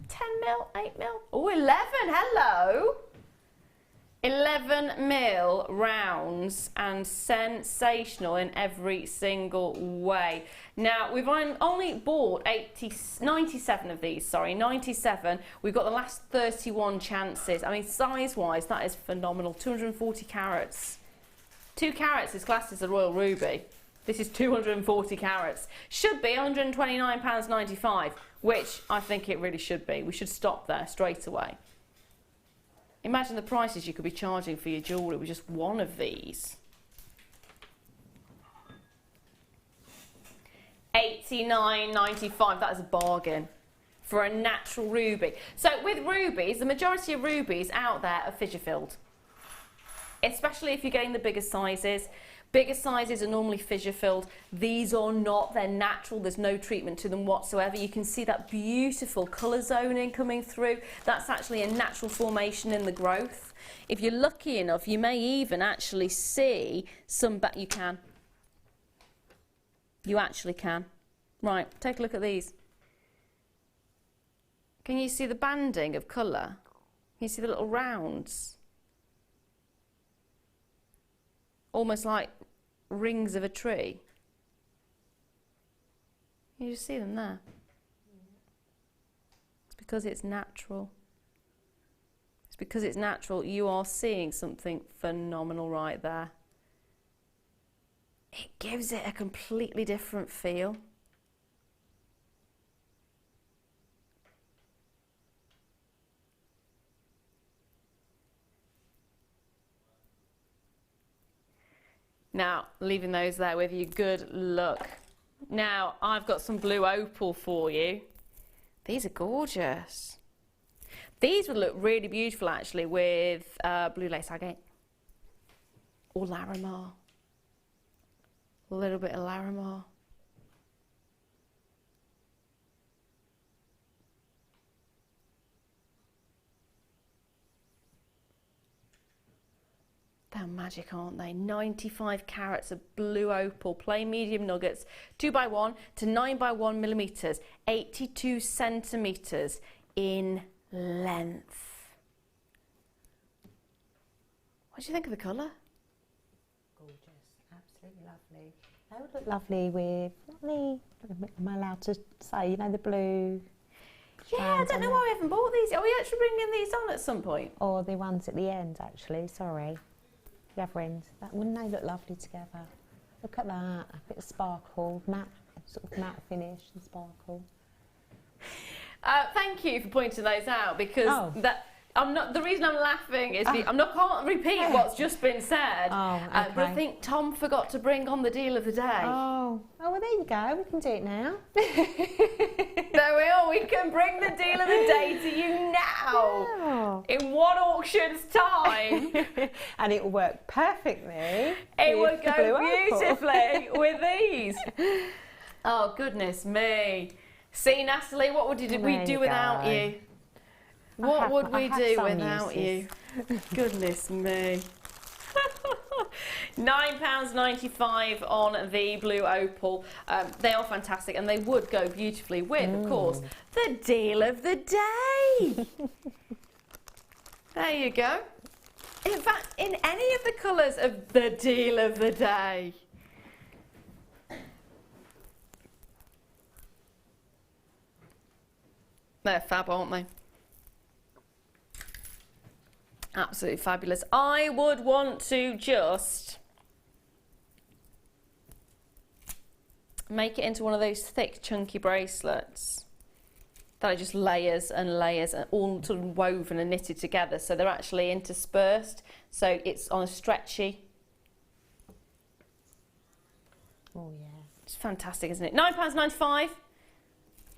10 mil, 8 mil? Oh, 11, hello. 11 mil rounds and sensational in every single way. Now, we've only bought 97 of these, sorry, 97. We've got the last 31 chances. I mean, size-wise, that is phenomenal. 240 carats. 2 carats is classed as a royal ruby. This is 240 carats. Should be £129.95, which I think it really should be. We should stop there straight away. Imagine the prices you could be charging for your jewellery with just one of these. £89.95, that is a bargain for a natural ruby. So with rubies, the majority of rubies out there are fissure filled. Especially if you're getting the bigger sizes. Bigger sizes are normally fissure filled. These are not, they're natural, there's no treatment to them whatsoever. You can see that beautiful colour zoning coming through. That's actually a natural formation in the growth. If you're lucky enough, you may even actually see some, you can. You actually can. Right, take a look at these. Can you see the banding of colour? Can you see the little rounds? Almost like rings of a tree. You just see them there. It's because it's natural. It's because it's natural. You are seeing something phenomenal right there. It gives it a completely different feel. Now, leaving those there with you, good luck. Now, I've got some blue opal for you. These are gorgeous. These would look really beautiful, actually, with blue lace agate. Or Larimar. A little bit of Larimar. They're magic, aren't they? 95 carats of blue opal, plain medium nuggets, 2x1 to 9x1 millimetres, 82 centimetres in length. What do you think of the colour? Gorgeous, absolutely lovely. They would look lovely with, am I allowed to say, you know, the blue? Yeah, I don't know why we haven't bought these. Are we actually bringing these on at some point? Or the ones at the end, actually, sorry. The other end. Wouldn't they look lovely together? Look at that, a bit of sparkle, matte, sort of matte finish and sparkle. Thank you for pointing those out, because the reason I'm laughing is I can't repeat what's just been said. But I think Tom forgot to bring on the deal of the day. Oh, well, there you go. We can do it now. There we are. We can bring the deal of the day to you now. Yeah. In one auction's time. And it will work perfectly. It would go beautifully with these. Oh, goodness me. See, Natalie, what would we do without you? What would we do without you? Goodness me. £9.95 on the blue opal. They are fantastic, and they would go beautifully with, of course, the deal of the day. There you go. In fact, in any of the colours of the deal of the day. They're fab, aren't they? Absolutely fabulous. I would want to just make it into one of those thick, chunky bracelets that are just layers and layers and all sort of woven and knitted together, so they're actually interspersed, so it's on a stretchy. Oh yeah. It's fantastic, isn't it? £9.95.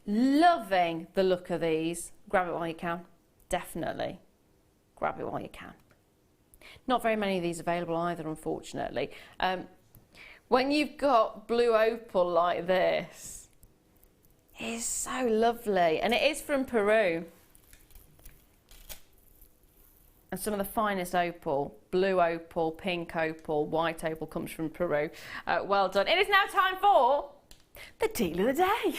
Loving the look of these. Grab it while you can. Definitely. Grab it while you can. Not very many of these available either, unfortunately. When you've got blue opal like this, it's so lovely. And it is from Peru. And some of the finest opal, blue opal, pink opal, white opal, comes from Peru. Well done. It is now time for the deal of the day.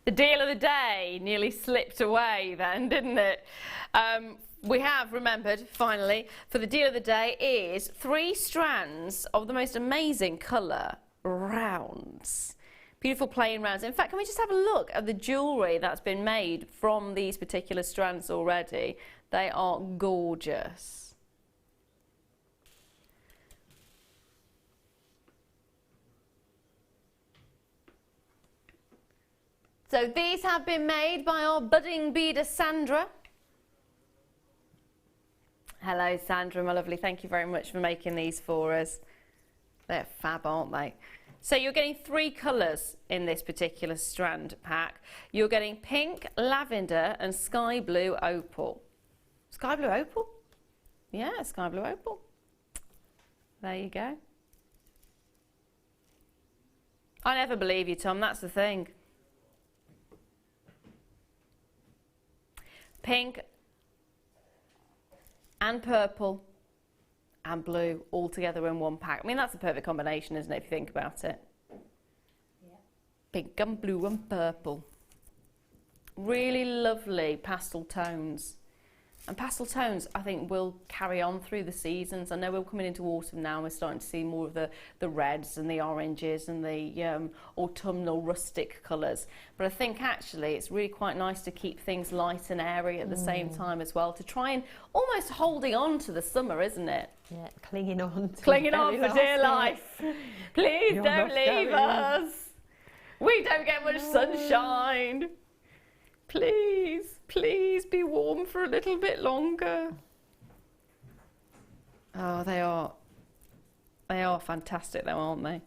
The deal of the day nearly slipped away then, didn't it? We have remembered, finally, for the deal of the day is 3 strands of the most amazing colour rounds. Beautiful plain rounds. In fact, can we just have a look at the jewellery that's been made from these particular strands already? They are gorgeous. So these have been made by our budding beader Sandra. Hello Sandra, my lovely, thank you very much for making these for us. They're fab, aren't they? So you're getting 3 colours in this particular strand pack. You're getting pink, lavender and sky blue opal. Sky blue opal? Yeah, sky blue opal. There you go. I never believe you, Tom, that's the thing. Pink and purple and blue all together in one pack. I mean, that's a perfect combination, isn't it, if you think about it? Yeah. Pink and blue and purple. Really lovely pastel tones. And pastel tones, I think, will carry on through the seasons. I know we're coming into autumn now and we're starting to see more of the reds and the oranges and the autumnal rustic colours. But I think actually it's really quite nice to keep things light and airy at the same time as well, to try and almost holding on to the summer, isn't it? Yeah, clinging on. Clinging on for dear life. Please don't leave us. We don't get much sunshine. Please, please be warm for a little bit longer. Oh, they are fantastic though, aren't they?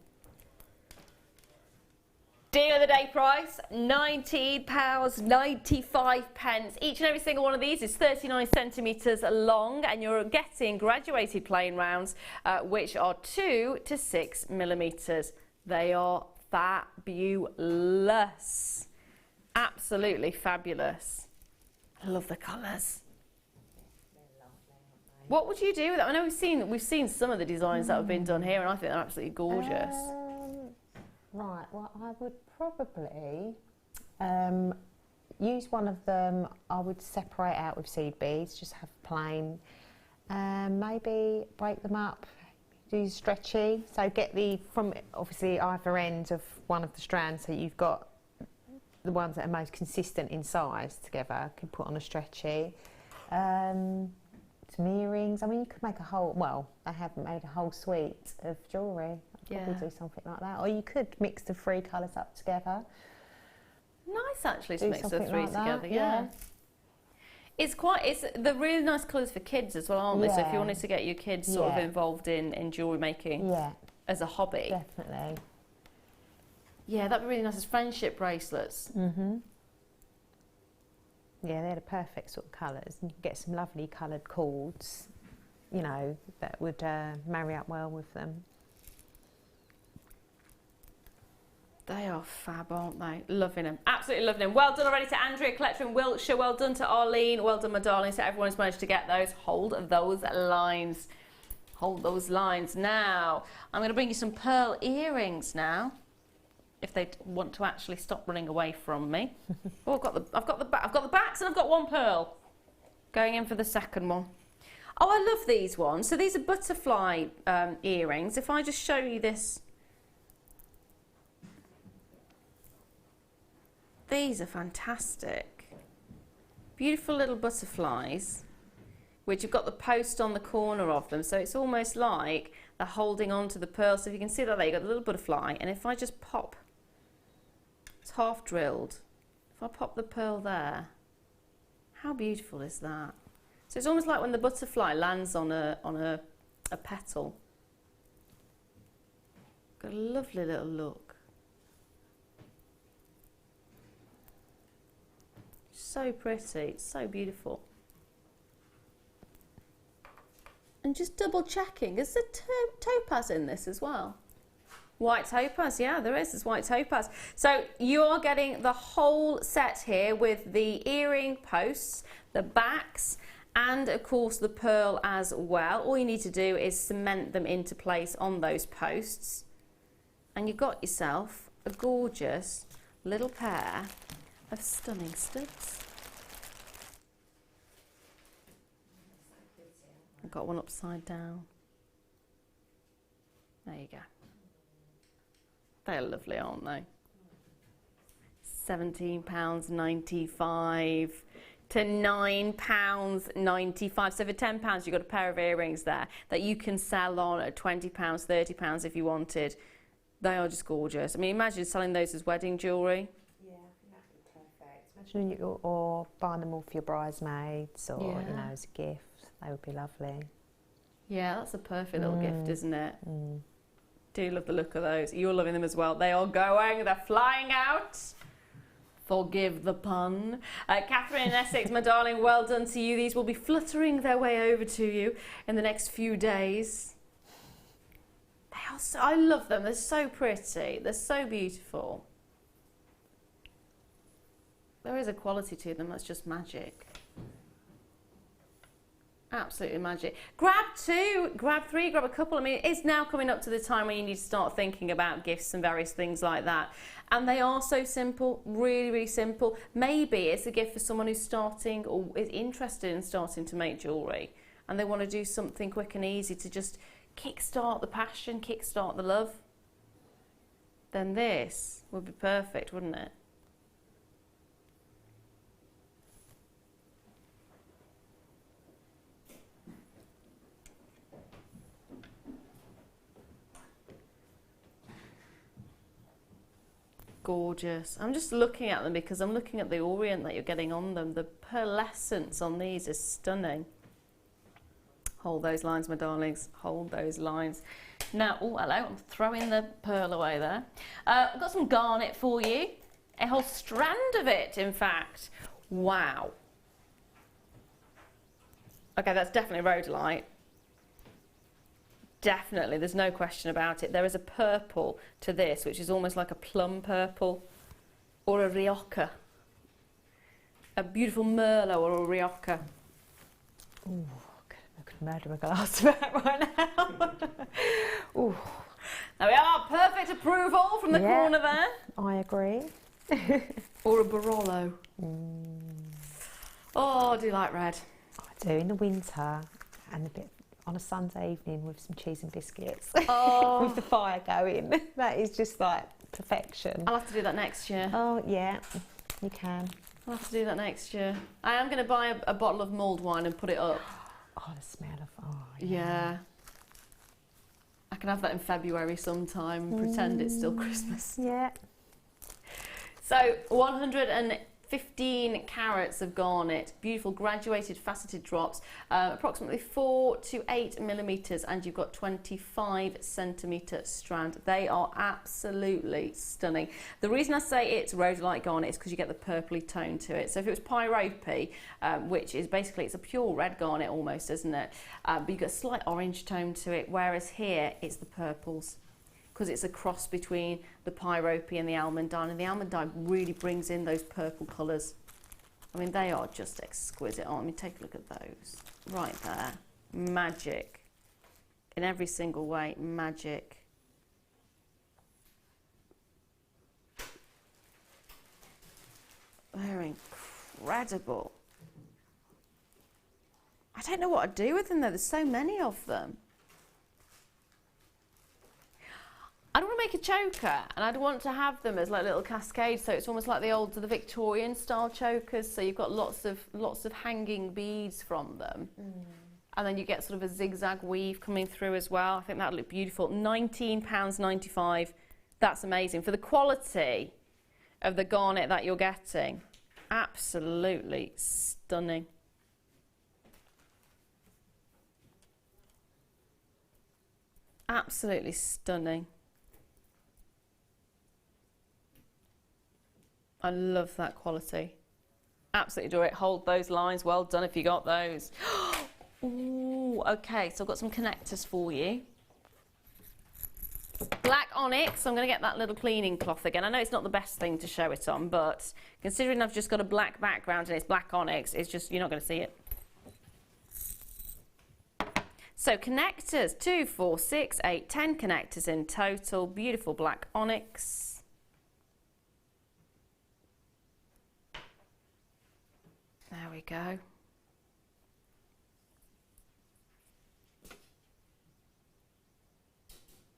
Deal of the day price, £19.95. Each and every single one of these is 39 centimetres long, and you're getting graduated plain rounds, which are 2 to 6 millimetres. They are fabulous. Absolutely fabulous. I love the colours. What would you do with that? I know we've seen some of the designs that have been done here, and I think they're absolutely gorgeous. Right, well, I would probably use one of them. I would separate out with seed beads, just have plain. Maybe break them up, do stretchy. So get from obviously either end of one of the strands, so you've got the ones that are most consistent in size together. Can put on a stretchy. Some earrings. I mean, you could make a whole, well, I have made a whole suite of jewellery. I'd probably do something like that. Or you could mix the 3 colours up together. Nice actually to mix the 3 together, yeah. It's the really nice colours for kids as well, aren't they? So if you wanted to get your kids sort of involved in jewellery making as a hobby. Definitely. Yeah, that'd be really nice as friendship bracelets. Yeah, they're the perfect sort of colours. You can get some lovely coloured cords, you know, that would marry up well with them. They are fab, aren't they? Loving them. Absolutely loving them. Well done already to Andrea, collector in Wiltshire. Well done to Arlene. Well done, my darling. So everyone who's managed to get those. Hold those lines. Hold those lines. Now, I'm going to bring you some pearl earrings now, if they want to actually stop running away from me. Oh, I've got the backs, and I've got 1 pearl. Going in for the second one. Oh, I love these ones. So these are butterfly earrings. If I just show you this. These are fantastic. Beautiful little butterflies, which have got the post on the corner of them. So it's almost like they're holding on to the pearl. So if you can see that there, you've got a little butterfly. And if I just pop, it's half drilled. If I pop the pearl there, How beautiful is that? So it's almost like when the butterfly lands on a petal. Got a lovely little look. So pretty, it's so beautiful. And just double checking, is there topaz in this as well? White topaz, yeah, there is. There's white topaz. So you are getting the whole set here with the earring posts, the backs, and of course the pearl as well. All you need to do is cement them into place on those posts. And you've got yourself a gorgeous little pair of stunning studs. I've got one upside down. There you go. They're lovely, aren't they? £17.95 to £9.95. So for £10, you've got a pair of earrings there that you can sell on at £20, £30 if you wanted. They are just gorgeous. I mean, imagine selling those as wedding jewellery. Yeah, I think that'd be perfect. Imagine you or buying them all for your bridesmaids or you know, as a gift. They would be lovely. Yeah, that's a perfect little gift, isn't it? Do love the look of those. You're loving them as well. They are going, they're flying out. Forgive the pun. Catherine in Essex, my darling, well done to you. These will be fluttering their way over to you in the next few days. They are so, I love them. They're so pretty. They're so beautiful. There is a quality to them that's just magic. Absolutely magic. Grab two, grab three, grab a couple. I mean, it's now coming up to the time when you need to start thinking about gifts and various things like that. And they are so simple, really, really simple. Maybe it's a gift for someone who's starting or is interested in starting to make jewellery and they want to do something quick and easy to just kickstart the passion, kickstart the love. Then this would be perfect, wouldn't it? Gorgeous. I'm just looking at them because I'm looking at the orient that you're getting on them. The pearlescence on these is stunning. Hold those lines, my darlings. Hold those lines. Now, oh, hello. I'm throwing the pearl away there. I've got some garnet for you. A whole strand of it, in fact. Wow. Okay, that's definitely rhodolite. Definitely, there's no question about it. There is a purple to this, which is almost like a plum purple or a rioja. A beautiful merlot or a rioja. Ooh, I could murder a glass of that right now. Ooh. There we are, perfect approval from the corner there. I agree. Or a Barolo. Oh, I do like red. I do, in the winter and a bit on a Sunday evening with some cheese and biscuits. Oh. With the fire going. That is just like perfection. I'll have to do that next year. Oh, yeah, you can. I'll have to do that next year. I am going to buy a bottle of mulled wine and put it up. Oh, the smell of, oh, yeah. I can have that in February sometime and pretend it's still Christmas. Yeah. So 115 carats of garnet, beautiful graduated faceted drops, approximately 4 to 8 millimeters, and you've got 25 centimeter strand. They are absolutely stunning. The reason I say it's rhodolite garnet is because you get the purpley tone to it. So if it was pyrope, which is basically, it's a pure red garnet almost, isn't it? But you've got a slight orange tone to it, whereas here it's the purples, because it's a cross between the pyrope and the almandine, and the almandine really brings in those purple colours. I mean, they are just exquisite. Oh, I mean, take a look at those. Right there. Magic. In every single way, magic. They're incredible. I don't know what I'd do with them though, there's so many of them. I'd want to make a choker, and I'd want to have them as like little cascades, so it's almost like the Victorian style chokers. So you've got lots of hanging beads from them, and then you get sort of a zigzag weave coming through as well. I think that would look beautiful. £19.95. That's amazing for the quality of the garnet that you're getting. Absolutely stunning. Absolutely stunning. I love that quality. Absolutely adore it. Hold those lines. Well done if you got those. Ooh, okay, so I've got some connectors for you. Black onyx. I'm going to get that little cleaning cloth again. I know it's not the best thing to show it on, but considering I've just got a black background and it's black onyx, it's just, you're not going to see it. So connectors, 2, 4, 6, 8, 10 connectors in total. Beautiful black onyx. There we go.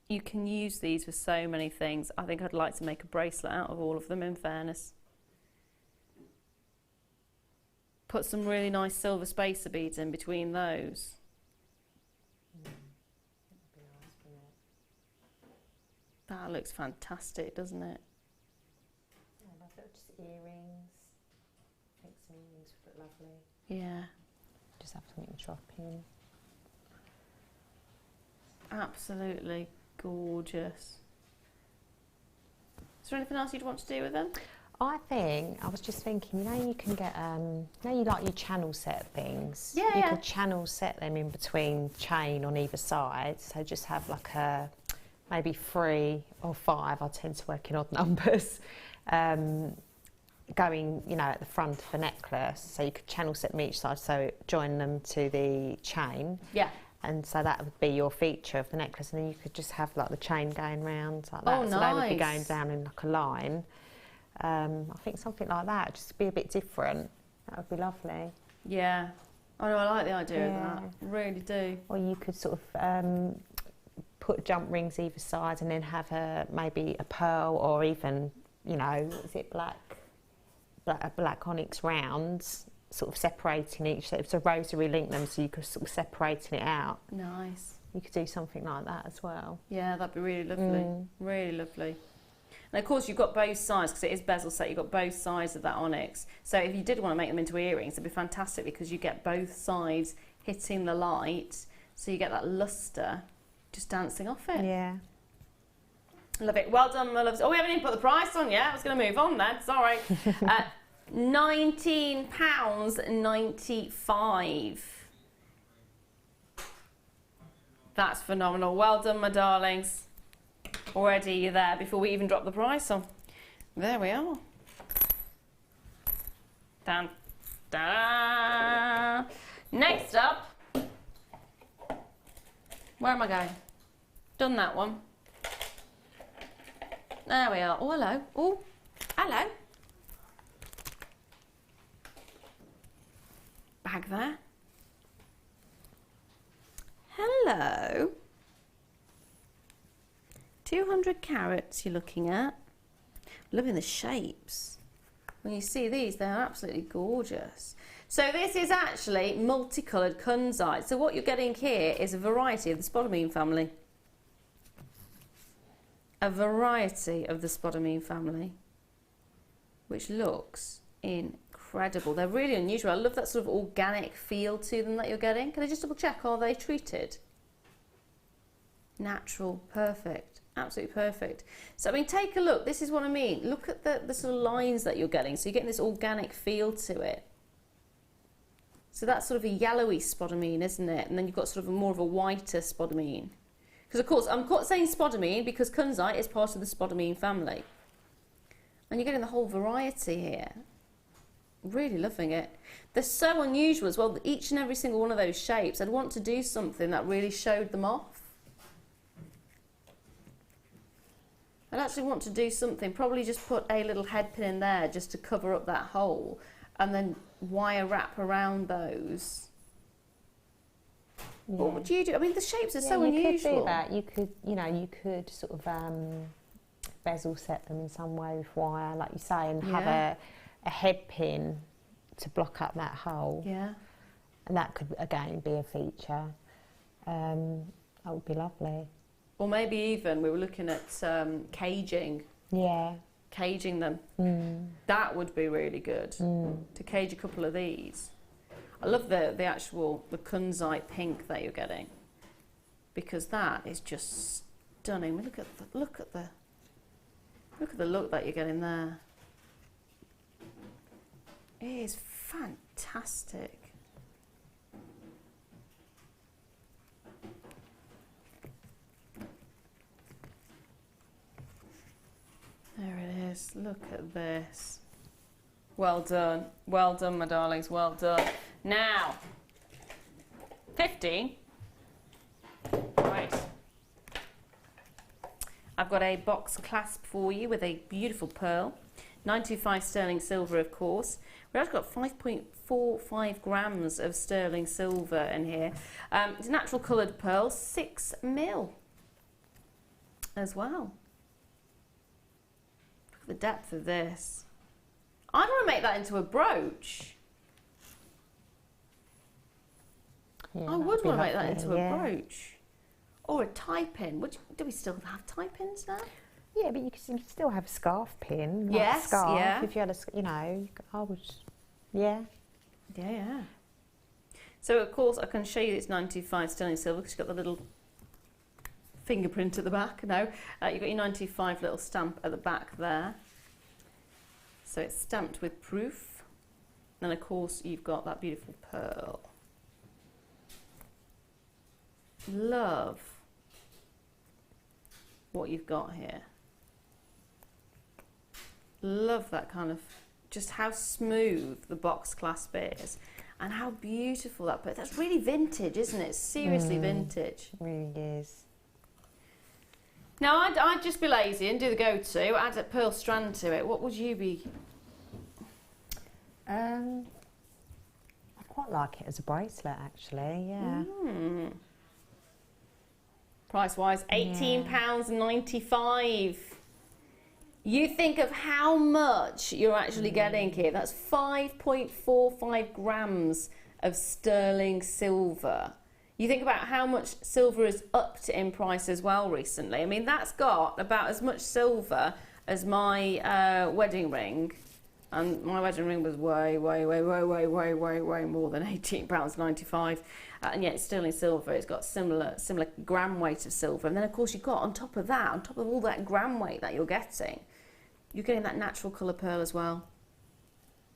You can use these for so many things. I think I'd like to make a bracelet out of all of them, in fairness. Put some really nice silver spacer beads in between those. That looks fantastic, doesn't it? Yeah, I love it. Just earrings. I think some earrings would look lovely. Yeah. Just have something to drop in. Absolutely gorgeous. Is there anything else you'd want to do with them? I was just thinking, you know, you can get, you know, you like your channel set things. Yeah, you could channel set them in between chain on either side. So just have like a, maybe 3 or 5, I tend to work in odd numbers, going, you know, at the front of the necklace. So you could channel set them each side, so join them to the chain. Yeah. And so that would be your feature of the necklace, and then you could just have like the chain going round like that. Oh, so nice. they would be going down in like a line. I think something like that, just to be a bit different. That would be lovely. Yeah. Oh, no, I like the idea of that. Really do. Or you could sort of put jump rings either side, and then have maybe a pearl, or even, you know, is it black onyx rounds, sort of separating each, so rosary link them, so you could sort of separating it out. Nice. You could do something like that as well. Yeah, that'd be really lovely. Really lovely. And of course you've got both sides, because it is bezel set, you've got both sides of that onyx. So if you did want to make them into earrings, it'd be fantastic, because you get both sides hitting the light, so you get that lustre just dancing off it. Yeah. Love it. Well done, my loves. Oh, we haven't even put the price on yet. I was going to move on then. Sorry. £19.95. That's phenomenal. Well done, my darlings. Already you're there before we even drop the price on. There we are. Dun, da. Next up. Where am I going? Done that one. There we are. Oh, hello. Oh, hello. Bag there. Hello. 200 carats you're looking at. Loving the shapes. When you see these, they're absolutely gorgeous. So this is actually multicoloured kunzite. So what you're getting here is a variety of the spodumene family. A variety of the spodumene family, which looks incredible. They're really unusual. I love that sort of organic feel to them that you're getting. Can I just double check, are they treated? Natural, perfect, absolutely perfect. So I mean, take a look, this is what I mean. Look at the sort of lines that you're getting. So you're getting this organic feel to it. So that's sort of a yellowy spodumene, isn't it? And then you've got sort of more of a whiter spodumene. Because of course, I'm saying spodumene because kunzite is part of the spodumene family. And you're getting the whole variety here. Really loving it. They're so unusual as well, that each and every single one of those shapes, I'd want to do something that really showed them off. I'd actually want to do something, probably just put a little head pin in there just to cover up that hole, and then wire wrap around those. Yeah. What would you do? I mean, the shapes are so unusual. You could do that. You could, you know, you could sort of bezel set them in some way with wire, like you say, and have a head pin to block up that hole. Yeah. And that could, again, be a feature. That would be lovely. Or maybe even, we were looking at caging. Yeah. caging them. That would be really good, to cage a couple of these. I love the actual, the kunzite pink that you're getting, because that is just stunning. Look at the look that you're getting there. It is fantastic. There it is. Look at this. Well done. Well done, my darlings. Well done. Now, 15. Right. I've got a box clasp for you with a beautiful pearl. 925 sterling silver, of course. We've actually got 5.45 grams of sterling silver in here. It's a natural coloured pearl, 6mm as well. Look at the depth of this. I'd want to make that into a brooch. Yeah, I would want to make that lovely, into a brooch. Or a tie-pin. Do we still have tie-pins now? Yeah, but you can still have a scarf pin. Like Yes, a scarf. yeah. If you had a, you know, I would, yeah. Yeah, yeah. So, of course, I can show you it's 925 sterling silver because you've got the little fingerprint at the back. No, you've got your 925 little stamp at the back there. So it's stamped with proof. And, of course, you've got that beautiful pearl. Love what you've got here. Love that kind of, just how smooth the box clasp is and how beautiful that, but that's really vintage, isn't it? Seriously vintage. It really is. Now I'd just be lazy and do the go-to, add a pearl strand to it. What would you be? I quite like it as a bracelet, actually, yeah. Price-wise, £18.95. You think of how much you're actually getting here. That's 5.45 grams of sterling silver. You think about how much silver is upped in price as well recently. I mean, that's got about as much silver as my wedding ring. And my wedding ring was way more than £18.95. And yet it's sterling silver. It's got similar gram weight of silver. And then, of course, you've got on top of that, on top of all that gram weight that you're getting that natural colour pearl as well.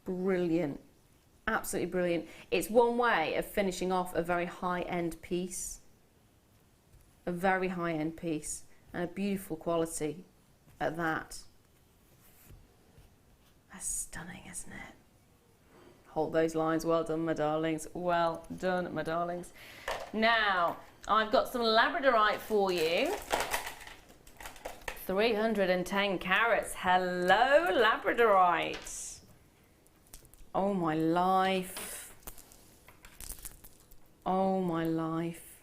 Brilliant. Absolutely brilliant. It's one way of finishing off a very high-end piece. A very high-end piece. And a beautiful quality at that. That's stunning, isn't it? Hold those lines. Well done, my darlings. Well done, my darlings. Now, I've got some labradorite for you. 310 carats. Hello, labradorite. Oh, my life. Oh, my life.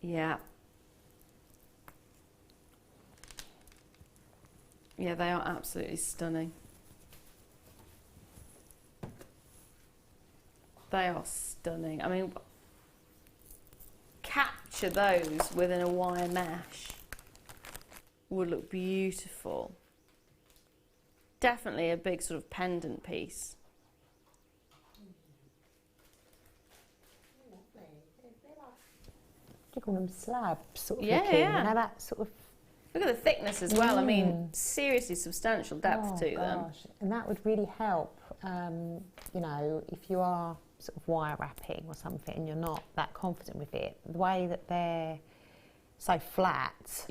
Yeah. Yeah, they are absolutely stunning. They are stunning. I mean, capture those within a wire mesh. Would look beautiful. Definitely a big sort of pendant piece. You call them slabs, sort of Yeah, looking. yeah. You know, that sort of. Look at the thickness as well. I mean, seriously substantial depth to them. And that would really help, you know, if you are sort of wire wrapping or something and you're not that confident with it, the way that they're so flat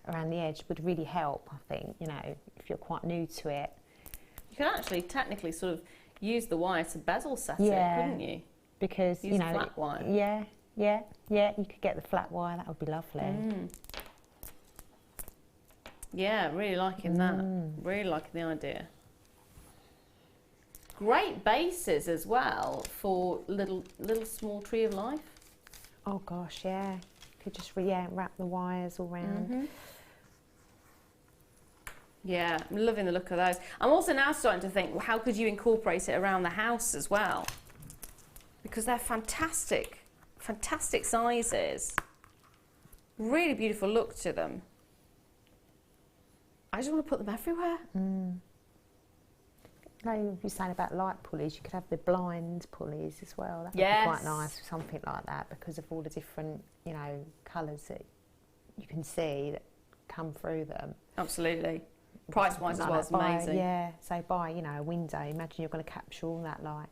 around the edge would really help, I think, you know, if you're quite new to it. You can actually technically sort of use the wire to bezel set it, couldn't you? Because, use you know, flat wire. Yeah, you could get the flat wire, that would be lovely. Yeah, really liking that. Really liking the idea. Great bases as well for little small tree of life. Oh gosh, yeah. Could just wrap the wires all round. Yeah, I'm loving the look of those. I'm also now starting to think, well, how could you incorporate it around the house as well? Because they're fantastic, fantastic sizes. Really beautiful look to them. I just want to put them everywhere. No, you're saying about light pulleys, you could have the blind pulleys as well. That would Yes. be quite nice, something like that, because of all the different, you know, colours that you can see that come through them. Absolutely. Price-wise as well, it's amazing. Yeah, so by, you know, a window, imagine you're going to capture all that light.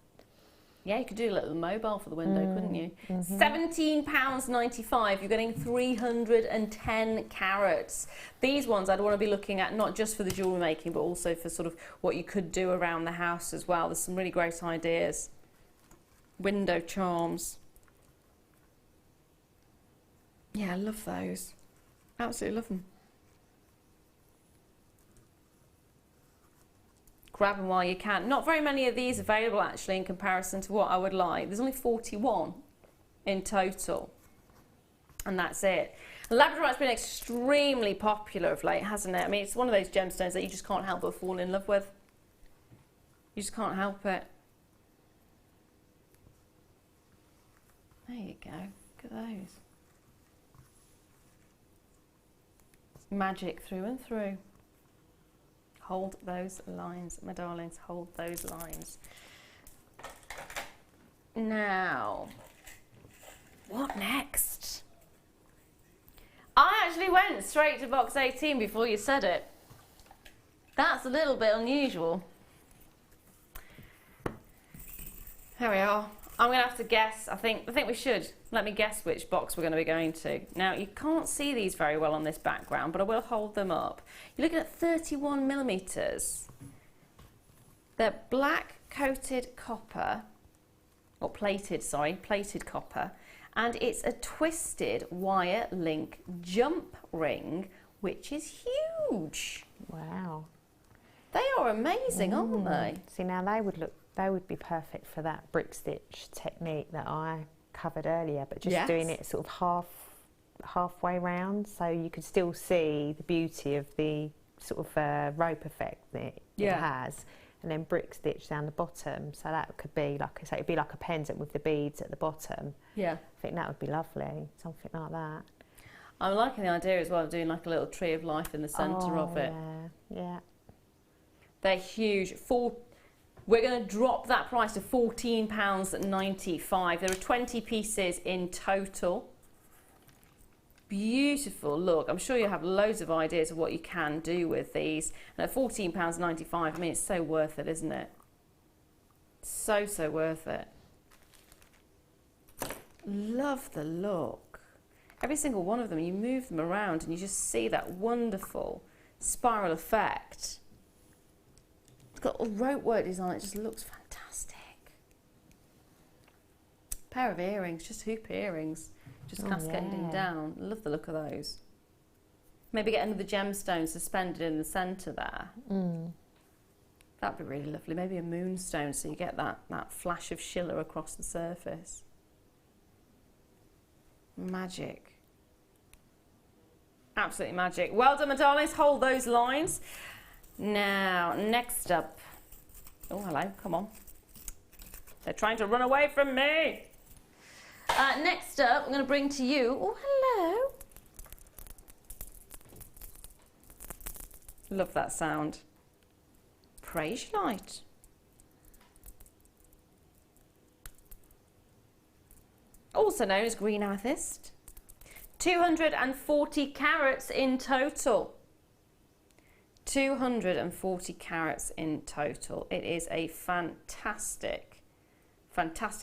Yeah, you could do a little mobile for the window, couldn't you? £17.95, you're getting 310 carats. These ones I'd want to be looking at not just for the jewellery making, but also for sort of what you could do around the house as well. There's some really great ideas. Window charms. Yeah, I love those. Absolutely love them. Grab them while you can. Not very many of these available actually in comparison to what I would like. There's only 41 in total. And that's it. Labradorite's been extremely popular of late, hasn't it? I mean, it's one of those gemstones that you just can't help but fall in love with. You just can't help it. There you go. Look at those. It's magic through and through. Hold those lines, my darlings, hold those lines. Now, what next? I actually went straight to box 18 before you said it. That's a little bit unusual. Here we are. I'm going to have to guess. I think we should. Let me guess which box we're going to be going to. Now, you can't see these very well on this background, but I will hold them up. You're looking at 31mm. They're black coated copper, or plated, sorry, plated copper, and it's a twisted wire link jump ring, which is huge. Wow. They are amazing, aren't they? See, now they would be perfect for that brick stitch technique that I covered earlier, but just doing it sort of halfway round, so you could still see the beauty of the sort of rope effect that it has, and then brick stitch down the bottom. So that could be like I say, it'd be like a pendant with the beads at the bottom. Yeah, I think that would be lovely, something like that. I'm liking the idea as well of doing like a little tree of life in the centre of it. Yeah. They're huge. We're going to drop that price to £14.95. There are 20 pieces in total. Beautiful look. I'm sure you have loads of ideas of what you can do with these. And at £14.95, I mean, it's so worth it, isn't it? So, so worth it. Love the look. Every single one of them, you move them around and you just see that wonderful spiral effect. Got all rope work design, it just looks fantastic. Pair of earrings, just hoop earrings, just cascading down. Love the look of those. Maybe get another gemstone suspended in the centre there. That'd be really lovely. Maybe a moonstone so you get that flash of shiller across the surface. Magic. Absolutely magic. Well done, my darlings. Hold those lines. Now, next up. Oh, hello, come on. They're trying to run away from me. Next up, I'm going to bring to you. Oh, hello. Love that sound. Praise light. Also known as green amethyst. 240 carats in total. 240 carats in total. It is a fantastic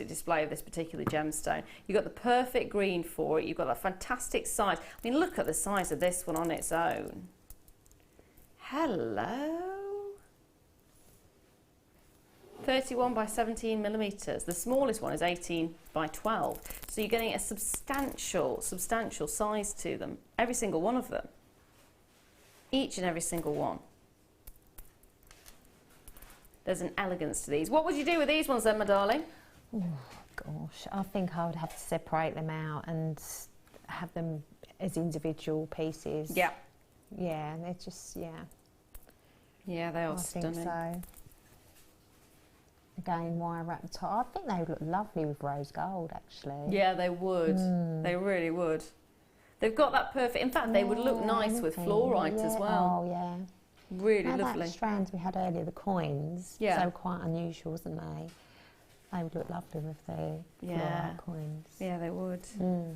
display of this particular gemstone. You've got the perfect green for it. You've got that fantastic size. I mean, look at the size of this one on its own. Hello. 31 by 17mm. The smallest one is 18 by 12. So you're getting a substantial size to them. Every single one of them. Each and every single one. There's an elegance to these. What would you do with these ones then, my darling? Oh, gosh. I think I would have to separate them out and have them as individual pieces. Yeah. Yeah, they're just, Yeah, they are stunning. I think so. Again, wire wrap the top. I think they would look lovely with rose gold, actually. Yeah, they would. They really would. They've got that perfect... In fact, they would look nice with fluorite as well. Oh, yeah. Really Now lovely. that strands we had earlier, the coins, Yeah. they were quite unusual, wasn't they? They would look lovely with the floral coins. Yeah, they would. Mm.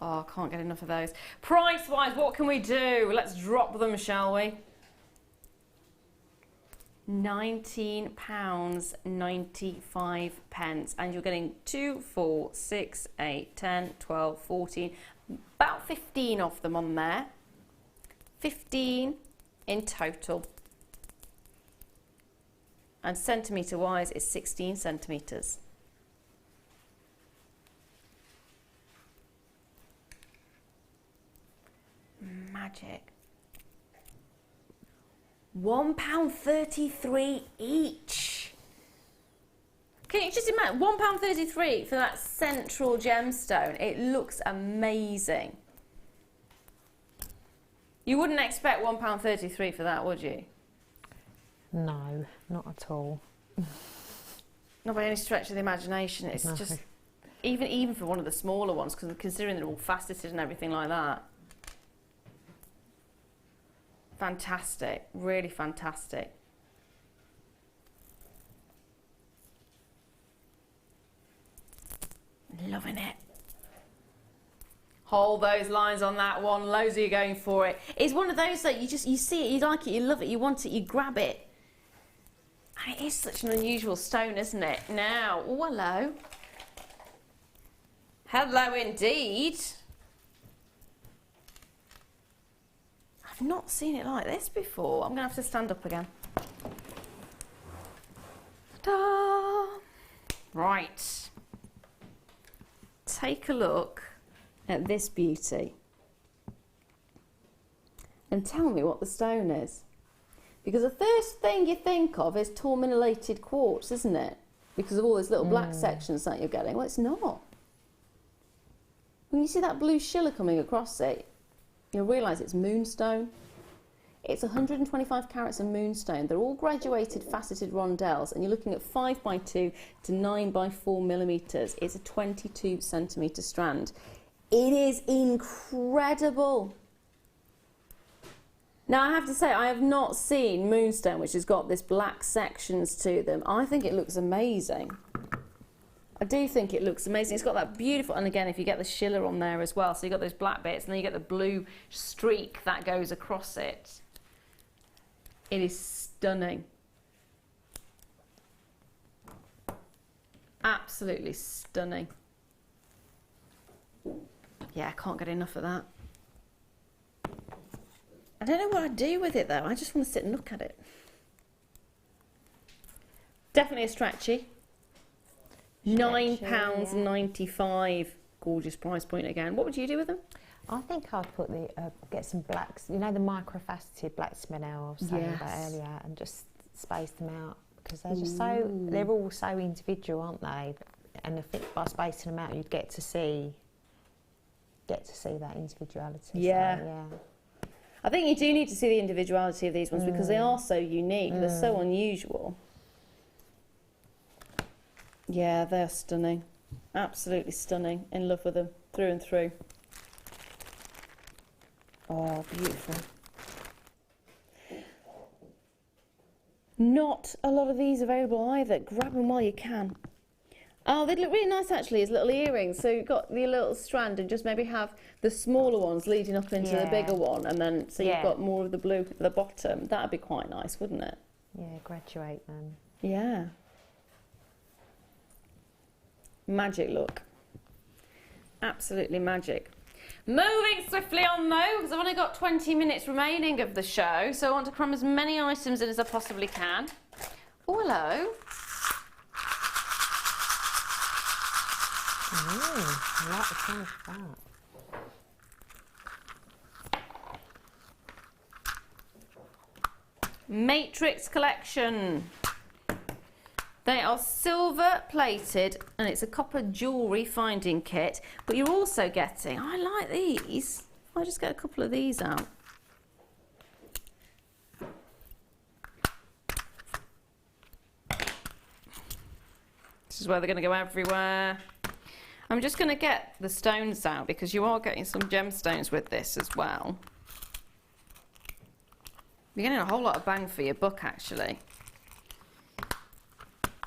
Oh, I can't get enough of those. Price-wise, what can we do? Let's drop them, shall we? £19.95, and you're getting 2, 4, 6, 8, 10, 12, 14, about 15 of them on there. 15 in total. And centimetre-wise, it's 16 centimetres. Magic. £1.33 each. Can you just imagine £1.33 for that central gemstone? It looks amazing. You wouldn't expect £1.33 for that, would you? No, not at all. Not by any stretch of the imagination. It's just even for one of the smaller ones, because considering they're all faceted and everything like that. Fantastic, really fantastic. Loving it. Hold those lines on that one. Loads of you going for it. It's one of those that you see it, you like it, you love it, you want it, you grab it. And it is such an unusual stone, isn't it? Now, oh, hello. Hello indeed. I've not seen it like this before. I'm going to have to stand up again. Ta-da! Right. Take a look at this beauty and tell me what the stone is. Because the first thing you think of is tourmalinated quartz, isn't it? Because of all those little black sections that you're getting. Well, it's not. When you see that blue schiller coming across it, you'll realise it's moonstone. It's 125 carats of moonstone. They're all graduated faceted rondelles, and you're looking at 5x2 to 9x4 millimetres. It's a 22 centimetre strand. It is incredible. Now, I have to say, I have not seen moonstone which has got this black sections to them. I think it looks amazing. I do think it looks amazing. It's got that beautiful, and again, if you get the schiller on there as well, so you've got those black bits, and then you get the blue streak that goes across it. It is stunning. Absolutely stunning. Yeah, I can't get enough of that. I don't know what I'd do with it though. I just want to sit and look at it. Definitely a stretchy. £9.95. Gorgeous price point again. What would you do with them? I think I'd put get some blacks, you know, the microfaceted black spinel I was saying about earlier, and just space them out, because they're just they're all so individual, aren't they? And I think by spacing them out, you'd get to see that individuality. Yeah. So, yeah. I think you do need to see the individuality of these ones because they are so unique. They're so unusual. Yeah, they're stunning. Absolutely stunning. In love with them through and through. Oh, beautiful. Not a lot of these available either. Grab them while you can. Oh, they look really nice actually as little earrings. So you've got the little strand and just maybe have the smaller ones leading up into the bigger one, and then so you've got more of the blue at the bottom. That'd be quite nice, wouldn't it? Yeah, graduate them. Yeah. Magic look. Absolutely magic. Moving swiftly on though, because I've only got 20 minutes remaining of the show, so I want to cram as many items in as I possibly can. Oh, hello. I like the sound of that. Matrix collection. They are silver plated and it's a copper jewellery finding kit, but you're also getting, I like these, I'll just get a couple of these out. This is where they're going to go everywhere. I'm just going to get the stones out because you are getting some gemstones with this as well. You're getting a whole lot of bang for your buck, actually.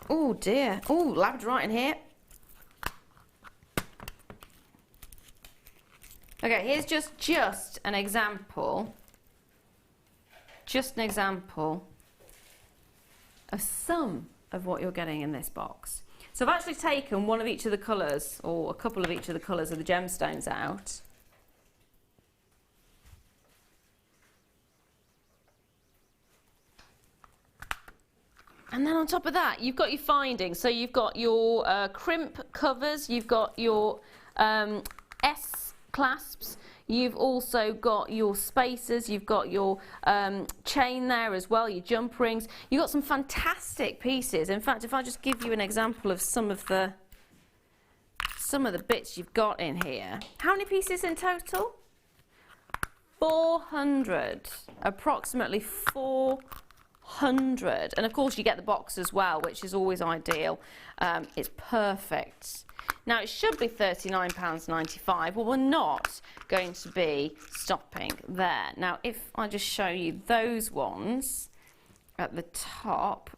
Oh dear. Oh, labradorite in here. Okay, here's just an example. Just an example of some of what you're getting in this box. So I've actually taken one of each of the colours, or a couple of each of the colours of the gemstones out. And then on top of that, you've got your findings. So you've got your crimp covers, you've got your S clasps, you've also got your spacers, you've got your chain there as well, your jump rings. You've got some fantastic pieces. In fact, if I just give you an example of some of the bits you've got in here. How many pieces in total? 400, approximately 400, and of course you get the box as well, which is always ideal. It's perfect. Now it should be £39.95. Well, we're not going to be stopping there. Now if I just show you those ones at the top,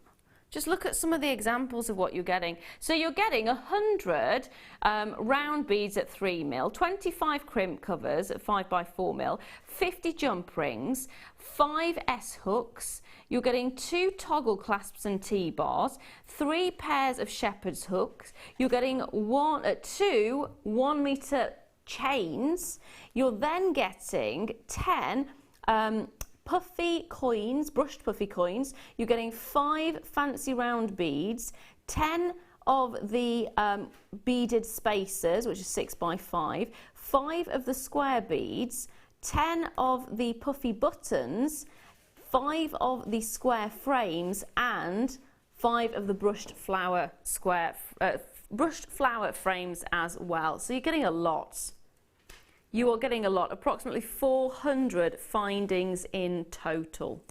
just look at some of the examples of what you're getting. So you're getting 100 round beads at 3mm, 25 crimp covers at 5x4mm, 50 jump rings, 5 S hooks. You're getting 2 toggle clasps and T-bars, 3 pairs of shepherd's hooks. You're getting 2 1-metre chains. You're then getting 10 puffy coins, brushed puffy coins. You're getting 5 fancy round beads, 10 of the beaded spacers, which is 6x5, 5 of the square beads, 10 of the puffy buttons, 5 of the square frames, and 5 of the brushed flower frames as well. So you're getting a lot. You are getting a lot, approximately 400 findings in total.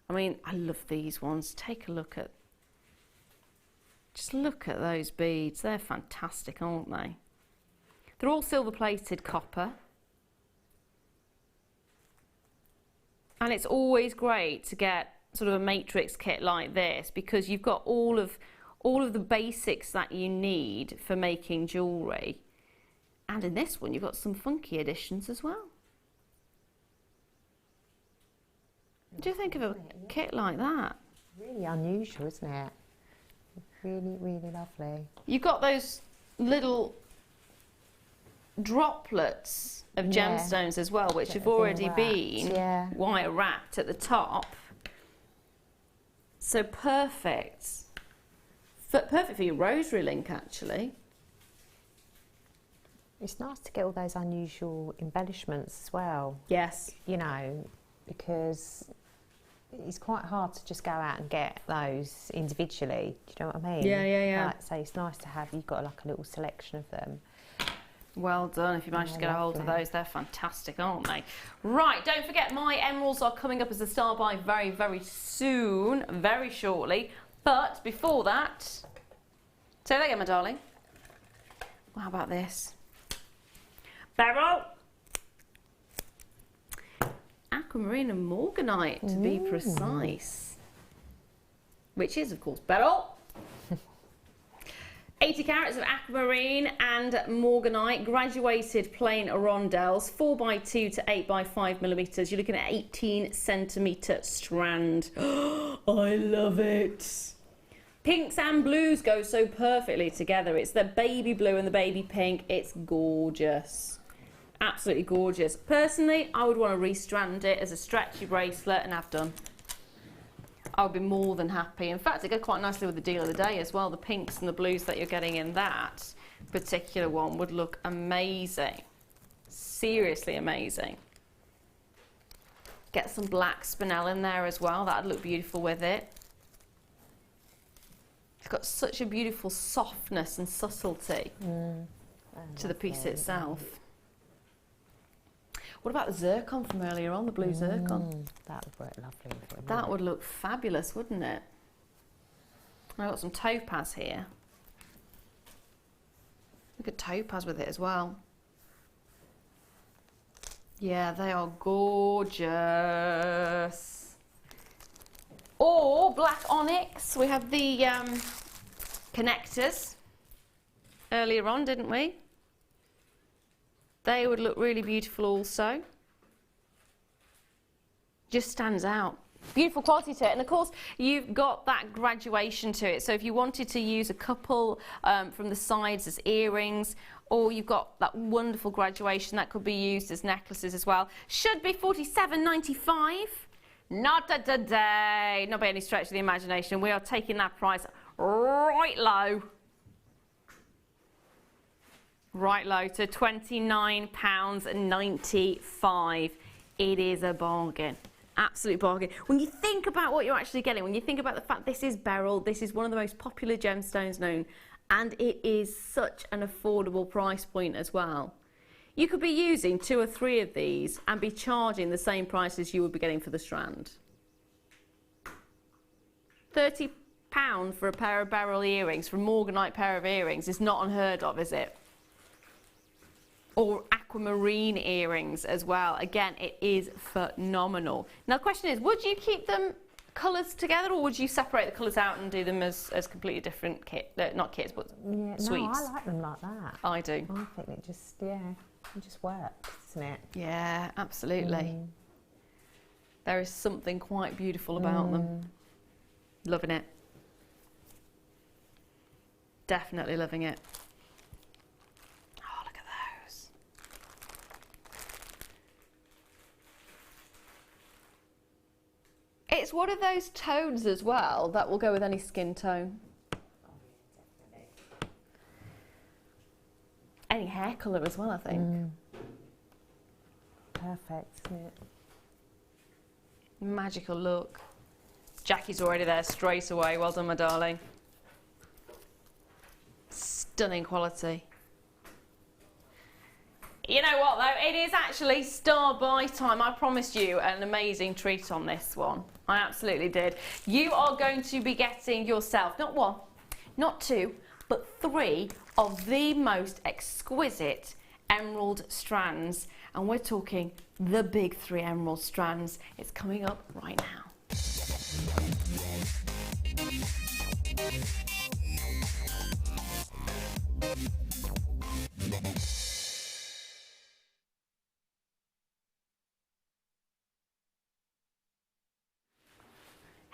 I mean, I love these ones. Take a look at, just look at those beads. They're fantastic, aren't they? They're all silver plated copper. And it's always great to get sort of a matrix kit like this, because you've got all of the basics that you need for making jewellery. And in this one, you've got some funky additions as well. What do you think of a kit like that? Really unusual, isn't it? Really, really lovely. You've got those little droplets of gemstones as well, which have already been wire wrapped at the top. So perfect. Perfect for your rosary link, actually. It's nice to get all those unusual embellishments as well. Yes. You know, because it's quite hard to just go out and get those individually. Do you know what I mean? Yeah. Like, so it's nice to have, you've got like a little selection of them. Well done. If you manage to get a hold of those, they're fantastic, aren't they? Right, don't forget my emeralds are coming up as a star buy very, very soon, very shortly. But before that, say that again, my darling. Well, how about this? Beryl, aquamarine and morganite, to be precise, which is, of course, Beryl. 80 carats of aquamarine and morganite, graduated plain rondelles, 4x2 to 8x5mm. You're looking at 18cm strand. I love it. Pinks and blues go so perfectly together. It's the baby blue and the baby pink. It's gorgeous. Absolutely gorgeous. Personally, I would want to restrand it as a stretchy bracelet and have done. I would be more than happy. In fact, it goes quite nicely with the deal of the day as well. The pinks and the blues that you're getting in that particular one would look amazing. Seriously amazing. Get some black spinel in there as well. That would look beautiful with it. It's got such a beautiful softness and subtlety to the piece itself. What about the zircon from earlier on, the blue zircon? That would work lovely. That would look fabulous, wouldn't it? I've got some topaz here. Look at topaz with it as well. Yeah, they are gorgeous. Or black onyx. We have the connectors earlier on, didn't we? They would look really beautiful also. Just stands out. Beautiful quality to it, and of course you've got that graduation to it. So if you wanted to use a couple from the sides as earrings, or you've got that wonderful graduation that could be used as necklaces as well. Should be $47.95. Not today, not by any stretch of the imagination. We are taking that price right low. Right low to £29.95. It is a bargain. Absolute bargain. When you think about what you're actually getting, when you think about the fact this is beryl, this is one of the most popular gemstones known, and it is such an affordable price point as well. You could be using 2 or 3 of these and be charging the same price as you would be getting for the strand. £30 for a pair of beryl earrings, for a morganite pair of earrings, is not unheard of, is it? Or aquamarine earrings as well. Again, it is phenomenal. Now the question is, would you keep them colours together, or would you separate the colours out and do them as completely different not kits, but sweets? No, I like them like that. I do. I think it just, it just works, doesn't it? Yeah, absolutely. There is something quite beautiful about them. Loving it. Definitely loving it. It's one of those tones as well that will go with any skin tone. Any hair colour as well, I think. Perfect, isn't it? Magical look. Jackie's already there straight away. Well done, my darling. Stunning quality. You know what though, it is actually star buy time. I promised you an amazing treat on this one. I absolutely did. You are going to be getting yourself, not 1, not 2, but 3 of the most exquisite emerald strands. And we're talking the big 3 emerald strands. It's coming up right now.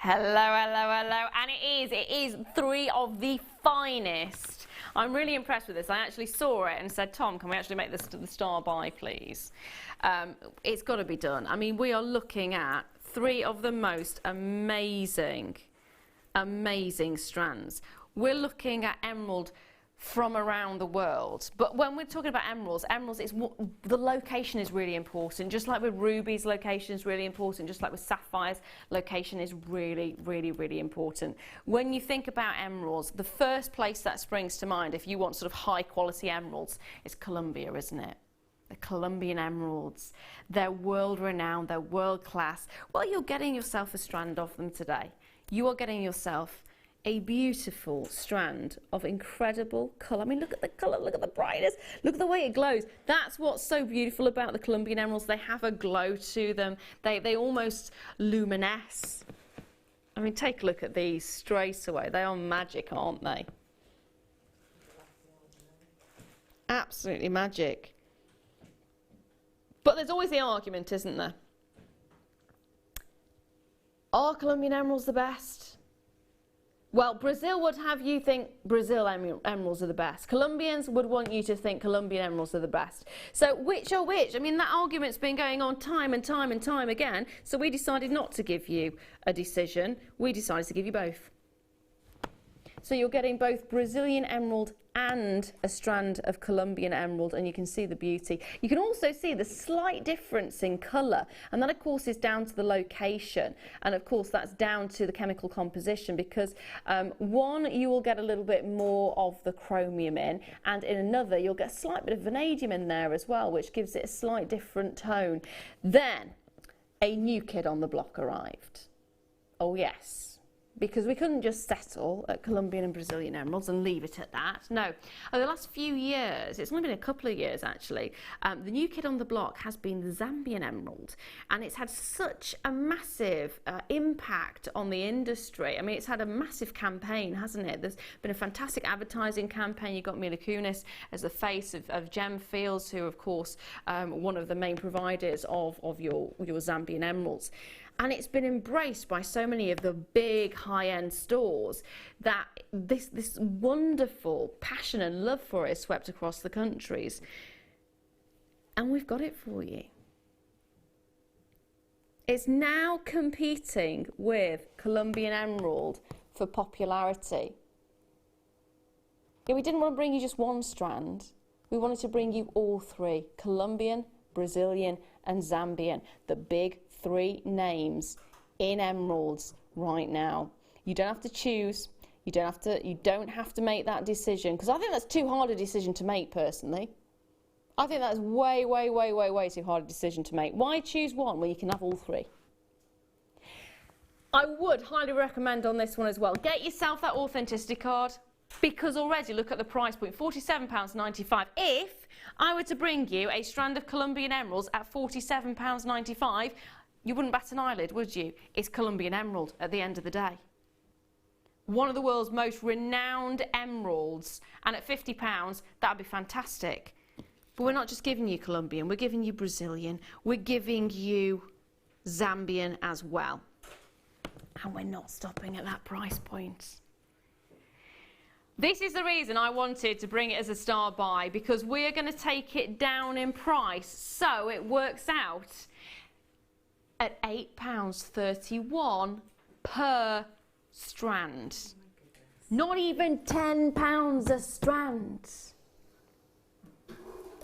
Hello, hello, hello, and it is 3 of the finest. I'm really impressed with this. I actually saw it and said, Tom, can we actually make this the star buy, please? It's got to be done. I mean, we are looking at 3 of the most amazing strands. We're looking at emerald from around the world, but when we're talking about emeralds, is the location is really important. Just like with rubies, location is really important. Just like with sapphires, location is really, really, really important. When you think about emeralds, the first place that springs to mind, if you want sort of high quality emeralds, is Colombia, isn't it? The Colombian emeralds. They're world renowned, they're world class. Well, you're getting yourself a strand of them today. You are getting yourself a beautiful strand of incredible colour. I mean, look at the colour, look at the brightness, look at the way it glows. That's what's so beautiful about the Colombian emeralds. They have a glow to them. They almost luminesce. I mean, take a look at these straight away. They are magic, aren't they? Absolutely magic. But there's always the argument, isn't there? Are Colombian emeralds the best? Well, Brazil would have you think Brazil emeralds are the best. Colombians would want you to think Colombian emeralds are the best. So which are which? I mean, that argument's been going on time and time and time again. So we decided not to give you a decision. We decided to give you both. So you're getting both Brazilian emerald and a strand of Colombian emerald, and you can see the beauty. You can also see the slight difference in colour, and that of course is down to the location, and of course that's down to the chemical composition, because one, you will get a little bit more of the chromium in, and in another you'll get a slight bit of vanadium in there as well, which gives it a slight different tone. Then a new kid on the block arrived. Oh yes, because we couldn't just settle at Colombian and Brazilian emeralds and leave it at that. No, over the last few years, it's only been a couple of years actually, the new kid on the block has been the Zambian emerald, and it's had such a massive impact on the industry. I mean, it's had a massive campaign, hasn't it? There's been a fantastic advertising campaign. You've got Mila Kunis as the face of Gem Fields, who of course one of the main providers of your Zambian emeralds. And it's been embraced by so many of the big high-end stores that this wonderful passion and love for it is swept across the countries. And we've got it for you. It's now competing with Colombian emerald for popularity. Yeah, we didn't want to bring you just one strand. We wanted to bring you all three: Colombian, Brazilian and Zambian, the big three names in emeralds right now. You don't have to choose. You don't have to make that decision, because I think that's too hard a decision to make personally. I think that's way too hard a decision to make. Why choose one when you can have all three? I would highly recommend on this one as well, get yourself that authenticity card, because already look at the price point, £47.95. If I were to bring you a strand of Colombian emeralds at £47.95, you wouldn't bat an eyelid, would you? It's Colombian emerald at the end of the day. One of the world's most renowned emeralds, and at £50, that'd be fantastic. But we're not just giving you Colombian, we're giving you Brazilian, we're giving you Zambian as well. And we're not stopping at that price point. This is the reason I wanted to bring it as a star buy, because we're going to take it down in price, so it works out at £8.31 per strand. Not even £10 a strand.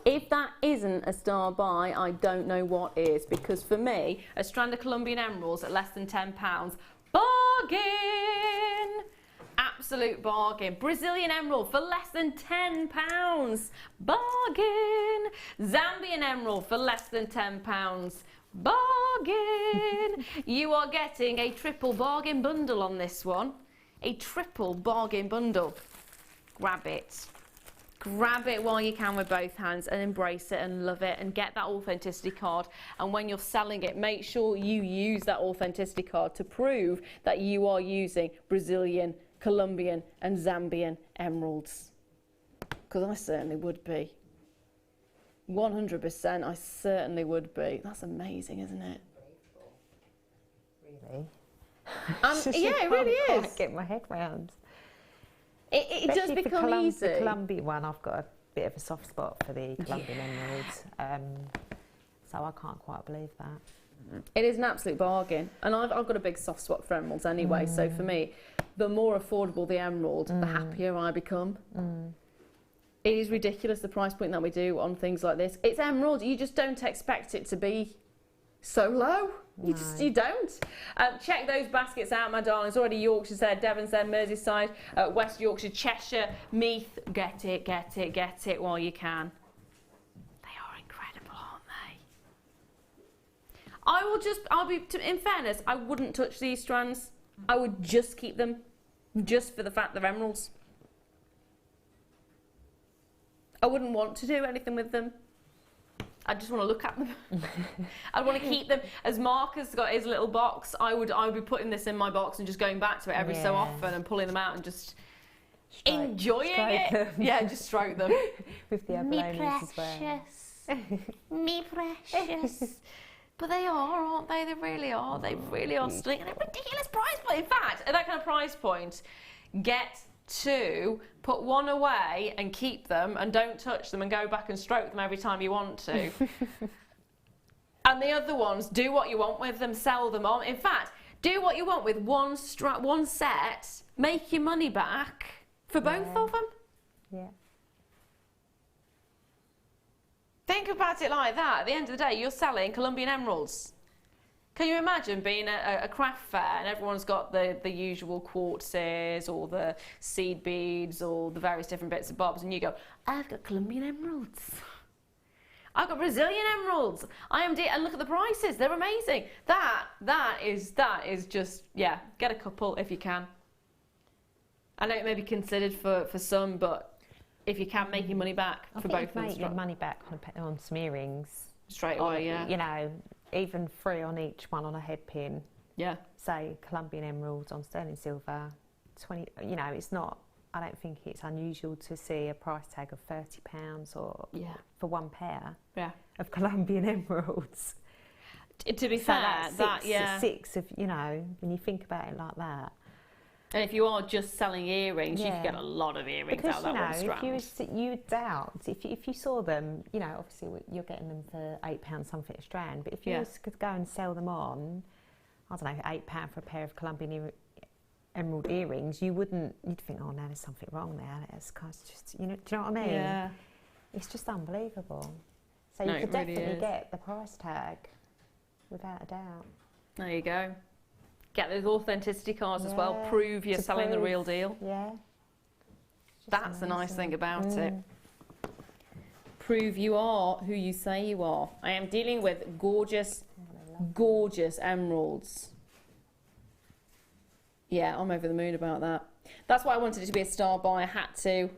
If that isn't a star buy, I don't know what is, because for me, a strand of Colombian emeralds at less than £10, bargain! Absolute bargain. Brazilian emerald for less than £10, bargain! Zambian emerald for less than £10, bargain! You are getting a triple bargain bundle on this one. A triple bargain bundle. Grab it. Grab it while you can with both hands and embrace it and love it and get that authenticity card. And when you're selling it, make sure you use that authenticity card to prove that you are using Brazilian, Colombian and Zambian emeralds. Because I certainly would be. 100%, I certainly would be. That's amazing, isn't it? Really? Yeah, it really is. I can't get my head round. It does become easy. The Colombian one, I've got a bit of a soft spot for the Colombian emeralds, so I can't quite believe that. It is an absolute bargain, and I've got a big soft spot for emeralds anyway, so for me, the more affordable the emerald, the happier I become. It is ridiculous, the price point that we do on things like this. It's emerald, you just don't expect it to be so low. You don't. Check those baskets out, my darlings. Already Yorkshire's there, Devon's there, Merseyside, West Yorkshire, Cheshire, Meath. Get it while you can. They are incredible, aren't they? In fairness, I wouldn't touch these strands. I would just keep them, just for the fact they're emeralds. I wouldn't want to do anything with them. I just want to look at them. I want to keep them. As Mark has got his little box, I would be putting this in my box and just going back to it every so often and pulling them out and just enjoying it. Yeah, just stroke them. With the abalone as well. Me precious. But they are, aren't they? They really are. They really are stunning. And a ridiculous price point. In fact, at that kind of price point, get two, put one away and keep them and don't touch them and go back and stroke them every time you want to. And the other ones, do what you want with them, sell them on. In fact, do what you want with one set, make your money back for both of them. Yeah. Think about it like that. At the end of the day, you're selling Colombian emeralds. Can you imagine being a craft fair and everyone's got the usual quartzes or the seed beads or the various different bits and bobs, and you go, I've got Colombian emeralds. I've got Brazilian emeralds. And look at the prices. They're amazing. That is just, yeah, get a couple if you can. I know it may be considered for some, but if you can, make your money back for both of them. Make your money back on some earrings. Straight away, yeah. You know, even 3 on each one on a head pin. Yeah. Say Colombian emeralds on sterling silver. 20, you know, it's not, I don't think it's unusual to see a price tag of £30 or for one pair of Colombian emeralds. To be fair, six of, you know, when you think about it like that. And if you are just selling earrings, you can get a lot of earrings out of that one strand. Because, you doubt, if you saw them, you know, obviously you're getting them for £8 something a strand, but if you could go and sell them on, I don't know, £8 for a pair of Colombian emerald earrings, you'd think, oh no, there's something wrong there. It's just, you know, do you know what I mean? Yeah. It's just unbelievable. So you could definitely get the price tag, without a doubt. There you go. Get those authenticity cards as well. Prove you're selling the real deal. Yeah. That's the nice thing about it. Prove you are who you say you are. I am dealing with gorgeous, gorgeous emeralds. Yeah, I'm over the moon about that. That's why I wanted it to be a star buy. I had to.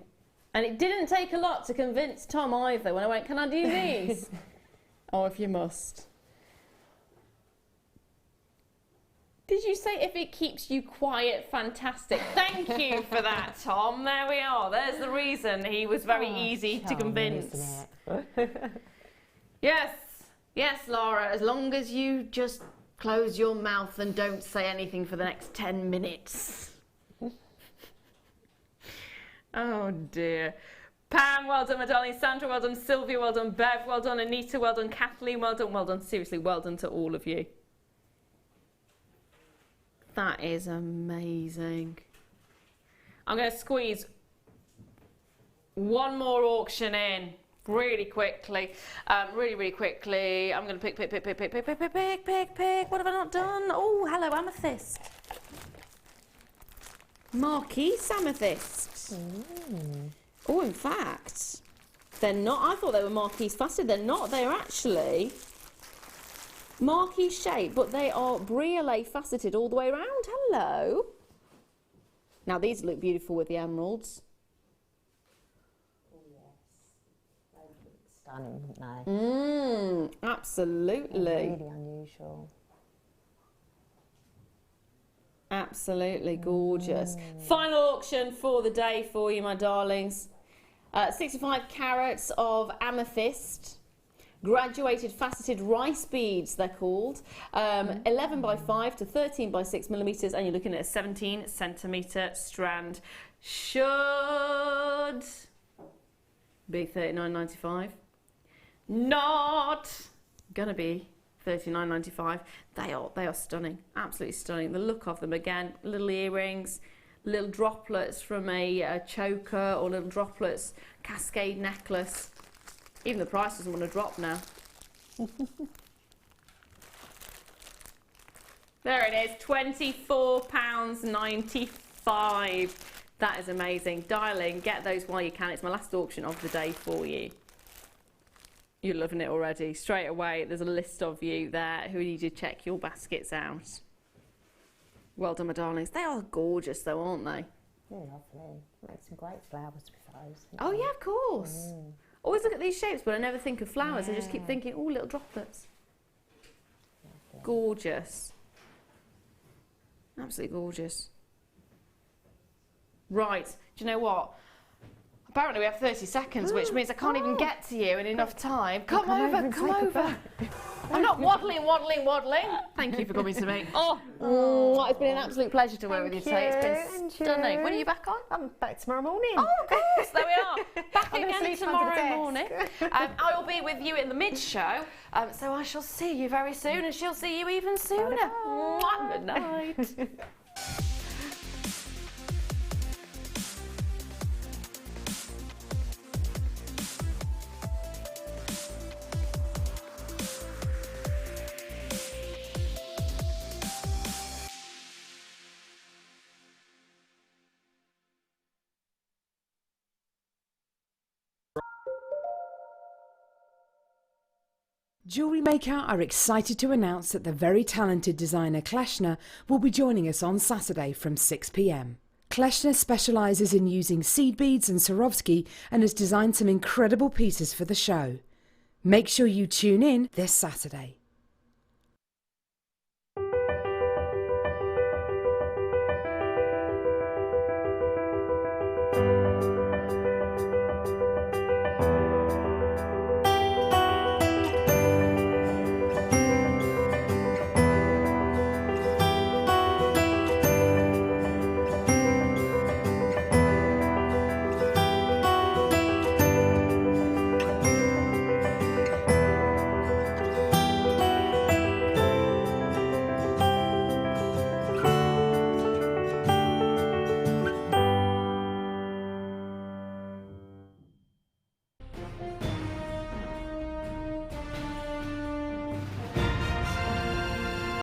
And it didn't take a lot to convince Tom either when I went, can I do these? Oh, if you must. Did you say if it keeps you quiet, fantastic? Thank you for that, Tom. There we are. There's the reason he was very easy to convince. Yes, yes, Lara, as long as you just close your mouth and don't say anything for the next 10 minutes. Oh dear. Pam, well done, my darling. Sandra, well done. Sylvia, well done. Bev, well done. Anita, well done. Kathleen, well done. Well done. Seriously, well done to all of you. That is amazing. I'm going to squeeze one more auction in really quickly. Really quickly. I'm going to pick. What have I not done? Oh, hello, amethyst. Marquise amethyst. Oh, in fact, they're not. I thought they were Marquise faceted. They're not. They're actually Marquise shape, but they are briolet faceted all the way around. Hello. Now these look beautiful with the emeralds. Oh yes, they look stunning, wouldn't they? Absolutely. Really unusual. Absolutely gorgeous. Final auction for the day for you, my darlings. 65 carats of amethyst. Graduated faceted rice beads, they're called. 11 by 5 to 13 by 6 millimeters, and you're looking at a 17 centimeter strand. Should be $39.95. Not gonna be $39.95. They are stunning, absolutely stunning. The look of them, again, little earrings, little droplets from a choker, or little droplets, cascade necklace. Even the price doesn't want to drop now. There it is, £24.95. That is amazing. Dial in, get those while you can. It's my last auction of the day for you. You're loving it already. Straight away, there's a list of you there who need to check your baskets out. Well done, my darlings. They are gorgeous though, aren't they? They're lovely. Make some great flowers with those. Oh yeah, of course. Always look at these shapes, but I never think of flowers. I just keep thinking, oh, little droplets. Lovely. Gorgeous. Absolutely gorgeous. Right, do you know what? Apparently we have 30 seconds, which means I can't even get to you in enough time. Come over. I'm not waddling. Thank you for coming to me. It's been an absolute pleasure to work with you today. It's been stunning. When are you back on? I'm back tomorrow morning. Oh, of course, there we are. Back again tomorrow morning. I will be with you in the mid-show, so I shall see you very soon, and she'll see you even sooner. Good night. Jewellery Maker are excited to announce that the very talented designer Klashner will be joining us on Saturday from 6 p.m. Klashner specialises in using seed beads and Swarovski and has designed some incredible pieces for the show. Make sure you tune in this Saturday.